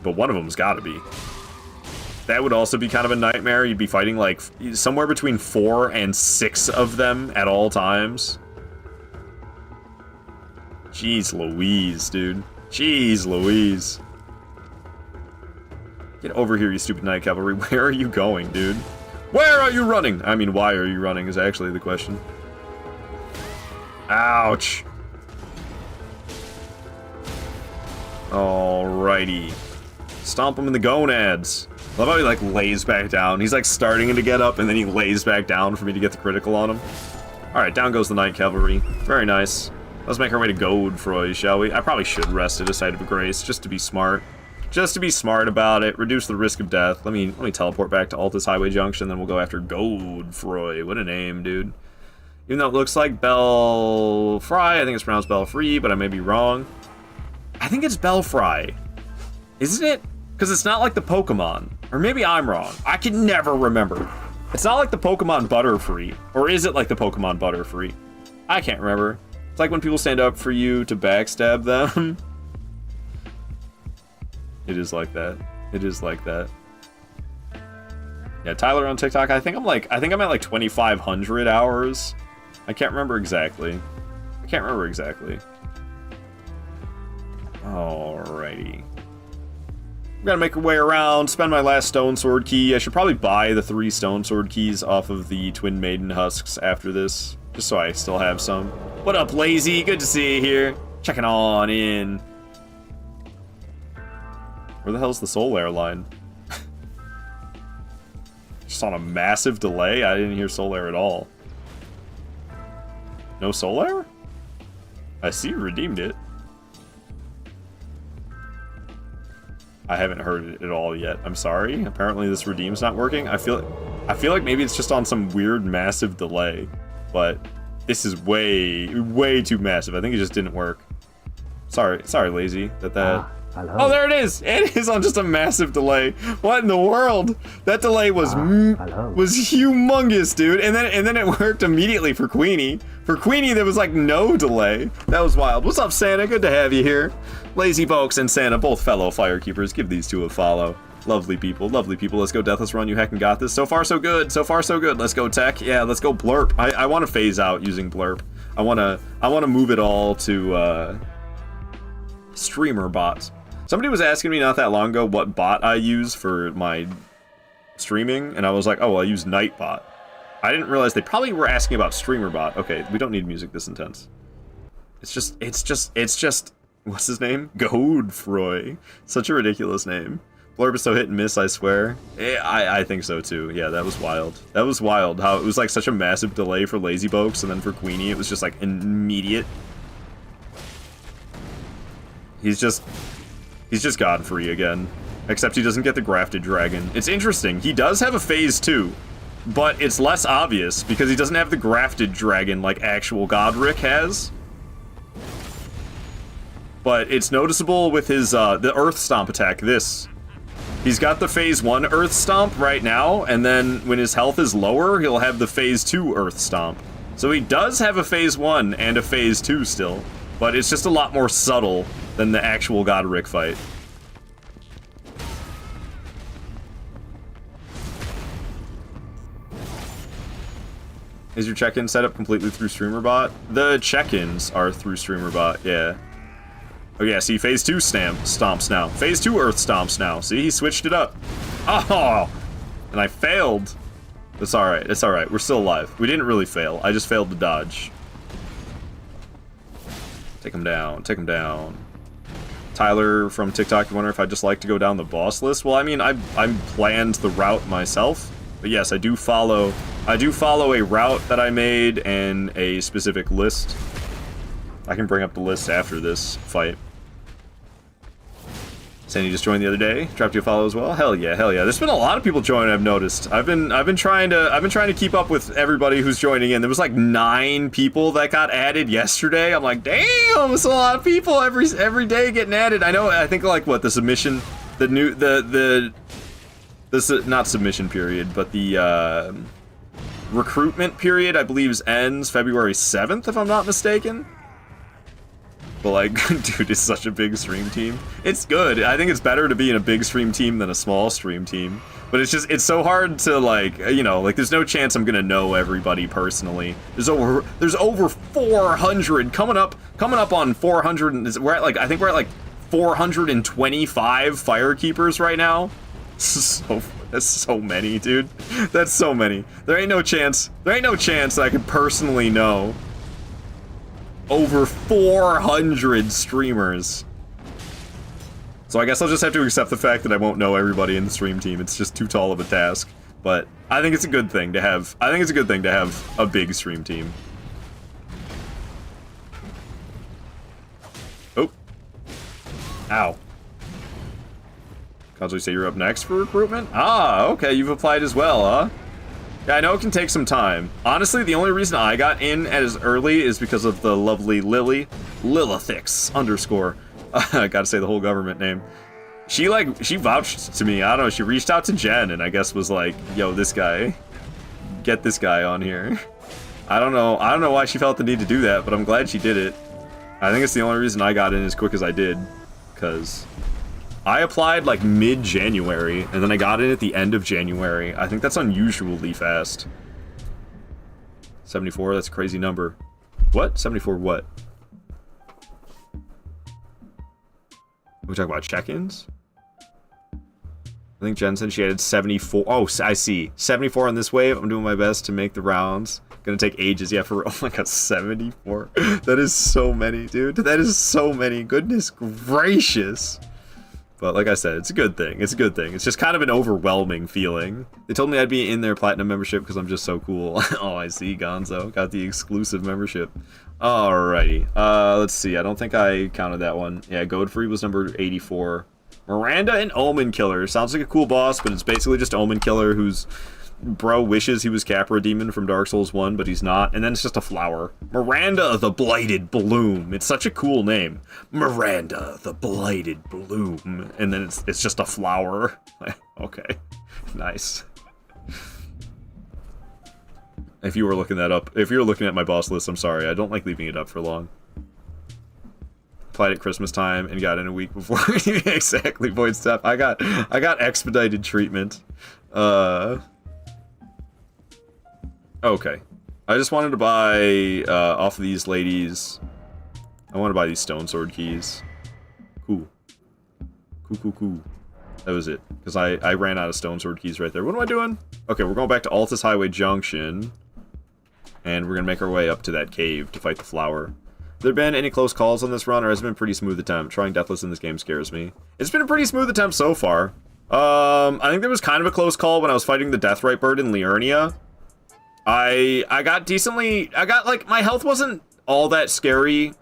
But one of them's gotta be. That would also be kind of a nightmare. You'd be fighting like somewhere between 4 and 6 of them at all times. Jeez Louise, dude. Jeez Louise. Get over here, you stupid night cavalry. Where are you going, dude? Where are you running? I mean, why are you running is actually the question. Ouch. Alrighty. Stomp him in the gonads. Love how he, like, lays back down. He's, like, starting to get up, and then he lays back down for me to get the critical on him. Alright, down goes the Night Cavalry. Very nice. Let's make our way to Godefroy, shall we? I probably should rest at a Site of Grace, just to be smart. Just to be smart about it. Reduce the risk of death. Let me teleport back to Altus Highway Junction, then we'll go after Godefroy. What a name, dude. Even though it looks like Belfry, I think it's pronounced Belfry, but I may be wrong. I think it's Belfry. Isn't it? Because it's not like the Pokemon. Or maybe I'm wrong. I can never remember. It's not like the Pokemon Butterfree. Or is it like the Pokemon Butterfree? I can't remember. It's like when people stand up for you to backstab them. It is like that. It is like that. Yeah, Tyler on TikTok, I think I'm at like 2,500 hours. I can't remember exactly. Alrighty. We gotta make our way around, spend my last Stone Sword key. I should probably buy the 3 Stone Sword keys off of the Twin Maiden husks after this, just so I still have some. What up, Lazy? Good to see you here. Checking on in. Where the hell's the Soul Airline? Just on a massive delay? I didn't hear Soul Air at all. No Soul Air? I see you redeemed it. I haven't heard it at all yet. I'm sorry. Apparently this redeem's not working. I feel like maybe it's just on some weird massive delay, but this is way too massive. I think it just didn't work. Sorry, Lazy. Oh, there it is. It is on just a massive delay. What in the world? That delay was humongous, dude. And then it worked immediately for Queenie. For Queenie, there was like no delay. That was wild. What's up, Santa? Good to have you here. Lazy Folks and Santa, both fellow firekeepers. Give these two a follow. Lovely people, lovely people. Let's go Deathless Run. You heckin' got this. So far, so good. So far, so good. Let's go Tech. Yeah, let's go Blurp. I want to phase out using Blurp. I want to move it all to streamer bots. Somebody was asking me not that long ago what bot I use for my streaming, and I was like, oh, I use Nightbot. I didn't realize they probably were asking about StreamerBot. Okay, we don't need music this intense. It's just, what's his name? Godefroy. Such a ridiculous name. Blurb is so hit and miss, I swear. I think so too. Yeah, that was wild. That was wild, how it was like such a massive delay for Lazy Folks, and then for Queenie, it was just like immediate. He's just Godfrey again. Except he doesn't get the Grafted Dragon. It's interesting. He does have a phase 2, but it's less obvious because he doesn't have the Grafted Dragon like actual Godric has. But it's noticeable with his, the Earth Stomp attack, this. He's got the phase 1 Earth Stomp right now, and then when his health is lower, he'll have the phase 2 Earth Stomp. So he does have a phase 1 and a phase 2 still, but it's just a lot more subtle than the actual Godric fight. Is your check-in setup completely through StreamerBot? The check-ins are through StreamerBot, yeah. Oh yeah, see, phase 2 stomps now. Phase 2 Earth stomps now. See, he switched it up. Oh! And I failed. It's alright, it's alright. We're still alive. We didn't really fail. I just failed to dodge. Take him down, take him down. Tyler from TikTok, you wonder if I'd just like to go down the boss list? Well, I mean, I planned the route myself. But yes, I do follow a route that I made and a specific list. I can bring up the list after this fight. Sandy just joined the other day. Dropped you a follow as well. Hell yeah, hell yeah. There's been a lot of people joining. I've noticed. I've been trying to keep up with everybody who's joining in. There was like 9 people that got added yesterday. I'm like, damn, it's a lot of people every day getting added. I think like what the submission, not submission period, but the recruitment period I believe ends February 7th if I'm not mistaken. But like, dude, it's such a big stream team. It's good. I think it's better to be in a big stream team than a small stream team. But it's so hard to like, you know, like there's no chance I'm gonna know everybody personally. There's over 400 coming up on 400. And I think we're at like 425 firekeepers right now. That's so many, dude. That's so many. There ain't no chance that I could personally know over 400 streamers. So I guess I'll just have to accept the fact that I won't know everybody in the stream team. It's just too tall of a task. But I think it's a good thing to have. I think it's a good thing to have a big stream team. Oh. Ow. Constantly say you're up next for recruitment? Ah, okay, you've applied as well, huh? Yeah, I know it can take some time. Honestly, the only reason I got in as early is because of the lovely Lilithix _. I gotta say the whole government name. She vouched to me. I don't know, she reached out to Jen and I guess was like, yo, this guy, get this guy on here. I don't know why she felt the need to do that, but I'm glad she did it. I think it's the only reason I got in as quick as I did, because I applied like mid-January, and then I got in at the end of January. I think that's unusually fast. 74, that's a crazy number. What? 74 what? We talking about check-ins? I think Jen said she added 74. Oh, I see. 74 on this wave. I'm doing my best to make the rounds. Gonna take ages. Yeah, for oh my god, 74. That is so many, dude. That is so many. Goodness gracious. But like I said, it's a good thing. It's a good thing. It's just kind of an overwhelming feeling. They told me I'd be in their platinum membership because I'm just so cool. Oh, I see, Gonzo. Got the exclusive membership. Alrighty. Let's see. I don't think I counted that one. Yeah, Godfrey was number 84. Miranda and Omen Killer. Sounds like a cool boss, but it's basically just Omen Killer who's... Bro wishes he was Capra Demon from Dark Souls 1, but he's not. And then it's just a flower. Miranda the Blighted Bloom. It's such a cool name. Miranda the Blighted Bloom. And then it's just a flower. Okay. Nice. If you were looking that up, if you're looking at my boss list, I'm sorry. I don't like leaving it up for long. Applied at Christmas time and got in a week before. Exactly, Void Step. I got expedited treatment. Okay. I just wanted to buy, off of these ladies, I want to buy these stone sword keys. Cool. Cool. That was it. Because I ran out of stone sword keys right there. What am I doing? Okay, we're going back to Altus Highway Junction. And we're going to make our way up to that cave to fight the flower. Have there been any close calls on this run, or has it been a pretty smooth attempt? Trying Deathless in this game scares me. It's been a pretty smooth attempt so far. I think there was kind of a close call when I was fighting the Deathrite Bird in Liurnia. I got like, my health wasn't all that scary.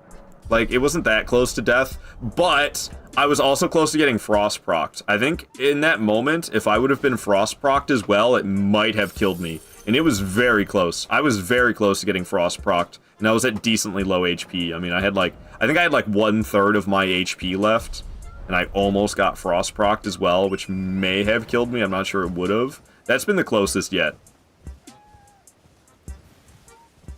Like, it wasn't that close to death, but I was also close to getting frost procced. I think in that moment, if I would have been frost procced as well, it might have killed me. And it was very close. I was very close to getting frost procced, and I was at decently low HP. I mean, I think I had like 1/3 of my HP left, and I almost got frost procced as well, which may have killed me. I'm not sure it would have. That's been the closest yet.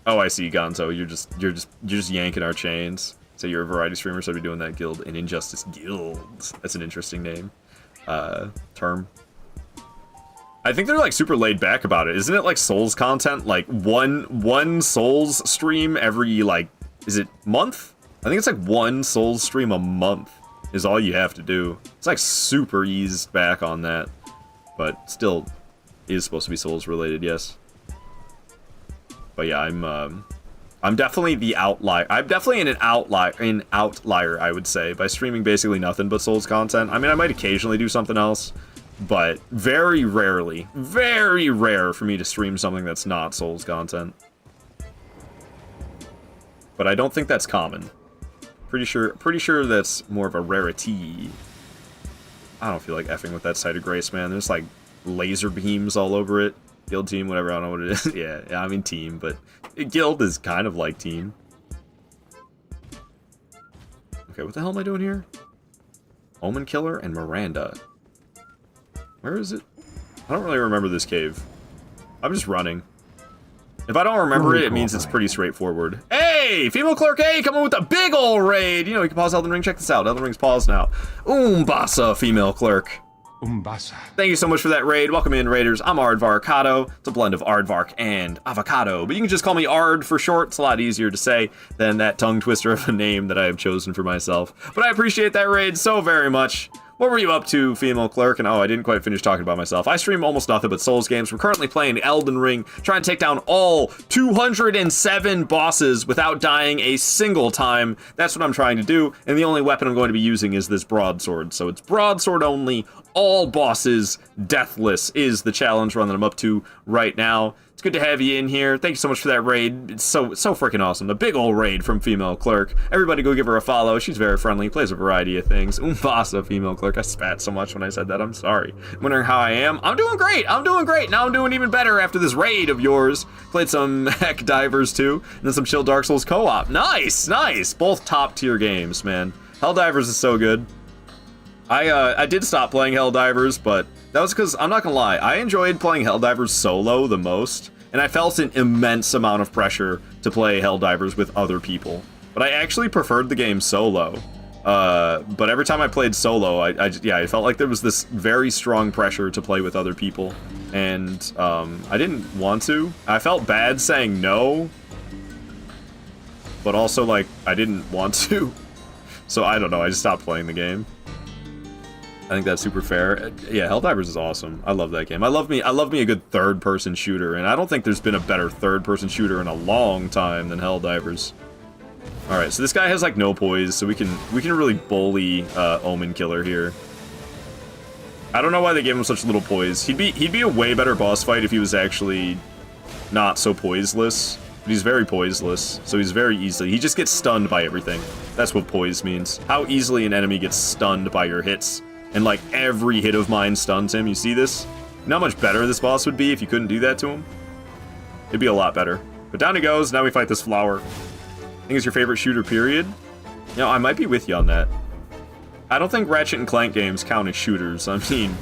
Oh, I see, Gonzo. You're just yanking our chains. So you're a variety streamer, so I'd be doing that guild. An Injustice Guild. That's an interesting name. Term. I think they're like super laid back about it. Isn't it like Souls content? Like one Souls stream every like, is it month? I think it's like one Souls stream a month is all you have to do. It's like super eased back on that, but still is supposed to be Souls related, yes. But yeah, I'm definitely the outlier. I'm definitely an outlier, I would say, by streaming basically nothing but Souls content. I mean, I might occasionally do something else, but very rarely, very rare for me to stream something that's not Souls content. But I don't think that's common. Pretty sure that's more of a rarity. I don't feel like effing with that Site of Grace, man. There's like laser beams all over it. Guild team, whatever, I don't know what it is. Yeah, I mean team, but guild is kind of like team. Okay, what the hell am I doing here? Omen Killer and Miranda. Where is it? I don't really remember this cave. I'm just running. If I don't remember it, it means it's pretty straightforward. Hey! Female Clerk A coming with a big ol' raid! You know, you can pause Elden Ring. Check this out. Elden Ring's paused now. Umbasa, Female Clerk. Umbasa. Thank you so much for that raid. Welcome in, Raiders. I'm Aardvarkado. It's a blend of Aardvark and avocado, but you can just call me Ard for short. It's a lot easier to say than that tongue twister of a name that I have chosen for myself. But I appreciate that raid so very much. What were you up to, Female Clerk? And oh, I didn't quite finish talking about myself. I stream almost nothing but Souls games. We're currently playing Elden Ring, trying to take down all 207 bosses without dying a single time. That's what I'm trying to do, and the only weapon I'm going to be using is this Broadsword. So it's Broadsword only, all bosses, Deathless is the challenge run that I'm up to right now. It's good to have you in here. Thank you so much for that raid. It's so freaking awesome. The big old raid from Female Clerk. Everybody go give her a follow. She's very friendly, plays a variety of things. Umbasa, Female Clerk. I spat so much when I said that. I'm sorry. Wondering how I am? I'm doing great. I'm doing great. Now I'm doing even better after this raid of yours. Played some Heck Divers too, and then some Chill Dark Souls co-op. Nice, nice. Both top tier games, man. Helldivers is so good. I did stop playing Helldivers, but that was because, I'm not gonna lie, I enjoyed playing Helldivers solo the most, and I felt an immense amount of pressure to play Helldivers with other people. But I actually preferred the game solo. But every time I played solo, I felt like there was this very strong pressure to play with other people, and I didn't want to. I felt bad saying no, but also, like, I didn't want to. So I don't know, I just stopped playing the game. I think that's super fair. Yeah, Helldivers is awesome. I love that game. I love me a good third-person shooter, and I don't think there's been a better third-person shooter in a long time than Helldivers. All right, so this guy has like no poise, so we can really bully Omen Killer here. I don't know why they gave him such little poise. He'd be a way better boss fight if he was actually not so poiseless. But he's very poiseless, so he's very easily. He just gets stunned by everything. That's what poise means. How easily an enemy gets stunned by your hits. And like every hit of mine stuns him. You see this? You know how much better this boss would be if you couldn't do that to him? It'd be a lot better. But down he goes. Now we fight this flower. I think it's your favorite shooter, period. You know, I might be with you on that. I don't think Ratchet and Clank games count as shooters. I mean,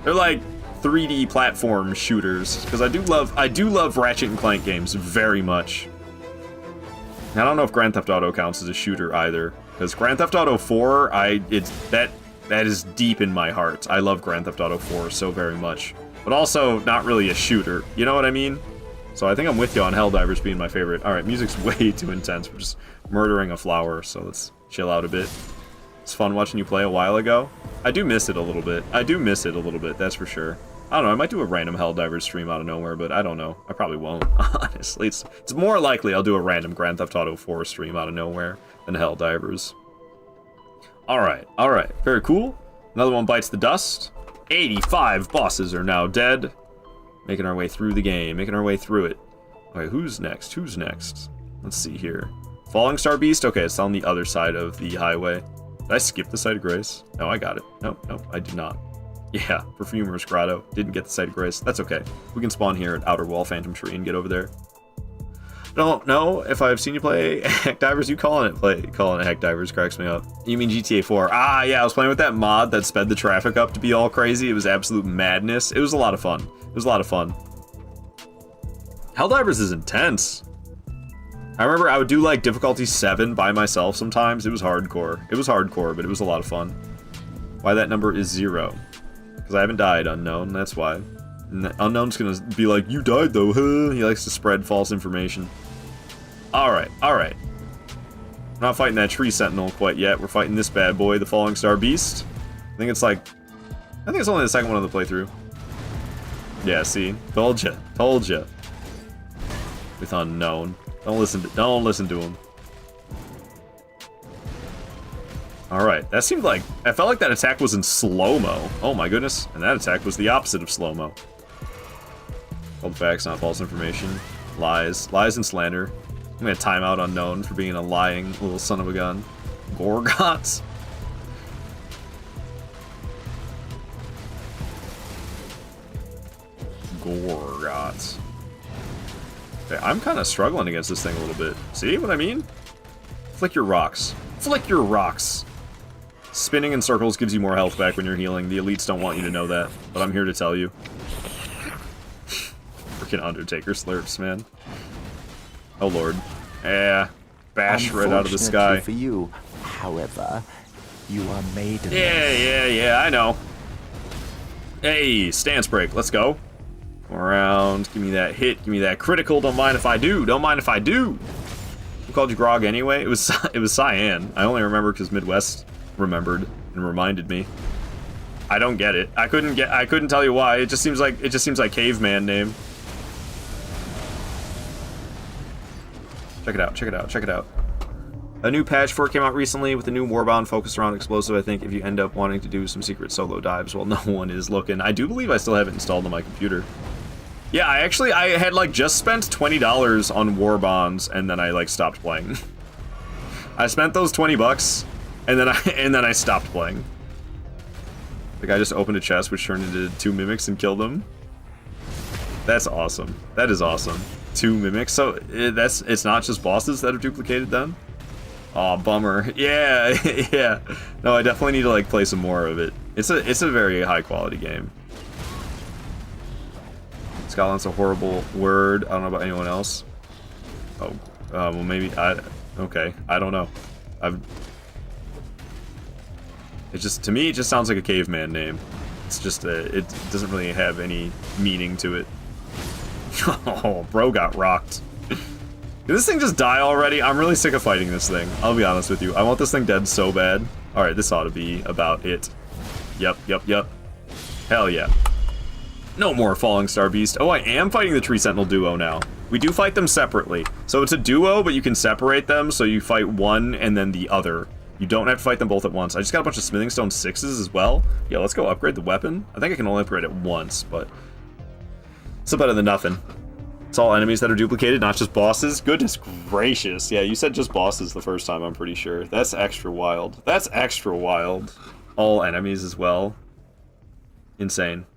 they're like 3D platform shooters. Because I do love Ratchet and Clank games very much. And I don't know if Grand Theft Auto counts as a shooter either. Because Grand Theft Auto 4, that is deep in my heart. I love Grand Theft Auto 4 so very much. But also, not really a shooter. You know what I mean? So I think I'm with you on Helldivers being my favorite. Alright, music's way too intense. We're just murdering a flower, so let's chill out a bit. It's fun watching you play a while ago. I do miss it a little bit. That's for sure. I don't know, I might do a random Helldivers stream out of nowhere, but I don't know. I probably won't, honestly. It's more likely I'll do a random Grand Theft Auto 4 stream out of nowhere than Helldivers. Alright, very cool. Another one bites the dust. 85 bosses are now dead. Making our way through the game, making our way through it. Okay, who's next? Let's see here. Falling Star Beast? Okay, it's on the other side of the highway. Did I skip the Site of Grace? No, I got it. Nope, I did not. Yeah, Perfumer's Grotto. Didn't get the Site of Grace. That's okay. We can spawn here at Outer Wall Phantom Tree and get over there. Don't know if I've seen you play Heck Divers. You calling it Heck Divers cracks me up. You mean GTA 4? Ah, yeah, I was playing with that mod that sped the traffic up to be all crazy. It was absolute madness. It was a lot of fun. Helldivers is intense. I remember I would do like difficulty 7 by myself sometimes. It was hardcore, but it was a lot of fun. Why that number is 0? Because I haven't died, Unknown, that's why. And Unknown's gonna be like, you died though, huh? He likes to spread false information. Alright. We're not fighting that tree sentinel quite yet. We're fighting this bad boy, the Falling Star Beast. I think it's only the second one of the playthrough. Yeah, see? Told ya. With Unknown. Don't listen to him. Alright, that seemed like... I felt like that attack was in slow-mo. Oh my goodness. And that attack was the opposite of slow-mo. Old facts, not false information. Lies and slander. I'm gonna time out Unknown for being a lying little son of a gun. Gorgots. rocked. Okay, I'm kind of struggling against this thing a little bit. See what I mean? Flick your rocks. Flick your rocks. Spinning in circles gives you more health back when you're healing. The elites don't want you to know that, but I'm here to tell you. Freaking Undertaker slurps, man. Oh lord. Yeah. Bash right out of the sky. For you, however, you are made of Yeah, I know. Hey, stance break, let's go. Come around, give me that hit, give me that critical, don't mind if I do, don't mind if I do. Who called you Grog anyway? It was Cyan. I only remember because Midwest remembered and reminded me. I don't get it. I couldn't tell you why. It just seems like caveman name. Check it out, check it out, check it out. A new patch for it came out recently with a new Warbound focused around explosive. I think if you end up wanting to do some secret solo dives, well, no one is looking. I do believe I still have it installed on my computer. Yeah, I had like just spent $20 on Warbonds and then I like stopped playing. I spent those 20 bucks and then I stopped playing. The guy just opened a chest which turned into 2 mimics and killed them. That's awesome. That is awesome. 2 mimics. So it's not just bosses that are duplicated then? Aw, bummer. Yeah, yeah. No, I definitely need to like play some more of it. It's a very high quality game. Scotland's a horrible word. I don't know about anyone else. Oh, well maybe okay. I don't know. To me it just sounds like a caveman name. It's just it doesn't really have any meaning to it. Oh, bro got rocked. Did this thing just die already? I'm really sick of fighting this thing. I'll be honest with you. I want this thing dead so bad. Alright, this ought to be about it. Yep. Hell yeah. No more Falling Star Beast. Oh, I am fighting the Tree Sentinel duo now. We do fight them separately. So it's a duo, but you can separate them, so you fight one and then the other. You don't have to fight them both at once. I just got a bunch of Smithing Stone 6s as well. Yeah, let's go upgrade the weapon. I think I can only upgrade it once, but still better than nothing. It's all enemies that are duplicated, not just bosses. Goodness gracious. Yeah, you said just bosses the first time, I'm pretty sure. That's extra wild. That's extra wild. All enemies as well. Insane.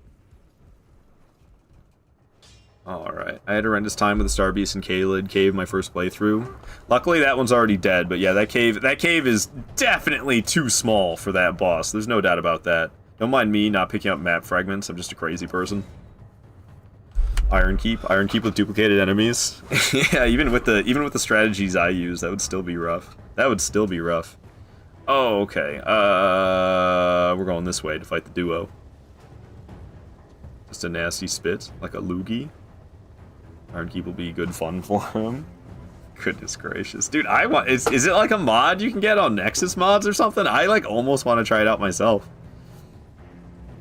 Alright, I had a horrendous time with the Star Beast and Caelid Cave my first playthrough. Luckily that one's already dead, but yeah, that cave is definitely too small for that boss. There's no doubt about that. Don't mind me not picking up map fragments, I'm just a crazy person. Iron Keep with duplicated enemies. Yeah, even with the strategies I use, that would still be rough. That would still be rough. Oh, okay. We're going this way to fight the duo. Just a nasty spit, like a loogie. Iron Keep will be good fun for him. Goodness gracious. Dude, I want... Is it like a mod you can get on Nexus mods or something? I, like, almost want to try it out myself.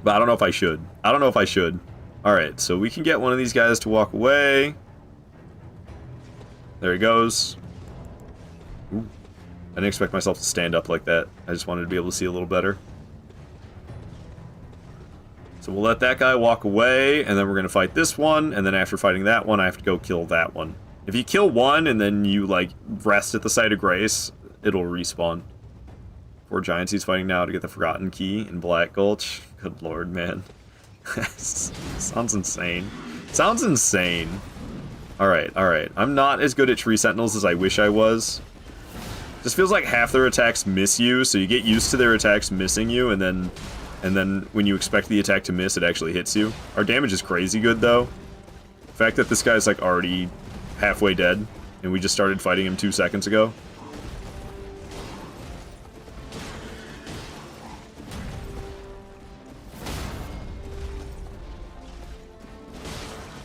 But I don't know if I should. I don't know if I should. Alright, so we can get one of these guys to walk away. There he goes. Ooh. I didn't expect myself to stand up like that. I just wanted to be able to see a little better. So we'll let that guy walk away, and then we're going to fight this one, and then after fighting that one, I have to go kill that one. If you kill one, and then you, like, rest at the site of grace, it'll respawn. 4 giants he's fighting now to get the Forgotten Key in Black Gulch. Good lord, man. Sounds insane. Sounds insane. Alright, alright. I'm not as good at Tree Sentinels as I wish I was. Just feels like half their attacks miss you, so you get used to their attacks missing you, and then when you expect the attack to miss, it actually hits you. Our damage is crazy good, though. The fact that this guy's, like, already halfway dead, and we just started fighting him 2 seconds ago.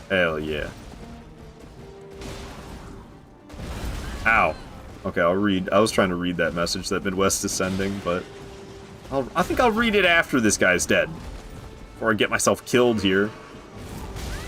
Hell yeah. Ow. Okay, I'll read. I was trying to read that message that Midwest is sending, but I think I'll read it after this guy's dead. Before I get myself killed here.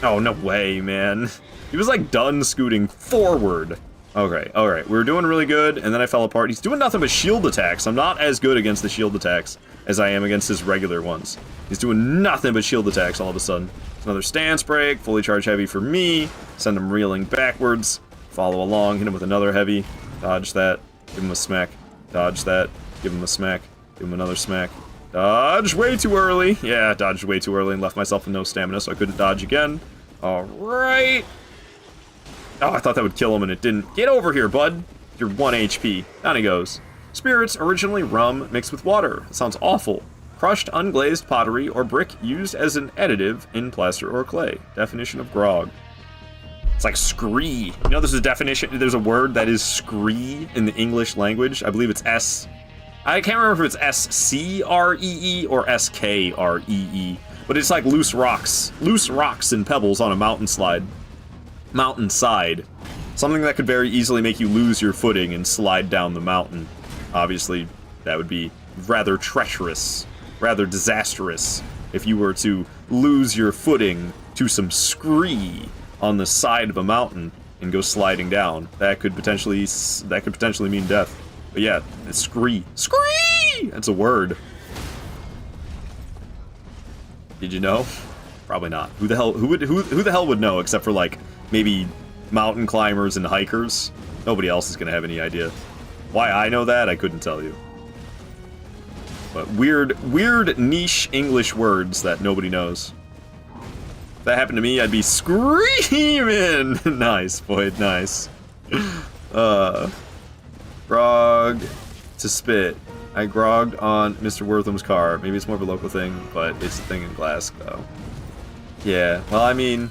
Oh, no way, man. He was, like, done scooting forward. Okay, alright. We were doing really good, and then I fell apart. He's doing nothing but shield attacks. I'm not as good against the shield attacks as I am against his regular ones. He's doing nothing but shield attacks all of a sudden. Another stance break. Fully charge heavy for me. Send him reeling backwards. Follow along. Hit him with another heavy. Dodge that. Give him a smack. Dodge that. Give him a smack. Give him another smack. Dodge way too early. Yeah, dodged way too early and left myself with no stamina, so I couldn't dodge again. Alright. Oh, I thought that would kill him and it didn't. Get over here, bud. You're 1 HP. Down he goes. Spirits, originally rum mixed with water. It sounds awful. Crushed, unglazed pottery or brick used as an additive in plaster or clay. Definition of grog. It's like scree. You know, there's a definition, there's a word that is scree in the English language. I believe it's S. I can't remember if it's S-C-R-E-E or S-K-R-E-E. But it's like loose rocks and pebbles on a mountainside. Something that could very easily make you lose your footing and slide down the mountain. Obviously, that would be rather treacherous, rather disastrous if you were to lose your footing to some scree on the side of a mountain and go sliding down. That could potentially mean death. But yeah, it's scree. Scree! That's a word. Did you know? Probably not. Who the hell would know except for like maybe mountain climbers and hikers? Nobody else is gonna have any idea. Why I know that, I couldn't tell you. But weird niche English words that nobody knows. If that happened to me, I'd be screaming! Nice, Boyd, nice. Grog to spit. I grogged on Mr. Wortham's car. Maybe it's more of a local thing, but it's a thing in Glasgow. Yeah, well, I mean...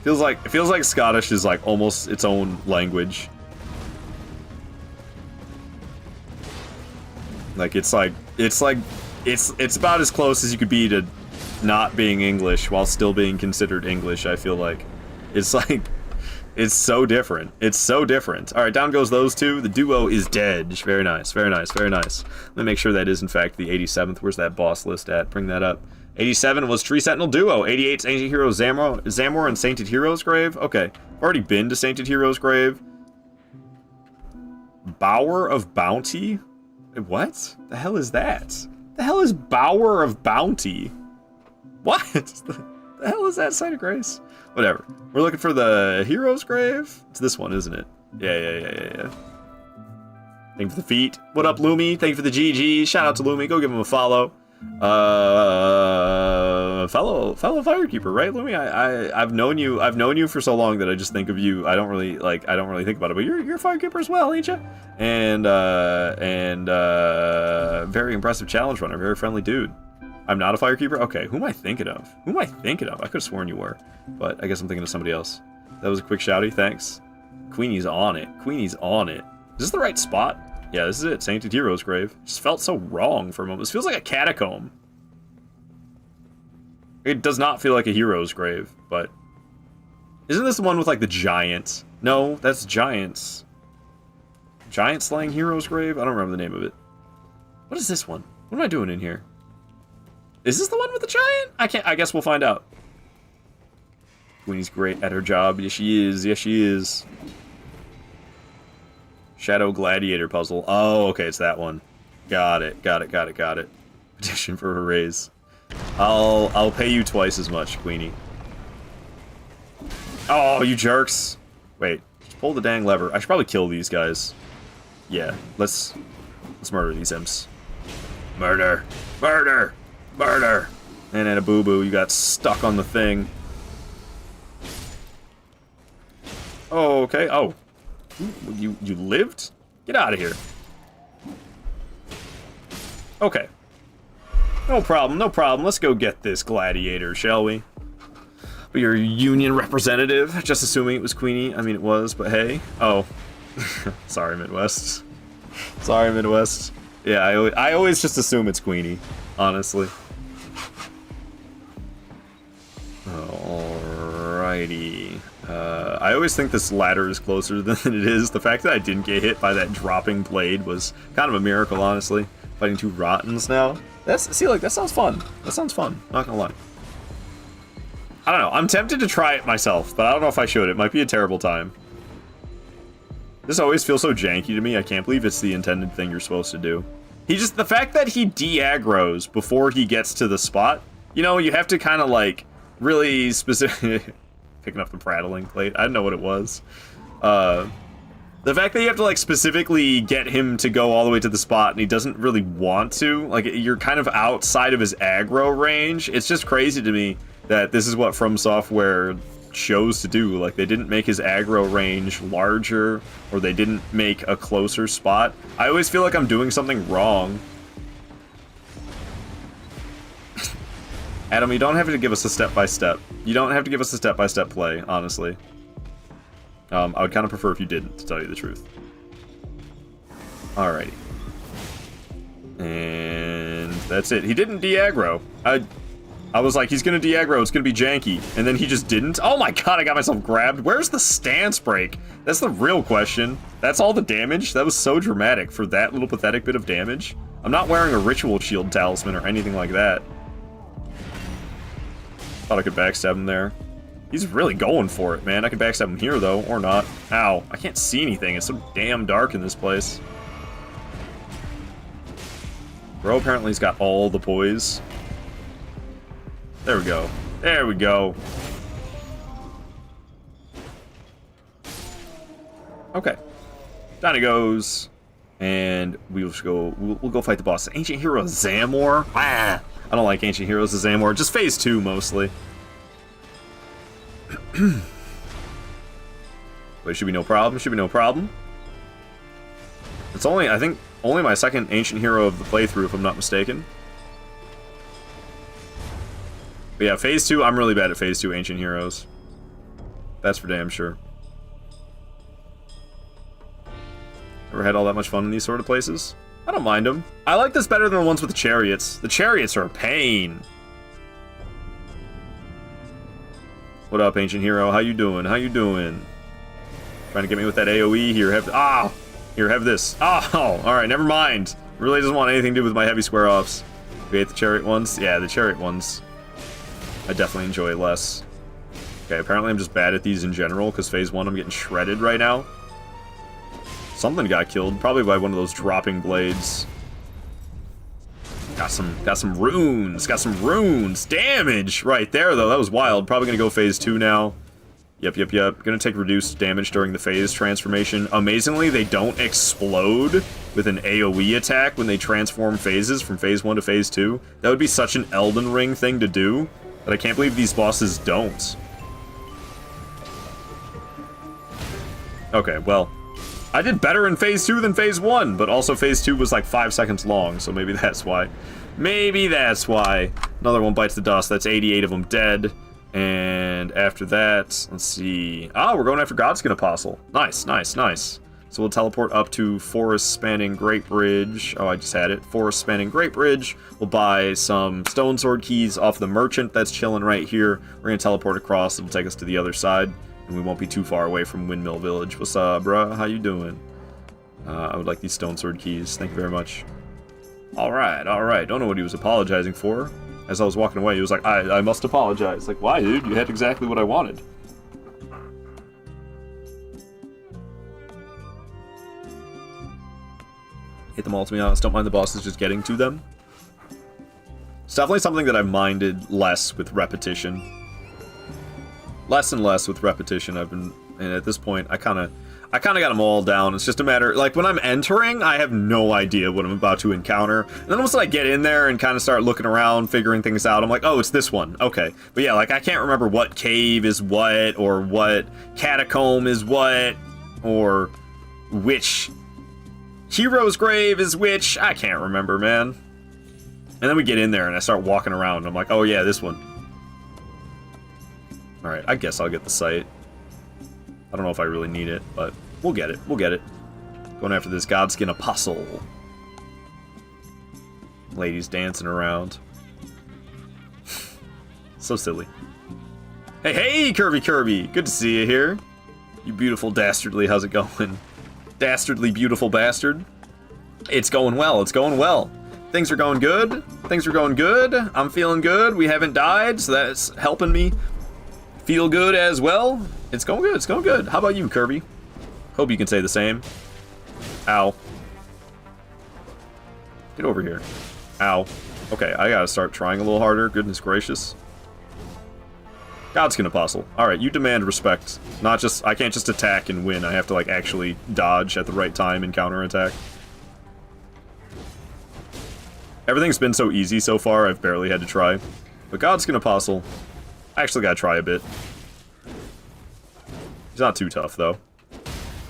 it feels like Scottish is like almost its own language. Like it's about as close as you could be to not being English while still being considered English, I feel like. It's like it's so different. It's so different. Alright, down goes those two. The duo is dead. Very nice, very nice, very nice. Let me make sure that is in fact the 87th. Where's that boss list at? Bring that up. 87 was Tree Sentinel Duo. 88 Sainted Hero Zamor and Sainted Hero's Grave. Okay. I've already been to Sainted Hero's Grave. Bower of Bounty? What? The hell is that? The hell is Bower of Bounty? What? The hell is that Site of Grace? Whatever. We're looking for the Hero's Grave? It's this one, isn't it? Yeah. Thank you for the feet. What up, Lumi? Thank you for the GG. Shout out to Lumi. Go give him a follow. Fellow Firekeeper, right, Lumi? I've known you for so long that I just think of you. I don't really think about it, but you're a Firekeeper as well, ain't you? And very impressive challenge runner, very friendly dude. I'm not a Firekeeper? Okay, who am I thinking of? I could have sworn you were, but I guess I'm thinking of somebody else. That was a quick shouty, thanks. Queenie's on it. Is this the right spot? Yeah, this is it. Sainted Hero's Grave. Just felt so wrong for a moment. This feels like a catacomb. It does not feel like a hero's grave, but... Isn't this the one with, like, the giant? No, that's Giants. Giant slaying hero's grave? I don't remember the name of it. What is this one? What am I doing in here? Is this the one with the giant? I guess we'll find out. Queenie's great at her job. Yes, she is. Yes, she is. Shadow Gladiator puzzle. Oh, okay, it's that one. Got it. Petition for a raise. I'll pay you twice as much, Queenie. Oh, you jerks. Wait, just pull the dang lever. I should probably kill these guys. Yeah, let's murder these imps. Murder. And then a boo-boo, you got stuck on the thing. Oh, okay. Oh. You lived? Get out of here. Okay. No problem. Let's go get this gladiator, shall we? Be your union representative, just assuming it was Queenie. I mean, it was, but hey. Oh. Sorry, Midwest. Yeah, I always just assume it's Queenie, honestly. Alrighty. I always think this ladder is closer than it is. The fact that I didn't get hit by that dropping blade was kind of a miracle, honestly. Fighting two Rottens now. That sounds fun. Not gonna lie. I don't know. I'm tempted to try it myself, but I don't know if I should. It might be a terrible time. This always feels so janky to me. I can't believe it's the intended thing you're supposed to do. The fact that he de-aggroes before he gets to the spot, you know, you have to kind of like really specific. Picking up the prattling plate. I didn't know what it was. The fact that you have to like specifically get him to go all the way to the spot and he doesn't really want to, like you're kind of outside of his aggro range. It's just crazy to me that this is what From Software chose to do. Like, they didn't make his aggro range larger, or they didn't make a closer spot. I always feel like I'm doing something wrong. Adam, you don't have to give us a step-by-step. You don't have to give us a step-by-step play, honestly. I would kind of prefer if you didn't, to tell you the truth. Alrighty. And that's it. He didn't de-aggro. I was like, he's gonna de-aggro, it's gonna be janky. And then he just didn't. Oh my god, I got myself grabbed. Where's the stance break? That's the real question. That's all the damage? That was so dramatic for that little pathetic bit of damage. I'm not wearing a ritual shield talisman or anything like that. Thought I could backstab him there. He's really going for it, man. I can backstab him here, though, or not. Ow. I can't see anything. It's so damn dark in this place. Bro apparently has got all the poise. There we go. There we go. Okay. Down he goes. And we'll go fight the boss. Ancient Hero Zamor. Ah, I don't like Ancient Heroes of Zamor. Just phase 2 mostly. But it should be no problem. Should be no problem. It's only, I think, only my second Ancient Hero of the playthrough, if I'm not mistaken. But yeah, phase 2, I'm really bad at phase 2 Ancient Heroes. That's for damn sure. Ever had all that much fun in these sort of places? I don't mind them. I like this better than the ones with the chariots. The chariots are a pain. What up, Ancient Hero? How you doing? How you doing? Trying to get me with that AoE here. Here, have this. Oh, alright, never mind. Really doesn't want anything to do with my heavy square-offs. We hate the chariot ones? Yeah, the chariot ones. I definitely enjoy less. Okay, apparently I'm just bad at these in general, because phase 1 I'm getting shredded right now. Something got killed, probably by one of those dropping blades. Got some runes, damage right there though. That was wild. Probably gonna go phase 2 now. Yep. Gonna take reduced damage during the phase transformation. Amazingly, they don't explode with an AoE attack when they transform phases from phase 1 to phase 2. That would be such an Elden Ring thing to do, but I can't believe these bosses don't. Okay, well, I did better in phase 2 than phase 1, but also phase 2 was like 5 seconds long, so maybe that's why. Maybe that's why. Another one bites the dust. That's 88 of them dead. And after that, let's see. Ah, we're going after Godskin Apostle. Nice. So we'll teleport up to Forest Spanning Great Bridge. Oh, I just had it. Forest Spanning Great Bridge. We'll buy some Stone Sword keys off the merchant that's chilling right here. We're going to teleport across. It'll take us to the other side. And we won't be too far away from Windmill Village. What's up, bruh? How you doing? I would like these Stone Sword keys. Thank you very much. Alright. Don't know what he was apologizing for. As I was walking away, he was like, I must apologize. Like, why, dude? You had exactly what I wanted. Hit them all, to be honest. Don't mind the bosses just getting to them. It's definitely something that I've minded less with repetition. Less and less with repetition. And at this point, I kind of got them all down. It's just a matter, like, when I'm entering, I have no idea what I'm about to encounter. And then once I get in there and kind of start looking around, figuring things out, I'm like, oh, it's this one. Okay. But yeah, like, I can't remember what cave is what, or what catacomb is what, or which hero's grave is which. I can't remember, man. And then we get in there and I start walking around. And I'm like, oh yeah, this one. Alright, I guess I'll get the sight. I don't know if I really need it, but we'll get it. Going after this Godskin Apostle. Ladies dancing around. So silly. Hey, Kirby! Good to see you here. You beautiful dastardly, how's it going? Dastardly beautiful bastard. It's going well. Things are going good. I'm feeling good. We haven't died, so that's helping me feel good as well. It's going good. How about you, Kirby? Hope you can say the same. Ow. Get over here. Ow. Okay, I gotta start trying a little harder. Goodness gracious. Godskin Apostle. Alright, you demand respect. Not just, I can't just attack and win. I have to, like, actually dodge at the right time and counterattack. Everything's been so easy so far, I've barely had to try. But Godskin Apostle, I actually gotta try a bit. He's not too tough, though.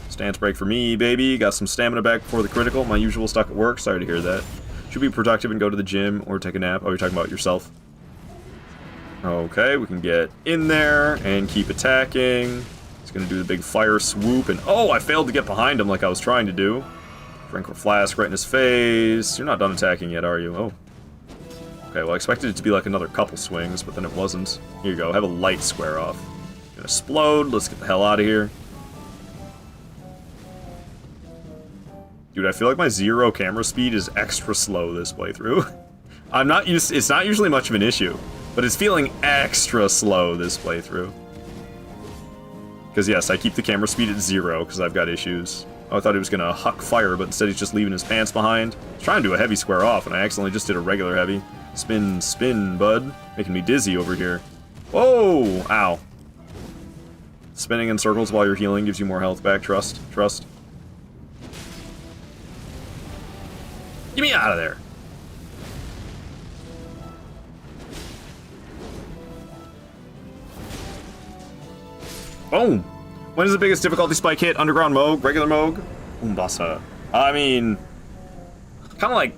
Stance break for me, baby. Got some stamina back before the critical. My usual stuck at work. Sorry to hear that. Should be productive and go to the gym or take a nap. Oh, you're talking about yourself. Okay, we can get in there and keep attacking. He's gonna do the big fire swoop, and oh, I failed to get behind him like I was trying to do. Sprinkler flask right in his face. You're not done attacking yet, are you? Oh. Okay, well, I expected it to be like another couple swings, but then it wasn't. Here you go. Have a light square off. Gonna explode. Let's get the hell out of here. Dude, I feel like my 0 camera speed is extra slow this playthrough. I'm not used. It's not usually much of an issue, but it's feeling extra slow this playthrough. Because yes, I keep the camera speed at 0 because I've got issues. Oh, I thought he was gonna huck fire, but instead he's just leaving his pants behind. I was trying to do a heavy square off, and I accidentally just did a regular heavy. Spin, spin, bud. Making me dizzy over here. Whoa! Ow. Spinning in circles while you're healing gives you more health back. Trust. Trust. Get me out of there! Boom! When is the biggest difficulty spike hit? Underground Moog? Regular Moog? Umbasa. I mean... kind of like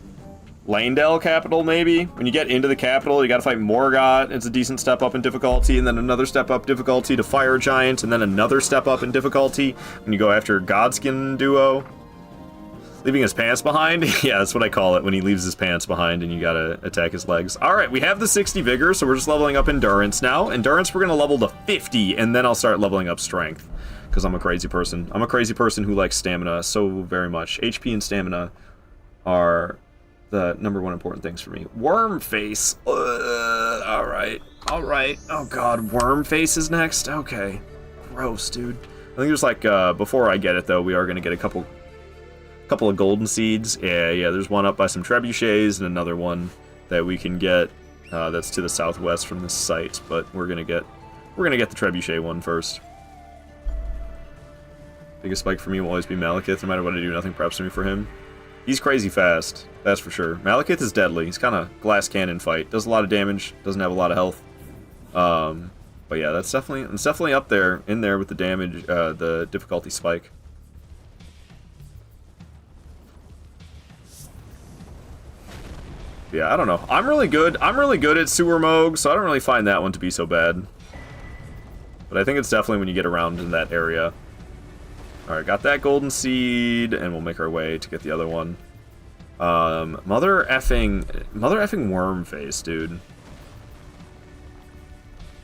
Lanedale Capital, maybe? When you get into the capital, you gotta fight Morgott. It's a decent step up in difficulty, and then another step up difficulty to Fire Giant, and then another step up in difficulty when you go after Godskin Duo. Leaving his pants behind? Yeah, that's what I call it, when he leaves his pants behind and you gotta attack his legs. Alright, we have the 60 Vigor, so we're just leveling up Endurance now. Endurance we're gonna level to 50, and then I'll start leveling up Strength. Because I'm a crazy person. I'm a crazy person who likes stamina so very much. HP and stamina are the #1 important things for me. Worm Face. Alright. Alright. Oh god, Worm Face is next? Okay. Gross, dude. I think there's like, before I get it though, we are gonna get a couple of golden seeds. Yeah, there's one up by some trebuchets and another one that we can get that's to the southwest from this site, but we're gonna get the trebuchet one first. Biggest spike for me will always be Malekith. No matter what I do, nothing preps me for him. He's crazy fast, that's for sure. Malekith is deadly. He's kind of glass cannon fight. Does a lot of damage, doesn't have a lot of health. But yeah, it's definitely up there, in there with the damage, the difficulty spike. Yeah, I don't know. I'm really good at Sewer Moog, so I don't really find that one to be so bad. But I think it's definitely when you get around in that area. Alright, got that golden seed, and we'll make our way to get the other one. Mother effing Worm Face, dude.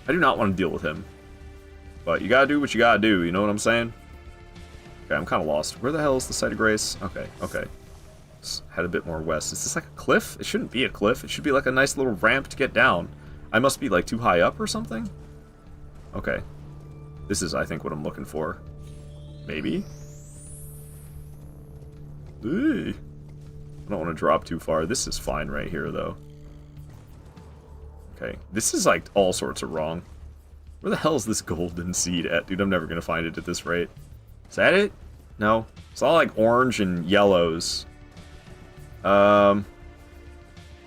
I do not want to deal with him. But you gotta do what you gotta do, you know what I'm saying? Okay, I'm kind of lost. Where the hell is the Site of Grace? Okay. Head a bit more west. Is this like a cliff? It shouldn't be a cliff. It should be like a nice little ramp to get down. I must be like too high up or something? Okay. This is, I think, what I'm looking for. Maybe? Eey. I don't want to drop too far. This is fine right here, though. Okay. This is like all sorts of wrong. Where the hell is this golden seed at? Dude, I'm never going to find it at this rate. Is that it? No. It's all like orange and yellows. Alright,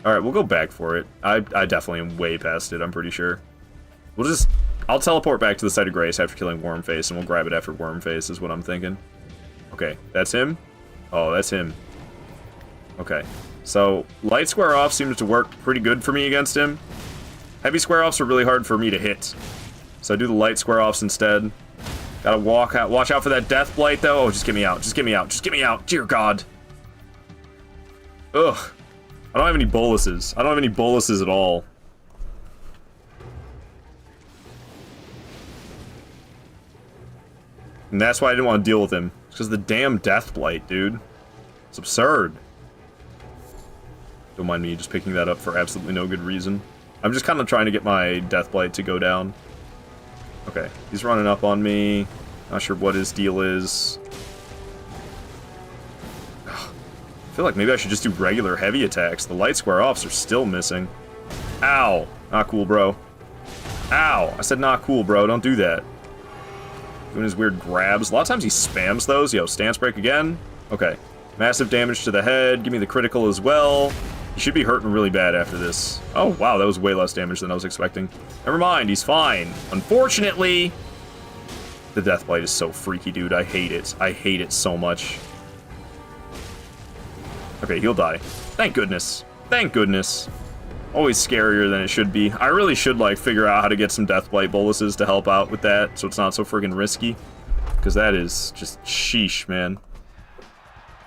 we'll go back for it. I definitely am way past it, I'm pretty sure. I'll teleport back to the Site of Grace after killing Wormface, and we'll grab it after Wormface, is what I'm thinking. Okay, that's him? Oh, that's him. Okay, so light square off seems to work pretty good for me against him. Heavy square offs are really hard for me to hit. So I do the light square offs instead. Gotta watch out for that Death Blight, though. Oh, just get me out, just get me out, just get me out. Dear God. Ugh. I don't have any boluses. I don't have any boluses at all. And that's why I didn't want to deal with him. It's because of the damn Death Blight, dude. It's absurd. Don't mind me just picking that up for absolutely no good reason. I'm just kind of trying to get my Death Blight to go down. Okay, he's running up on me. Not sure what his deal is. I feel like maybe I should just do regular heavy attacks. The light square offs are still missing. Ow. Not cool, bro. Ow. I said not cool, bro. Don't do that. Doing his weird grabs. A lot of times he spams those. Yo, stance break again. Okay. Massive damage to the head. Give me the critical as well. He should be hurting really bad after this. Oh, wow, that was way less damage than I was expecting. Never mind, he's fine. Unfortunately, the Deathblight is so freaky, dude. I hate it. I hate it so much. Okay, he'll die. Thank goodness. Thank goodness. Always scarier than it should be. I really should, like, figure out how to get some Deathblight boluses to help out with that, so it's not so friggin' risky. Because that is just sheesh, man.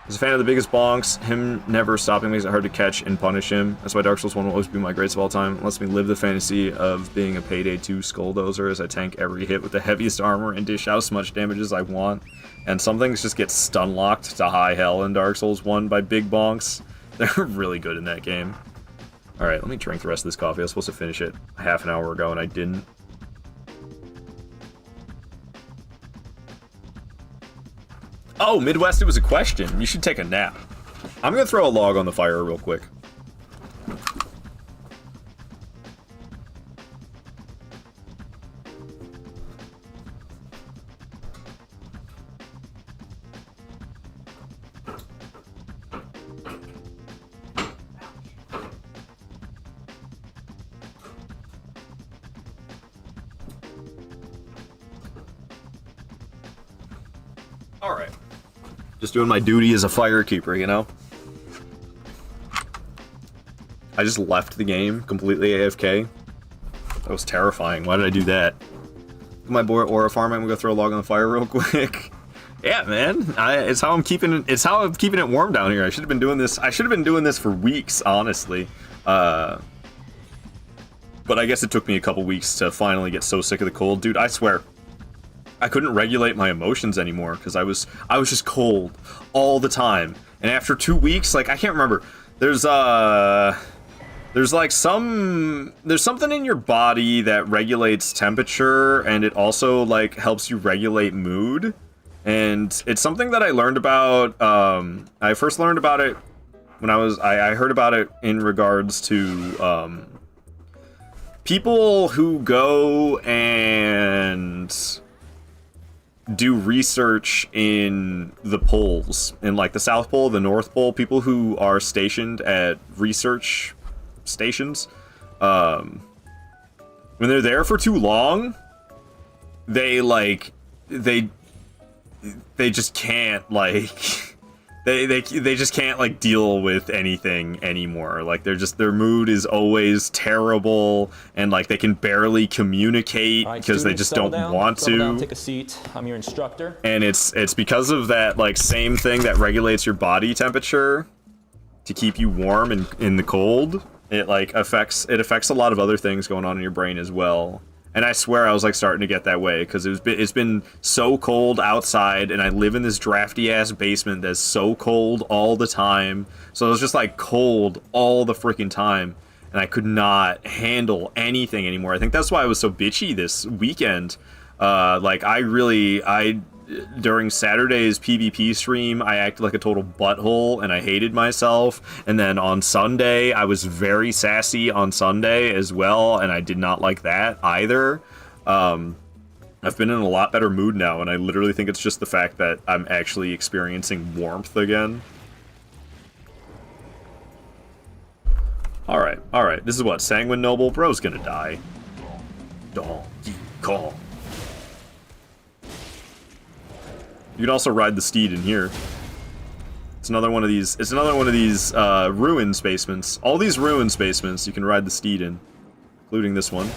As a fan of the biggest bonks, him never stopping makes it hard to catch and punish him. That's why Dark Souls 1 will always be my greatest of all time. It lets me live the fantasy of being a Payday 2 Skulldozer as I tank every hit with the heaviest armor and dish out as much damage as I want. And some things just get stun locked to high hell in Dark Souls 1 by big bonks. They're really good in that game. Alright, let me drink the rest of this coffee. I was supposed to finish it half an hour ago and I didn't. Oh, Midwest, it was a question. You should take a nap. I'm gonna throw a log on the fire real quick. Alright. Just doing my duty as a firekeeper, you know? I just left the game completely AFK. That was terrifying. Why did I do that? My boy Aura Farm, I'm gonna go throw a log on the fire real quick. Yeah, man. It's how I'm keeping it warm down here. I should have been doing this. I should have been doing this for weeks, honestly. But I guess it took me a couple weeks to finally get so sick of the cold. Dude, I swear. I couldn't regulate my emotions anymore because I was just cold all the time. And after 2 weeks, like, I can't remember. There's something in your body that regulates temperature, and it also, like, helps you regulate mood. And it's something that I learned about. I first learned about it when I heard about it in regards to people who go and do research in the poles, in like the South Pole, the North Pole, people who are stationed at research stations, when they're there for too long, they just can't, like, they just can't, like, deal with anything anymore. Like, their mood is always terrible, and, like, they can barely communicate because they just don't want to. Down, take a seat. I'm your instructor. And it's because of that, like, same thing that regulates your body temperature to keep you warm in the cold. It, like, affects a lot of other things going on in your brain as well. And I swear I was, like, starting to get that way, because it's been so cold outside, and I live in this drafty-ass basement that's so cold all the time. So it was just, like, cold all the freaking time, and I could not handle anything anymore. I think that's why I was so bitchy this weekend. During Saturday's PvP stream, I acted like a total butthole, and I hated myself. And then on Sunday, I was very sassy on Sunday as well, and I did not like that either. I've been in a lot better mood now, and I literally think it's just the fact that I'm actually experiencing warmth again. Alright, this is what? Sanguine Noble? Bro's gonna die. Donkey Kong. You can also ride the steed in here. It's another one of these ruins basements. All these ruins basements you can ride the steed in, including this one.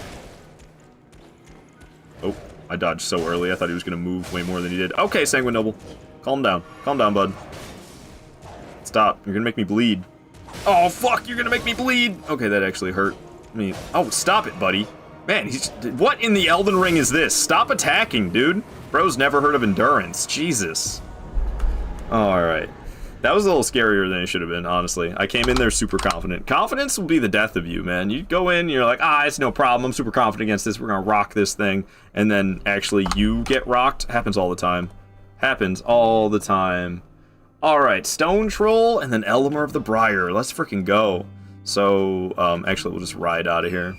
Oh, I dodged so early. I thought he was gonna move way more than he did. Okay, Sanguine Noble. Calm down. Calm down, bud. Stop. You're gonna make me bleed. Oh, fuck, you're gonna make me bleed! Okay, that actually hurt me. Oh, stop it, buddy. Man, what in the Elden Ring is this? Stop attacking, dude. Bro's never heard of endurance. Jesus. Alright. That was a little scarier than it should have been, honestly. I came in there super confident. Confidence will be the death of you, man. You go in, you're like, it's no problem. I'm super confident against this. We're gonna rock this thing. And then, actually, you get rocked. Happens all the time. Happens all the time. Alright, Stone Troll, and then Elmer of the Briar. Let's freaking go. So, actually, we'll just ride out of here.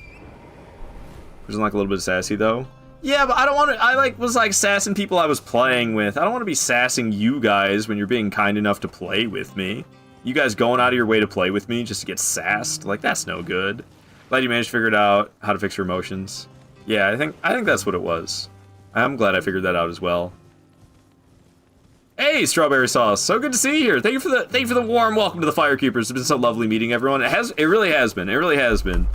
Isn't like a little bit sassy, though? Yeah, but I don't want to. I was sassing people I was playing with. I don't want to be sassing you guys when you're being kind enough to play with me. You guys going out of your way to play with me just to get sassed? Like, that's no good. Glad you managed to figure it out, how to fix your emotions. Yeah, I think that's what it was. I'm glad I figured that out as well. Hey, Strawberry Sauce, so good to see you here. Thank you for the warm welcome to the Firekeepers. It's been so lovely meeting everyone. It really has been.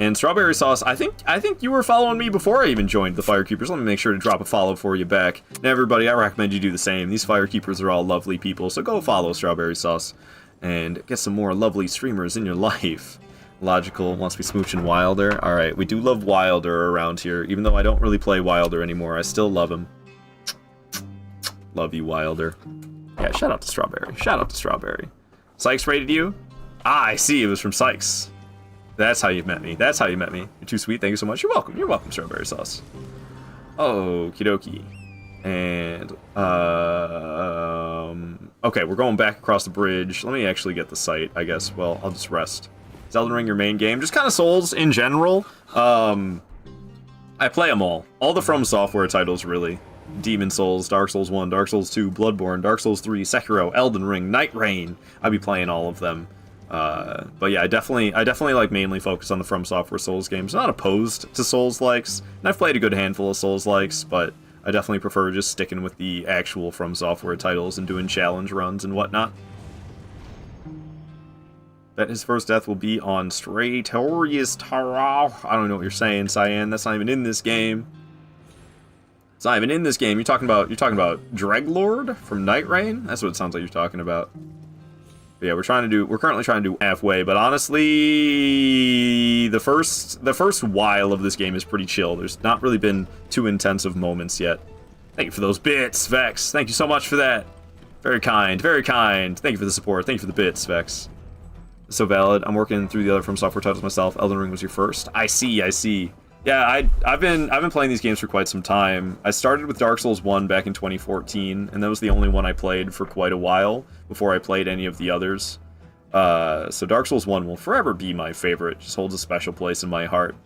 And Strawberry Sauce, I think you were following me before I even joined the Firekeepers. Let me make sure to drop a follow for you back. And everybody, I recommend you do the same. These Firekeepers are all lovely people, so go follow Strawberry Sauce and get some more lovely streamers in your life. Logical wants to be smooching Wilder. All right, we do love Wilder around here, even though I don't really play Wilder anymore. I still love him. Love you, Wilder. Yeah, shout out to Strawberry. Shout out to Strawberry. Sykes rated you? Ah, I see. It was from Sykes. That's how you met me. That's how you met me. You're too sweet. Thank you so much. You're welcome. You're welcome, Strawberry Sauce. Okie dokie. And, okay, we're going back across the bridge. Let me actually get the site, I guess. Well, I'll just rest. Is Elden Ring your main game? Just kind of Souls in general. I play them all. All the From Software titles, really. Demon Souls, Dark Souls 1, Dark Souls 2, Bloodborne, Dark Souls 3, Sekiro, Elden Ring, Night Rain. I'll be playing all of them. But yeah, I definitely like mainly focus on the From Software Souls games. Not opposed to Souls-likes, and I've played a good handful of Souls-likes, but I definitely prefer just sticking with the actual From Software titles and doing challenge runs and whatnot. Bet his first death will be on Stratorius Tara. I don't know what you're saying, Cyan. That's not even in this game. It's not even in this game. You're talking about Dreglord from Night Rain? That's what it sounds like you're talking about. But yeah, we're currently trying to do halfway, but honestly, the first while of this game is pretty chill. There's not really been too intensive moments yet. Thank you for those bits, Vex. Thank you so much for that. Very kind, very kind. Thank you for the support. Thank you for the bits, Vex. So valid. I'm working through the other From Software titles myself. Elden Ring was your first. I see. Yeah, I've been playing these games for quite some time. I started with Dark Souls 1 back in 2014, and that was the only one I played for quite a while before I played any of the others. So Dark Souls 1 will forever be my favorite. Just holds a special place in my heart.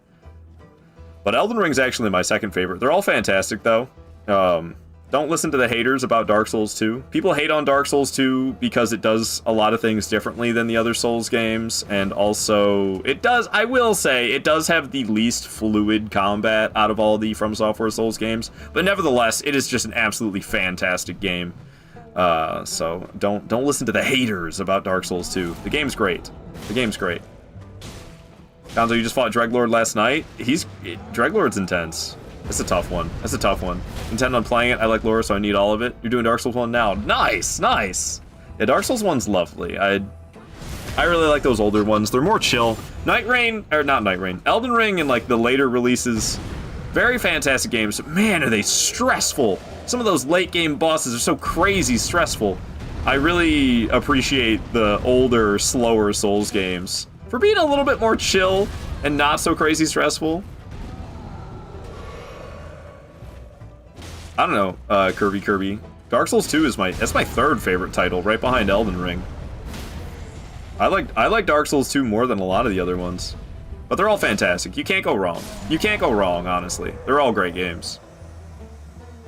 But Elden Ring's actually my second favorite. They're all fantastic, though. Don't listen to the haters about Dark Souls 2. People hate on Dark Souls 2 because it does a lot of things differently than the other Souls games, and also, I will say, it does have the least fluid combat out of all the From Software Souls games, but nevertheless, it is just an absolutely fantastic game. So, don't listen to the haters about Dark Souls 2. The game's great. The game's great. Gonzo, you just fought Dreglord last night? Dreglord's intense. That's a tough one. That's a tough one. Intend on playing it. I like lore, so I need all of it. You're doing Dark Souls 1 now. Nice! Nice! Yeah, Dark Souls 1's lovely. I really like those older ones. They're more chill. Elden Ring, and like the later releases, very fantastic games. But man, are they stressful. Some of those late game bosses are so crazy stressful. I really appreciate the older, slower Souls games for being a little bit more chill and not so crazy stressful. I don't know, Kirby. Dark Souls 2 is my third favorite title, right behind Elden Ring. I like Dark Souls 2 more than a lot of the other ones. But they're all fantastic. You can't go wrong. You can't go wrong, honestly. They're all great games.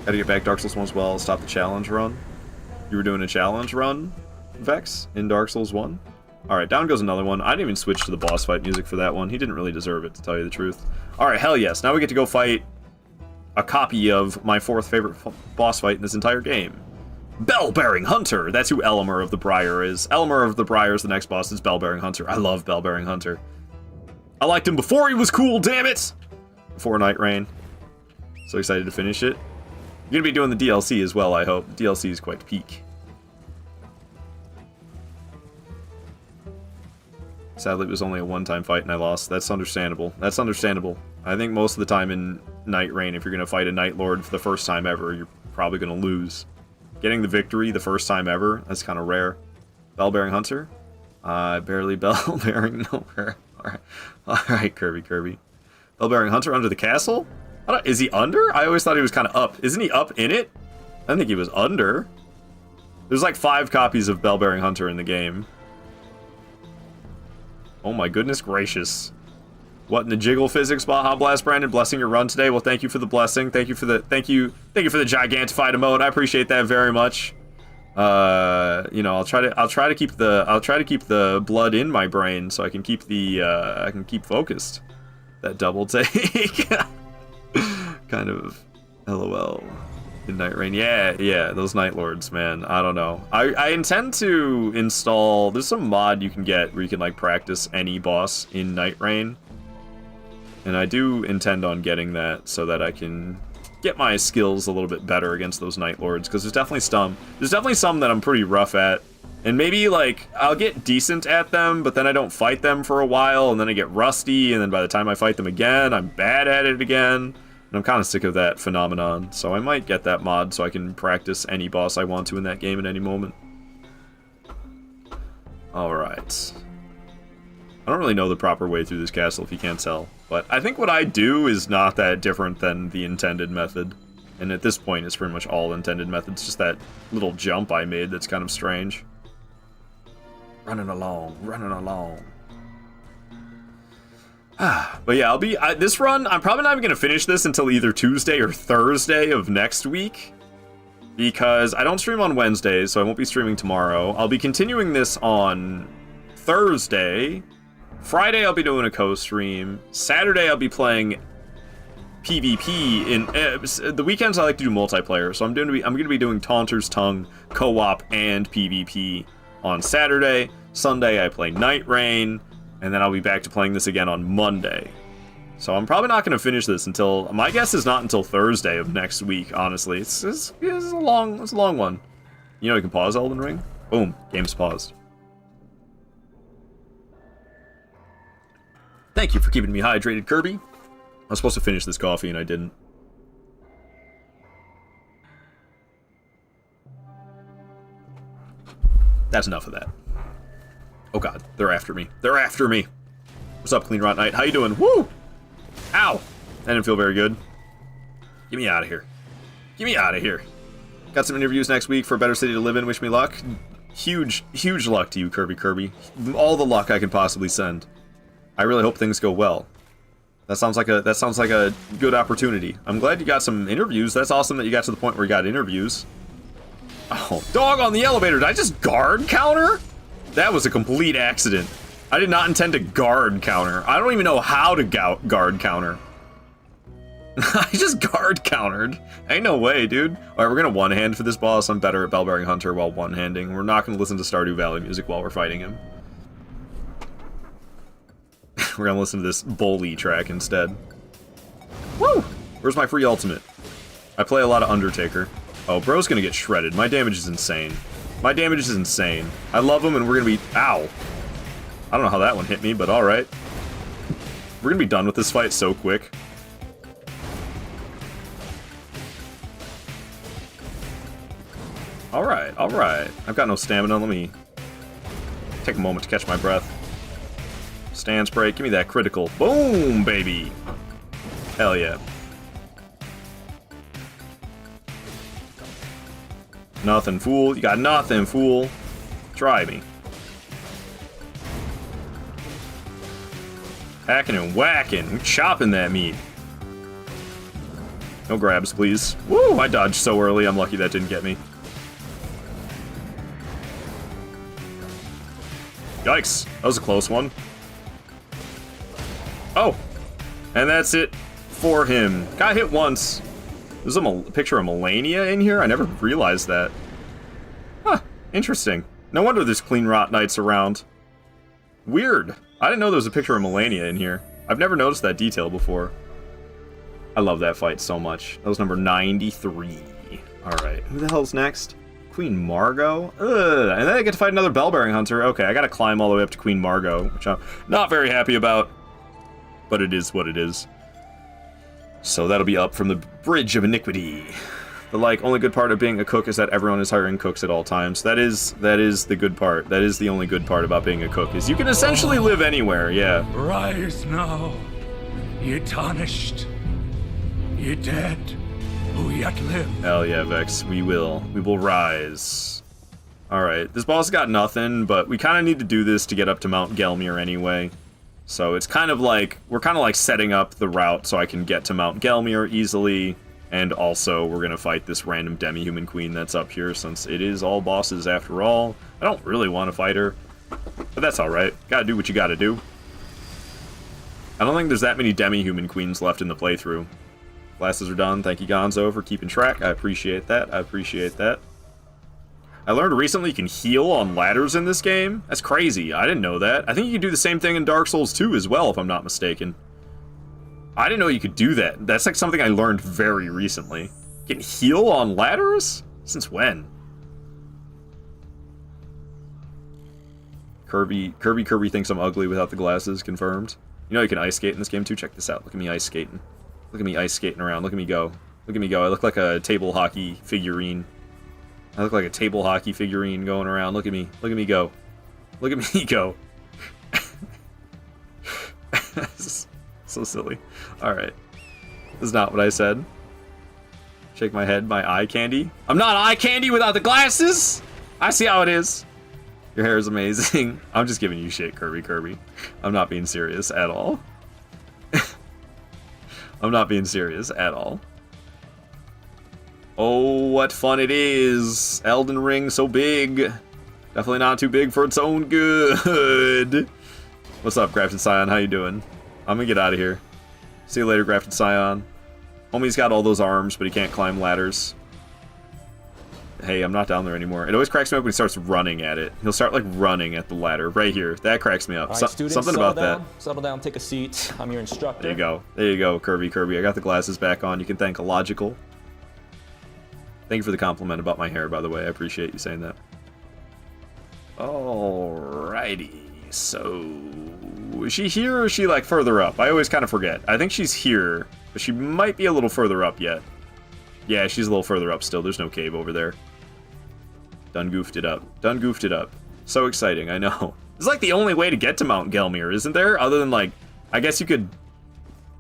Gotta get back Dark Souls 1 as well, stop the challenge run. You were doing a challenge run, Vex, in Dark Souls 1? Alright, down goes another one. I didn't even switch to the boss fight music for that one. He didn't really deserve it, to tell you the truth. Alright, hell yes. Now we get to go fight a copy of my fourth favorite boss fight in this entire game. Bell-Bearing Hunter! That's who Elmer of the Briar is. Elmer of the Briar is the next boss. It's Bell-Bearing Hunter. I love Bell-Bearing Hunter. I liked him before he was cool, damn it! Before Night Rain. So excited to finish it. You're gonna be doing the DLC as well, I hope. The DLC is quite peak. Sadly, it was only a one-time fight and I lost. That's understandable. That's understandable. I think most of the time in Night Rain, if you're going to fight a Night Lord for the first time ever, you're probably going to lose. Getting the victory the first time ever, that's kind of rare. Bell-Bearing Hunter? Barely Bell-Bearing nowhere. Alright, Kirby. Bell-Bearing Hunter under the castle? Is he under? I always thought he was kind of up. Isn't he up in it? I don't think he was under. There's like 5 copies of Bell-Bearing Hunter in the game. Oh my goodness gracious. What in the jiggle physics, Baja Blast, Brandon? Blessing your run today? Well, thank you for the blessing. Thank you for the gigantified emote. I appreciate that very much. You know, I'll try to keep the blood in my brain so I can keep focused. That double take. Kind of LOL. In Night Rain. Yeah, those Night Lords, man. I don't know. I intend to install, there's some mod you can get where you can like practice any boss in Night Rain. And I do intend on getting that so that I can get my skills a little bit better against those Night Lords, because there's definitely some that I'm pretty rough at. And maybe, like, I'll get decent at them, but then I don't fight them for a while, and then I get rusty, and then by the time I fight them again, I'm bad at it again. And I'm kind of sick of that phenomenon, so I might get that mod so I can practice any boss I want to in that game at any moment. Alright. I don't really know the proper way through this castle, if you can't tell. But I think what I do is not that different than the intended method. And at this point, it's pretty much all intended methods. Just that little jump I made that's kind of strange. Running along. But yeah, this run, I'm probably not even going to finish this until either Tuesday or Thursday of next week. Because I don't stream on Wednesdays, so I won't be streaming tomorrow. I'll be continuing this on Thursday. Friday, I'll be doing a co-stream. Saturday, I'll be playing PvP. In the weekends, I like to do multiplayer, so I'm going to be doing Taunter's Tongue, co-op, and PvP on Saturday. Sunday, I play Night Rain. And then I'll be back to playing this again on Monday. So I'm probably not going to finish this until... My guess is not until Thursday of next week, honestly. It's a long one. You know you can pause Elden Ring? Boom. Game's paused. Thank you for keeping me hydrated, Kirby. I was supposed to finish this coffee and I didn't. That's enough of that. Oh god, they're after me. They're after me! What's up, Clean Rot Knight? How you doing? Woo! Ow! That didn't feel very good. Get me out of here. Get me out of here. Got some interviews next week for a better city to live in. Wish me luck. Huge luck to you, Kirby. All the luck I can possibly send. I really hope things go well. That sounds like a good opportunity. I'm glad you got some interviews. That's awesome that you got to the point where you got interviews. Oh, dog on the elevator. Did I just guard counter? That was a complete accident. I did not intend to guard counter. I don't even know how to guard counter. I just guard countered. Ain't no way, dude. Alright, we're gonna one-hand for this boss. I'm better at Bellbearing Hunter while one-handing. We're not gonna listen to Stardew Valley music while we're fighting him. We're gonna listen to this Bully track instead. Woo! Where's my free ultimate? I play a lot of Undertaker. Oh, bro's gonna get shredded. My damage is insane. My damage is insane. I love him, and we're gonna be... Ow. I don't know how that one hit me, but alright. We're gonna be done with this fight so quick. Alright. I've got no stamina. Let me take a moment to catch my breath. Stand spray. Give me that critical. Boom, baby. Hell yeah. Nothing, fool. You got nothing, fool. Try me. Hacking and whacking. Chopping that meat. No grabs, please. Woo! I dodged so early. I'm lucky that didn't get me. Yikes. That was a close one. Oh. And that's it for him. Got hit once. There's a picture of Melania in here? I never realized that. Huh, interesting. No wonder there's Clean Rot Knights around. Weird. I didn't know there was a picture of Melania in here. I've never noticed that detail before. I love that fight so much. That was number 93. Alright, who the hell's next? Queen Margot? Ugh, and then I get to fight another Bellbearing Hunter. Okay, I gotta climb all the way up to Queen Margot, which I'm not very happy about. But it is what it is. So that'll be up from the Bridge of Iniquity. The only good part of being a cook is that everyone is hiring cooks at all times. That is the good part. That is the only good part about being a cook, is you can essentially live anywhere, yeah. Rise now, ye tarnished, ye dead, who yet live. Hell yeah, Vex. We will rise. Alright, this boss got nothing, but we kind of need to do this to get up to Mount Gelmir anyway. So it's kind of like, we're kind of like setting up the route so I can get to Mount Gelmir easily, And also, we're gonna fight this random demi-human queen that's up here, since it is all bosses after all. I don't really want to fight her, but that's alright. Gotta do what you gotta do. I don't think there's that many demi-human queens left in the playthrough. Glasses are done. Thank you, Gonzo, for keeping track. I appreciate that. I appreciate that. I learned recently you can heal on ladders in this game. That's crazy. I didn't know that. I think you can do the same thing in Dark Souls 2 as well, if I'm not mistaken. I didn't know you could do that. That's like something I learned very recently. You can heal on ladders? Since when? Kirby thinks I'm ugly without the glasses. Confirmed. You know you can ice skate in this game too? Check this out. Look at me ice skating. Look at me ice skating around. Look at me go. Look at me go. I look like a table hockey figurine. I look like a table hockey figurine going around. Look at me. Look at me go. Look at me go. So silly. Alright. This is not what I said. Shake my head. My eye candy. I'm not eye candy without the glasses! I see how it is. Your hair is amazing. I'm just giving you shit, Kirby. I'm not being serious at all. I'm not being serious at all. Oh, what fun it is. Elden Ring so big. Definitely not too big for its own good. What's up, Grafted Scion? How you doing? I'm gonna get out of here. See you later, Grafted Scion. Homie's got all those arms, but he can't climb ladders. Hey, I'm not down there anymore. It always cracks me up when he starts running at it. He'll start, like, running at the ladder. Right here. That cracks me up. All right, students, something about that. Settle down, take a seat. I'm your instructor. There you go. There you go, Kirby. I got the glasses back on. You can thank Illogical. Thank you for the compliment about my hair, by the way. I appreciate you saying that. Alrighty. So, is she here or is she, like, further up? I always kind of forget. I think she's here, but she might be a little further up yet. Yeah, she's a little further up still. There's no cave over there. Done goofed it up. Done goofed it up. So exciting, I know. It's like the only way to get to Mount Gelmir, isn't there? Other than, like, I guess you could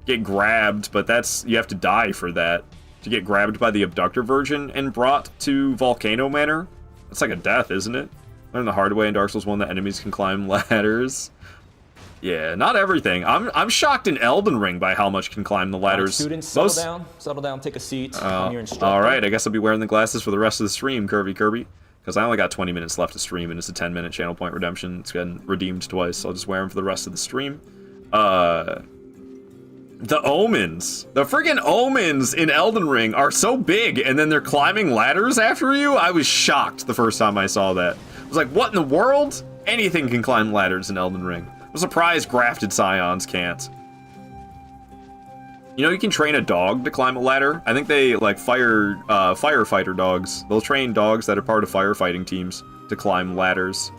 get grabbed, but that's, you have to die for that. To get grabbed by the abductor virgin and brought to Volcano Manor. That's like a death, isn't it? Learn the hard way in Dark Souls 1 that enemies can climb ladders. Yeah, not everything. I'm shocked in Elden Ring by how much can climb the ladders. Right, students, settle down, take a seat. I'm your instructor. Alright, I guess I'll be wearing the glasses for the rest of the stream, Kirby. Because I only got 20 minutes left to stream, and it's a 10-minute channel point redemption. It's been redeemed twice, so I'll just wear them for the rest of the stream. The omens. The friggin' omens in Elden Ring are so big, and then they're climbing ladders after you? I was shocked the first time I saw that. I was like, what in the world? Anything can climb ladders in Elden Ring. I'm surprised Grafted Scions can't. You know, you can train a dog to climb a ladder. I think they, like, firefighter dogs. They'll train dogs that are part of firefighting teams to climb ladders.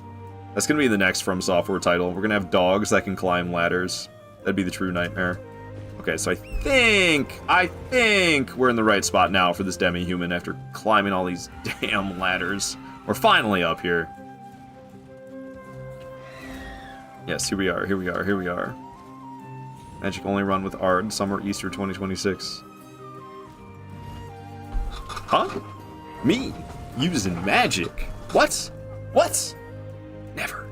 That's gonna be the next From Software title. We're gonna have dogs that can climb ladders. That'd be the true nightmare. Okay, so I think we're in the right spot now for this demi-human after climbing all these damn ladders. We're finally up here. Yes, here we are. Magic only run with Ard, Summer, Easter 2026. Huh? Me? Using magic? What? Never.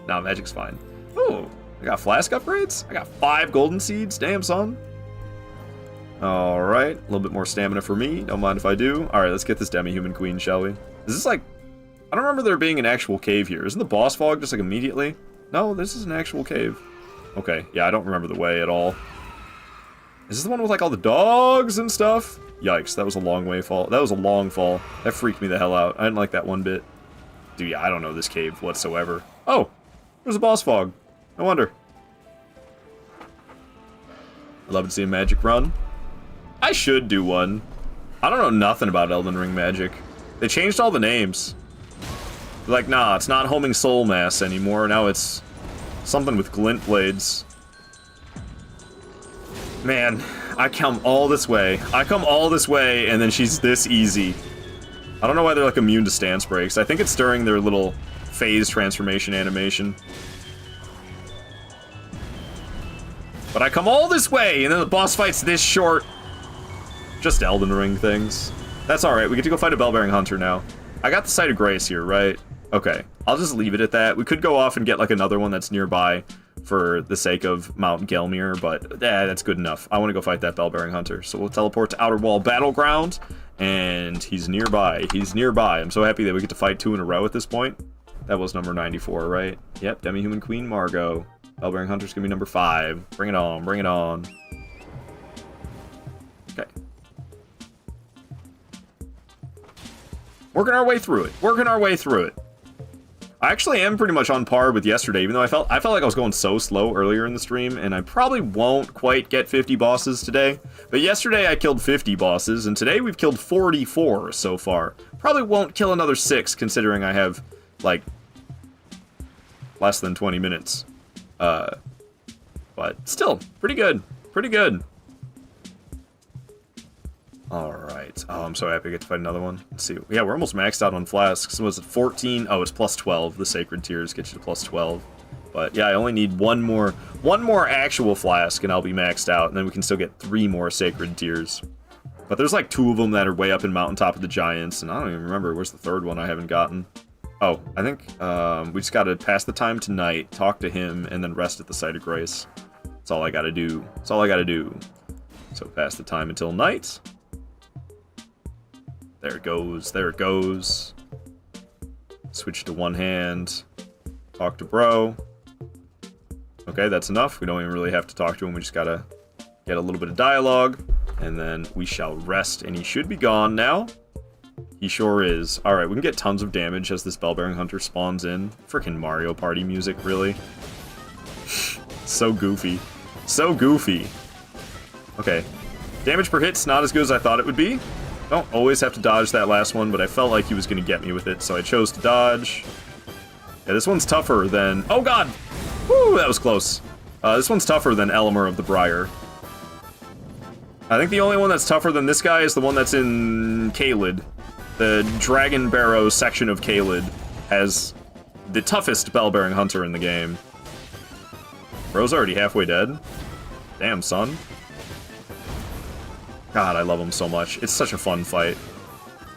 Nah, magic's fine. Oh, I got flask upgrades? I got 5 golden seeds? Damn, son. Alright, a little bit more stamina for me. Don't mind if I do. Alright, let's get this demi-human queen, shall we? Is this like... I don't remember there being an actual cave here. Isn't the boss fog just like immediately? No, this is an actual cave. Okay, yeah, I don't remember the way at all. Is this the one with, like, all the dogs and stuff? Yikes, that was a long way fall. That was a long fall. That freaked me the hell out. I didn't like that one bit. Dude, yeah, I don't know this cave whatsoever. Oh, there's a boss fog. No wonder. I'd love to see a magic run. I should do one. I don't know nothing about Elden Ring magic. They changed all the names. They're like, nah, it's not homing soul mass anymore. Now it's something with glint blades. Man, I come all this way, and then she's this easy. I don't know why they're, like, immune to stance breaks. I think it's during their little phase transformation animation. But I come all this way, and then the boss fight's this short. Just Elden Ring things. That's alright, we get to go fight a Bell-Bearing Hunter now. I got the Sight of Grace here, right? Okay, I'll just leave it at that. We could go off and get, like, another one that's nearby. for the sake of Mount Gelmir, but that's good enough. I want to go fight that Bell-Bearing Hunter. So we'll teleport to Outer Wall Battleground, and he's nearby. He's nearby. I'm so happy that we get to fight 2 in a row at this point. That was number 94, right? Yep, Demi-Human Queen Margot. Bell-Bearing Hunter's gonna be number 5. Bring it on, bring it on. Okay. Working our way through it. Working our way through it. I actually am pretty much on par with yesterday, even though I felt like I was going so slow earlier in the stream, and I probably won't quite get 50 bosses today. But yesterday I killed 50 bosses, and today we've killed 44 so far. Probably won't kill another 6, considering I have, like, less than 20 minutes. But still, pretty good. Pretty good. Alright. Oh, I'm so happy I get to fight another one. Let's see. Yeah, we're almost maxed out on flasks. Was it 14? Oh, it's plus 12. The Sacred Tears get you to plus 12. But yeah, I only need one more actual flask and I'll be maxed out. And then we can still get 3 more Sacred Tears. But there's like 2 of them that are way up in Mountaintop of the Giants. And I don't even remember. Where's the 3rd one I haven't gotten? Oh, I think we just gotta pass the time tonight, talk to him, and then rest at the Site of Grace. That's all I gotta do. That's all I gotta do. So pass the time until night. There it goes. There it goes. Switch to one hand. Talk to bro. Okay, that's enough. We don't even really have to talk to him. We just gotta get a little bit of dialogue. And then we shall rest. And he should be gone now. He sure is. Alright, we can get tons of damage as this Bell-Bearing Hunter spawns in. Freaking Mario Party music, really. So goofy. So goofy. Okay. Damage per hit's not as good as I thought it would be. Don't always have to dodge that last one, but I felt like he was going to get me with it, so I chose to dodge. Yeah, this one's tougher than... Oh, God! Woo, that was close. This one's tougher than Elamir of the Briar. I think the only one that's tougher than this guy is the one that's in Caelid. The Dragon Barrow section of Caelid has the toughest Bell-Bearing Hunter in the game. Bro's already halfway dead. Damn, son. God, I love him so much. It's such a fun fight.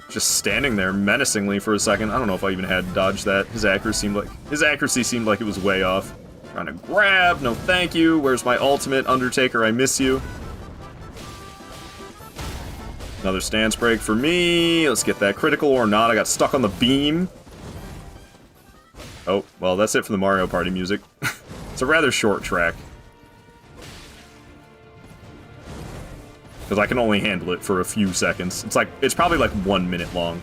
Just standing there menacingly for a second. I don't know if I even had to dodge that. His accuracy seemed like it was way off. Trying to grab. No, thank you. Where's my ultimate? Undertaker, I miss you. Another stance break for me. Let's get that critical or not. I got stuck on the beam. Oh, well, that's it for the Mario Party music. It's a rather short track. Because I can only handle it for a few seconds. It's probably like 1 minute long.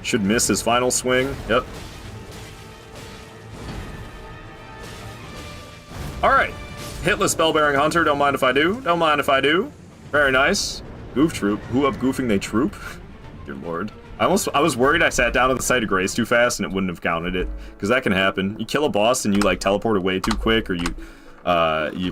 Should miss his final swing. Yep. Alright. Hitless Bell-Bearing Hunter. Don't mind if I do. Don't mind if I do. Very nice. Goof troop. Who up goofing they troop? Dear lord. I was worried I sat down at the Site of Grace too fast and it wouldn't have counted it. Because that can happen. You kill a boss and you like teleport away too quick, or you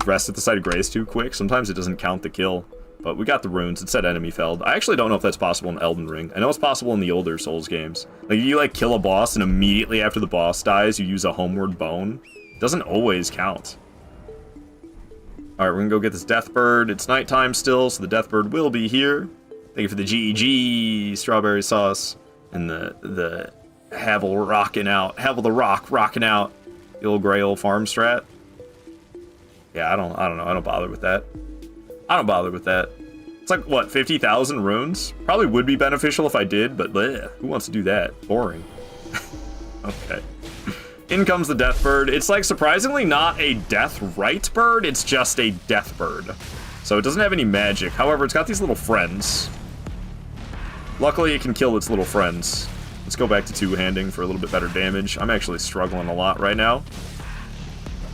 rest at the Site of Grace too quick. Sometimes it doesn't count the kill. But we got the runes. It said enemy felled. I actually don't know if that's possible in Elden Ring. I know it's possible in the older Souls games. Like, you like kill a boss and immediately after the boss dies, you use a homeward bone. It doesn't always count. Alright, we're gonna go get this Deathbird. It's nighttime still, so the Deathbird will be here. Thank you for the GEG strawberry sauce and the Havel rocking out. Havel the Rock rocking out. The old gray old farm strat. Yeah, I don't know. I don't bother with that. I don't bother with that. It's like, what, 50,000 runes? Probably would be beneficial if I did, but bleh, who wants to do that? Boring. Okay. In comes the Deathbird. It's like surprisingly not a death right bird, it's just a death bird. So it doesn't have any magic. However, it's got these little friends. Luckily, it can kill its little friends. Let's go back to two-handing for a little bit better damage. I'm actually struggling a lot right now.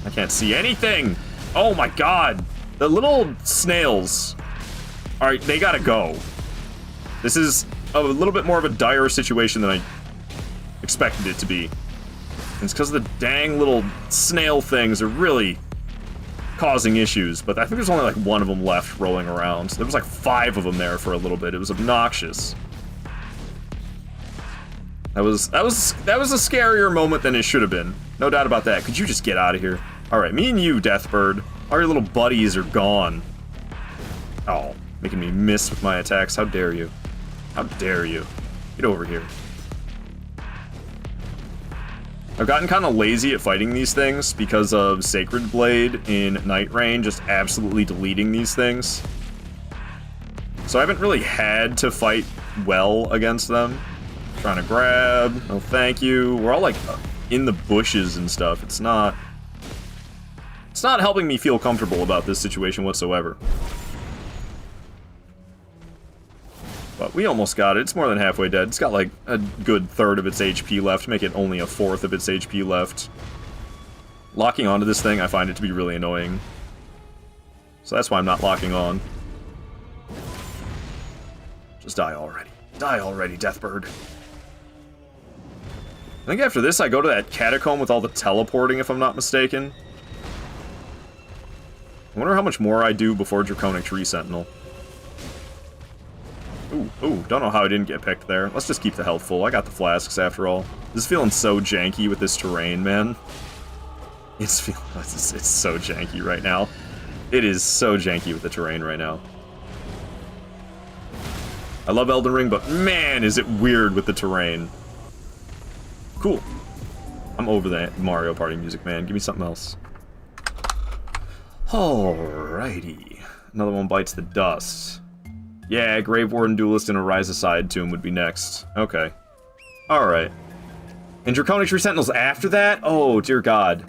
I can't see anything! Oh my god! The little snails. Alright, they gotta go. This is a little bit more of a dire situation than I expected it to be. And it's because the dang little snail things are really causing issues, but I think there's only like one of them left rolling around. There was like 5 of them there for a little bit. It was obnoxious. That was a scarier moment than it should have been. No doubt about that. Could you just get out of here? Alright, me and you, Deathbird. All your little buddies are gone. Oh, making me miss with my attacks. How dare you? How dare you? Get over here. I've gotten kind of lazy at fighting these things because of Sacred Blade in Night Rain just absolutely deleting these things. So I haven't really had to fight well against them. Trying to grab. Oh, thank you. We're all like in the bushes and stuff. It's not helping me feel comfortable about this situation whatsoever. But we almost got it. It's more than halfway dead. It's got like a good third of its HP left. Make it only a fourth of its HP left. Locking onto this thing, I find it to be really annoying. So that's why I'm not locking on. Just die already. Die already, Deathbird. I think after this I go to that catacomb with all the teleporting, if I'm not mistaken. I wonder how much more I do before Draconic Tree Sentinel. Ooh, don't know how I didn't get picked there. Let's just keep the health full. I got the flasks after all. This is feeling so janky with this terrain, man. It's so janky right now. It is so janky with the terrain right now. I love Elden Ring, but man, is it weird with the terrain. Cool. I'm over that Mario Party music, man. Give me something else. Alrighty. Another one bites the dust. Yeah, Grave Warden Duelist and a Rise Aside Tomb would be next. Okay. Alright. And Draconic Tree Sentinels after that? Oh, dear God.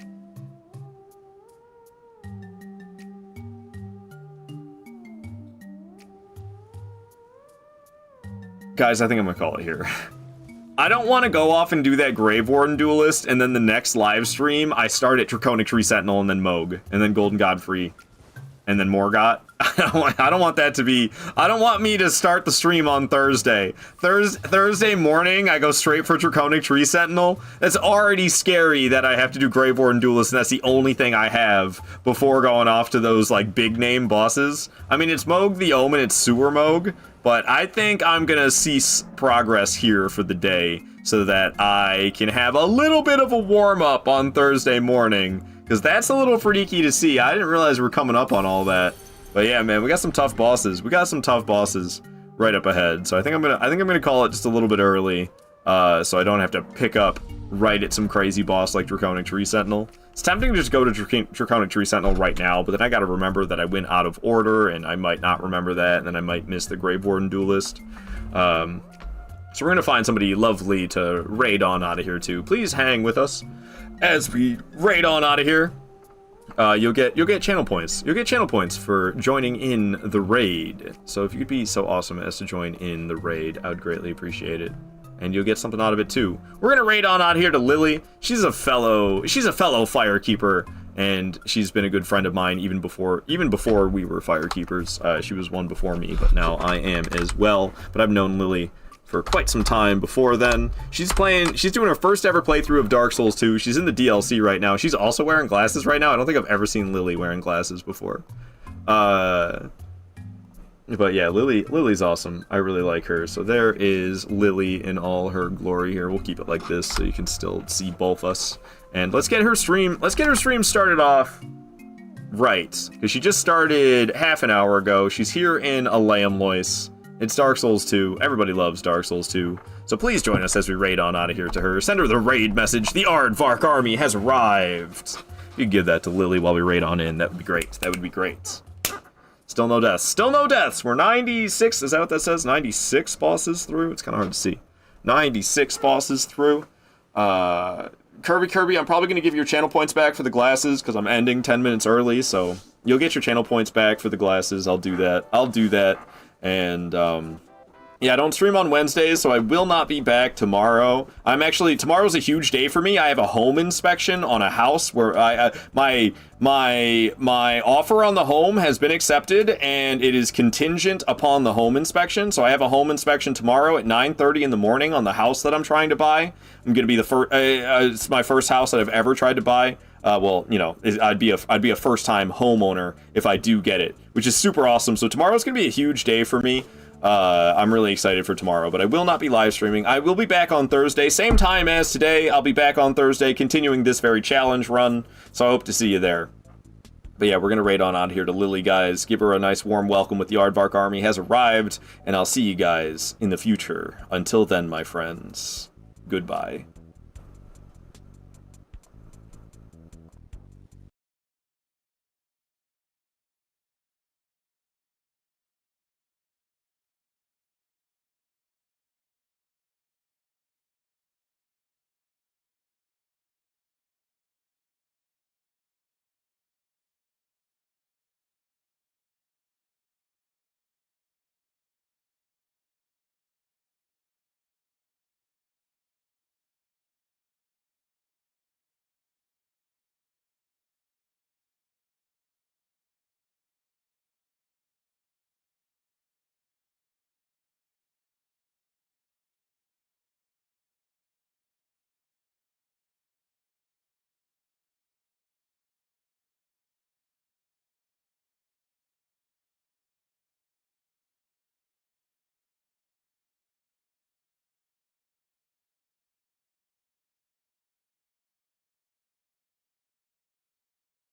Guys, I think I'm gonna call it here. I don't want to go off and do that Grave Warden Duelist, and then the next live stream, I start at Draconic Tree Sentinel, and then Moog, and then Golden Godfrey, and then Morgott. I don't want that to be... I don't want me to start the stream on Thursday. Thursday morning, I go straight for Draconic Tree Sentinel. That's already scary that I have to do Grave Warden Duelist, and that's the only thing I have before going off to those, like, big-name bosses. I mean, it's Moog the Omen, it's Sewer Moog, but I think I'm gonna cease progress here for the day so that I can have a little bit of a warm-up on Thursday morning, because that's a little freaky to see. I didn't realize we were coming up on all that. But yeah, man, we got some tough bosses. We got some tough bosses right up ahead. So I think I'm gonna call it just a little bit early, so I don't have to pick up right at some crazy boss like Draconic Tree Sentinel. It's tempting to just go to Draconic Tree Sentinel right now, but then I gotta remember that I went out of order, and I might not remember that, and then I might miss the Grave Warden Duelist. So we're gonna find somebody lovely to raid on out of here too. Please hang with us as we raid on out of here. You'll get channel points. You'll get channel points for joining in the raid. So if you could be so awesome as to join in the raid, I would greatly appreciate it. And you'll get something out of it too. We're gonna raid on out here to Lily. She's a fellow firekeeper, and she's been a good friend of mine even before we were firekeepers. She was one before me, but now I am as well. But I've known Lily for quite some time before then. She's doing her first ever playthrough of Dark Souls 2. She's in the DLC right now. She's also wearing glasses right now. I don't think I've ever seen Lily wearing glasses before. But yeah, Lily's awesome. I really like her. So there is Lily in all her glory here. We'll keep it like this so you can still see both us. And let's get her stream started off right, because she just started half an hour ago. She's here in Alamlois. It's Dark Souls 2. Everybody loves Dark Souls 2. So please join us as we raid on out of here to her. Send her the raid message. The Aardvark army has arrived. You can give that to Lily while we raid on in. That would be great. That would be great. Still no deaths. Still no deaths. We're 96. Is that what that says? 96 bosses through? It's kind of hard to see. 96 bosses through. Kirby, I'm probably going to give your channel points back for the glasses because I'm ending 10 minutes early. So you'll get your channel points back for the glasses. I'll do that. And, yeah, I don't stream on Wednesdays, so I will not be back tomorrow. Tomorrow's a huge day for me. I have a home inspection on a house where my offer on the home has been accepted, and it is contingent upon the home inspection. So I have a home inspection tomorrow at 9:30 in the morning on the house that I'm trying to buy. I'm gonna be the first. It's my first house that I've ever tried to buy. Well, you know, I'd be a first-time homeowner if I do get it, which is super awesome. So tomorrow's gonna be a huge day for me. I'm really excited for tomorrow, but I will not be live streaming. I will be back on Thursday, same time as today. I'll be back on Thursday, continuing this very challenge run. So I hope to see you there. But yeah, we're gonna raid on out here to Lily, guys. Give her a nice warm welcome with the Aardvark army has arrived, and I'll see you guys in the future. Until then, my friends, goodbye.